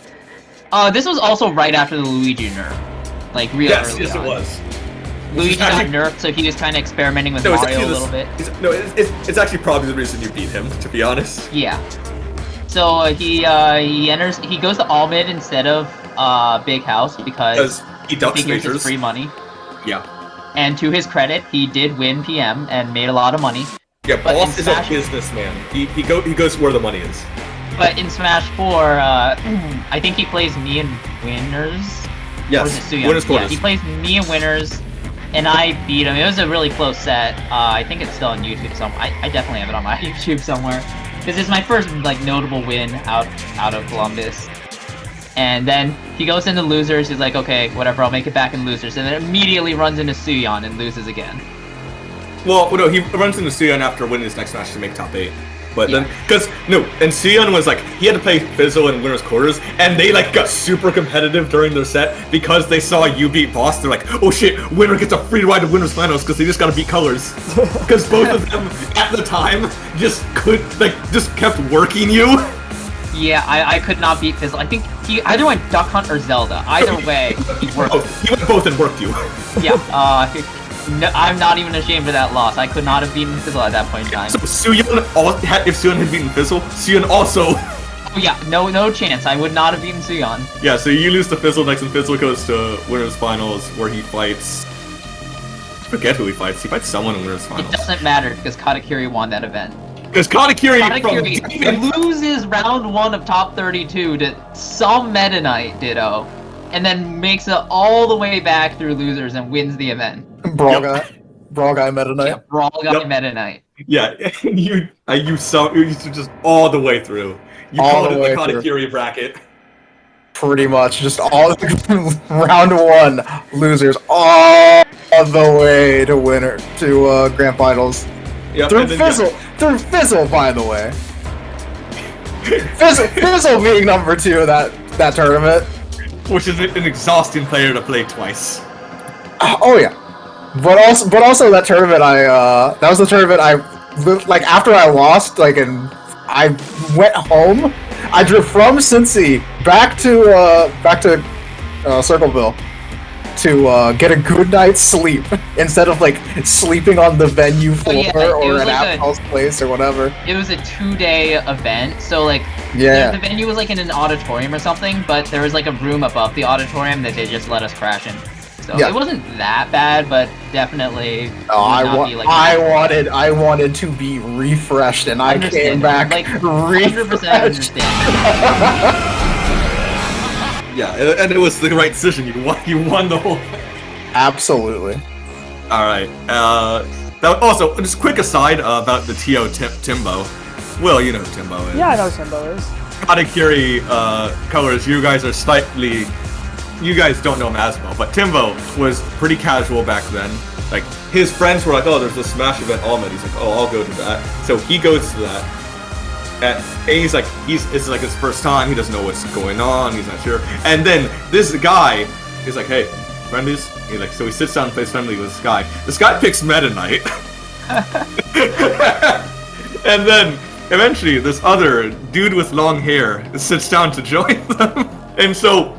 Speaker 5: This was also right after the Luigi nerf. Like, real early
Speaker 1: Yes,
Speaker 5: on.
Speaker 1: it was.
Speaker 5: Luigi got nerfed, so he was kind of experimenting with Mario a little bit.
Speaker 1: It's actually probably the reason you beat him, to be honest.
Speaker 5: Yeah. So he goes to All Mid instead of Big House because
Speaker 1: he ducks
Speaker 5: figures
Speaker 1: majors.
Speaker 5: it's free money.
Speaker 1: Yeah.
Speaker 5: And to his credit, he did win PM and made a lot of money.
Speaker 1: Yeah, Boss is a businessman. He goes where the money is.
Speaker 5: But in Smash 4, I think he plays me and Winners.
Speaker 1: Yes,
Speaker 5: or is it Suyan?
Speaker 1: Winners Quarters.
Speaker 5: Yeah, he plays me and Winners, and I beat him. It was a really close set. I think it's still on YouTube somewhere. I definitely have it on my YouTube somewhere. Because it's my first like notable win out of Columbus. And then he goes into losers, he's like, okay, whatever, I'll make it back in losers. And then immediately runs into Suyan and loses again.
Speaker 1: Well, no, he runs into Suyan after winning his next match to make top 8. But then, and Suyan was like, he had to play Fizzle in Winners Quarters, and they like got super competitive during their set because they saw you beat Boss. They're like, oh shit, Winner gets a free ride to Winners Finals because they just gotta beat Colors. Because both of them at the time just kept working you.
Speaker 5: Yeah, I could not beat Fizzle. I think he either went Duck Hunt or Zelda. Either way, he worked.
Speaker 1: Oh, he went both and worked you.
Speaker 5: Yeah, no, I'm not even ashamed of that loss. I could not have beaten Fizzle at that point in time.
Speaker 1: So Suyeon, if Suyeon had beaten Fizzle, Suyeon also...
Speaker 5: Oh yeah, no chance. I would not have beaten Suyeon.
Speaker 1: Yeah, so you lose to Fizzle next, and Fizzle goes to Winners Finals, where he fights... I forget who he fights. He fights someone in Winners Finals.
Speaker 5: It doesn't matter, because Katakuri won that event.
Speaker 1: Because Katakuri
Speaker 5: loses round 1 of top 32 to some Meta Knight Ditto, and then makes it all the way back through losers and wins the event.
Speaker 3: Brawl guy Meta Knight.
Speaker 5: Yeah, Brawl guy Meta Knight.
Speaker 1: Yeah, you just all the way through. You
Speaker 3: All
Speaker 1: called
Speaker 3: the
Speaker 1: it
Speaker 3: way
Speaker 1: the Katakuri bracket.
Speaker 3: Pretty much, just all round 1 losers all the way to grand finals.
Speaker 1: Yep,
Speaker 3: Through Fizzle, by the way. Fizzle being number 2 of that tournament.
Speaker 1: Which is an exhausting player to play twice.
Speaker 3: Oh yeah, but also that tournament that was the tournament like after I lost, like, and I went home. I drove from Cincy back to Circleville to get a good night's sleep instead of like sleeping on the venue floor or at Apple's place or whatever.
Speaker 5: It was a 2-day event, so like
Speaker 3: yeah,
Speaker 5: the venue was like in an auditorium or something, but there was like a room above the auditorium that they just let us crash in. So
Speaker 3: yeah.
Speaker 5: It wasn't that bad, but definitely.
Speaker 3: I wanted to be refreshed, and I came back
Speaker 5: like,
Speaker 3: refreshed.
Speaker 5: 100% understand.
Speaker 1: Yeah, and it was the right decision. You won the whole thing.
Speaker 3: Absolutely.
Speaker 1: All right. Also, just a quick aside about the TO Timbo. Will, you know who Timbo is.
Speaker 2: Yeah, I know who Timbo is.
Speaker 1: Katakuri colors. You guys are slightly. You guys don't know him as well, but Timbo was pretty casual back then. Like, his friends were like, "Oh, there's a Smash event Almond." He's like, "Oh, I'll go to that." So he goes to that. And he's like, it's like his first time, he doesn't know what's going on, he's not sure. And then this guy is like, "Hey, friendlies?" So he sits down and plays friendly with this guy. This guy picks Meta Knight. And then eventually this other dude with long hair sits down to join them. And so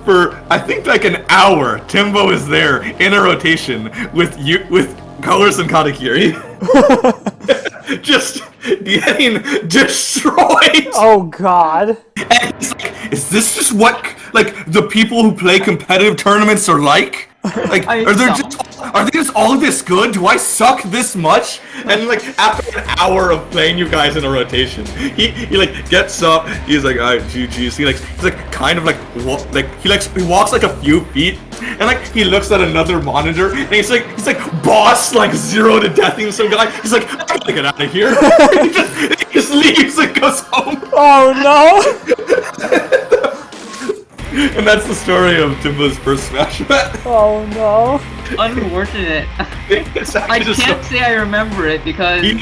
Speaker 1: for I think like an hour, Timbo is there in a rotation with Colors and Katakuri. Just getting destroyed.
Speaker 2: Oh god.
Speaker 1: And it's like, is this just what like the people who play competitive tournaments are like? Like, are they just all this good? Do I suck this much? And like after an hour of playing you guys in a rotation, he like gets up. He's like, "Alright, GG's." He's like kind of like he walks like a few feet, and like he looks at another monitor, and he's like boss like 0 to deathing some guy. He's like, "I gotta get out of here." he just leaves and goes home.
Speaker 2: Oh no.
Speaker 1: And that's the story of Timbo's first Smash event.
Speaker 2: Oh no.
Speaker 5: Unfortunate. I can't say I remember it because you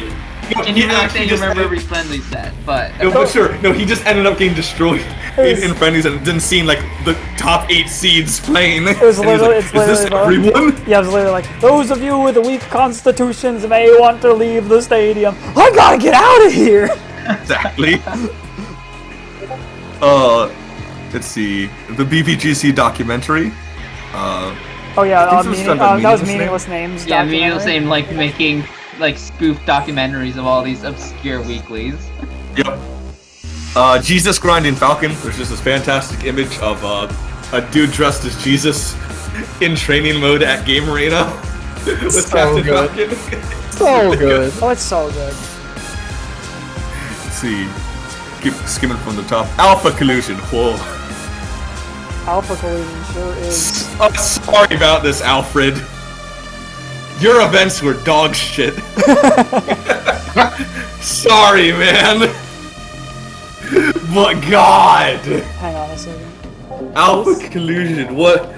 Speaker 5: really say you remember every friendly set, but...
Speaker 1: No, but sure. No, he just ended up getting destroyed in friendlies and didn't seem like the top 8 seeds playing.
Speaker 2: It was literally,
Speaker 1: like, is this everyone?
Speaker 2: Yeah, it was literally like, "Those of you with weak constitutions may want to leave the stadium. I gotta get out of here!"
Speaker 1: Exactly. Let's see. The BVGC documentary.
Speaker 2: Oh yeah, that was Meaningless Names.
Speaker 5: Yeah, Meaningless Name, like making like spoof documentaries of all these obscure weeklies.
Speaker 1: Yep. Jesus Grinding Falcon. There's just this fantastic image of a dude dressed as Jesus in training mode at Game Arena with
Speaker 3: So
Speaker 1: Captain
Speaker 3: good.
Speaker 1: Falcon.
Speaker 3: So good.
Speaker 2: Oh, it's so good.
Speaker 1: Let's see. Keep skimming from the top. Alpha Collusion. Whoa.
Speaker 2: Alpha Collision sure is.
Speaker 1: I'm sorry about this, Alfred. Your events were dog shit. Sorry, man. But God.
Speaker 2: Hang on a second.
Speaker 1: Alpha Collusion. What?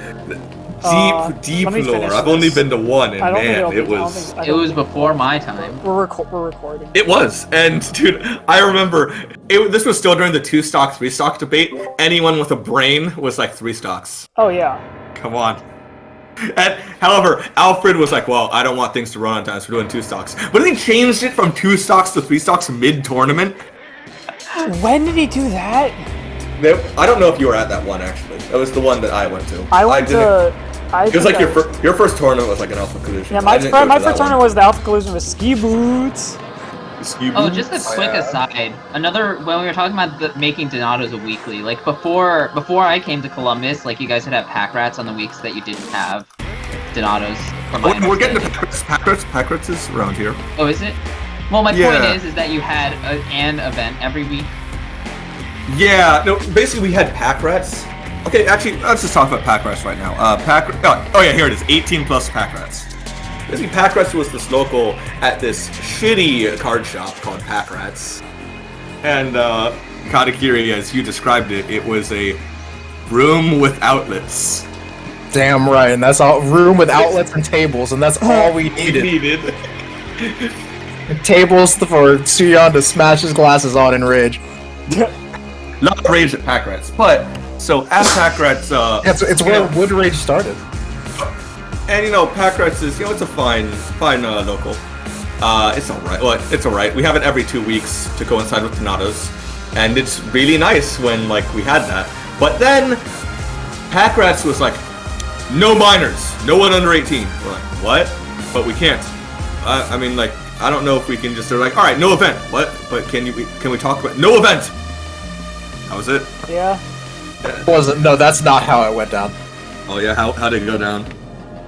Speaker 1: Deep
Speaker 2: let me
Speaker 1: lore.
Speaker 2: finish
Speaker 1: I've
Speaker 2: this.
Speaker 1: only been to one, and
Speaker 2: I don't think
Speaker 1: man,
Speaker 2: it'll
Speaker 1: it
Speaker 2: be- I don't
Speaker 1: was.
Speaker 2: think- I
Speaker 5: It
Speaker 2: don't
Speaker 5: was
Speaker 2: think-
Speaker 5: before my time.
Speaker 2: We're recording.
Speaker 1: It was, and dude, I remember this was still during the 2-stock, 3-stock debate. Anyone with a brain was like 3 stocks.
Speaker 2: Oh yeah.
Speaker 1: Come on. And however, Alfred was like, "Well, I don't want things to run on time, so we're doing 2 stocks." But then he changed it from 2 stocks to 3 stocks mid-tournament.
Speaker 2: When did he do that?
Speaker 1: I don't know if you were at that one actually. That was the one that I went to.
Speaker 2: I went to.
Speaker 1: It was like your first tournament was like an Alpha Collision.
Speaker 2: Yeah, my first tournament was the Alpha Collision with Cbus.
Speaker 5: Oh, just a quick aside. When we were talking about making Donatos a weekly, like before I came to Columbus, like you guys would have pack rats on the weeks that you didn't have Donatos.
Speaker 1: We're getting to pack rats is around here.
Speaker 5: Oh, is it? Well, my point is that you had an event every week.
Speaker 1: Yeah, no, basically we had pack rats. Okay, actually, let's just talk about pack rats right now. Oh yeah, here it is, 18 plus pack rats. Basically, Pack Rats was this local at this shitty card shop called Pack Rats. And, Katakiri, as you described it, it was a room with outlets.
Speaker 3: Damn right, and that's all, room with outlets and tables, and that's all we needed. Tables for Suyon to smash his glasses on in rage.
Speaker 1: Not rage at Pack Rats, but, so at Pack Rats,
Speaker 3: it's where Wood Rage started.
Speaker 1: And Pack Rats is, it's a fine local. It's alright. Well, it's alright. We have it every 2 weeks to coincide with Donatos. And it's really nice when, we had that. But then, Pack Rats was like, no minors. No one under 18. We're like, what? But we can't. I don't know if we can just, they're like, alright, no event. What? But can we talk about, no event! That was it?
Speaker 2: Yeah.
Speaker 3: No, that's not how it went down.
Speaker 1: Oh yeah, how did it go down?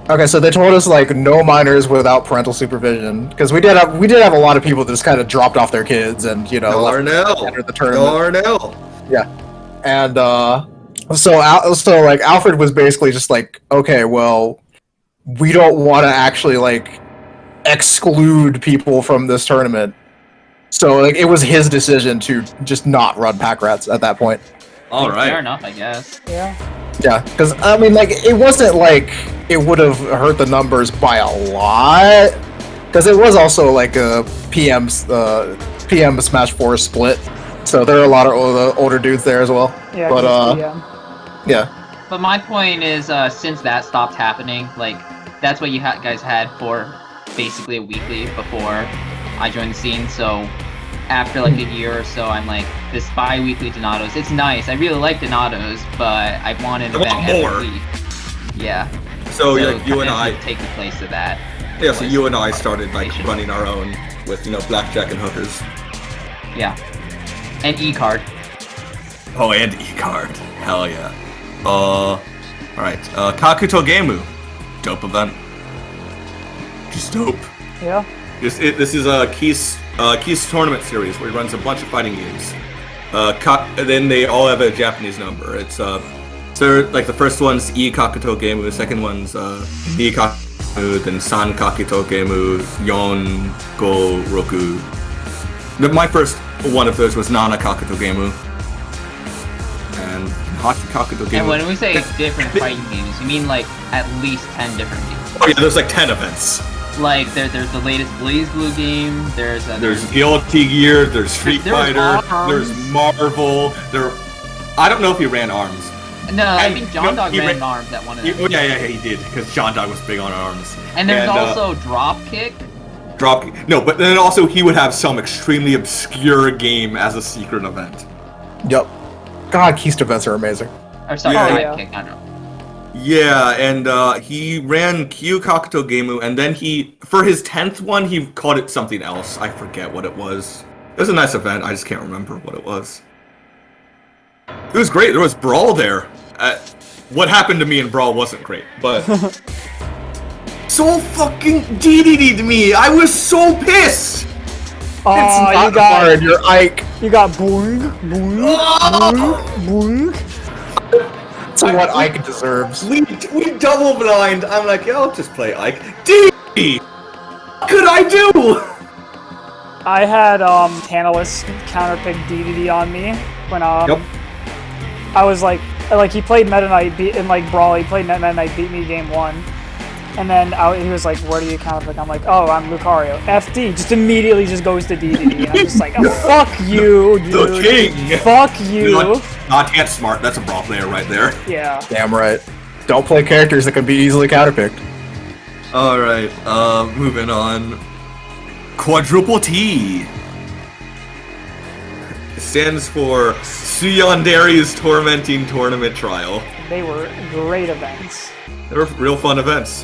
Speaker 3: Okay, so they told us no minors without parental supervision because we did have a lot of people that just kind of dropped off their kids and entered the tournament.
Speaker 1: Darnell.
Speaker 3: Yeah, and so Alfred was basically just like, okay, well, we don't want to actually exclude people from this tournament, so it was his decision to just not run Pack Rats at that point.
Speaker 1: All right,
Speaker 5: fair enough, I guess.
Speaker 2: Yeah.
Speaker 3: Yeah, because it wasn't like it would have hurt the numbers by a lot, because it was also a PM Smash 4 split, so there are a lot of older dudes there as well.
Speaker 2: Yeah.
Speaker 3: But yeah.
Speaker 5: But my point is, since that stopped happening, that's what you guys had for basically a weekly before I joined the scene. So after a year or so, I'm like, this bi-weekly Donatos, it's nice. I really like Donatos, but I want an event every week. Yeah.
Speaker 1: So you and I
Speaker 5: take the place of that.
Speaker 1: Yeah, so you and I started running our own with blackjack and hookers.
Speaker 5: Yeah. And E-card.
Speaker 1: Oh, and E-card. Hell yeah. Alright. Kakuto Gemu. Dope event. Just dope.
Speaker 2: Yeah.
Speaker 1: This is a Keith's tournament series where he runs a bunch of fighting games. Then they all have a Japanese number. It's so the first one's E Kakuto Gemu, the second one's E Kakuto, then San Kakuto Gemu, Yon Go Roku. My first one of those was Nana Kakuto Gemu. And Hachi Kakuto Gemu.
Speaker 5: And when we say different fighting games, you mean at least 10 different games?
Speaker 1: Oh yeah, there's 10 events.
Speaker 5: There's the latest BlazBlue game. There's
Speaker 1: Guilty Gear. There's Street Fighter.
Speaker 5: Arms.
Speaker 1: There's Marvel. I don't know if he ran ARMS.
Speaker 5: No, I mean John Dog ran ARMS at one of them.
Speaker 1: Yeah, he did because John Dog was big on ARMS.
Speaker 5: And there's also Dropkick.
Speaker 1: No, but then also he would have some extremely obscure game as a secret event.
Speaker 3: Yep. God, Keist events are amazing.
Speaker 5: Or sorry, Divekick. I don't know.
Speaker 1: Yeah, and he ran Kyu Kakuto Gemu, and then for his 10th one, he called it something else. I forget what it was. It was a nice event, I just can't remember what it was. It was great, there was Brawl there. What happened to me in Brawl wasn't great, but... so fucking DDD'd me! I was so pissed!
Speaker 2: Oh,
Speaker 3: it's not hard, you're Ike.
Speaker 2: You got boing, boing, boing, boing.
Speaker 3: That's what Ike deserves.
Speaker 1: We double blind. I'm like, yeah, I'll just play Ike. D! What could I do?
Speaker 2: I had Tantalus counterpick DDD on me when
Speaker 1: Yep.
Speaker 2: I was he played Meta Knight in Brawl. He played Meta Knight, beat me game 1, and then he was like, "Where do you counterpick?" I'm like, "Oh, I'm Lucario." FD just immediately just goes to DDD, and I'm just like, oh, "Fuck you, dude!
Speaker 1: The king!
Speaker 2: Fuck you!"
Speaker 1: Not yet smart. That's a Brawl player right there.
Speaker 2: Yeah.
Speaker 3: Damn right. Don't play characters that can be easily counterpicked.
Speaker 1: All right. Moving on. Quadruple T. stands for Suyanderi's Tormenting Tournament Trial.
Speaker 2: They were great events.
Speaker 1: They were real fun events.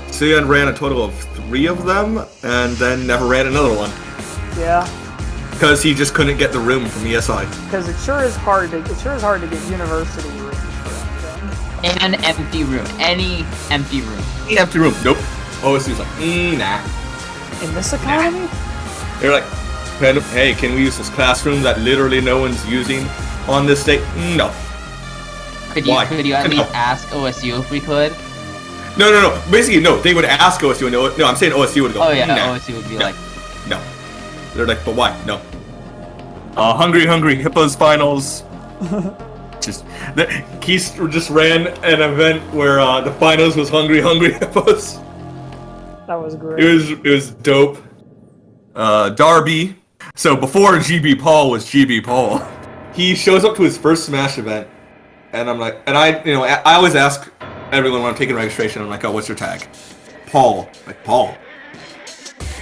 Speaker 1: Suyan ran a total of 3 of them, and then never ran another one.
Speaker 2: Yeah.
Speaker 1: Because he just couldn't get the room from ESI.
Speaker 2: Because it sure is hard to get university rooms for anything.
Speaker 5: An empty room. Any empty room.
Speaker 1: Any empty room. Nope. OSU's like, nah.
Speaker 2: In this economy?
Speaker 1: They're like, hey, can we use this classroom that literally no one's using on this day? No.
Speaker 5: Could you at least ask OSU if we could?
Speaker 1: No. Basically, no. They would ask OSU, and no, I'm saying OSU would go.
Speaker 5: Oh yeah,
Speaker 1: nah.
Speaker 5: OSU would be
Speaker 1: No.
Speaker 5: like,
Speaker 1: No. They're like, but why? No. Hungry Hippos finals. Keith just ran an event where the finals was Hungry Hippos.
Speaker 2: That was great.
Speaker 1: It was dope. Darby. So before GB Paul was GB Paul, he shows up to his first Smash event, and I'm like, and I always ask everyone when I'm taking registration, I'm like, oh, what's your tag? Paul. Like, Paul?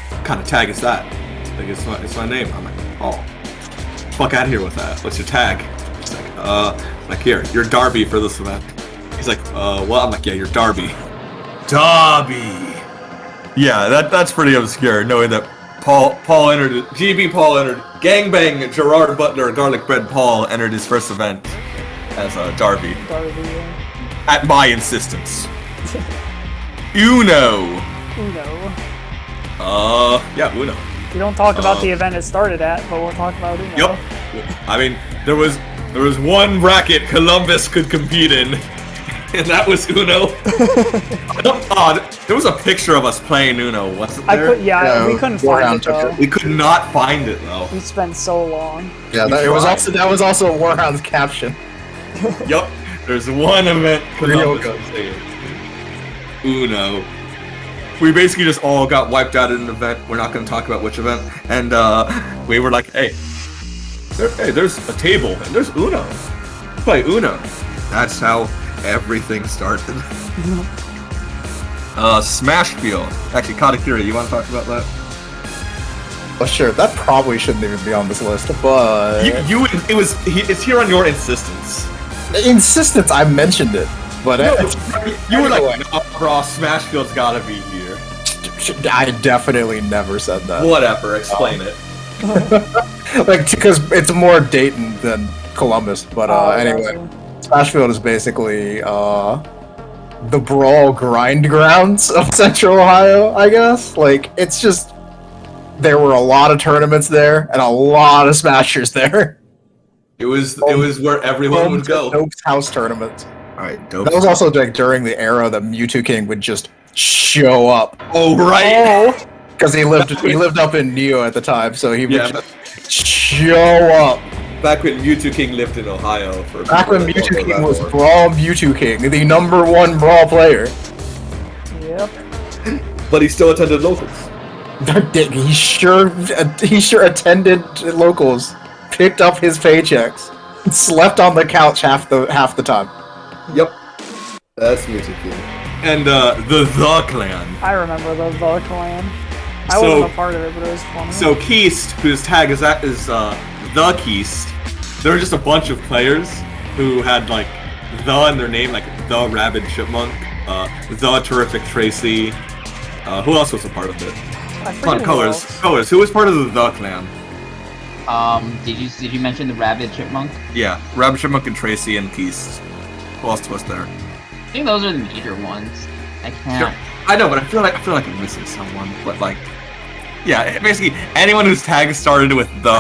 Speaker 1: What kind of tag is that? Like, it's my name. I'm like, Paul. Fuck out of here with that. What's your tag? He's like here, you're Darby for this event. He's like, what? I'm like, yeah, you're Darby. Darby. Yeah, that's pretty obscure, knowing that Paul entered, GB Paul entered, Gangbang Gerard Butler Garlic Bread Paul entered his first event as Darby.
Speaker 2: Darby, yeah.
Speaker 1: At my insistence. Uno. Yeah, Uno.
Speaker 2: We don't talk about the event it started at, but we'll talk about Uno.
Speaker 1: Yep. I mean, there was one bracket Columbus could compete in, and that was Uno. There was a picture of us playing Uno, wasn't there?
Speaker 2: We couldn't find it though.
Speaker 1: We could not find it though.
Speaker 2: We spent so long.
Speaker 3: Yeah, that was also Warhound's caption.
Speaker 1: Yup. There's one event Columbus was saying. Uno. We basically just all got wiped out at an event. We're not going to talk about which event. And we were like, hey, there's a table and there's Uno. Play Uno. That's how everything started. Smashfield. Actually, Katakiri, you want to talk about that?
Speaker 3: Oh, sure. That probably shouldn't even be on this list, but
Speaker 1: it's here on your insistence.
Speaker 3: Insistence. I mentioned it, but
Speaker 1: you were like, no, bro, Smashfield's gotta be here.
Speaker 3: I definitely never said that.
Speaker 1: Whatever. Explain it.
Speaker 3: Like, because it's more Dayton than Columbus, but anyway, Smashfield is basically the brawl grind grounds of Central Ohio, I guess. Like, it's just there were a lot of tournaments there and a lot of Smashers there.
Speaker 1: It was where everyone would go.
Speaker 3: Dope's house tournaments.
Speaker 1: All right,
Speaker 3: That was also like during the era that Mewtwo King would just show up.
Speaker 1: Oh right.
Speaker 3: Because he lived up in Neo at the time, so he would just show up.
Speaker 1: Back when Mewtwo King lived in Ohio
Speaker 3: Back when Mewtwo King was Brawl Mewtwo King, the #1 Brawl player.
Speaker 2: Yep.
Speaker 1: But he still attended locals.
Speaker 3: He sure attended locals, picked up his paychecks, slept on the couch half the time.
Speaker 1: Yep. That's Mewtwo King. And the Clan.
Speaker 2: I remember the Clan. I wasn't a part of it, but it was funny.
Speaker 1: So Keist, whose tag is the Keist, there were just a bunch of players who had like the in their name, like the Rabid Chipmunk, the Terrific Tracy. Who else was a part of it? Colors. Who was part of the Clan?
Speaker 5: Did you mention the Rabid Chipmunk?
Speaker 1: Yeah, Rabid Chipmunk and Tracy and Keist. Who else was there?
Speaker 5: I think those are the major ones. I can't.
Speaker 1: Sure. I know, but I feel like I'm missing someone. But like, yeah, basically anyone whose tag started with the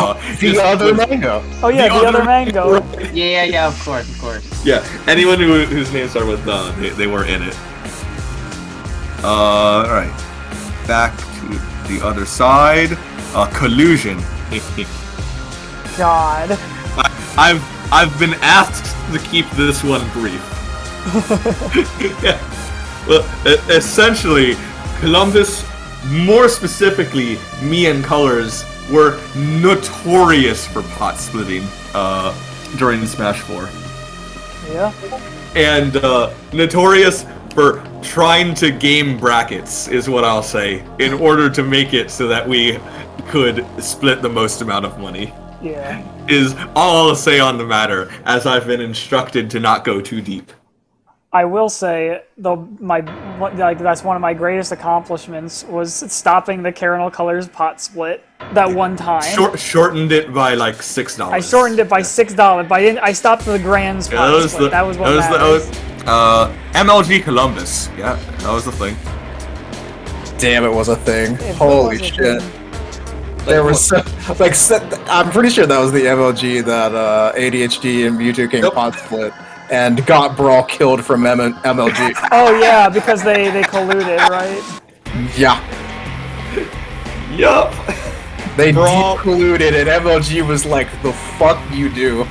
Speaker 3: other mango.
Speaker 2: Oh yeah, the other mango.
Speaker 5: Yeah, of course.
Speaker 1: Yeah, anyone whose name started with the, they were in it. All right, back to the other side. Collusion.
Speaker 2: God.
Speaker 1: I've been asked to keep this one brief. Yeah. Well, essentially, Columbus, more specifically, me and Colors, were notorious for pot splitting during Smash 4.
Speaker 2: Yeah.
Speaker 1: And notorious for trying to game brackets, is what I'll say, in order to make it so that we could split the most amount of money.
Speaker 2: Yeah.
Speaker 1: is all I'll say on the matter, as I've been instructed to not go too deep.
Speaker 2: I will say, though, that's one of my greatest accomplishments was stopping the Caramel Colors pot split that one time.
Speaker 1: Shortened it by like $6.
Speaker 2: I shortened it by $6, but I stopped the Grand's pot split. That was what matters.
Speaker 1: MLG Columbus. Yeah, that was the thing.
Speaker 3: Damn, it was a thing.
Speaker 2: It
Speaker 3: Holy
Speaker 2: was a
Speaker 3: shit.
Speaker 2: thing.
Speaker 3: There was I'm pretty sure that was the MLG that ADHD and Mewtwo King pot split and got Brawl killed from MLG.
Speaker 2: Oh yeah, because they colluded, right?
Speaker 3: Yeah.
Speaker 1: Yup.
Speaker 3: They
Speaker 1: Brawl
Speaker 3: colluded and MLG was like, the fuck you do.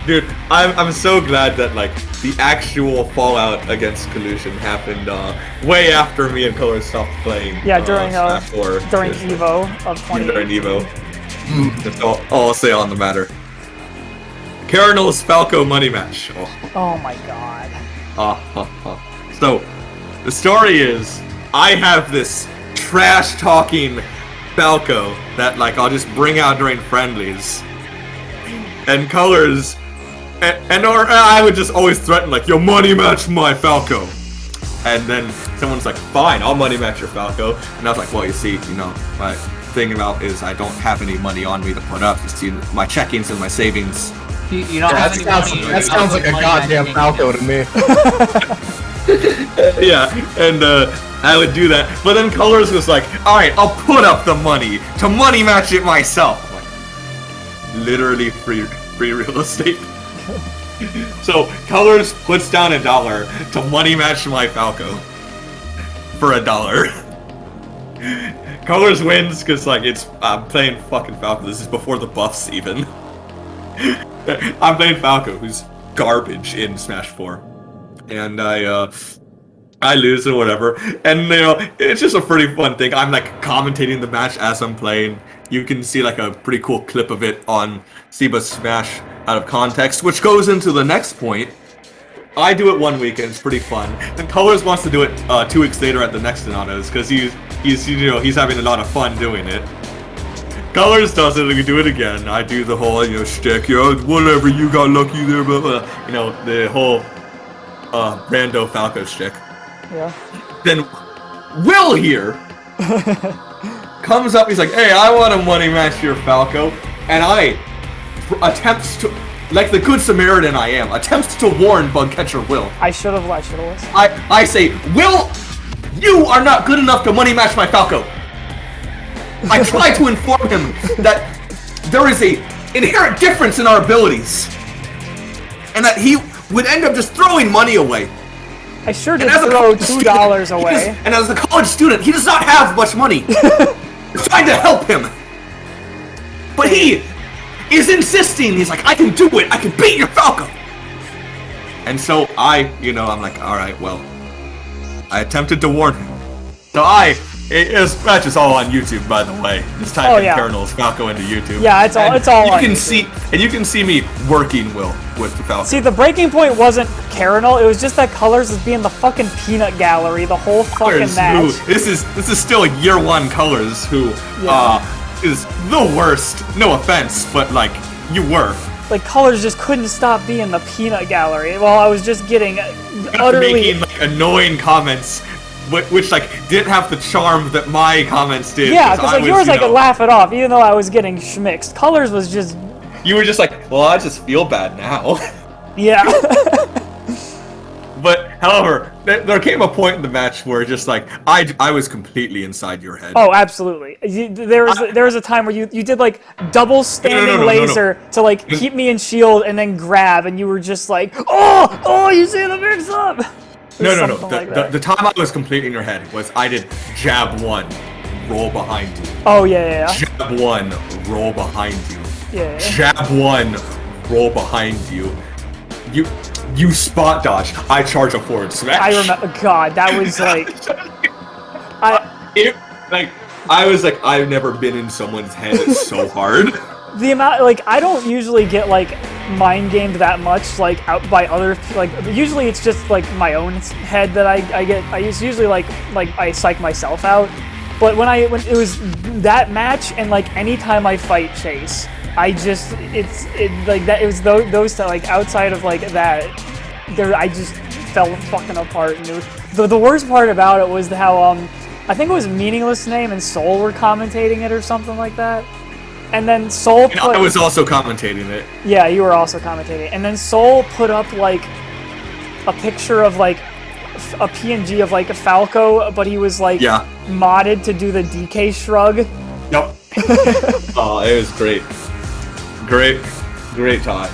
Speaker 1: Dude, I'm so glad that like the actual fallout against collusion happened way after me and Color stopped playing.
Speaker 2: Yeah, during
Speaker 1: during
Speaker 2: Evo of 20.
Speaker 1: During Evo. That's all I'll say on the matter. Cardinals Falco money match.
Speaker 2: Oh my god.
Speaker 1: So, the story is, I have this trash-talking Falco that like I'll just bring out during friendlies, and Colors, or I would just always threaten like, "Yo, money match my Falco," and then someone's like, "Fine, I'll money match your Falco," and I was like, "Well, you see, my thing about is I don't have any money on me to put up. You see, my checkings and my savings."
Speaker 5: You don't have any money.
Speaker 3: That sounds like a goddamn Falco to me.
Speaker 1: Yeah, and I would do that. But then Colors was like, "Alright, I'll put up the money to money match it myself." I'm like, literally free real estate. So Colors puts down $1 to money match my Falco for $1. Colors wins because like I'm playing fucking Falco. This is before the buffs even. I'm playing Falco, who's garbage in Smash 4, and I lose or whatever. And it's just a pretty fun thing. I'm like commentating the match as I'm playing. You can see like a pretty cool clip of it on Cbus Smash out of context, which goes into the next point. I do it one week and it's pretty fun. And Colors wants to do it 2 weeks later at the next Donatos because he's having a lot of fun doing it. Colors does it, and we do it again. I do the whole, shtick, whatever, you got lucky there, blah, blah. The whole, Brando Falco shtick.
Speaker 2: Yeah.
Speaker 1: Then, Will here comes up, he's like, "Hey, I want to money match your Falco," and I attempts to, like the good Samaritan I am, attempts to warn Bugcatcher Will.
Speaker 2: I should have listened.
Speaker 1: I say, "Will, you are not good enough to money match my Falco." I try to inform him that there is a inherent difference in our abilities, and that he would end up just throwing money away.
Speaker 2: I sure did throw $2 away.
Speaker 1: And as a college student, he does not have much money. I'm trying to help him, but he is insisting. He's like, "I can do it. I can beat your Falco." And so I'm like, all right, well, I attempted to warn him. So this match is all on YouTube, by the way. Just type in Cardinals Falco into YouTube.
Speaker 2: Yeah, it's all.
Speaker 1: You can see me working Will with the Falco.
Speaker 2: See, the breaking point wasn't Cardinal. It was just that Colors was being the fucking peanut gallery the whole fucking match.
Speaker 1: This is still year one Colors, who is the worst. No offense, but like you were.
Speaker 2: Like Colors just couldn't stop being the peanut gallery. While I was just getting utterly
Speaker 1: making like annoying comments. Which like didn't have the charm that my comments did.
Speaker 2: Yeah, because like yours I could laugh it off, even though I was getting schmixed. Colors was just.
Speaker 1: You were just like, well, I just feel bad now.
Speaker 2: Yeah.
Speaker 1: But however, there came a point in the match where just like I was completely inside your head.
Speaker 2: Oh, absolutely. There was a time where you did like double standing laser to like keep me in shield and then grab, and you were just like, oh, you see the mix up.
Speaker 1: No. The time I was completely in your head was I did jab 1, roll behind you.
Speaker 2: Oh, yeah.
Speaker 1: Jab 1, roll behind you.
Speaker 2: Yeah.
Speaker 1: Jab 1, roll behind you. You spot dodge. I charge a forward smash.
Speaker 2: I remember. God, that was like.
Speaker 1: I was like, I've never been in someone's head so hard.
Speaker 2: The amount, like, I don't usually get like mind gamed that much, like out by other, like usually it's just like my own head that I get. It's usually like I psych myself out. But when it was that match and like anytime I fight Chase, I just, like that. It was those like outside of like that, I just fell fucking apart. And the worst part about it was how I think it was Meaningless Name and Soul were commentating it or something like that. And then Soul put...
Speaker 1: I was also commentating it.
Speaker 2: Yeah, you were also commentating. And then Soul put up, like, a picture of, like, a PNG of, like, a Falco, but he was, like, modded to do the DK shrug.
Speaker 1: Yep. Oh, it was great. Great time.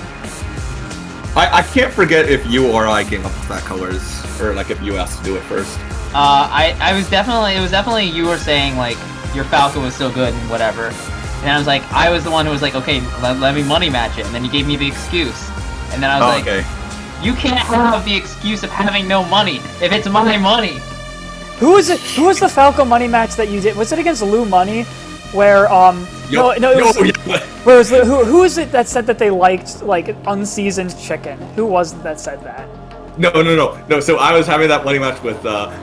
Speaker 1: I can't forget if you or I came up with that colors, or, like, if you asked to do it first.
Speaker 5: I was definitely, it was definitely you were saying, like, your Falco was so good and whatever. And I was like, I was the one who was like, okay, let me money match it. And then you gave me the excuse. And then I was like,
Speaker 1: okay.
Speaker 5: You can't have the excuse of having no money if it's my money.
Speaker 2: Who was it? Who was the Falco money match that you did? Was it against Lou Money? Where, no, it was, where was who was it that said that they liked, like, unseasoned chicken? Who was it that said that?
Speaker 1: No. So I was having that money match with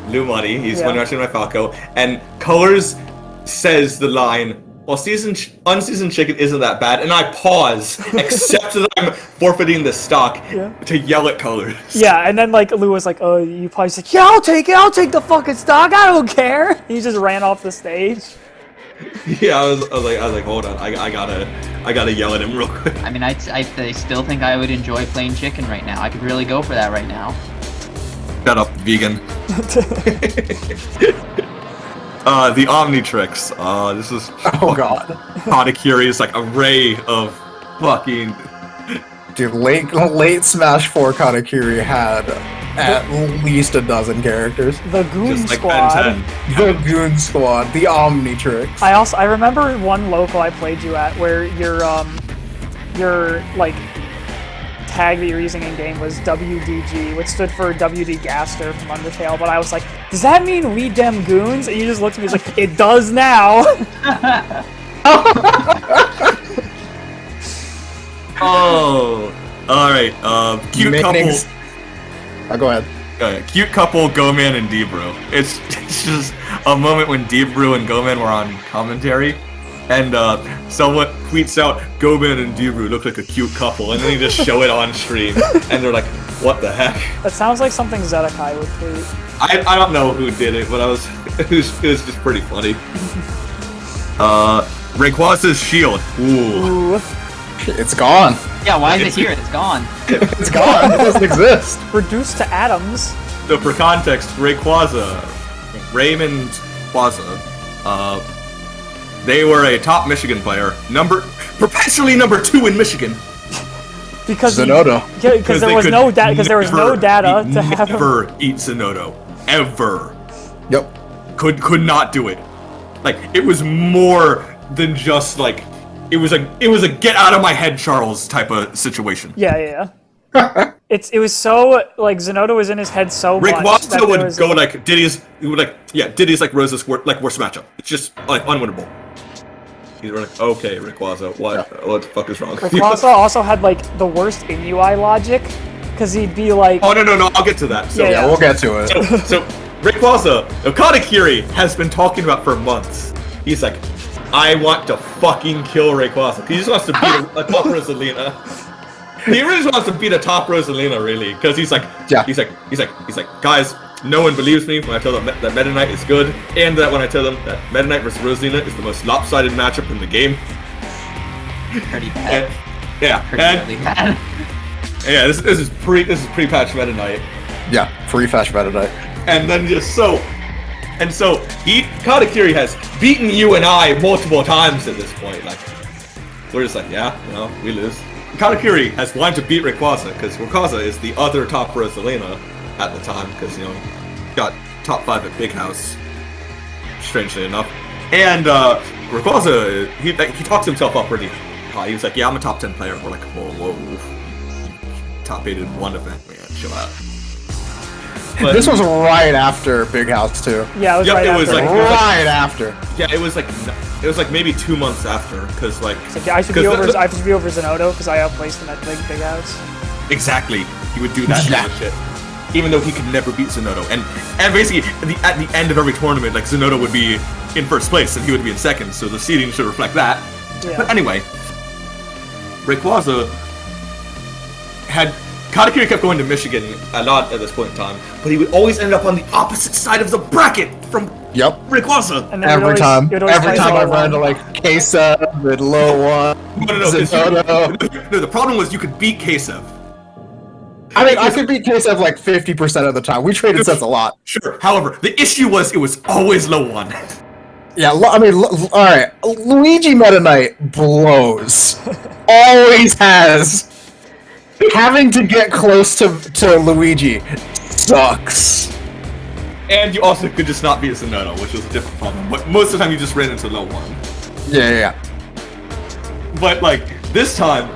Speaker 1: Lou Money. He's money matching my Falco, and Colors says the line, "Well, unseasoned chicken isn't that bad," and I pause, except that I'm forfeiting the stock to yell at Colors.
Speaker 2: Yeah, and then like Lou was like, "Oh, you probably said, yeah, I'll take it. I'll take the fucking stock. I don't care." He just ran off the stage.
Speaker 1: Yeah, I was like, hold on, I gotta yell at him real quick.
Speaker 5: I mean, I still think I would enjoy plain chicken right now. I could really go for that right now.
Speaker 1: Shut up, vegan. The Omnitrix. This is Katakuri's like array of fucking.
Speaker 3: Dude, late Smash 4 Katakuri had at least a dozen characters.
Speaker 2: The Goon
Speaker 1: Just like
Speaker 2: Squad.
Speaker 3: The Goon Squad, the Omnitrix.
Speaker 2: I remember one local I played you at where your like tag that you're using in game was WDG, which stood for WD Gaster from Undertale. But I was like, does that mean we dem goons? And you just looked at me and was like, it does now.
Speaker 1: Oh, all right. Cute couple.
Speaker 3: Go ahead.
Speaker 1: Cute couple, Goman and Debrew. It's just a moment when Debrew and Goman were on commentary, and someone tweets out, "Goman and Debrew look like a cute couple," and then they just show it on stream, and they're like, "What the heck?"
Speaker 2: That sounds like something Zedekai would tweet.
Speaker 1: I don't know who did it, but it was just pretty funny. Rayquaza's shield. Ooh.
Speaker 3: It's gone.
Speaker 5: Yeah, why is it here? It's gone.
Speaker 3: It's gone. It doesn't exist.
Speaker 2: Reduced to atoms.
Speaker 1: So for context, Raymond Quaza, they were a top Michigan player, perpetually number 2 in Michigan.
Speaker 2: Because
Speaker 3: Zenodo.
Speaker 2: Because there was no data. Because there was no data to have him.
Speaker 1: Never eat Zenodo, ever.
Speaker 3: Yep.
Speaker 1: Could not do it. Like it was more than just like. It was a get out of my head, Charles type of situation.
Speaker 2: Yeah. It was so like Zenodo was in his head so much.
Speaker 1: Rayquaza would go like Diddy's like Rose's worst matchup. It's just like unwinnable. He's like, okay, Rayquaza, what the fuck is wrong?
Speaker 2: Rayquaza also had like the worst in-UI logic, because he'd be like,
Speaker 1: oh no, I'll get to that. So
Speaker 3: yeah, we'll get to it.
Speaker 1: So Rayquaza, Katakuri has been talking about for months. He's like, I want to fucking kill Rayquaza. He just wants to beat a top Rosalina. He really just wants to beat a top Rosalina, really, because he's like, guys, no one believes me when I tell them that Meta Knight is good, and that when I tell them that Meta Knight versus Rosalina is the most lopsided matchup in the game.
Speaker 5: Pretty bad.
Speaker 1: Pretty bad. Yeah, this is pre-patch Meta Knight.
Speaker 3: Yeah, pre-patch Meta Knight.
Speaker 1: And then Katakuri has beaten you and I multiple times at this point. Like, we're just like, yeah, no, we lose. Katakuri has wanted to beat Rayquaza because Rayquaza is the other top Rosalina at the time because he got top 5 at Big House, strangely enough. And Rayquaza, he talks himself up pretty high. He was like, yeah, I'm a top 10 player. We're like, whoa, top 8 in one event, man, chill out. But
Speaker 3: this was right after Big House too.
Speaker 2: Yeah, it was right
Speaker 3: after.
Speaker 1: Yeah, it was like maybe 2 months after, because like.
Speaker 2: I should be over Zenodo because I outplaced him at Big House.
Speaker 1: Exactly, he would do that kind of shit, even though he could never beat Zenodo. And basically at the end of every tournament, like Zenodo would be in first place and he would be in second, so the seeding should reflect that. Yeah. But anyway, Rayquaza had Katakiri kept going to Michigan a lot at this point in time, but he would always end up on the opposite side of the bracket from Rayquaza.
Speaker 2: And
Speaker 3: Every time I ran to like K7 with low one.
Speaker 1: No, the problem was you could beat K7.
Speaker 3: I mean, I could beat K7 like 50% of the time. We traded sets a lot.
Speaker 1: Sure. However, the issue was it was always low one.
Speaker 3: Yeah, I mean, alright. Luigi Meta Knight blows. Always has. Having to get close to Luigi sucks.
Speaker 1: And you also could just not beat Sonoto, which was a different problem. But most of the time you just ran into low one.
Speaker 3: Yeah.
Speaker 1: But like, this time,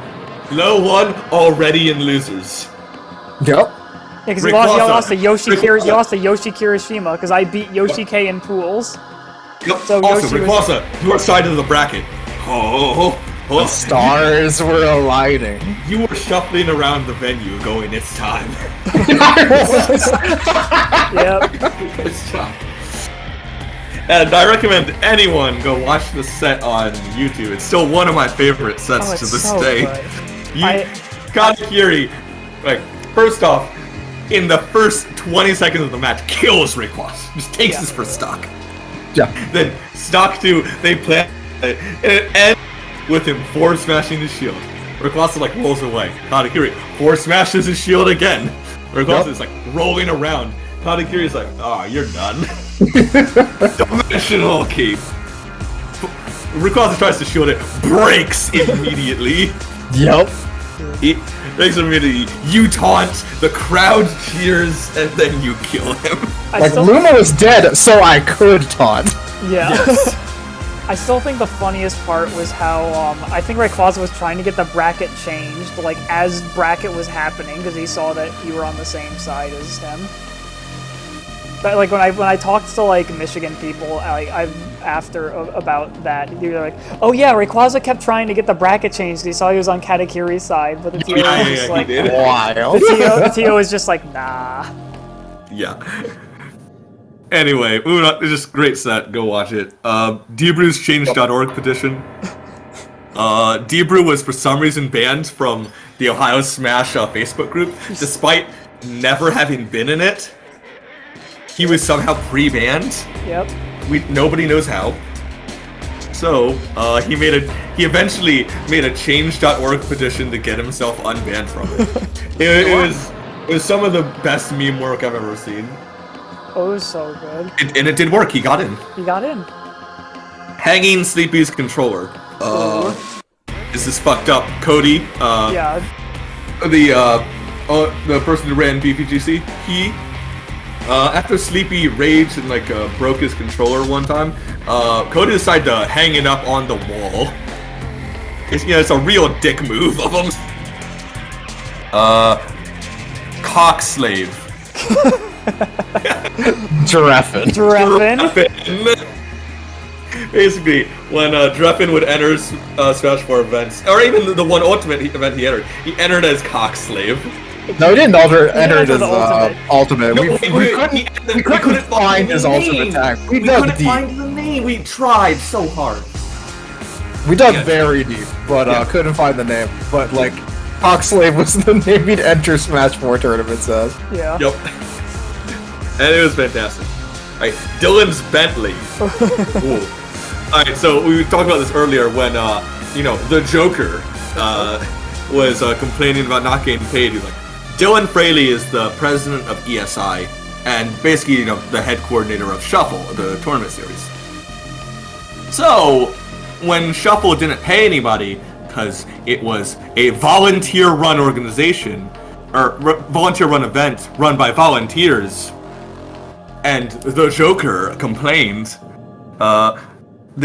Speaker 1: low one already in losers.
Speaker 3: Yep.
Speaker 2: Yeah, because you lost to Yoshi Kirishima, because I beat Yoshi K in pools.
Speaker 1: Yep.
Speaker 2: So
Speaker 1: also,
Speaker 2: Yoshi
Speaker 1: Rayquaza, your side of the bracket.
Speaker 3: The stars were aligning.
Speaker 1: You were shuffling around the venue going, it's time.
Speaker 2: Yep.
Speaker 1: It's time. And I recommend anyone go watch the set on YouTube. It's still one of my favorite sets to this day. Katakiri, like, first off, in the first 20 seconds of the match, kills Rayquaza. Just takes his first stock.
Speaker 3: Yeah.
Speaker 1: Then stock 2, they plan it, and it ends with him forward smashing his shield. Rayquaza like rolls away. Katakiri forward smashes his shield again. Rayquaza is like rolling around. Katakiri's like, oh, you're done. Dimensional keep. Rayquaza tries to shield it, breaks immediately.
Speaker 3: Yep.
Speaker 1: He breaks immediately. You taunt, the crowd cheers, and then you kill him.
Speaker 3: Luma was dead, so I could taunt.
Speaker 2: Yeah.
Speaker 1: Yes.
Speaker 2: I still think the funniest part was how, I think Rayquaza was trying to get the bracket changed, like, as bracket was happening, because he saw that you were on the same side as him. But, like, when I talked to, like, Michigan people, about that, you're like, oh yeah, Rayquaza kept trying to get the bracket changed, because he saw he was on Katakiri's side, but the TO was just like,
Speaker 3: wild.
Speaker 2: The TO was just like, nah.
Speaker 1: Yeah. Anyway, moving on. It's just a great set. Go watch it. Debrew's Change.org petition. Debrew was for some reason banned from the Ohio Smash Facebook group, despite never having been in it. He was somehow pre-banned.
Speaker 2: Yep.
Speaker 1: Nobody knows how. So he eventually made a Change.org petition to get himself unbanned from it. It was some of the best meme work I've ever seen.
Speaker 2: Oh, it was so good.
Speaker 1: And it did work. He got in.
Speaker 2: He got in.
Speaker 1: Hanging Sleepy's controller. Is this fucked up? Cody.
Speaker 2: Yeah.
Speaker 1: The person who ran BPGC. He. After Sleepy raged and like broke his controller one time, Cody decided to hang it up on the wall. It's a real dick move of him. Cock slave.
Speaker 3: Dreffin.
Speaker 1: Basically, when Dreffin would enter Smash 4 events, or even the one Ultimate event he entered as Cock Slave.
Speaker 3: No, he didn't enter it as Ultimate. We couldn't find his Ultimate tag. We
Speaker 1: couldn't find the name. We tried so hard.
Speaker 3: We dug very deep, but couldn't find the name. But like, Cock Slave was the name he'd enter Smash 4 tournaments as.
Speaker 2: Yeah.
Speaker 1: Yep. And it was fantastic. Alright, Dylan's Bentley. Alright, so we talked about this earlier when, the Joker was complaining about not getting paid. He's like, Dylan Fraley is the president of ESI and basically, the head coordinator of Shuffle, the tournament series. So, when Shuffle didn't pay anybody, because it was a volunteer-run organization, or volunteer-run event run by volunteers, and the Joker complained,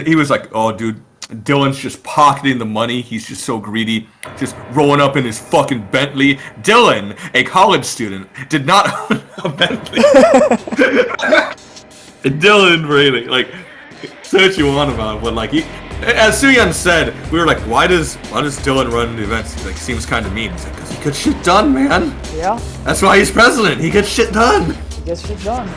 Speaker 1: he was like, oh, dude, Dylan's just pocketing the money. He's just so greedy. Just rolling up in his fucking Bentley. Dylan, a college student, did not own a Bentley. Dylan, really, like, say what you want about him, but, like, as Suyan said, we were like, why does Dylan run the events? He, like, seems kind of mean. He's like, because he gets shit done, man.
Speaker 2: Yeah.
Speaker 1: That's why he's president. He gets shit done.
Speaker 2: Gets shit done.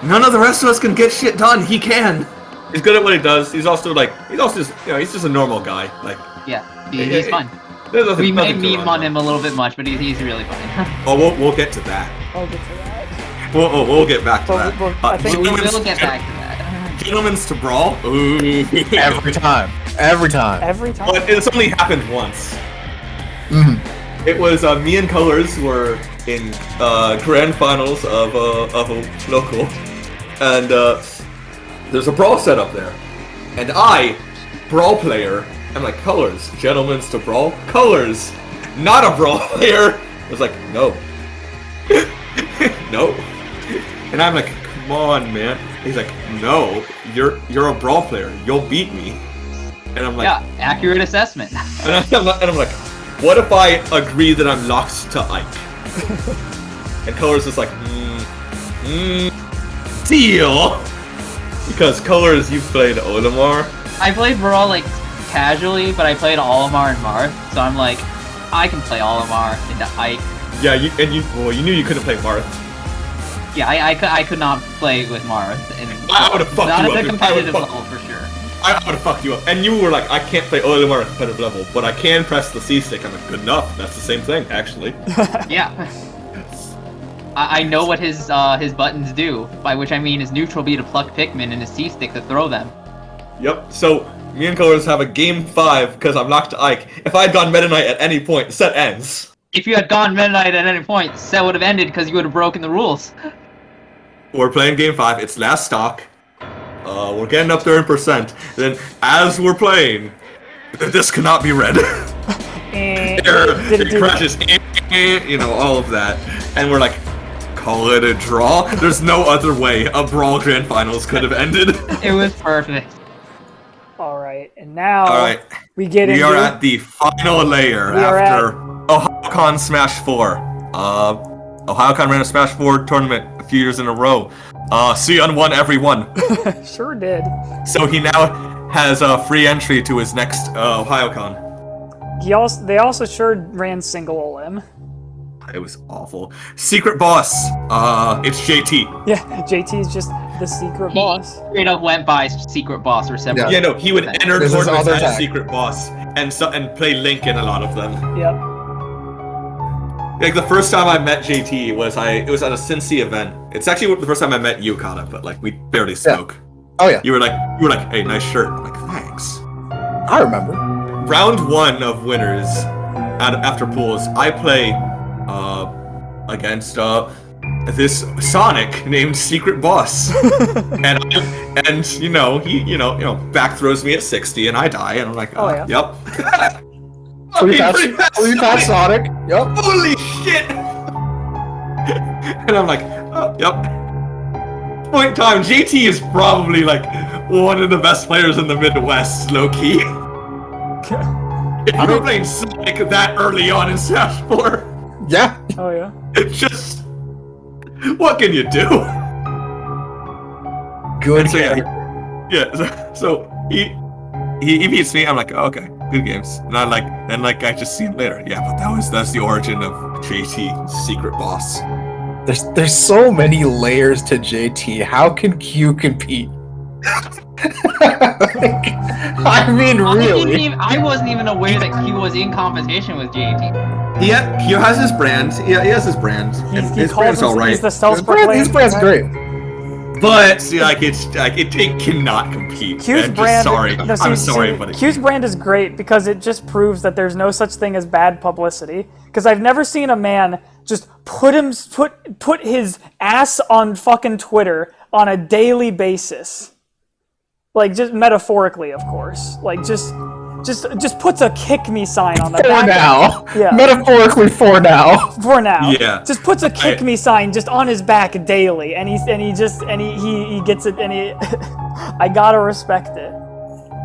Speaker 1: None of the rest of us can get shit done. He can. He's good at what he does. He's also just he's just a normal guy. Like,
Speaker 5: yeah, he's fine. We may meme on him a little bit much, but he's really funny.
Speaker 1: Oh, we'll get to that.
Speaker 2: I'll get to that.
Speaker 1: We'll get back to
Speaker 2: But
Speaker 1: that.
Speaker 2: I think
Speaker 5: we will get back to that.
Speaker 1: Gentlemen's to Brawl? Ooh.
Speaker 3: Every time. Every time.
Speaker 2: every time.
Speaker 1: But it's only happened once.
Speaker 3: Mm-hmm.
Speaker 1: It was me and Colors were in grand finals of a local, and there's a Brawl set up there, and I, Brawl player, I'm like, Colors, Gentlemen's to Brawl? Colors, not a Brawl player. I was like, no. No. And I'm like, come on, man. He's like, no, you're a Brawl player. You'll beat me. And I'm like,
Speaker 5: Yeah, accurate assessment.
Speaker 1: and I'm like, what if I agree that I'm locked to Ike? And Colors is like, deal. Because Colors, you played Olimar.
Speaker 5: I played Brawl like casually, but I played Olimar and Marth, so I'm like, I can play Olimar into Ike.
Speaker 1: Yeah, you knew you couldn't play Marth.
Speaker 5: Yeah, I could not play with Marth, and
Speaker 1: I would've fucked
Speaker 5: not
Speaker 1: you
Speaker 5: at
Speaker 1: up,
Speaker 5: the
Speaker 1: dude.
Speaker 5: competitive level for sure.
Speaker 1: I would have fucked you up. And you were like, I can't play Olimar at competitive level, but I can press the C stick. I'm like, good enough. That's the same thing, actually.
Speaker 5: Yeah. I know what his buttons do, by which I mean his neutral B to pluck Pikmin and his C stick to throw them.
Speaker 1: Yep. So me and Colors have a game 5 because I'm locked to Ike. If I had gone Meta Knight at any point, the set ends.
Speaker 5: If you had gone Meta Knight at any point, set would have ended because you would have broken the rules.
Speaker 1: We're playing game 5. It's last stock. We're getting up there in percent. Then, as we're playing, this cannot be read. It crashes. You know, all of that. And we're like, call it a draw? There's no other way a Brawl Grand Finals could have ended.
Speaker 5: It was perfect.
Speaker 2: Alright, and now we get into...
Speaker 1: We are at the final layer after OhioCon Smash 4. OhioCon ran a Smash 4 tournament a few years in a row. Sion won every one.
Speaker 2: Sure did.
Speaker 1: So he now has free entry to his next OhioCon.
Speaker 2: They also sure ran single Olim.
Speaker 1: It was awful. Secret boss. It's JT.
Speaker 2: Yeah, JT's just the secret boss.
Speaker 5: Straight up went by secret boss for several.
Speaker 1: Yeah, no, he would enter
Speaker 3: This is
Speaker 1: tournaments
Speaker 3: other
Speaker 1: as a
Speaker 3: tag.
Speaker 1: secret boss and play Link in a lot of them.
Speaker 2: Yep.
Speaker 1: Like the first time I met JT was at a Cincy event. It's actually the first time I met you, Kata, but like we barely spoke.
Speaker 3: Oh yeah.
Speaker 1: You were like, hey, nice shirt. I'm like, thanks.
Speaker 3: I remember.
Speaker 1: Round 1 of winners after pools, I play against this Sonic named Secret Boss, and you know he back throws me at 60 and I die and I'm like, yep.
Speaker 3: Free pass Sonic. Yep.
Speaker 1: Holy shit! And I'm like, yep. Point in time, JT is probably like one of the best players in the Midwest, low key. If you were playing Sonic that early on in Smash 4,
Speaker 3: Yeah.
Speaker 2: Oh yeah.
Speaker 1: it's just, what can you do?
Speaker 3: Good.
Speaker 1: So so he beats me. I'm like, oh, okay, good games. And I just see him later. Yeah, but that's the origin of JT, secret boss.
Speaker 3: There's so many layers to JT. How can Q compete? I mean, really.
Speaker 5: I wasn't even aware that Q was in competition with JT.
Speaker 1: Yeah, he has his brand. Yeah, he has his brand. His brand's all right.
Speaker 2: He's the self-proclaimed.
Speaker 3: His brand's great.
Speaker 1: But see, it cannot compete.
Speaker 2: Q's
Speaker 1: I'm
Speaker 2: brand.
Speaker 1: just sorry.
Speaker 2: No,
Speaker 1: I'm sorry, but
Speaker 2: Q's brand is great because it just proves that there's no such thing as bad publicity. Because I've never seen a man just put his ass on fucking Twitter on a daily basis. Like, just metaphorically, of course. Like, just puts a kick me sign on the back.
Speaker 3: For now.
Speaker 2: Yeah.
Speaker 3: Metaphorically for now.
Speaker 2: For now.
Speaker 1: Yeah.
Speaker 2: Just puts a kick me sign just on his back daily, and he gets it, and he I gotta respect it.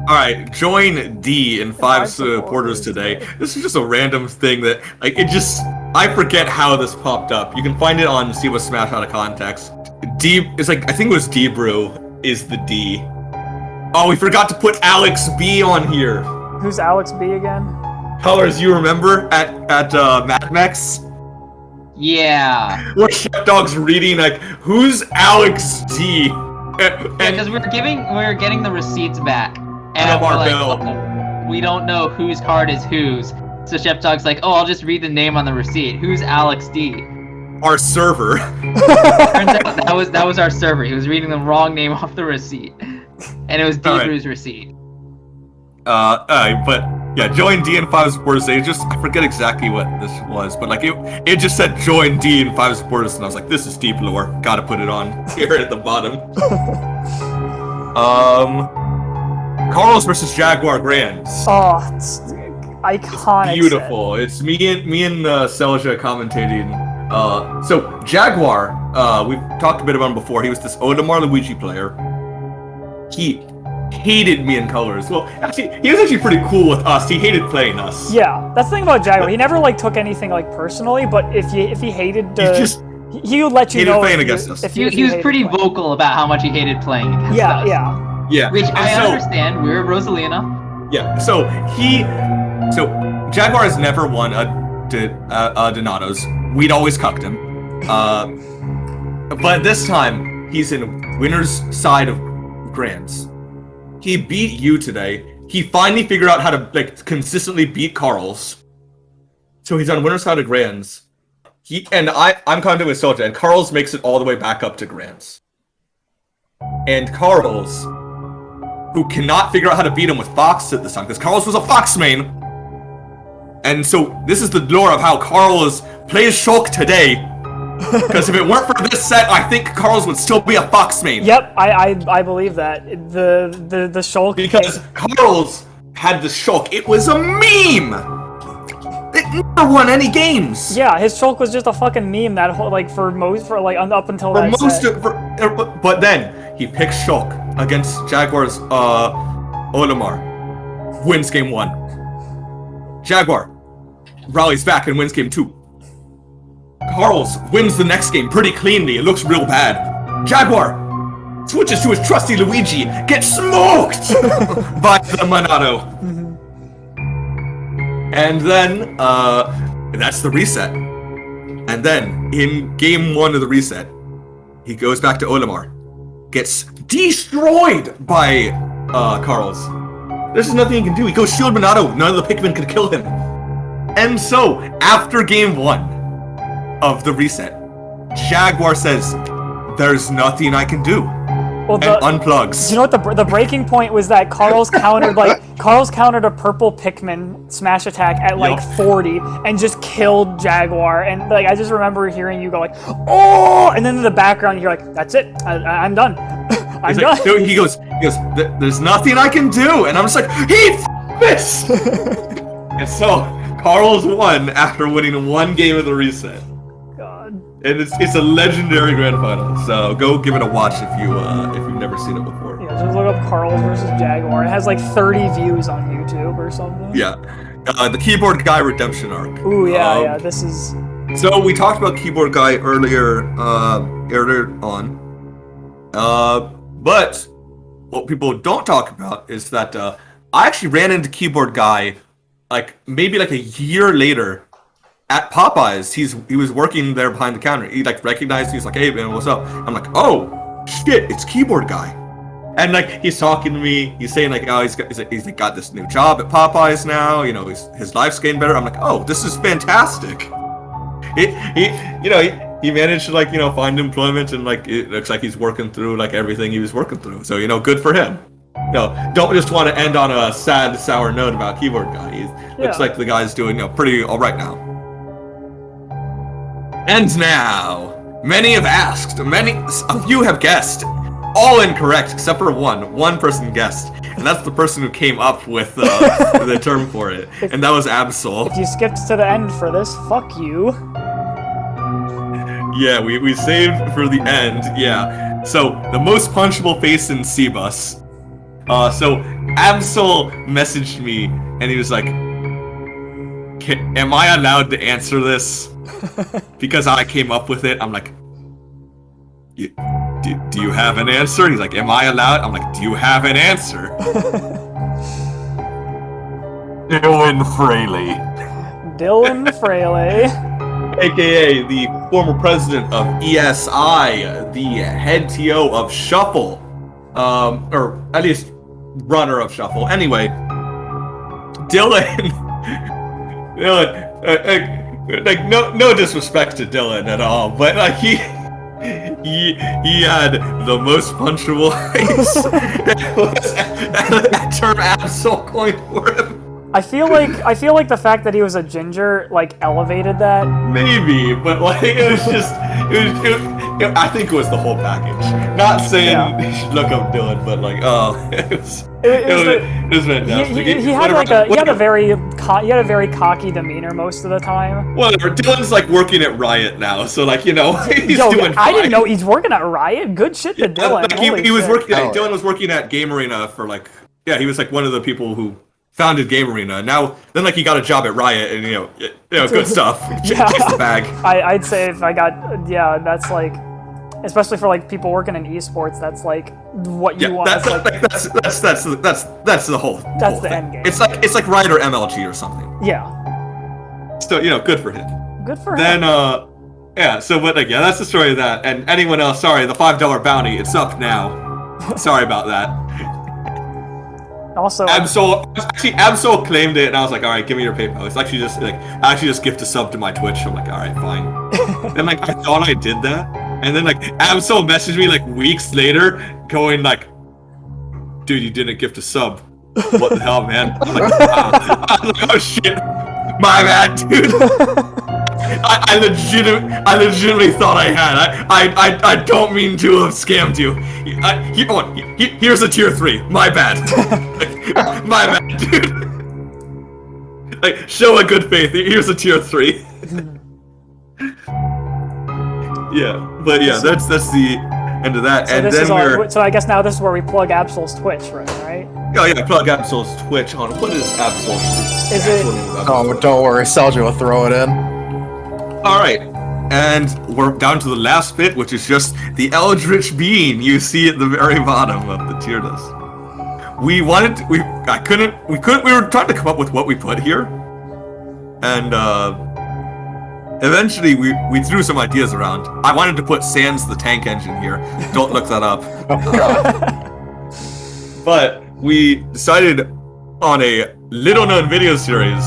Speaker 1: Alright, join D in 5 supporters today. This is just a random thing that, I forget how this popped up. You can find it on Cbus Smash out of context. D, I think it was D-Brew is the D. Oh, we forgot to put Alex B on here.
Speaker 2: Who's Alex B again?
Speaker 1: Colors, you remember at Mad Max?
Speaker 5: Yeah.
Speaker 1: Where Chef Dog's reading, who's Alex D?
Speaker 5: Because we're getting the receipts back. And
Speaker 1: From our
Speaker 5: we're like,
Speaker 1: bill.
Speaker 5: we don't know whose card is whose. So Chef Dog's like, oh, I'll just read the name on the receipt. Who's Alex D?
Speaker 1: Our server.
Speaker 5: Turns out that was our server. He was reading the wrong name off the receipt, and it was D-Brew's receipt.
Speaker 1: But yeah, join D in 5 supporters. I forget exactly what this was, but like it just said join D in 5 supporters, and I was like, this is deep lore. Gotta put it on here at the bottom. Carlos versus Jaguar Grands.
Speaker 2: Oh, it's iconic.
Speaker 1: It's beautiful. It's me and Selja commentating. So Jaguar, we've talked a bit about him before. He was this Olimar Luigi player. He hated me in colors. Well, actually, he was actually pretty cool with us. He hated playing us.
Speaker 2: Yeah, that's the thing about Jaguar. He never like took anything like personally, but if he hated, he would let you know.
Speaker 1: Playing against us.
Speaker 5: He was pretty vocal about how much he hated playing against us.
Speaker 2: Yeah.
Speaker 5: Which I understand. We're Rosalina.
Speaker 1: Yeah. So Jaguar has never won a Donato's. We'd always cucked him. But this time he's in winner's side of Grands. He beat you today. He finally figured out how to like consistently beat Carl's. So he's on winner's side of Grands. I'm content with Selja, and Carl's makes it all the way back up to Grands. And Carl's, who cannot figure out how to beat him with Fox at this time, because Carl's was a Fox main. And so this is the lore of how Carl's plays Shulk today. Because if it weren't for this set, I think Carl's would still be a Fox main.
Speaker 2: Yep, I believe that. The Shulk.
Speaker 1: Because Carl's had the Shulk. It was a meme! It never won any games!
Speaker 2: Yeah, his Shulk was just a fucking meme that whole, like, up until that set.
Speaker 1: But then, he picks Shulk against Jaguar's, Olimar. Wins game 1. Jaguar rallies back and wins game 2. Carl's wins the next game pretty cleanly. It looks real bad. Jaguar switches to his trusty Luigi, gets smoked by the Monado. And then, that's the reset. And then, in game 1 of the reset, he goes back to Olimar, gets destroyed by Carl's. There's nothing he can do. He goes shield Monado. None of the Pikmin could kill him. And so, after game 1 of the reset, Jaguar says, there's nothing I can do. Well, and unplugs.
Speaker 2: You know what the breaking point was that Carl's countered a purple Pikmin smash attack at like 40 and just killed Jaguar, and like I just remember hearing you go like, oh, and then in the background you're like, that's it, I'm done. I'm done.
Speaker 1: Like, he goes, there's nothing I can do, and I'm just like, he missed. And so Carl's won after winning 1 game of the reset. And it's a legendary grand final, so go give it a watch if you've never seen it before.
Speaker 2: Yeah, just look up Carl's versus Jaguar. It has like 30 views on YouTube or something.
Speaker 1: Yeah, the Keyboard Guy redemption arc.
Speaker 2: Ooh, yeah, this is.
Speaker 1: So we talked about Keyboard Guy earlier on, but what people don't talk about is that I actually ran into Keyboard Guy maybe a year later. At Popeyes, he was working there behind the counter. He recognized me. He's like, "Hey man, what's up?" I'm like, "Oh shit, it's Keyboard Guy." And he's talking to me. He's saying oh, he's got this new job at Popeyes now. You know, his life's getting better. I'm like, "Oh, this is fantastic." He managed to find employment, and it looks like he's working through everything he was working through. So good for him. No, don't just want to end on a sad, sour note about Keyboard Guy. Looks like the guy's doing pretty all right now. And now, many have asked, a few have guessed, all incorrect except for one person guessed, and that's the person who came up with the term for it, and that was Absol.
Speaker 2: If you skipped to the end for this, fuck you.
Speaker 1: Yeah, we saved for the end, yeah. So, the most punchable face in Cbus. So, Absol messaged me, and he was like, am I allowed to answer this? Because I came up with it. I'm like, do you have an answer? He's like, am I allowed? I'm like, do you have an answer? Dylan Fraley. AKA the former president of ESI, the head TO of Shuffle. Or at least runner of Shuffle. Anyway, Dylan like no disrespect to Dylan at all, but like he had the most punchable face that term Absol coined for him.
Speaker 2: I feel like the fact that he was a ginger like elevated that.
Speaker 1: Maybe, but like it was I think it was the whole package. Not saying you should look up Dylan, but like it was fantastic.
Speaker 2: He had a very cocky demeanor most of the time.
Speaker 1: Whatever. Dylan's like working at Riot now, so like he's doing fine.
Speaker 2: I didn't know he's working at Riot. Good shit to Dylan.
Speaker 1: Like, he was working. Dylan was working at Game Arena for like he was like one of the people who founded Game Arena. Now then like he got a job at Riot and good stuff. Chase the bag.
Speaker 2: I'd say if I got that's like. Especially for like people working in esports, that's like what you want.
Speaker 1: That's the whole.
Speaker 2: That's the
Speaker 1: thing.
Speaker 2: end game.
Speaker 1: It's like Riot or MLG or something.
Speaker 2: Yeah.
Speaker 1: Still, good for him.
Speaker 2: Good for him.
Speaker 1: Then so but like that's the story of that. And anyone else, sorry, the $5 bounty, it's up now. Sorry about that.
Speaker 2: Also,
Speaker 1: Absol claimed it, and I was like, all right, give me your PayPal. It's actually just gift a sub to my Twitch. I'm like, all right, fine. Then like I thought I did that. And then like Absol messaged me like weeks later, going like, "Dude, you didn't gift a sub. What the hell, man?" I'm like, I was like, "Oh shit, my bad, dude." I legitimately thought I had. I don't mean to have scammed you. Here's a tier 3. My bad. My bad, dude. Like, show a good faith. Here's a tier 3. Yeah, but that's the end of that.
Speaker 2: So
Speaker 1: and
Speaker 2: this
Speaker 1: then
Speaker 2: so I guess now this is where we plug Absol's Twitch, right?
Speaker 1: Oh yeah, plug Absol's Twitch on. What is Absol's?
Speaker 2: Is it?
Speaker 3: Oh, don't worry, Selja will throw it in.
Speaker 1: All right, and we're down to the last bit, which is just the Eldritch Being you see at the very bottom of the tier list. We were trying to come up with what we put here, and eventually we threw some ideas around. I wanted to put Sans the tank engine here. Don't look that up. But we decided on a little-known video series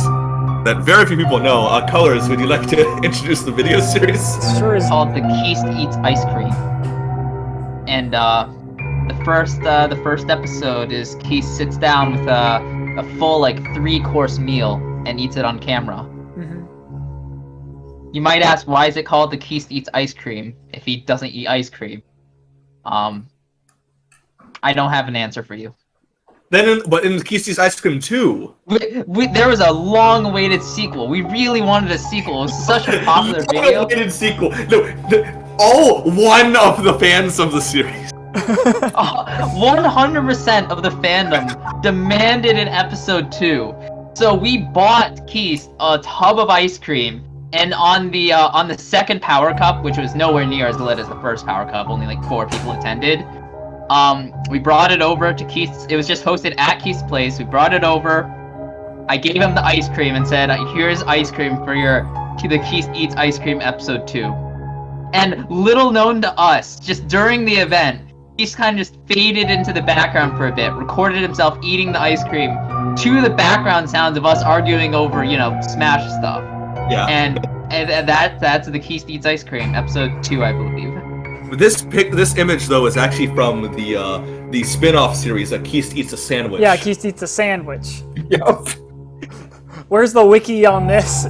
Speaker 1: that very few people know. Colors, would you like to introduce the video series?
Speaker 2: Sure is.
Speaker 5: Called The Keist Eats Ice Cream. And the first episode is Keist sits down with a full 3-course meal and eats it on camera.
Speaker 2: Mm-hmm.
Speaker 5: You might ask, why is it called The Keist Eats Ice Cream if he doesn't eat ice cream? I don't have an answer for you.
Speaker 1: But in Keist Eats Ice Cream 2...
Speaker 5: there was a long-awaited sequel. We really wanted a sequel. It was such a popular video.
Speaker 1: Long-awaited sequel. No, one of the fans of the series.
Speaker 5: 100% of the fandom demanded an episode 2. So we bought Keist a tub of ice cream, and on the second Power Cup, which was nowhere near as lit as the first Power Cup, only 4 people attended. We brought it over to Keith's. It was just hosted at Keith's place. We brought it over. I gave him the ice cream and said, "Here's ice cream for the Keith Eats Ice Cream episode 2." And little known to us, just during the event, Keith kind of just faded into the background for a bit, recorded himself eating the ice cream to the background sounds of us arguing over, Smash stuff.
Speaker 1: Yeah.
Speaker 5: And that's the Keith Eats Ice Cream episode 2, I believe.
Speaker 1: This image though is actually from the spin-off series that Keist Eats a Sandwich.
Speaker 2: Yeah, Keist Eats a Sandwich.
Speaker 3: Yup.
Speaker 2: Where's the wiki on this?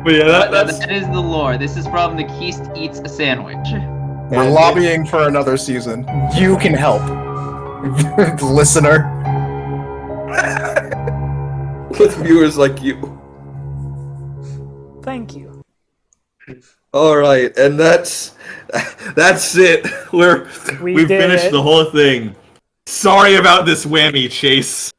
Speaker 1: But yeah,
Speaker 5: that is the lore. This is from the Keist Eats a Sandwich.
Speaker 3: We're lobbying for another season. You can help, listener.
Speaker 1: With viewers like you.
Speaker 2: Thank you.
Speaker 1: All right, and that's it. We've finished the whole thing. Sorry about this whammy, Chase.